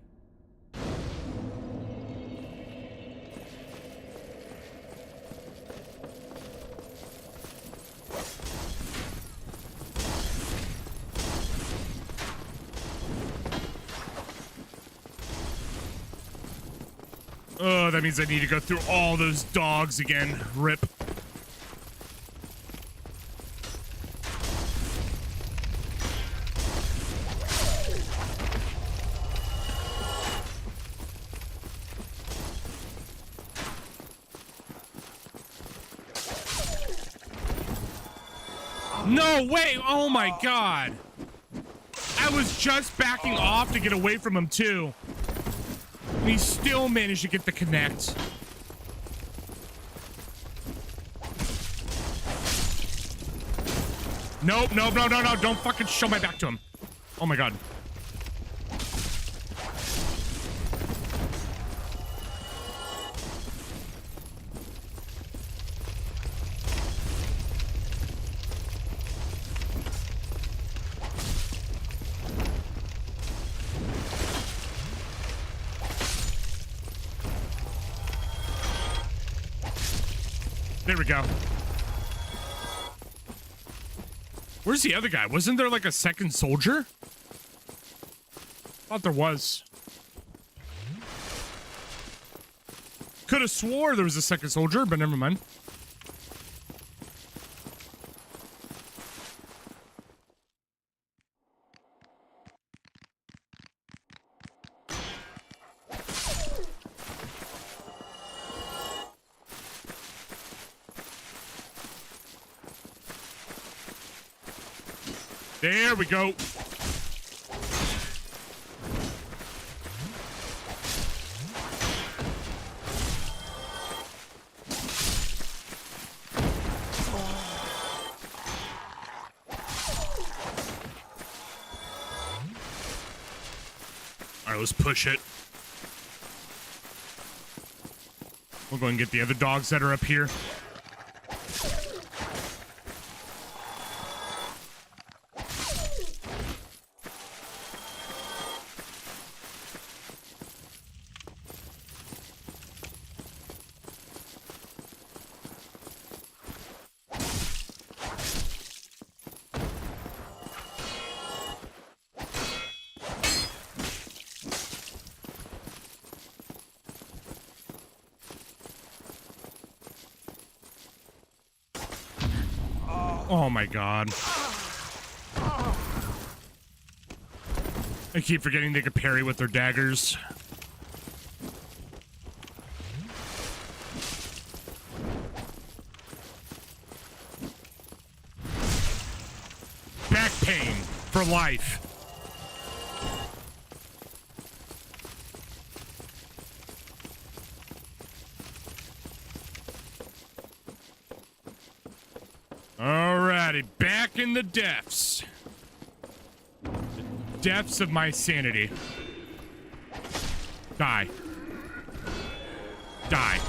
Oh, that means I need to go through all those dogs again. Rip. No way! Oh my god! I was just backing off to get away from him too. And he still managed to get the connect. Nope, no, don't fucking show my back to him. Oh my god. There we go. Where's the other guy? Wasn't there like a second soldier? Thought there was. Could have swore there was a second soldier, but never mind. There we go. right, let's push it. We'll go and get the other dogs that are up here. Oh my god. I keep forgetting they can parry with their daggers. Back pain for life. Alrighty, back in the depths. The depths of my sanity. Die. Die.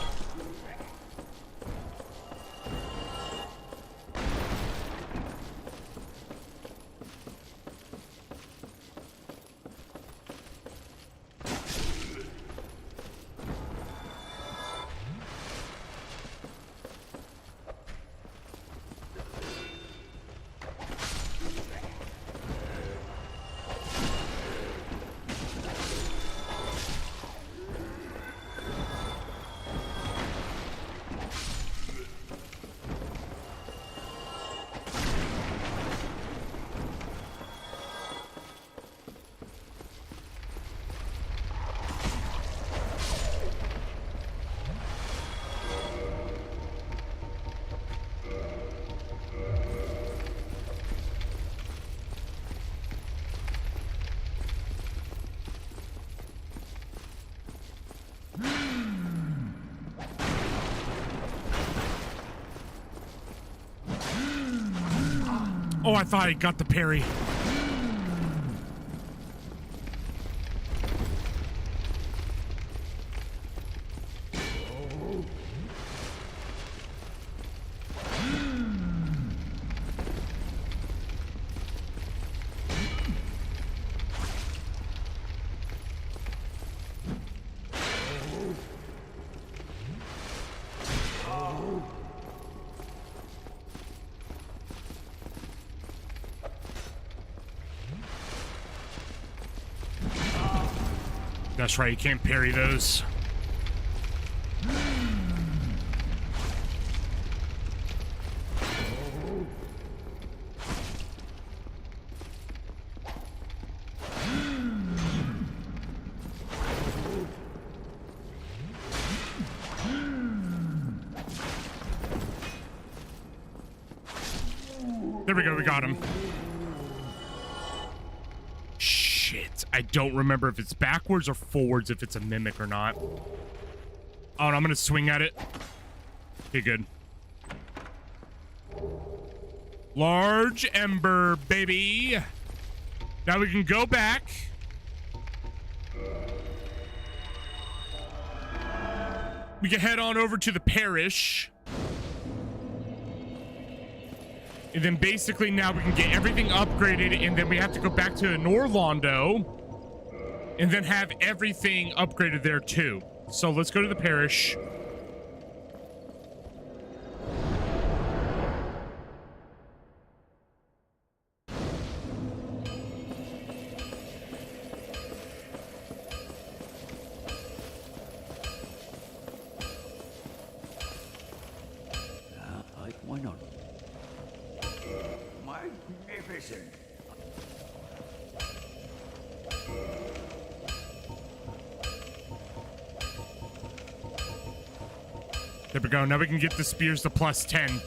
Oh, I thought I got the parry. That's right, you can't parry those. There we go, we got him. I don't remember if it's backwards or forwards, if it's a mimic or not. Oh, and I'm gonna swing at it. Okay, good. Large ember, baby. Now we can go back. We can head on over to the parish. And then basically now we can get everything upgraded, and then we have to go back to Norlondo and then have everything upgraded there too. So let's go to the parish. Why not? Magnificent. There we go. Now we can get the spears to +10.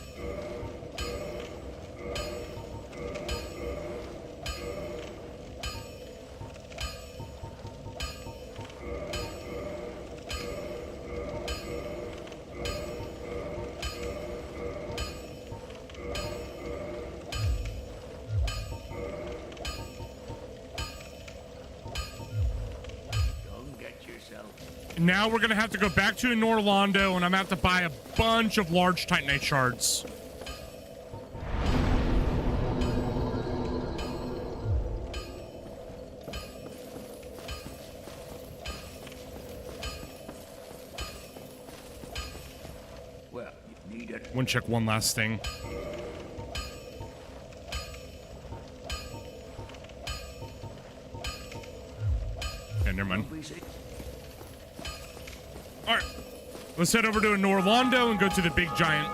Now we're gonna have to go back to Norlondo, and I'm gonna have to buy a bunch of large Titanite shards. Well, you need it. Want to check one last thing. Okay, never mind. All right, let's head over to Norlondo and go to the big giant.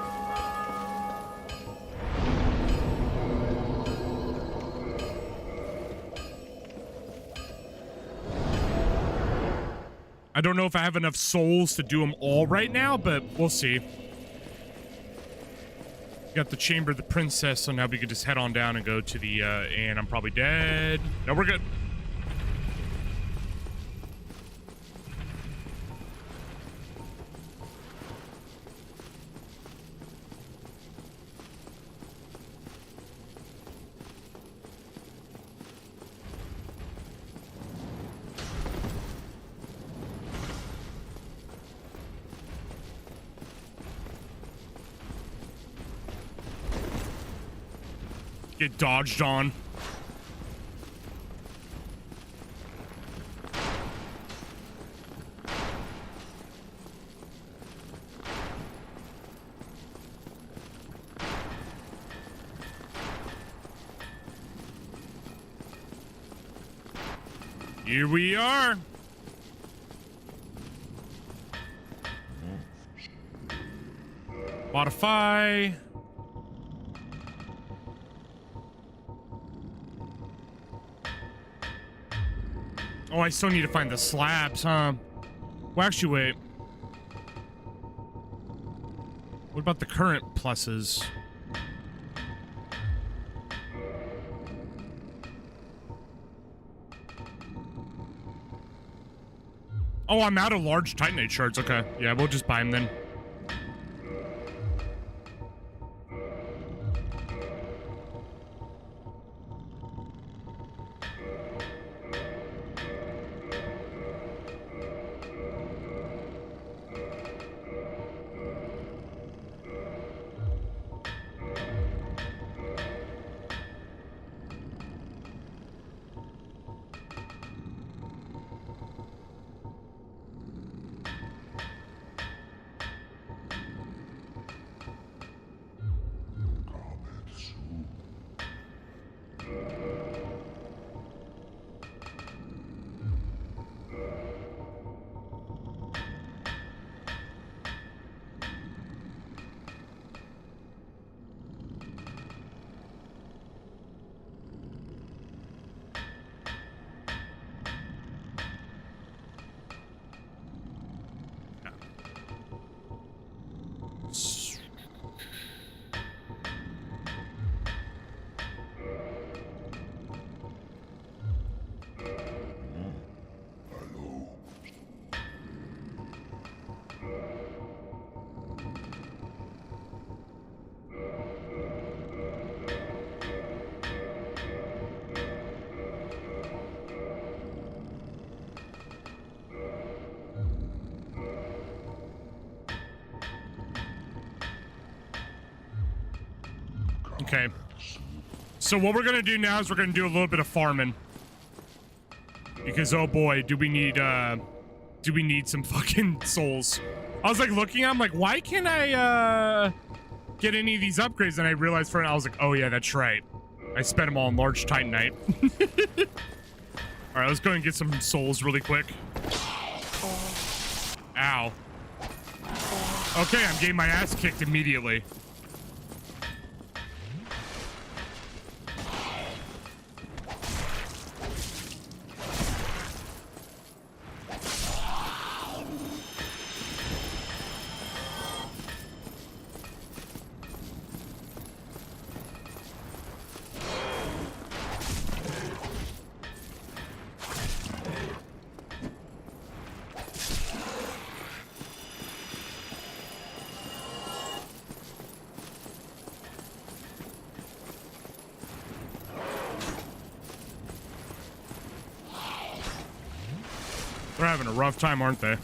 I don't know if I have enough souls to do them all right now, but we'll see. Got the Chamber of the Princess, so now we can just head on down and go to the, and I'm probably dead. No, we're good. Get dodged on. Here we are. Modify. Oh, I still need to find the slabs, huh? Well, actually, wait. What about the current pluses? Oh, I'm out of large Titanite shards. Okay. Yeah, we'll just buy them then. Okay. So what we're gonna do now is we're gonna do a little bit of farming. Because oh boy, do we need some fucking souls. I was like looking, I'm like, why can't I get any of these upgrades? And I realized I was like, oh yeah, that's right. I spent them all on large Titanite. Alright, let's go and get some souls really quick. Ow. Okay, I'm getting my ass kicked immediately. They're having a rough time, aren't they?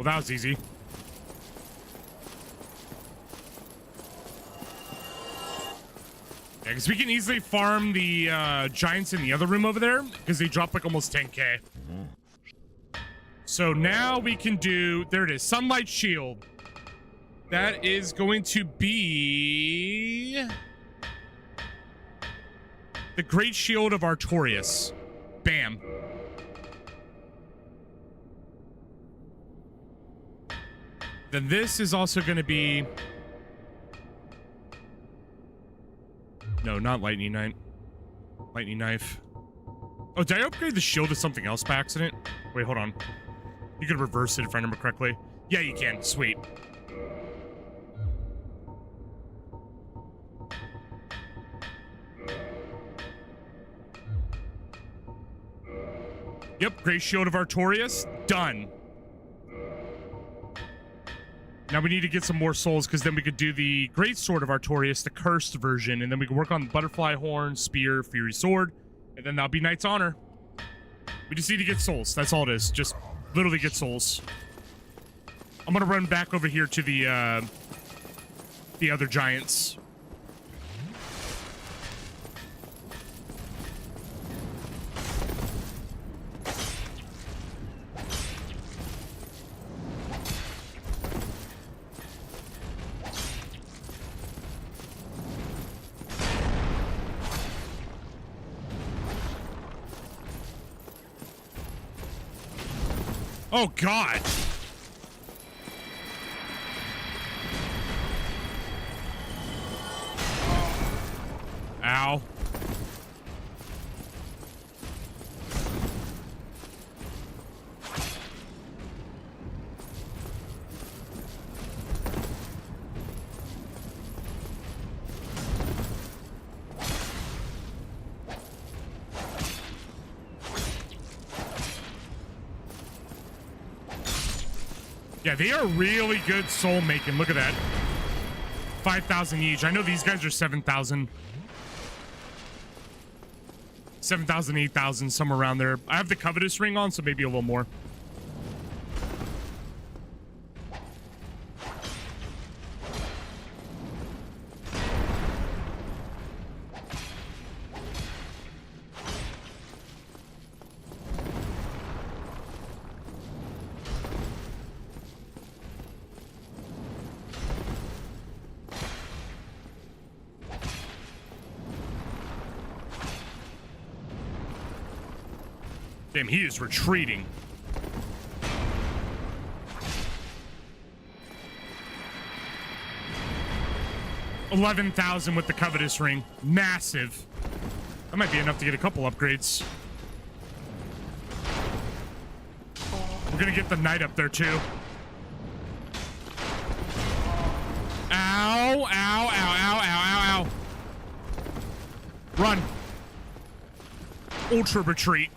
Well, that was easy. Yeah, because we can easily farm the giants in the other room over there because they drop like almost 10k. So now we can do, there it is, sunlight shield. That is going to be the great shield of Artorias. Bam. Then this is also going to be, no, not lightning knife. Lightning knife. Oh, did I upgrade the shield to something else by accident? Wait, hold on. You could reverse it if I remember correctly. Yeah, you can. Sweet. Yep, Great Shield of Artorias. Done. Now we need to get some more souls, because then we could do the Great Sword of Artorias, the cursed version, and then we can work on Butterfly Horn, Spear, Fury Sword, and then that'll be Knight's Honor. We just need to get souls. That's all it is. Just literally get souls. I'm gonna run back over here to the other giants. Oh, God. Ow. Yeah, they are really good soul making. Look at that. 5,000 each. I know these guys are 7,000. 7,000, 8,000, somewhere around there. I have the Covetous ring on, so maybe a little more. Damn, he is retreating. $11,000 with the Covetous ring. Massive. That might be enough to get a couple upgrades. We're gonna get the Knight up there too. Ow, ow, ow, ow, ow, ow, ow. Run. Ultra retreat.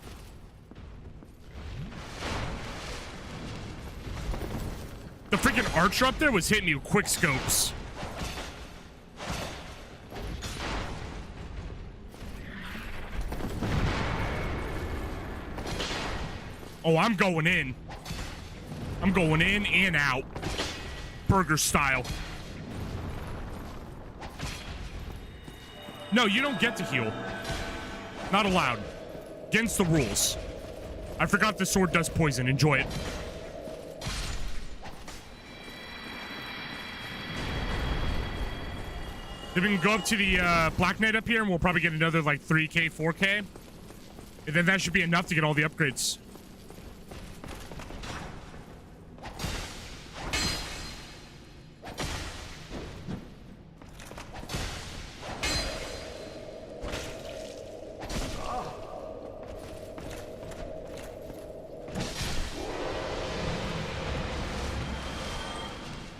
The freaking archer up there was hitting me with quick scopes. Oh, I'm going in. I'm going in and out. Burger style. No, you don't get to heal. Not allowed. Against the rules. I forgot the sword does poison. Enjoy it. Then we can go up to the Black Knight up here, and we'll probably get another, like, 3k, 4k. And then that should be enough to get all the upgrades.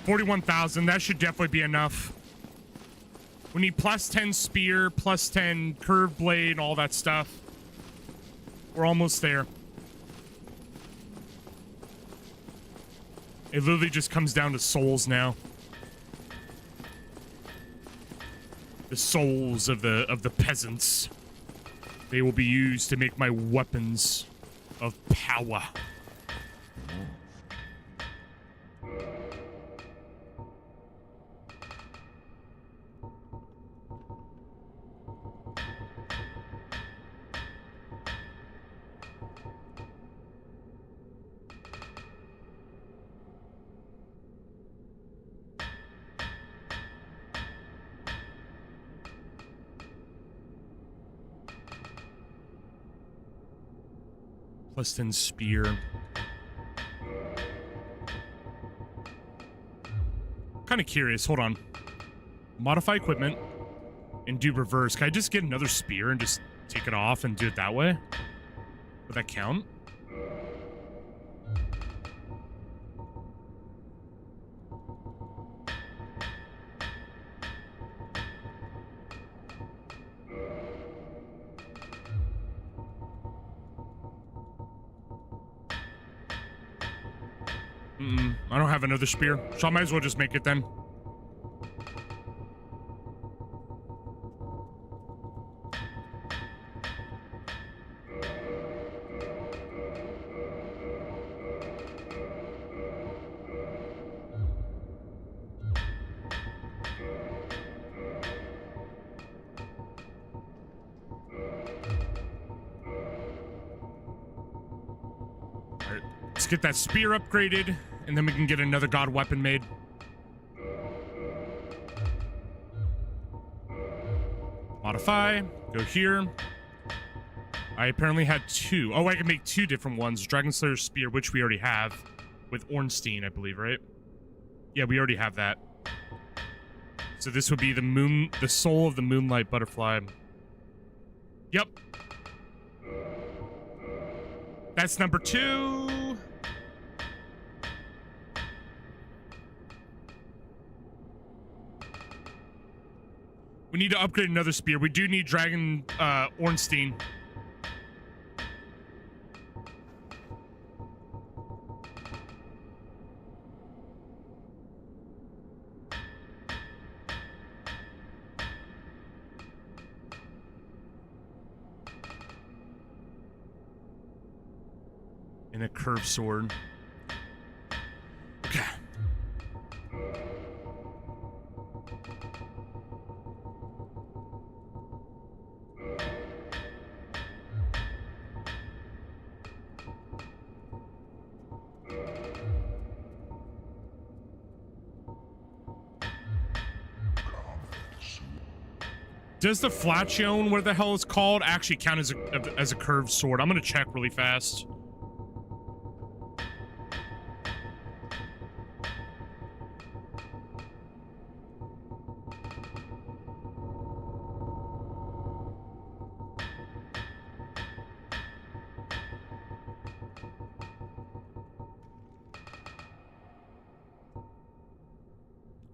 $41,000. That should definitely be enough. We need plus 10 spear, plus 10 curved blade, all that stuff. We're almost there. It literally just comes down to souls now. The souls of the peasants. They will be used to make my weapons of power. +10 spear. Kind of curious. Hold on. Modify equipment and do reverse. Can I just get another spear and just take it off and do it that way? Would that count? I don't have another spear, so I might as well just make it then. Alright, let's get that spear upgraded. And then we can get another god weapon made. Modify. Go here. I apparently had 2. Oh, I can make 2 different ones. Dragon Slayer Spear, which we already have. With Ornstein, I believe, right? Yeah, we already have that. So this would be the soul of the Moonlight Butterfly. Yep. That's number 2. We need to upgrade another spear. We do need Dragon Ornstein. And a curved sword. Okay. Does the Flachion, what the hell it's called, actually count as a curved sword? I'm gonna check really fast.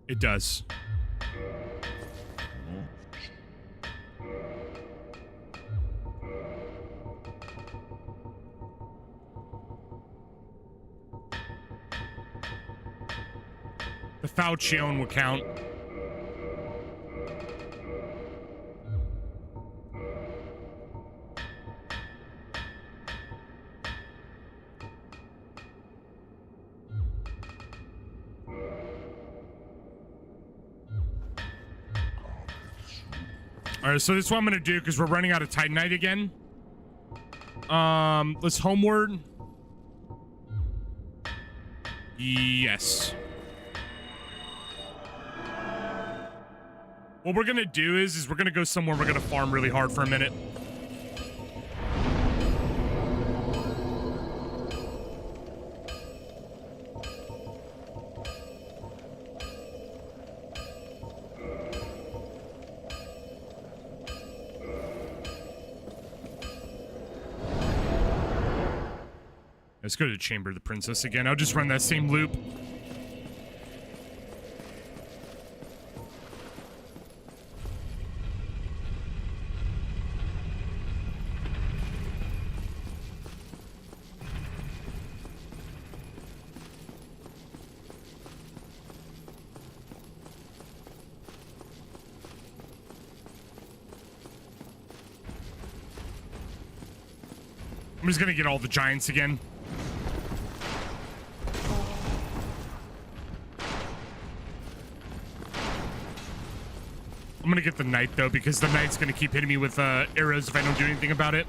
It does. The Falchion will count. All right, so this is what I'm gonna do because we're running out of Titanite again. Let's homeward. Yes. What we're gonna do is we're gonna go somewhere we're gonna farm really hard for a minute. Let's go to the Chamber of the Princess again. I'll just run that same loop. I'm just gonna get all the giants again. I'm gonna get the knight though, because the knight's gonna keep hitting me with arrows if I don't do anything about it.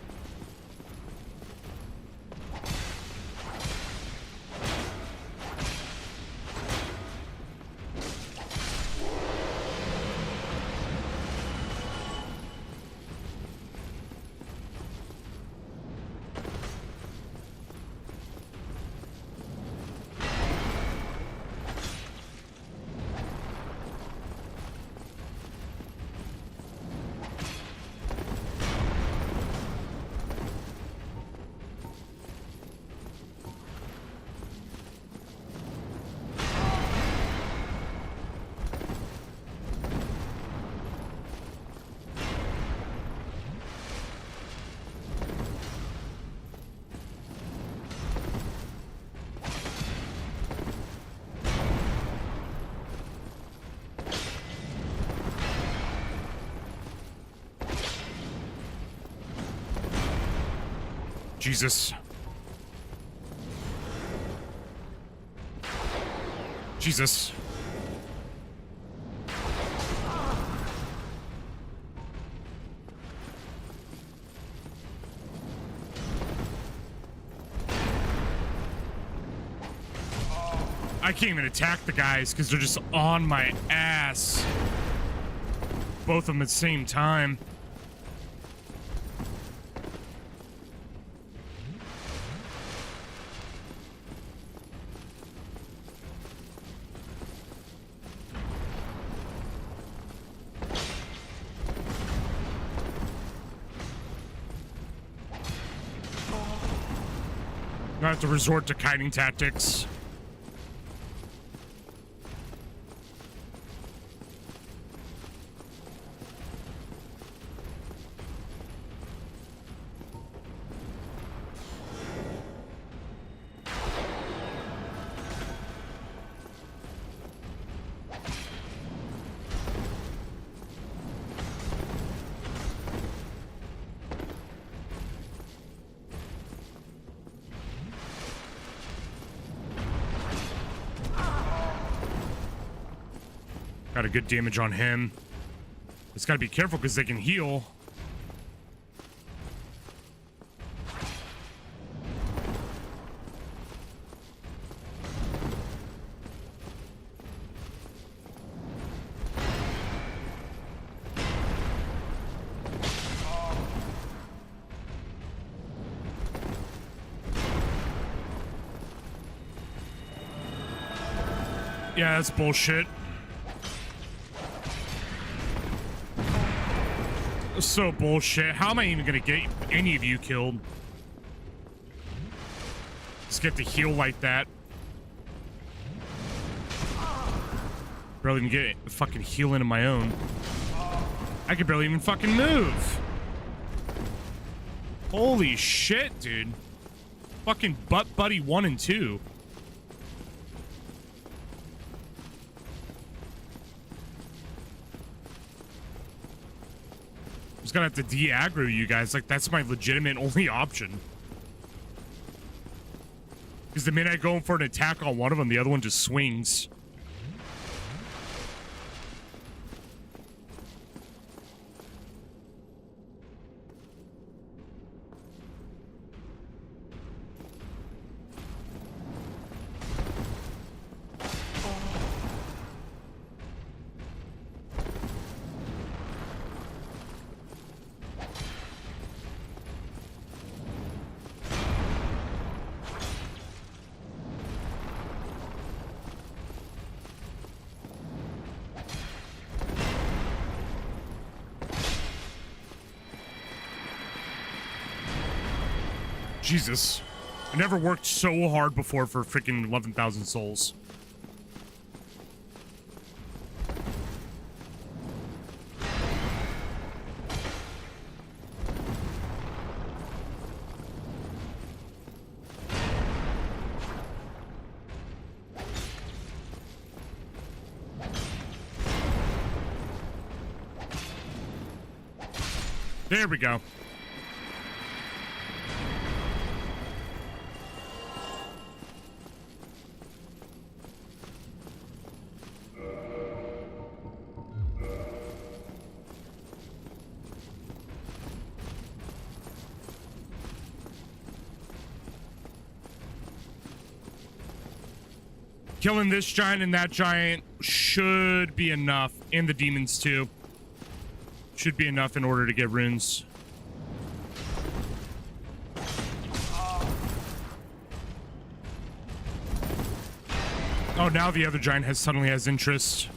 Jesus. Jesus. I can't even attack the guys because they're just on my ass. Both of them at the same time. I have to resort to kiting tactics. Got a good damage on him. Just gotta be careful because they can heal. Yeah, that's bullshit. So bullshit. How am I even gonna get any of you killed? Just get to heal like that. Barely even get fucking healing of my own. I could barely even fucking move. Holy shit, dude. Fucking Butt Buddy 1 and 2. I'm just gonna have to de-aggro you guys. Like, that's my legitimate only option. Because the minute I go for an attack on one of them, the other one just swings. Jesus. I never worked so hard before for freaking 11,000 souls. There we go. Killing this giant and that giant should be enough, and the demons too. Should be enough in order to get runes. Oh, now the other giant suddenly has interest.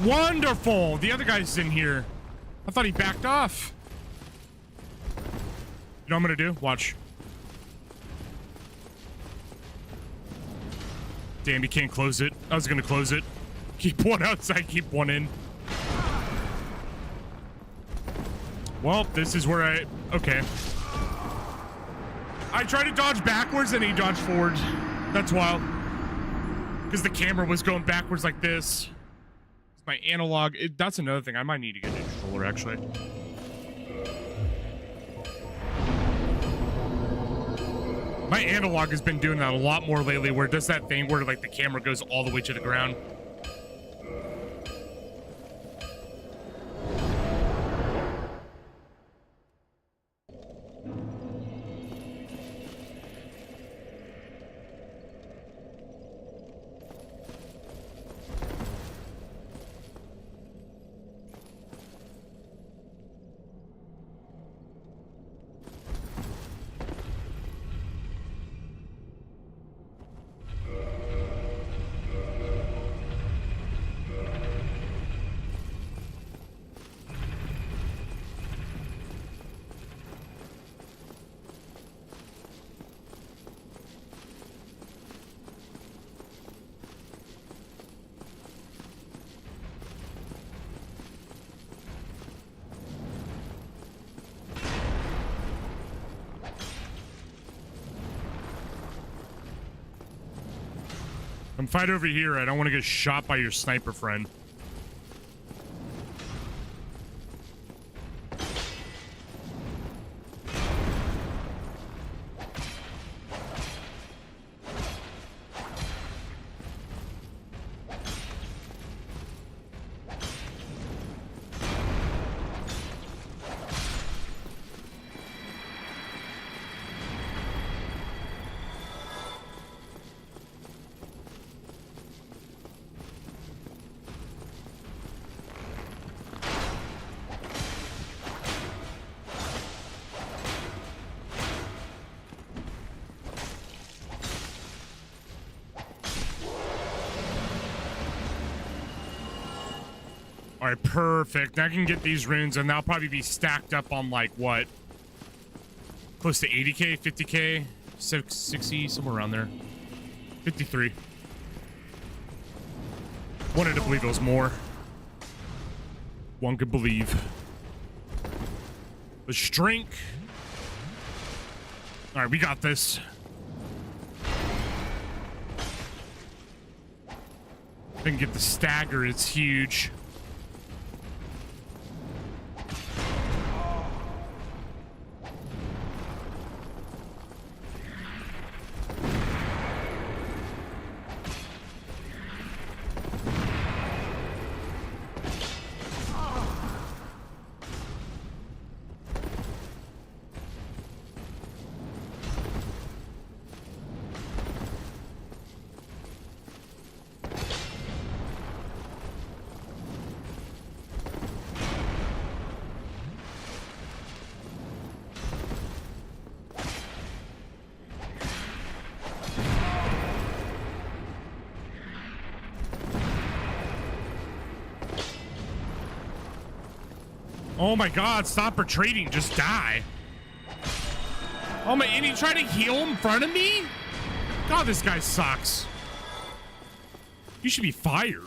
Wonderful! The other guy's in here. I thought he backed off. You know what I'm gonna do? Watch. Damn, you can't close it. I was gonna close it. Keep one outside, keep one in. Well, this is where okay. I tried to dodge backwards and he dodged forward. That's wild. Because the camera was going backwards like this. My analog, that's another thing. I might need to get a controller, actually. My analog has been doing that a lot more lately, where it does that thing where like the camera goes all the way to the ground. Come fight over here. I don't want to get shot by your sniper friend. All right, perfect. Now I can get these runes, and they'll probably be stacked up on, like, what? Close to 80k, 50k, 60, somewhere around there. 53. Wanted to believe it was more. One could believe. The shrink. All right, we got this. I can get the stagger. It's huge. Oh my god, stop retreating, just die. Oh my, and he tried to heal in front of me? God, this guy sucks. You should be fired.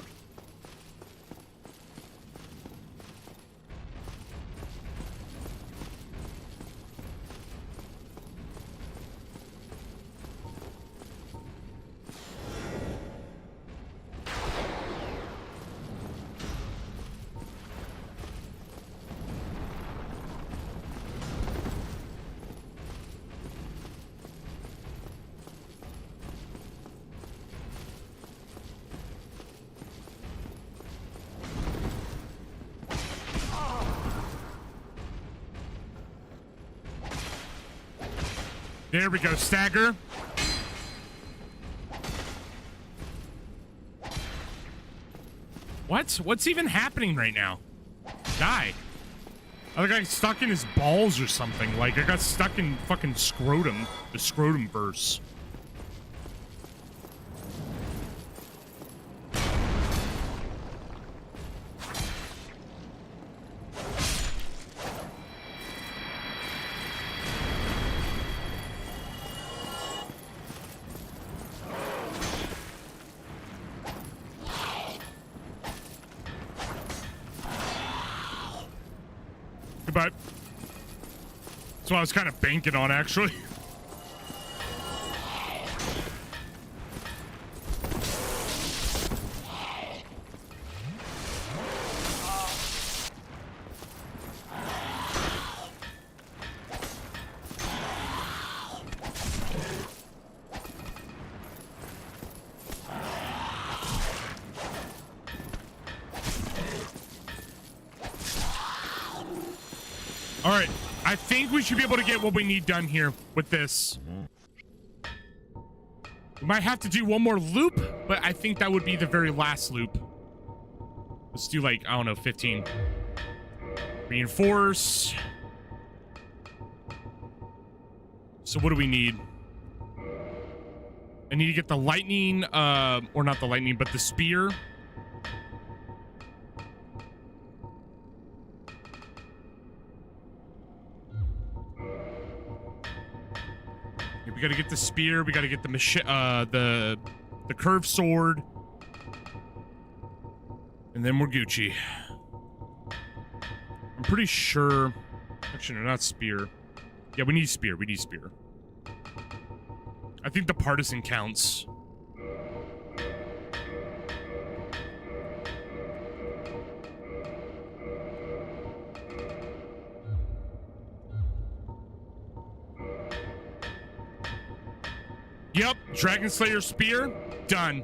There we go, stagger. What? What's even happening right now? Die. I think I got stuck in his balls or something. Like, I got stuck in fucking scrotum. The scrotum verse. Goodbye. what I was kind of banking on, actually. All right, I think we should be able to get what we need done here with this. We might have to do one more loop, but I think that would be the very last loop. Let's do like, I don't know, 15. Reinforce. So what do we need? I need to get the lightning, or not the lightning, but the spear. We gotta get the spear. We gotta get the the curved sword, and then we're Gucci. I'm pretty sure. Actually, no, not spear. Yeah, we need spear. We need spear. I think the partisan counts. Yep, Dragon Slayer spear, done.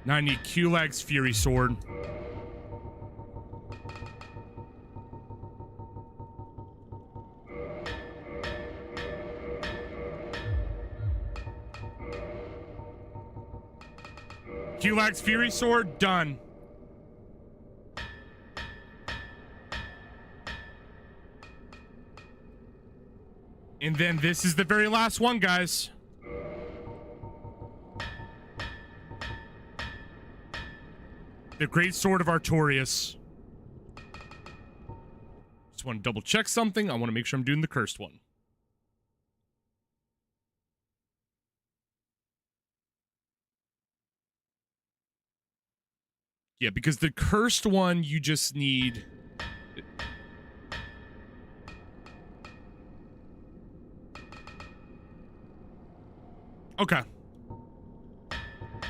Now I need Kulag's Fury Sword. Kulag's Fury Sword, done. And then this is the very last one, guys. The Great Sword of Artorias. Just want to double check something. I want to make sure I'm doing the cursed one. Yeah, because the cursed one, you just need... Okay.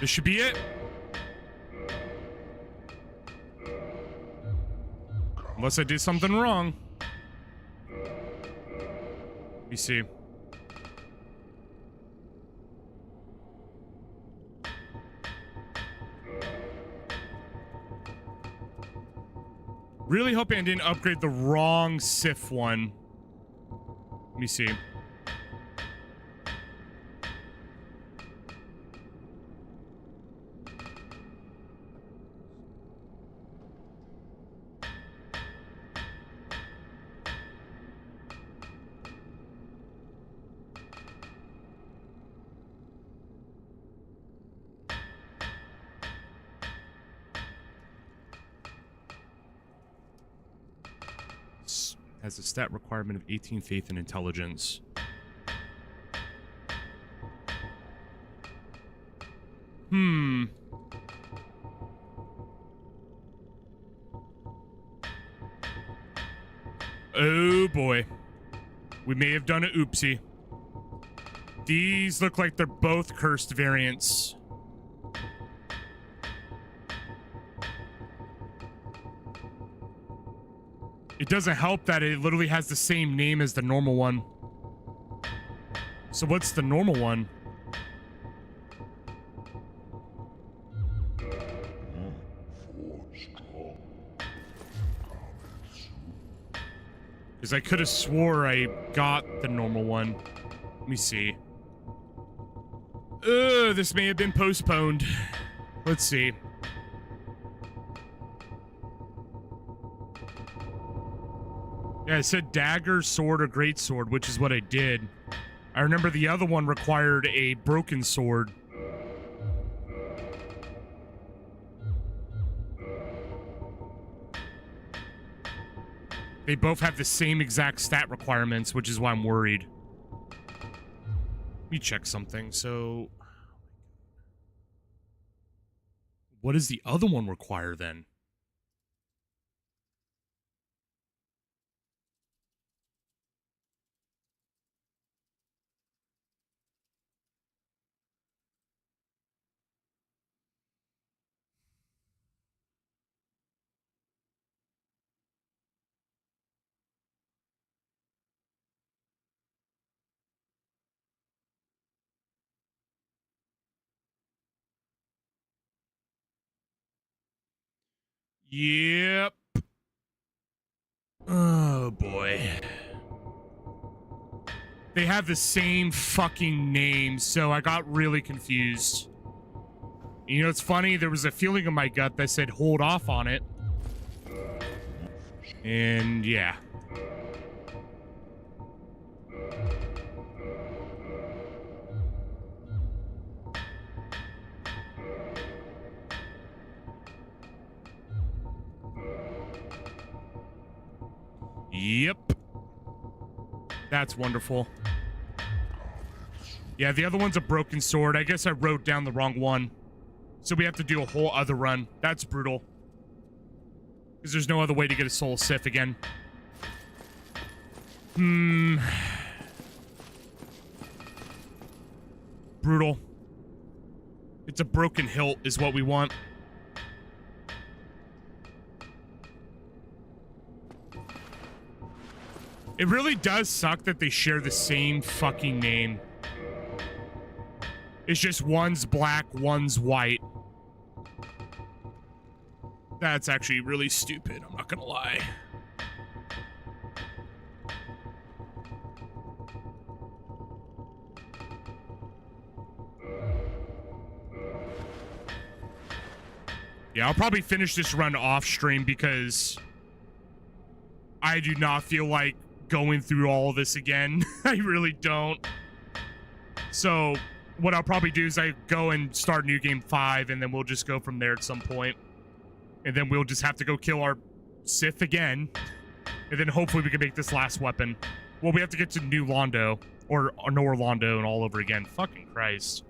This should be it. Unless I did something wrong. Let me see. Really hoping I didn't upgrade the wrong Sif one. Let me see. Has a stat requirement of 18 faith and intelligence. Oh boy. We may have done an oopsie. These look like they're both cursed variants. It doesn't help that it literally has the same name as the normal one. So what's the normal one? Because I could have swore I got the normal one. Let me see. This may have been postponed. Let's see. Yeah, it said dagger, sword, or great sword, which is what I did. I remember the other one required a broken sword. They both have the same exact stat requirements, which is why I'm worried. Let me check something. So, What does the other one require then? Yep. Oh, boy. They have the same fucking name, so I got really confused. You know, it's funny, there was a feeling in my gut that said hold off on it. And, yeah. Yep. That's wonderful. Yeah, the other one's a broken sword. I guess I wrote down the wrong one. So we have to do a whole other run. That's brutal. Because there's no other way to get a soul sif again. Brutal. It's a broken hilt is what we want. It really does suck that they share the same fucking name. It's just one's black, one's white. That's actually really stupid, I'm not gonna lie. Yeah, I'll probably finish this run off stream because I do not feel like going through all of this again. I really don't. So what I'll probably do is I go and start New Game 5 and then we'll just go from there at some point. And then we'll just have to go kill our Sith again. And then hopefully we can make this last weapon. Well, we have to get to New Londo or Norlondo and all over again. Fucking Christ.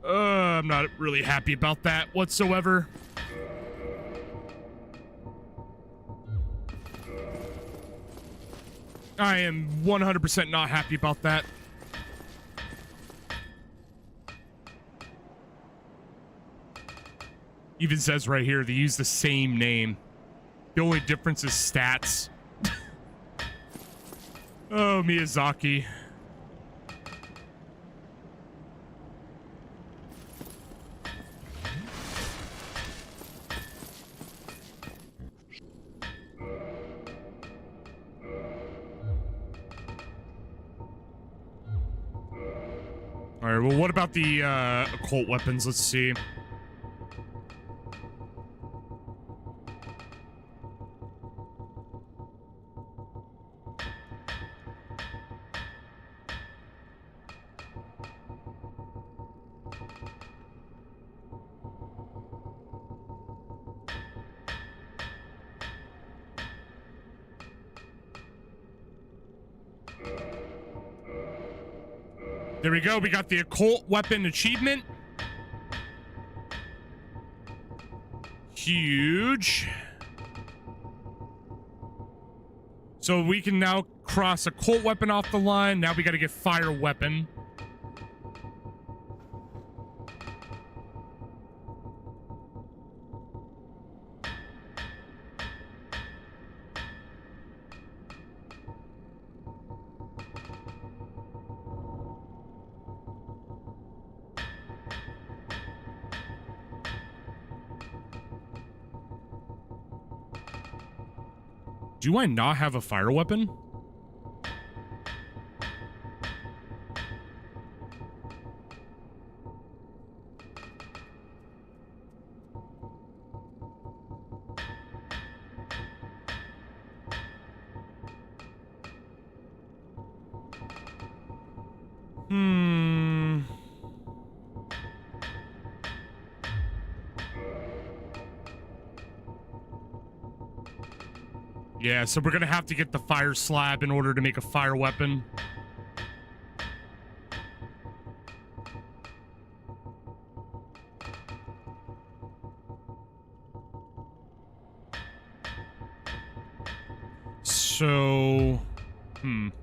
I'm not really happy about that whatsoever. I am 100% not happy about that. Even says right here, they use the same name. The only difference is stats. Oh, Miyazaki. All right, well, what about the occult weapons? Let's see. There we go. We got the occult weapon achievement. Huge. So we can now cross occult weapon off the line. Now we got to get fire weapon. Do I not have a fire weapon? Yeah, so we're gonna have to get the fire slab in order to make a fire weapon. So, I'm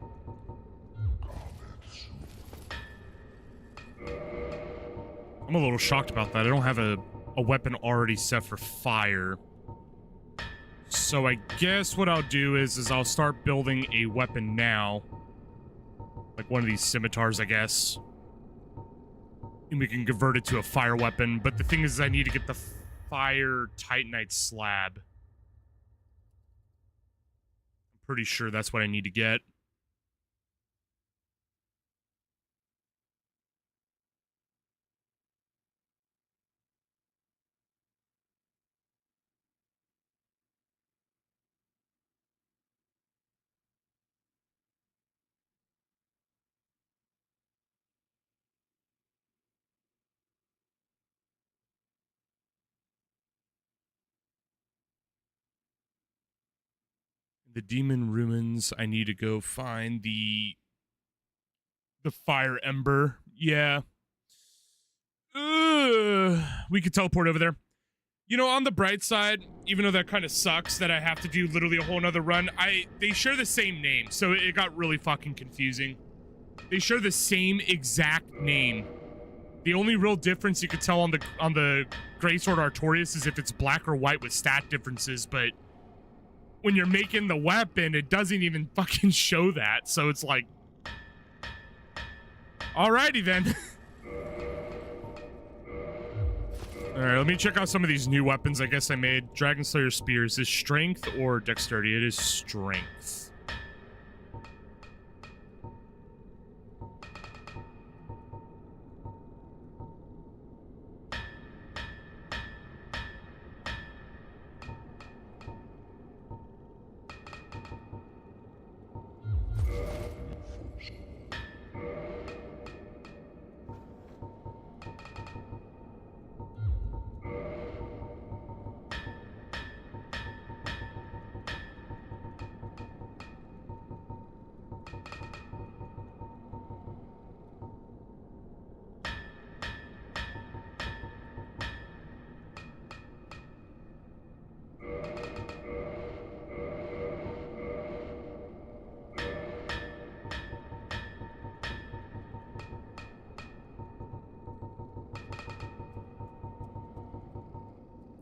a little shocked about that. I don't have a weapon already set for fire. So I guess what I'll do is I'll start building a weapon now. Like one of these scimitars, I guess. And we can convert it to a fire weapon. But the thing is I need to get the fire titanite slab. I'm pretty sure that's what I need to get. The demon ruins, I need to go find the fire ember. Yeah. We could teleport over there. You know, on the bright side, even though that kind of sucks that I have to do literally a whole nother run, they share the same name, so it got really fucking confusing. They share the same exact name. The only real difference you could tell on the Greysword Artorias is if it's black or white with stat differences, but when you're making the weapon, it doesn't even fucking show that, so it's like... Alrighty then. Alright, let me check out some of these new weapons I guess I made. Dragon Slayer Spear. Is this strength or dexterity? It is strength.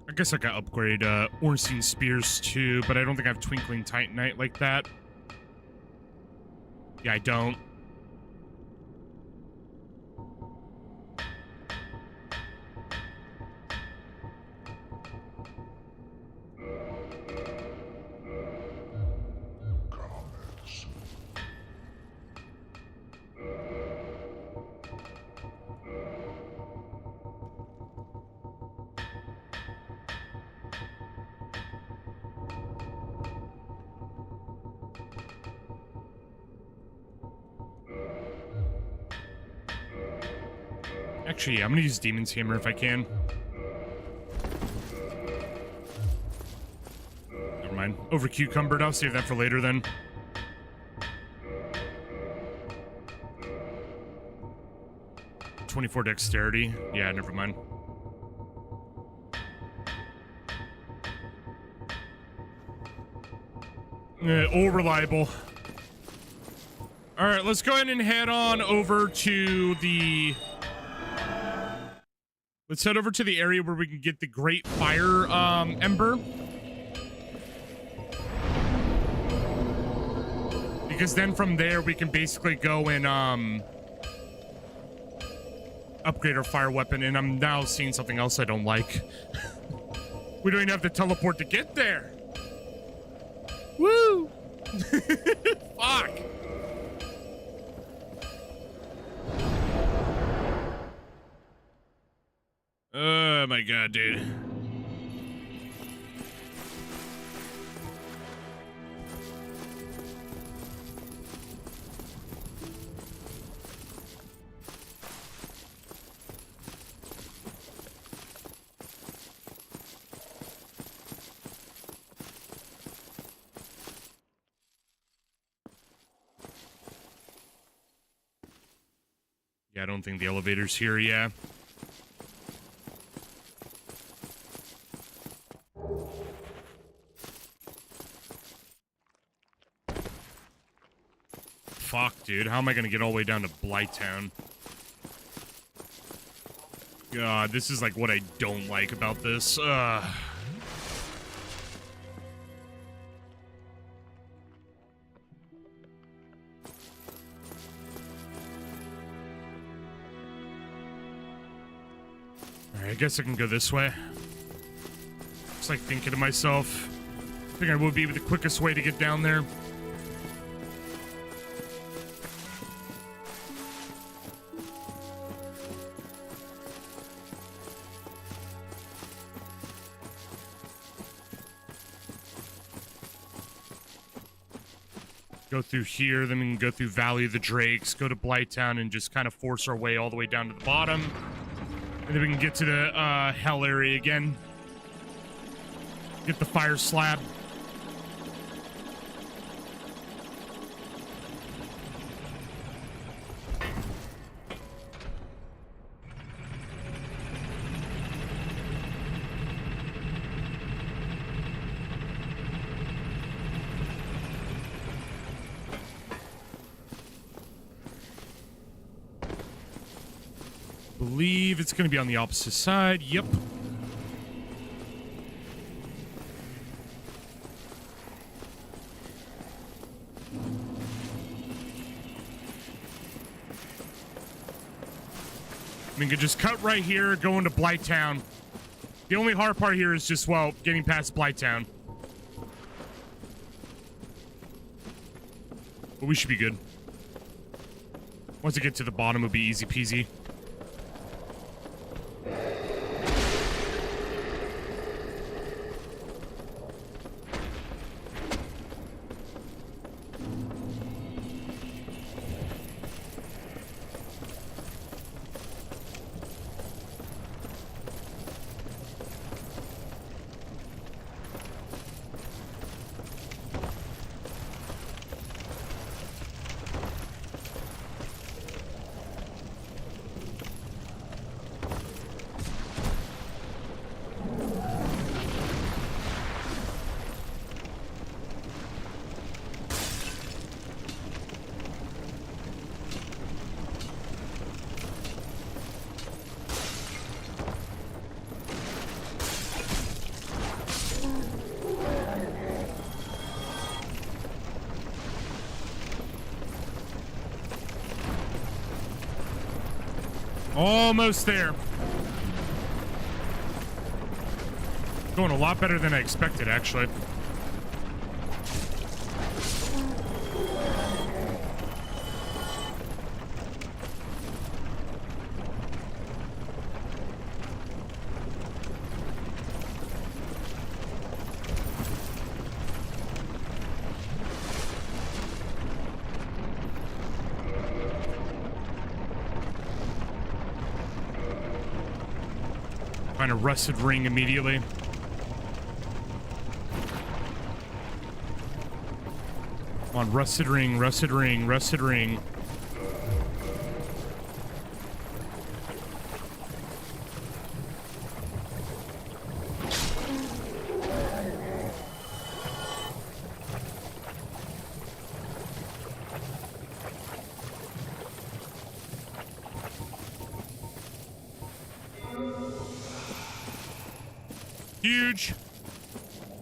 I guess I could upgrade Ornstein Spears too, but I don't think I have Twinkling Titanite like that. Yeah, I don't. Actually, I'm gonna use Demon's Hammer if I can. Never mind. Over Cucumbered, I'll save that for later then. .24 dexterity. Yeah, never mind. All reliable. Alright, let's go ahead and head on over to the... Let's head over to the area where we can get the Great Fire Ember. Because then from there we can basically go and upgrade our fire weapon, and I'm now seeing something else I don't like. We don't even have to teleport to get there. Woo! Fuck! Oh my god, dude. Yeah, I don't think the elevator's here, yeah. fuck, dude? How am I gonna get all the way down to Blighttown? God, this is like what I don't like about this. Alright, I guess I can go this way. Just like thinking to myself, I think I would be the quickest way to get down there. Go through here, then we can go through Valley of the Drakes, go to Blighttown, and just kind of force our way all the way down to the bottom. And then we can get to the hell area again. Get the fire slab. Believe it's going to be on the opposite side. Yep. We can just cut right here, go into Blighttown. The only hard part here is just, well, getting past Blighttown. But we should be good. Once we get to the bottom, it'll be easy peasy. Almost there. Going a lot better than I expected, actually. Find a rusted ring immediately. Come on, rusted ring, rusted ring, rusted ring. Huge.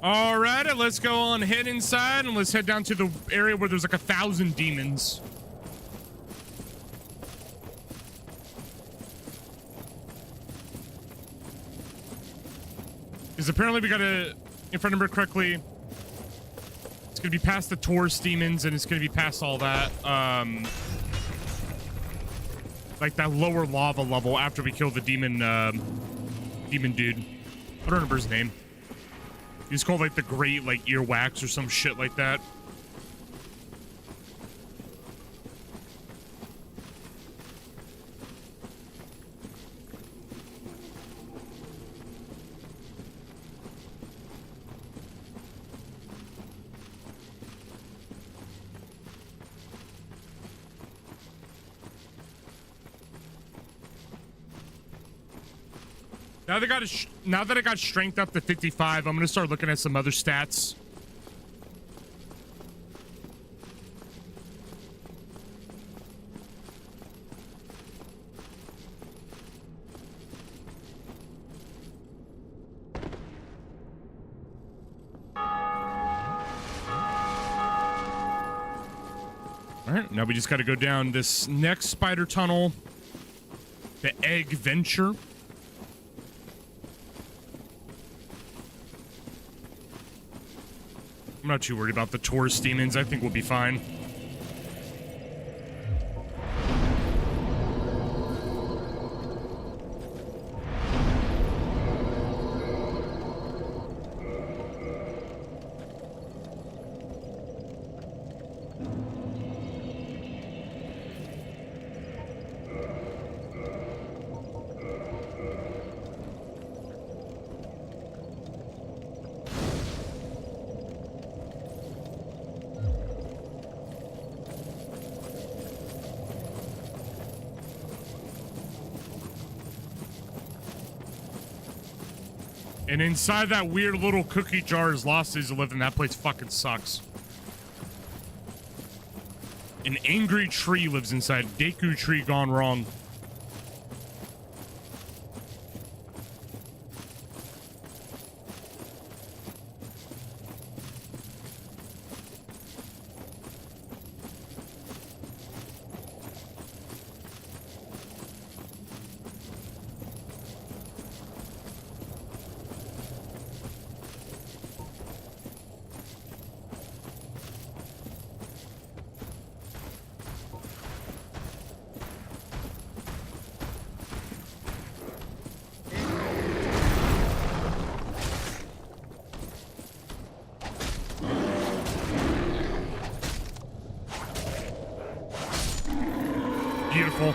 All right, let's go on, head inside, and let's head down to the area where there's like 1,000 demons. Because apparently we gotta, if I remember correctly, it's gonna be past the Taurus demons, and it's gonna be past all that, like that lower lava level after we kill the demon, demon dude. I don't remember his name. He's called like the Great like Earwax or some shit like that. Now that I got strength up to 55, I'm gonna start looking at some other stats. right, now we just got to go down this next spider tunnel. The Egg Venture. I'm not too worried about the Taurus demons. I think we'll be fine. And inside that weird little cookie jar is Lost Days of Living. That place fucking sucks. An angry tree lives inside. Deku tree gone wrong. Beautiful.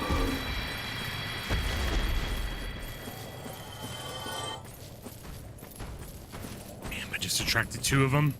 Damn, I just attracted 2 of them.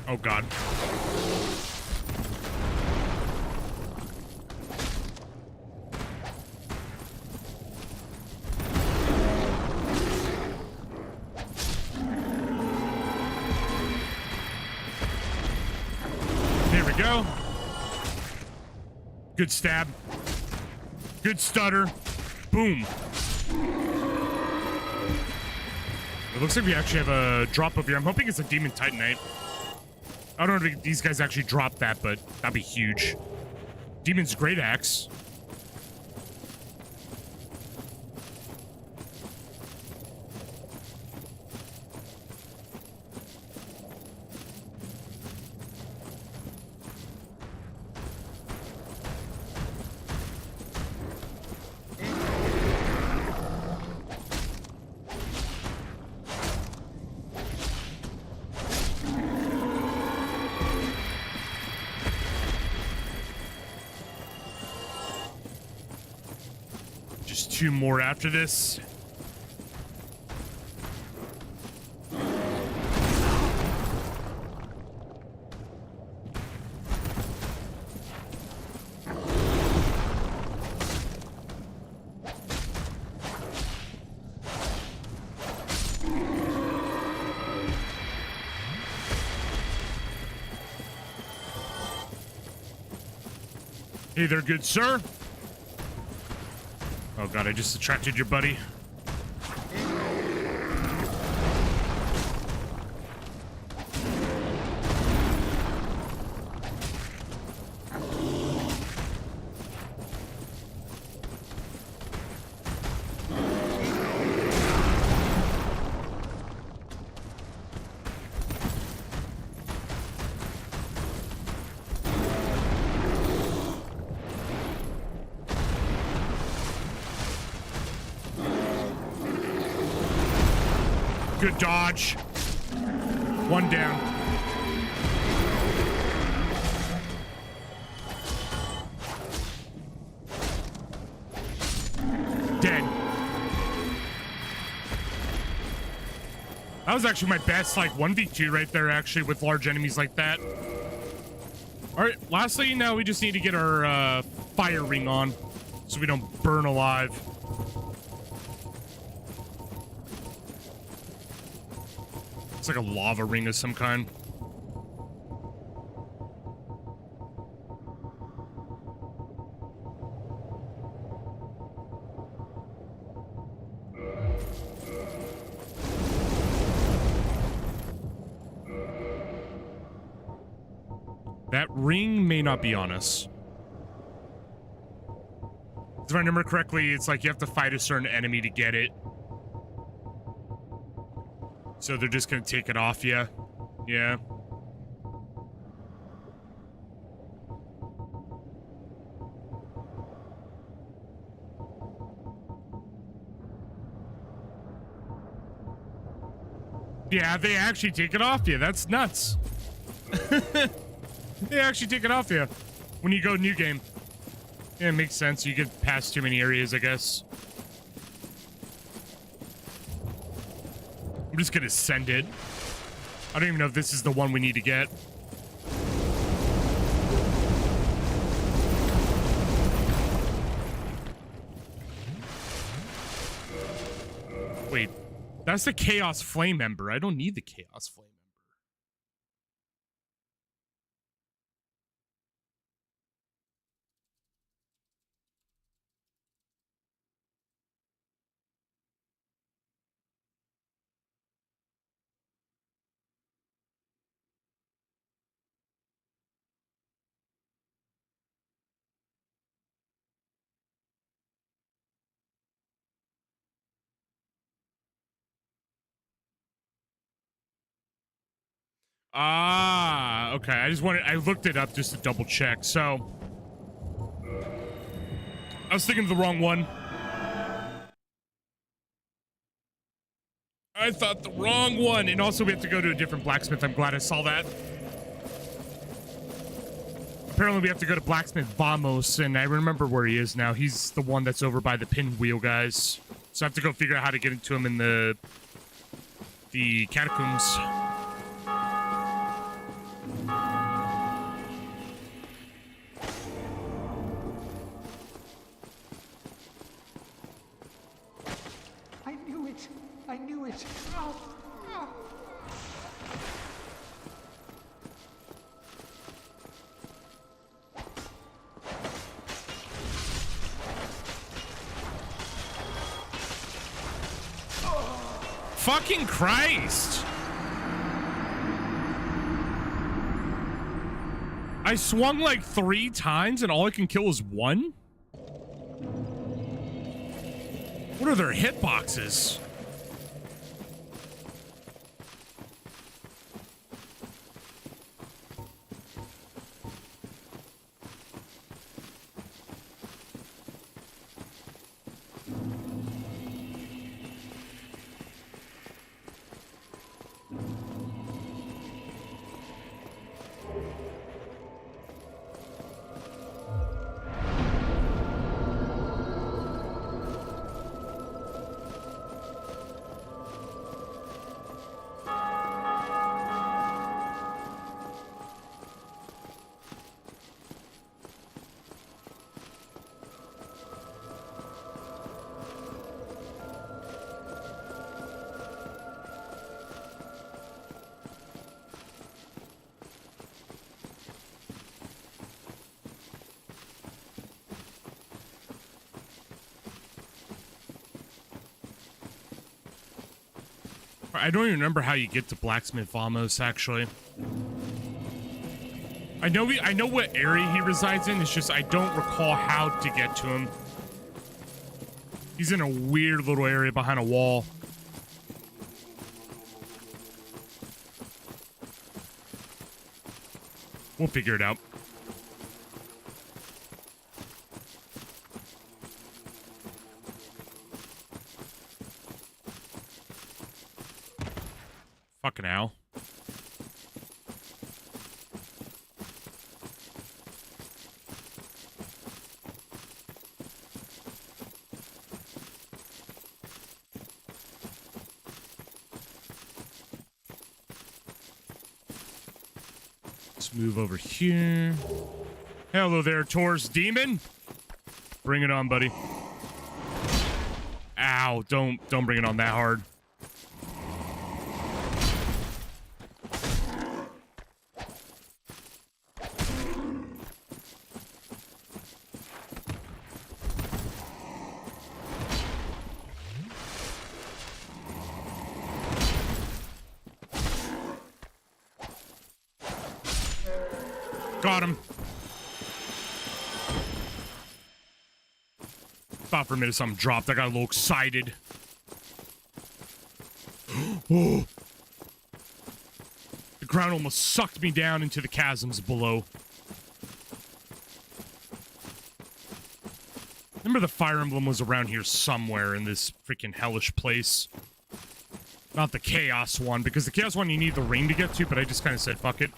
Oh, God. Here we go. Good stab. Good stutter. Boom. It looks like we actually have a drop over here. I'm hoping it's a Demon Titanite. I don't know if these guys actually dropped that, but that'd be huge. Demon's Great Axe. Just 2 more after this. Hey there, good sir. Oh God, I just attracted your buddy. Good dodge. One down. Dead. That was actually my best, like, 1v2 right there, actually, with large enemies like that. Alright, lastly, now we just need to get our, fire ring on, so we don't burn alive. It's like a lava ring of some kind. That ring may not be on us. If I remember correctly, it's like you have to fight a certain enemy to get it. So they're just gonna take it off you. Yeah. Yeah, they actually take it off you. That's nuts. They actually take it off you when you go new game. Yeah, it makes sense. You get past too many areas, I guess. I'm just gonna send it. I don't even know if this is the one we need to get. Wait, that's the Chaos Flame Ember. I don't need the Chaos Flame Ember. Ah, okay. I looked it up just to double check. So, I was thinking of the wrong one. I thought the wrong one. And also, we have to go to a different blacksmith. I'm glad I saw that. Apparently, we have to go to Blacksmith Vamos, and I remember where he is now. He's the one that's over by the pinwheel guys. So I have to go figure out how to get into him in the catacombs. I knew it. Oh, oh. Fucking Christ! I swung like 3 times and all I can kill is 1? What are their hitboxes? I don't even remember how you get to Blacksmith Vamos, actually. I know what area he resides in, it's just I don't recall how to get to him. He's in a weird little area behind a wall. We'll figure it out. Fucking hell. Let's move over here. Hello there, Taurus Demon. Bring it on, buddy. Ow, don't bring it on that hard. Got him. Thought for a minute something dropped. I got a little excited. Oh. The ground almost sucked me down into the chasms below. Remember the Fire Emblem was around here somewhere in this freaking hellish place. Not the Chaos one, because the Chaos one you need the ring to get to, but I just kind of said fuck it.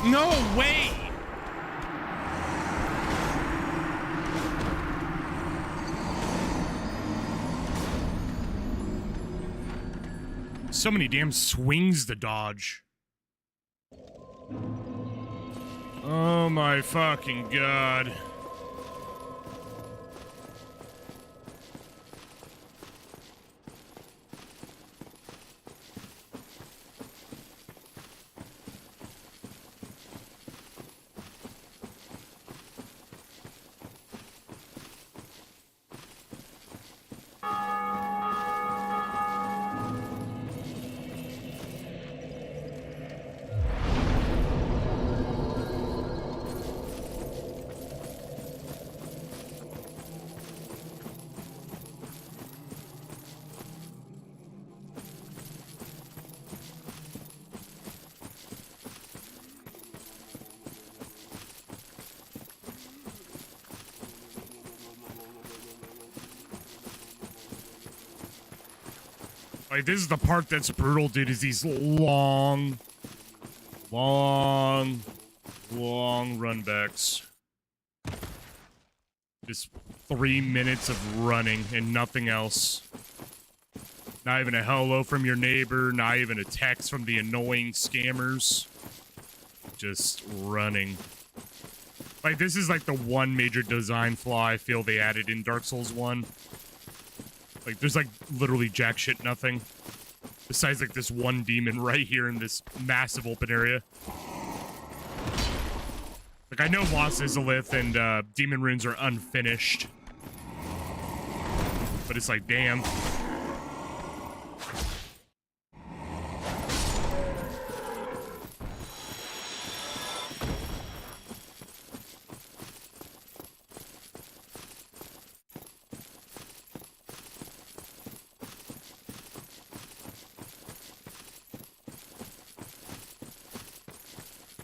No way! So many damn swings to dodge. Oh my fucking god. Like, this is the part that's brutal, dude, is these long runbacks. Just 3 minutes of running and nothing else. Not even a hello from your neighbor, not even a text from the annoying scammers. Just running. Like, this is like the one major design flaw I feel they added in Dark Souls 1. Like, there's, like, literally jack shit nothing. Besides, like, this one demon right here in this massive open area. Like, I know Lost Izalith and Demon Runes are unfinished. But it's like, damn.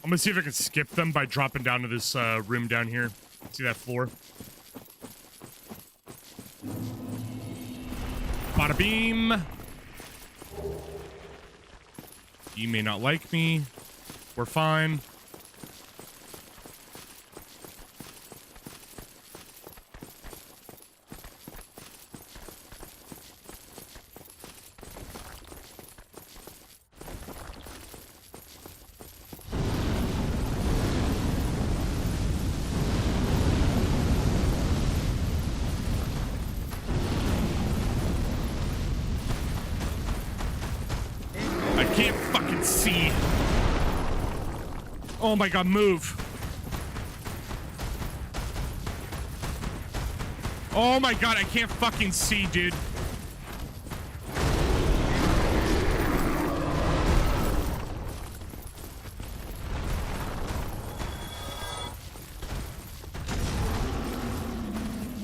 I'm gonna see if I can skip them by dropping down to this room down here. See that floor? Bada beam. You may not like me. We're fine. Oh my god, move. Oh my god, I can't fucking see, dude.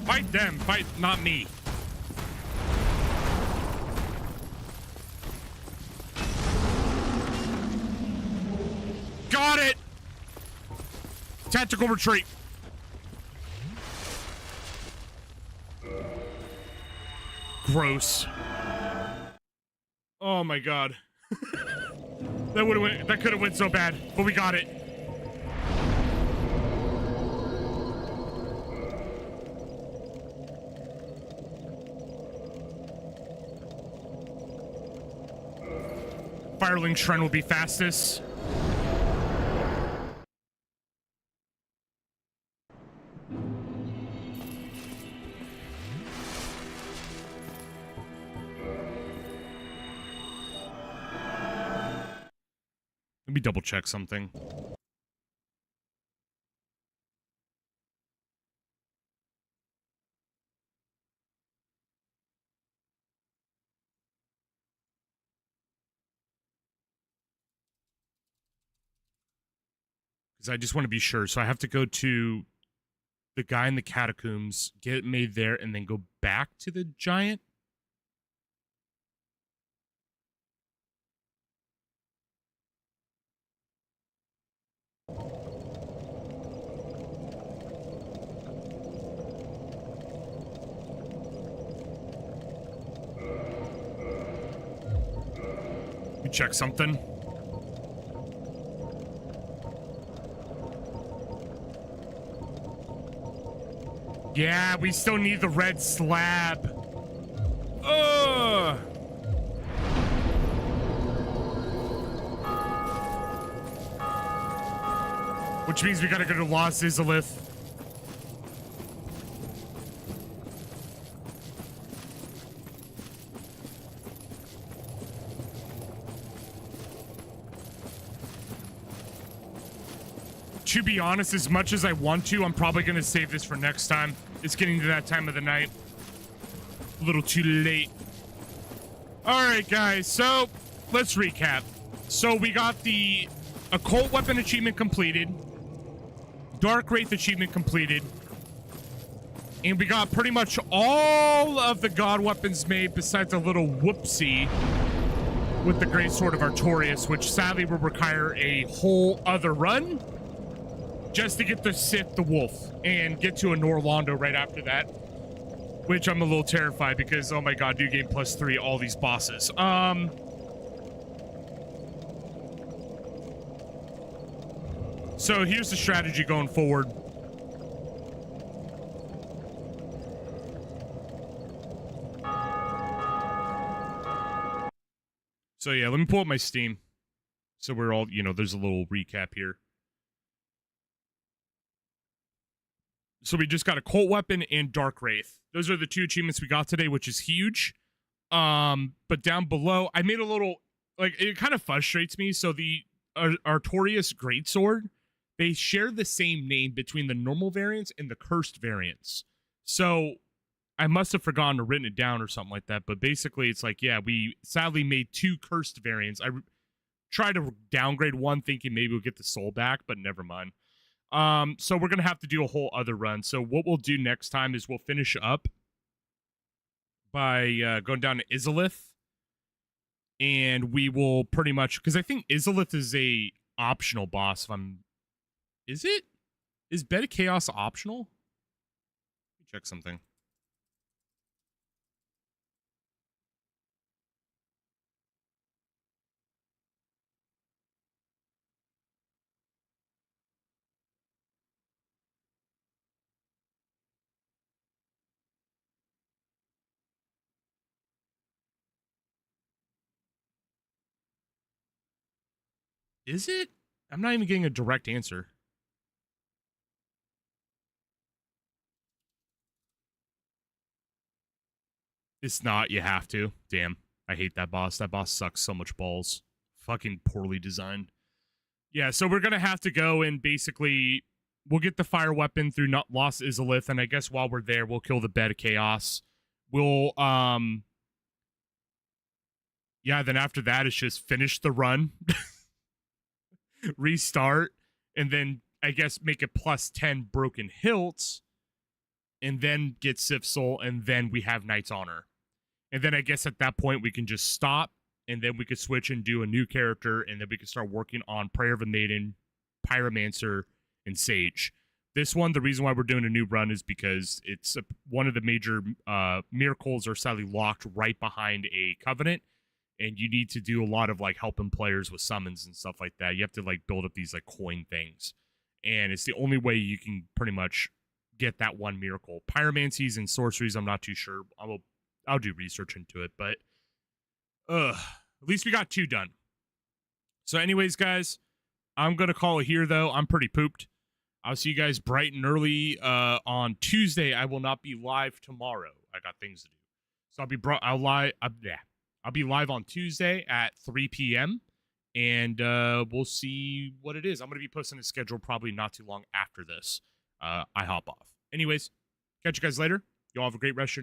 Fight them, fight not me. got it! Tactical retreat. Gross. Oh my god. That could have went so bad, but we got it. Firelink Shrine will be fastest. Let me double check something. Because I just want to be sure. So I have to go to the guy in the catacombs, get it made there, and then go back to the giant. Let me check something. Yeah, we still need the red slab. Ugh. Which means we gotta go to Lost Izalith. To be honest, as much as I want to, I'm probably going to save this for next time. It's getting to that time of the night. A little too late. All right, guys. So, let's recap. So, we got the Occult Weapon achievement completed. Dark Wraith achievement completed. And we got pretty much all of the God weapons made besides a little whoopsie with the Great Sword of Artorias, which sadly will require a whole other run. Just to get the Sith, the Wolf, and get to a Norlondo right after that. Which I'm a little terrified because, oh my god, new game +3, all these bosses. So here's the strategy going forward. So yeah, let me pull up my Steam. So we're all, there's a little recap here. So we just got a Occult Weapon and Dark Wraith. Those are the two achievements we got today, which is huge. But down below, I made a little, it kind of frustrates me. So the Artorias Greatsword, they share the same name between the normal variants and the cursed variants. So I must have forgotten or written it down or something like that. But basically, it's like, yeah, we sadly made two cursed variants. I tried to downgrade one thinking maybe we'll get the soul back, but never mind. So we're going to have to do a whole other run. So what we'll do next time is we'll finish up by going down to Izalith. And we will pretty much, because I think Izalith is a optional boss. Is it? Is Bed of Chaos optional? Let me check something. Is it? I'm not even getting a direct answer. It's not. You have to. Damn. I hate that boss. That boss sucks so much balls. Fucking poorly designed. Yeah, so we're going to have to go and basically... We'll get the fire weapon through Lost Izalith, and I guess while we're there, we'll kill the Bed of Chaos. We'll, yeah, then after that, it's just finish the run. Restart, and then I guess make it +10 broken hilts, and then get Sif Soul, and then we have Knight's Honor. And then I guess at that point we can just stop, and then we could switch and do a new character, and then we can start working on Prayer of a Maiden, Pyromancer, and Sage. This one, the reason why we're doing a new run is because it's one of the major miracles are sadly locked right behind a Covenant, and you need to do a lot of like helping players with summons and stuff like that. You have to like build up these like coin things, and it's the only way you can pretty much get that one miracle. Pyromancies and sorceries, I'm not too sure. I'll do research into it, but at least we got 2 done. So anyways, guys, I'm gonna call it here though. I'm pretty pooped. I'll see you guys bright and early on Tuesday. I will not be live tomorrow. I got things to do, so I'll be live on Tuesday at 3 p.m. and we'll see what it is. I'm gonna be posting a schedule probably not too long after this. I hop off. Anyways, catch you guys later. Y'all have a great rest of your night.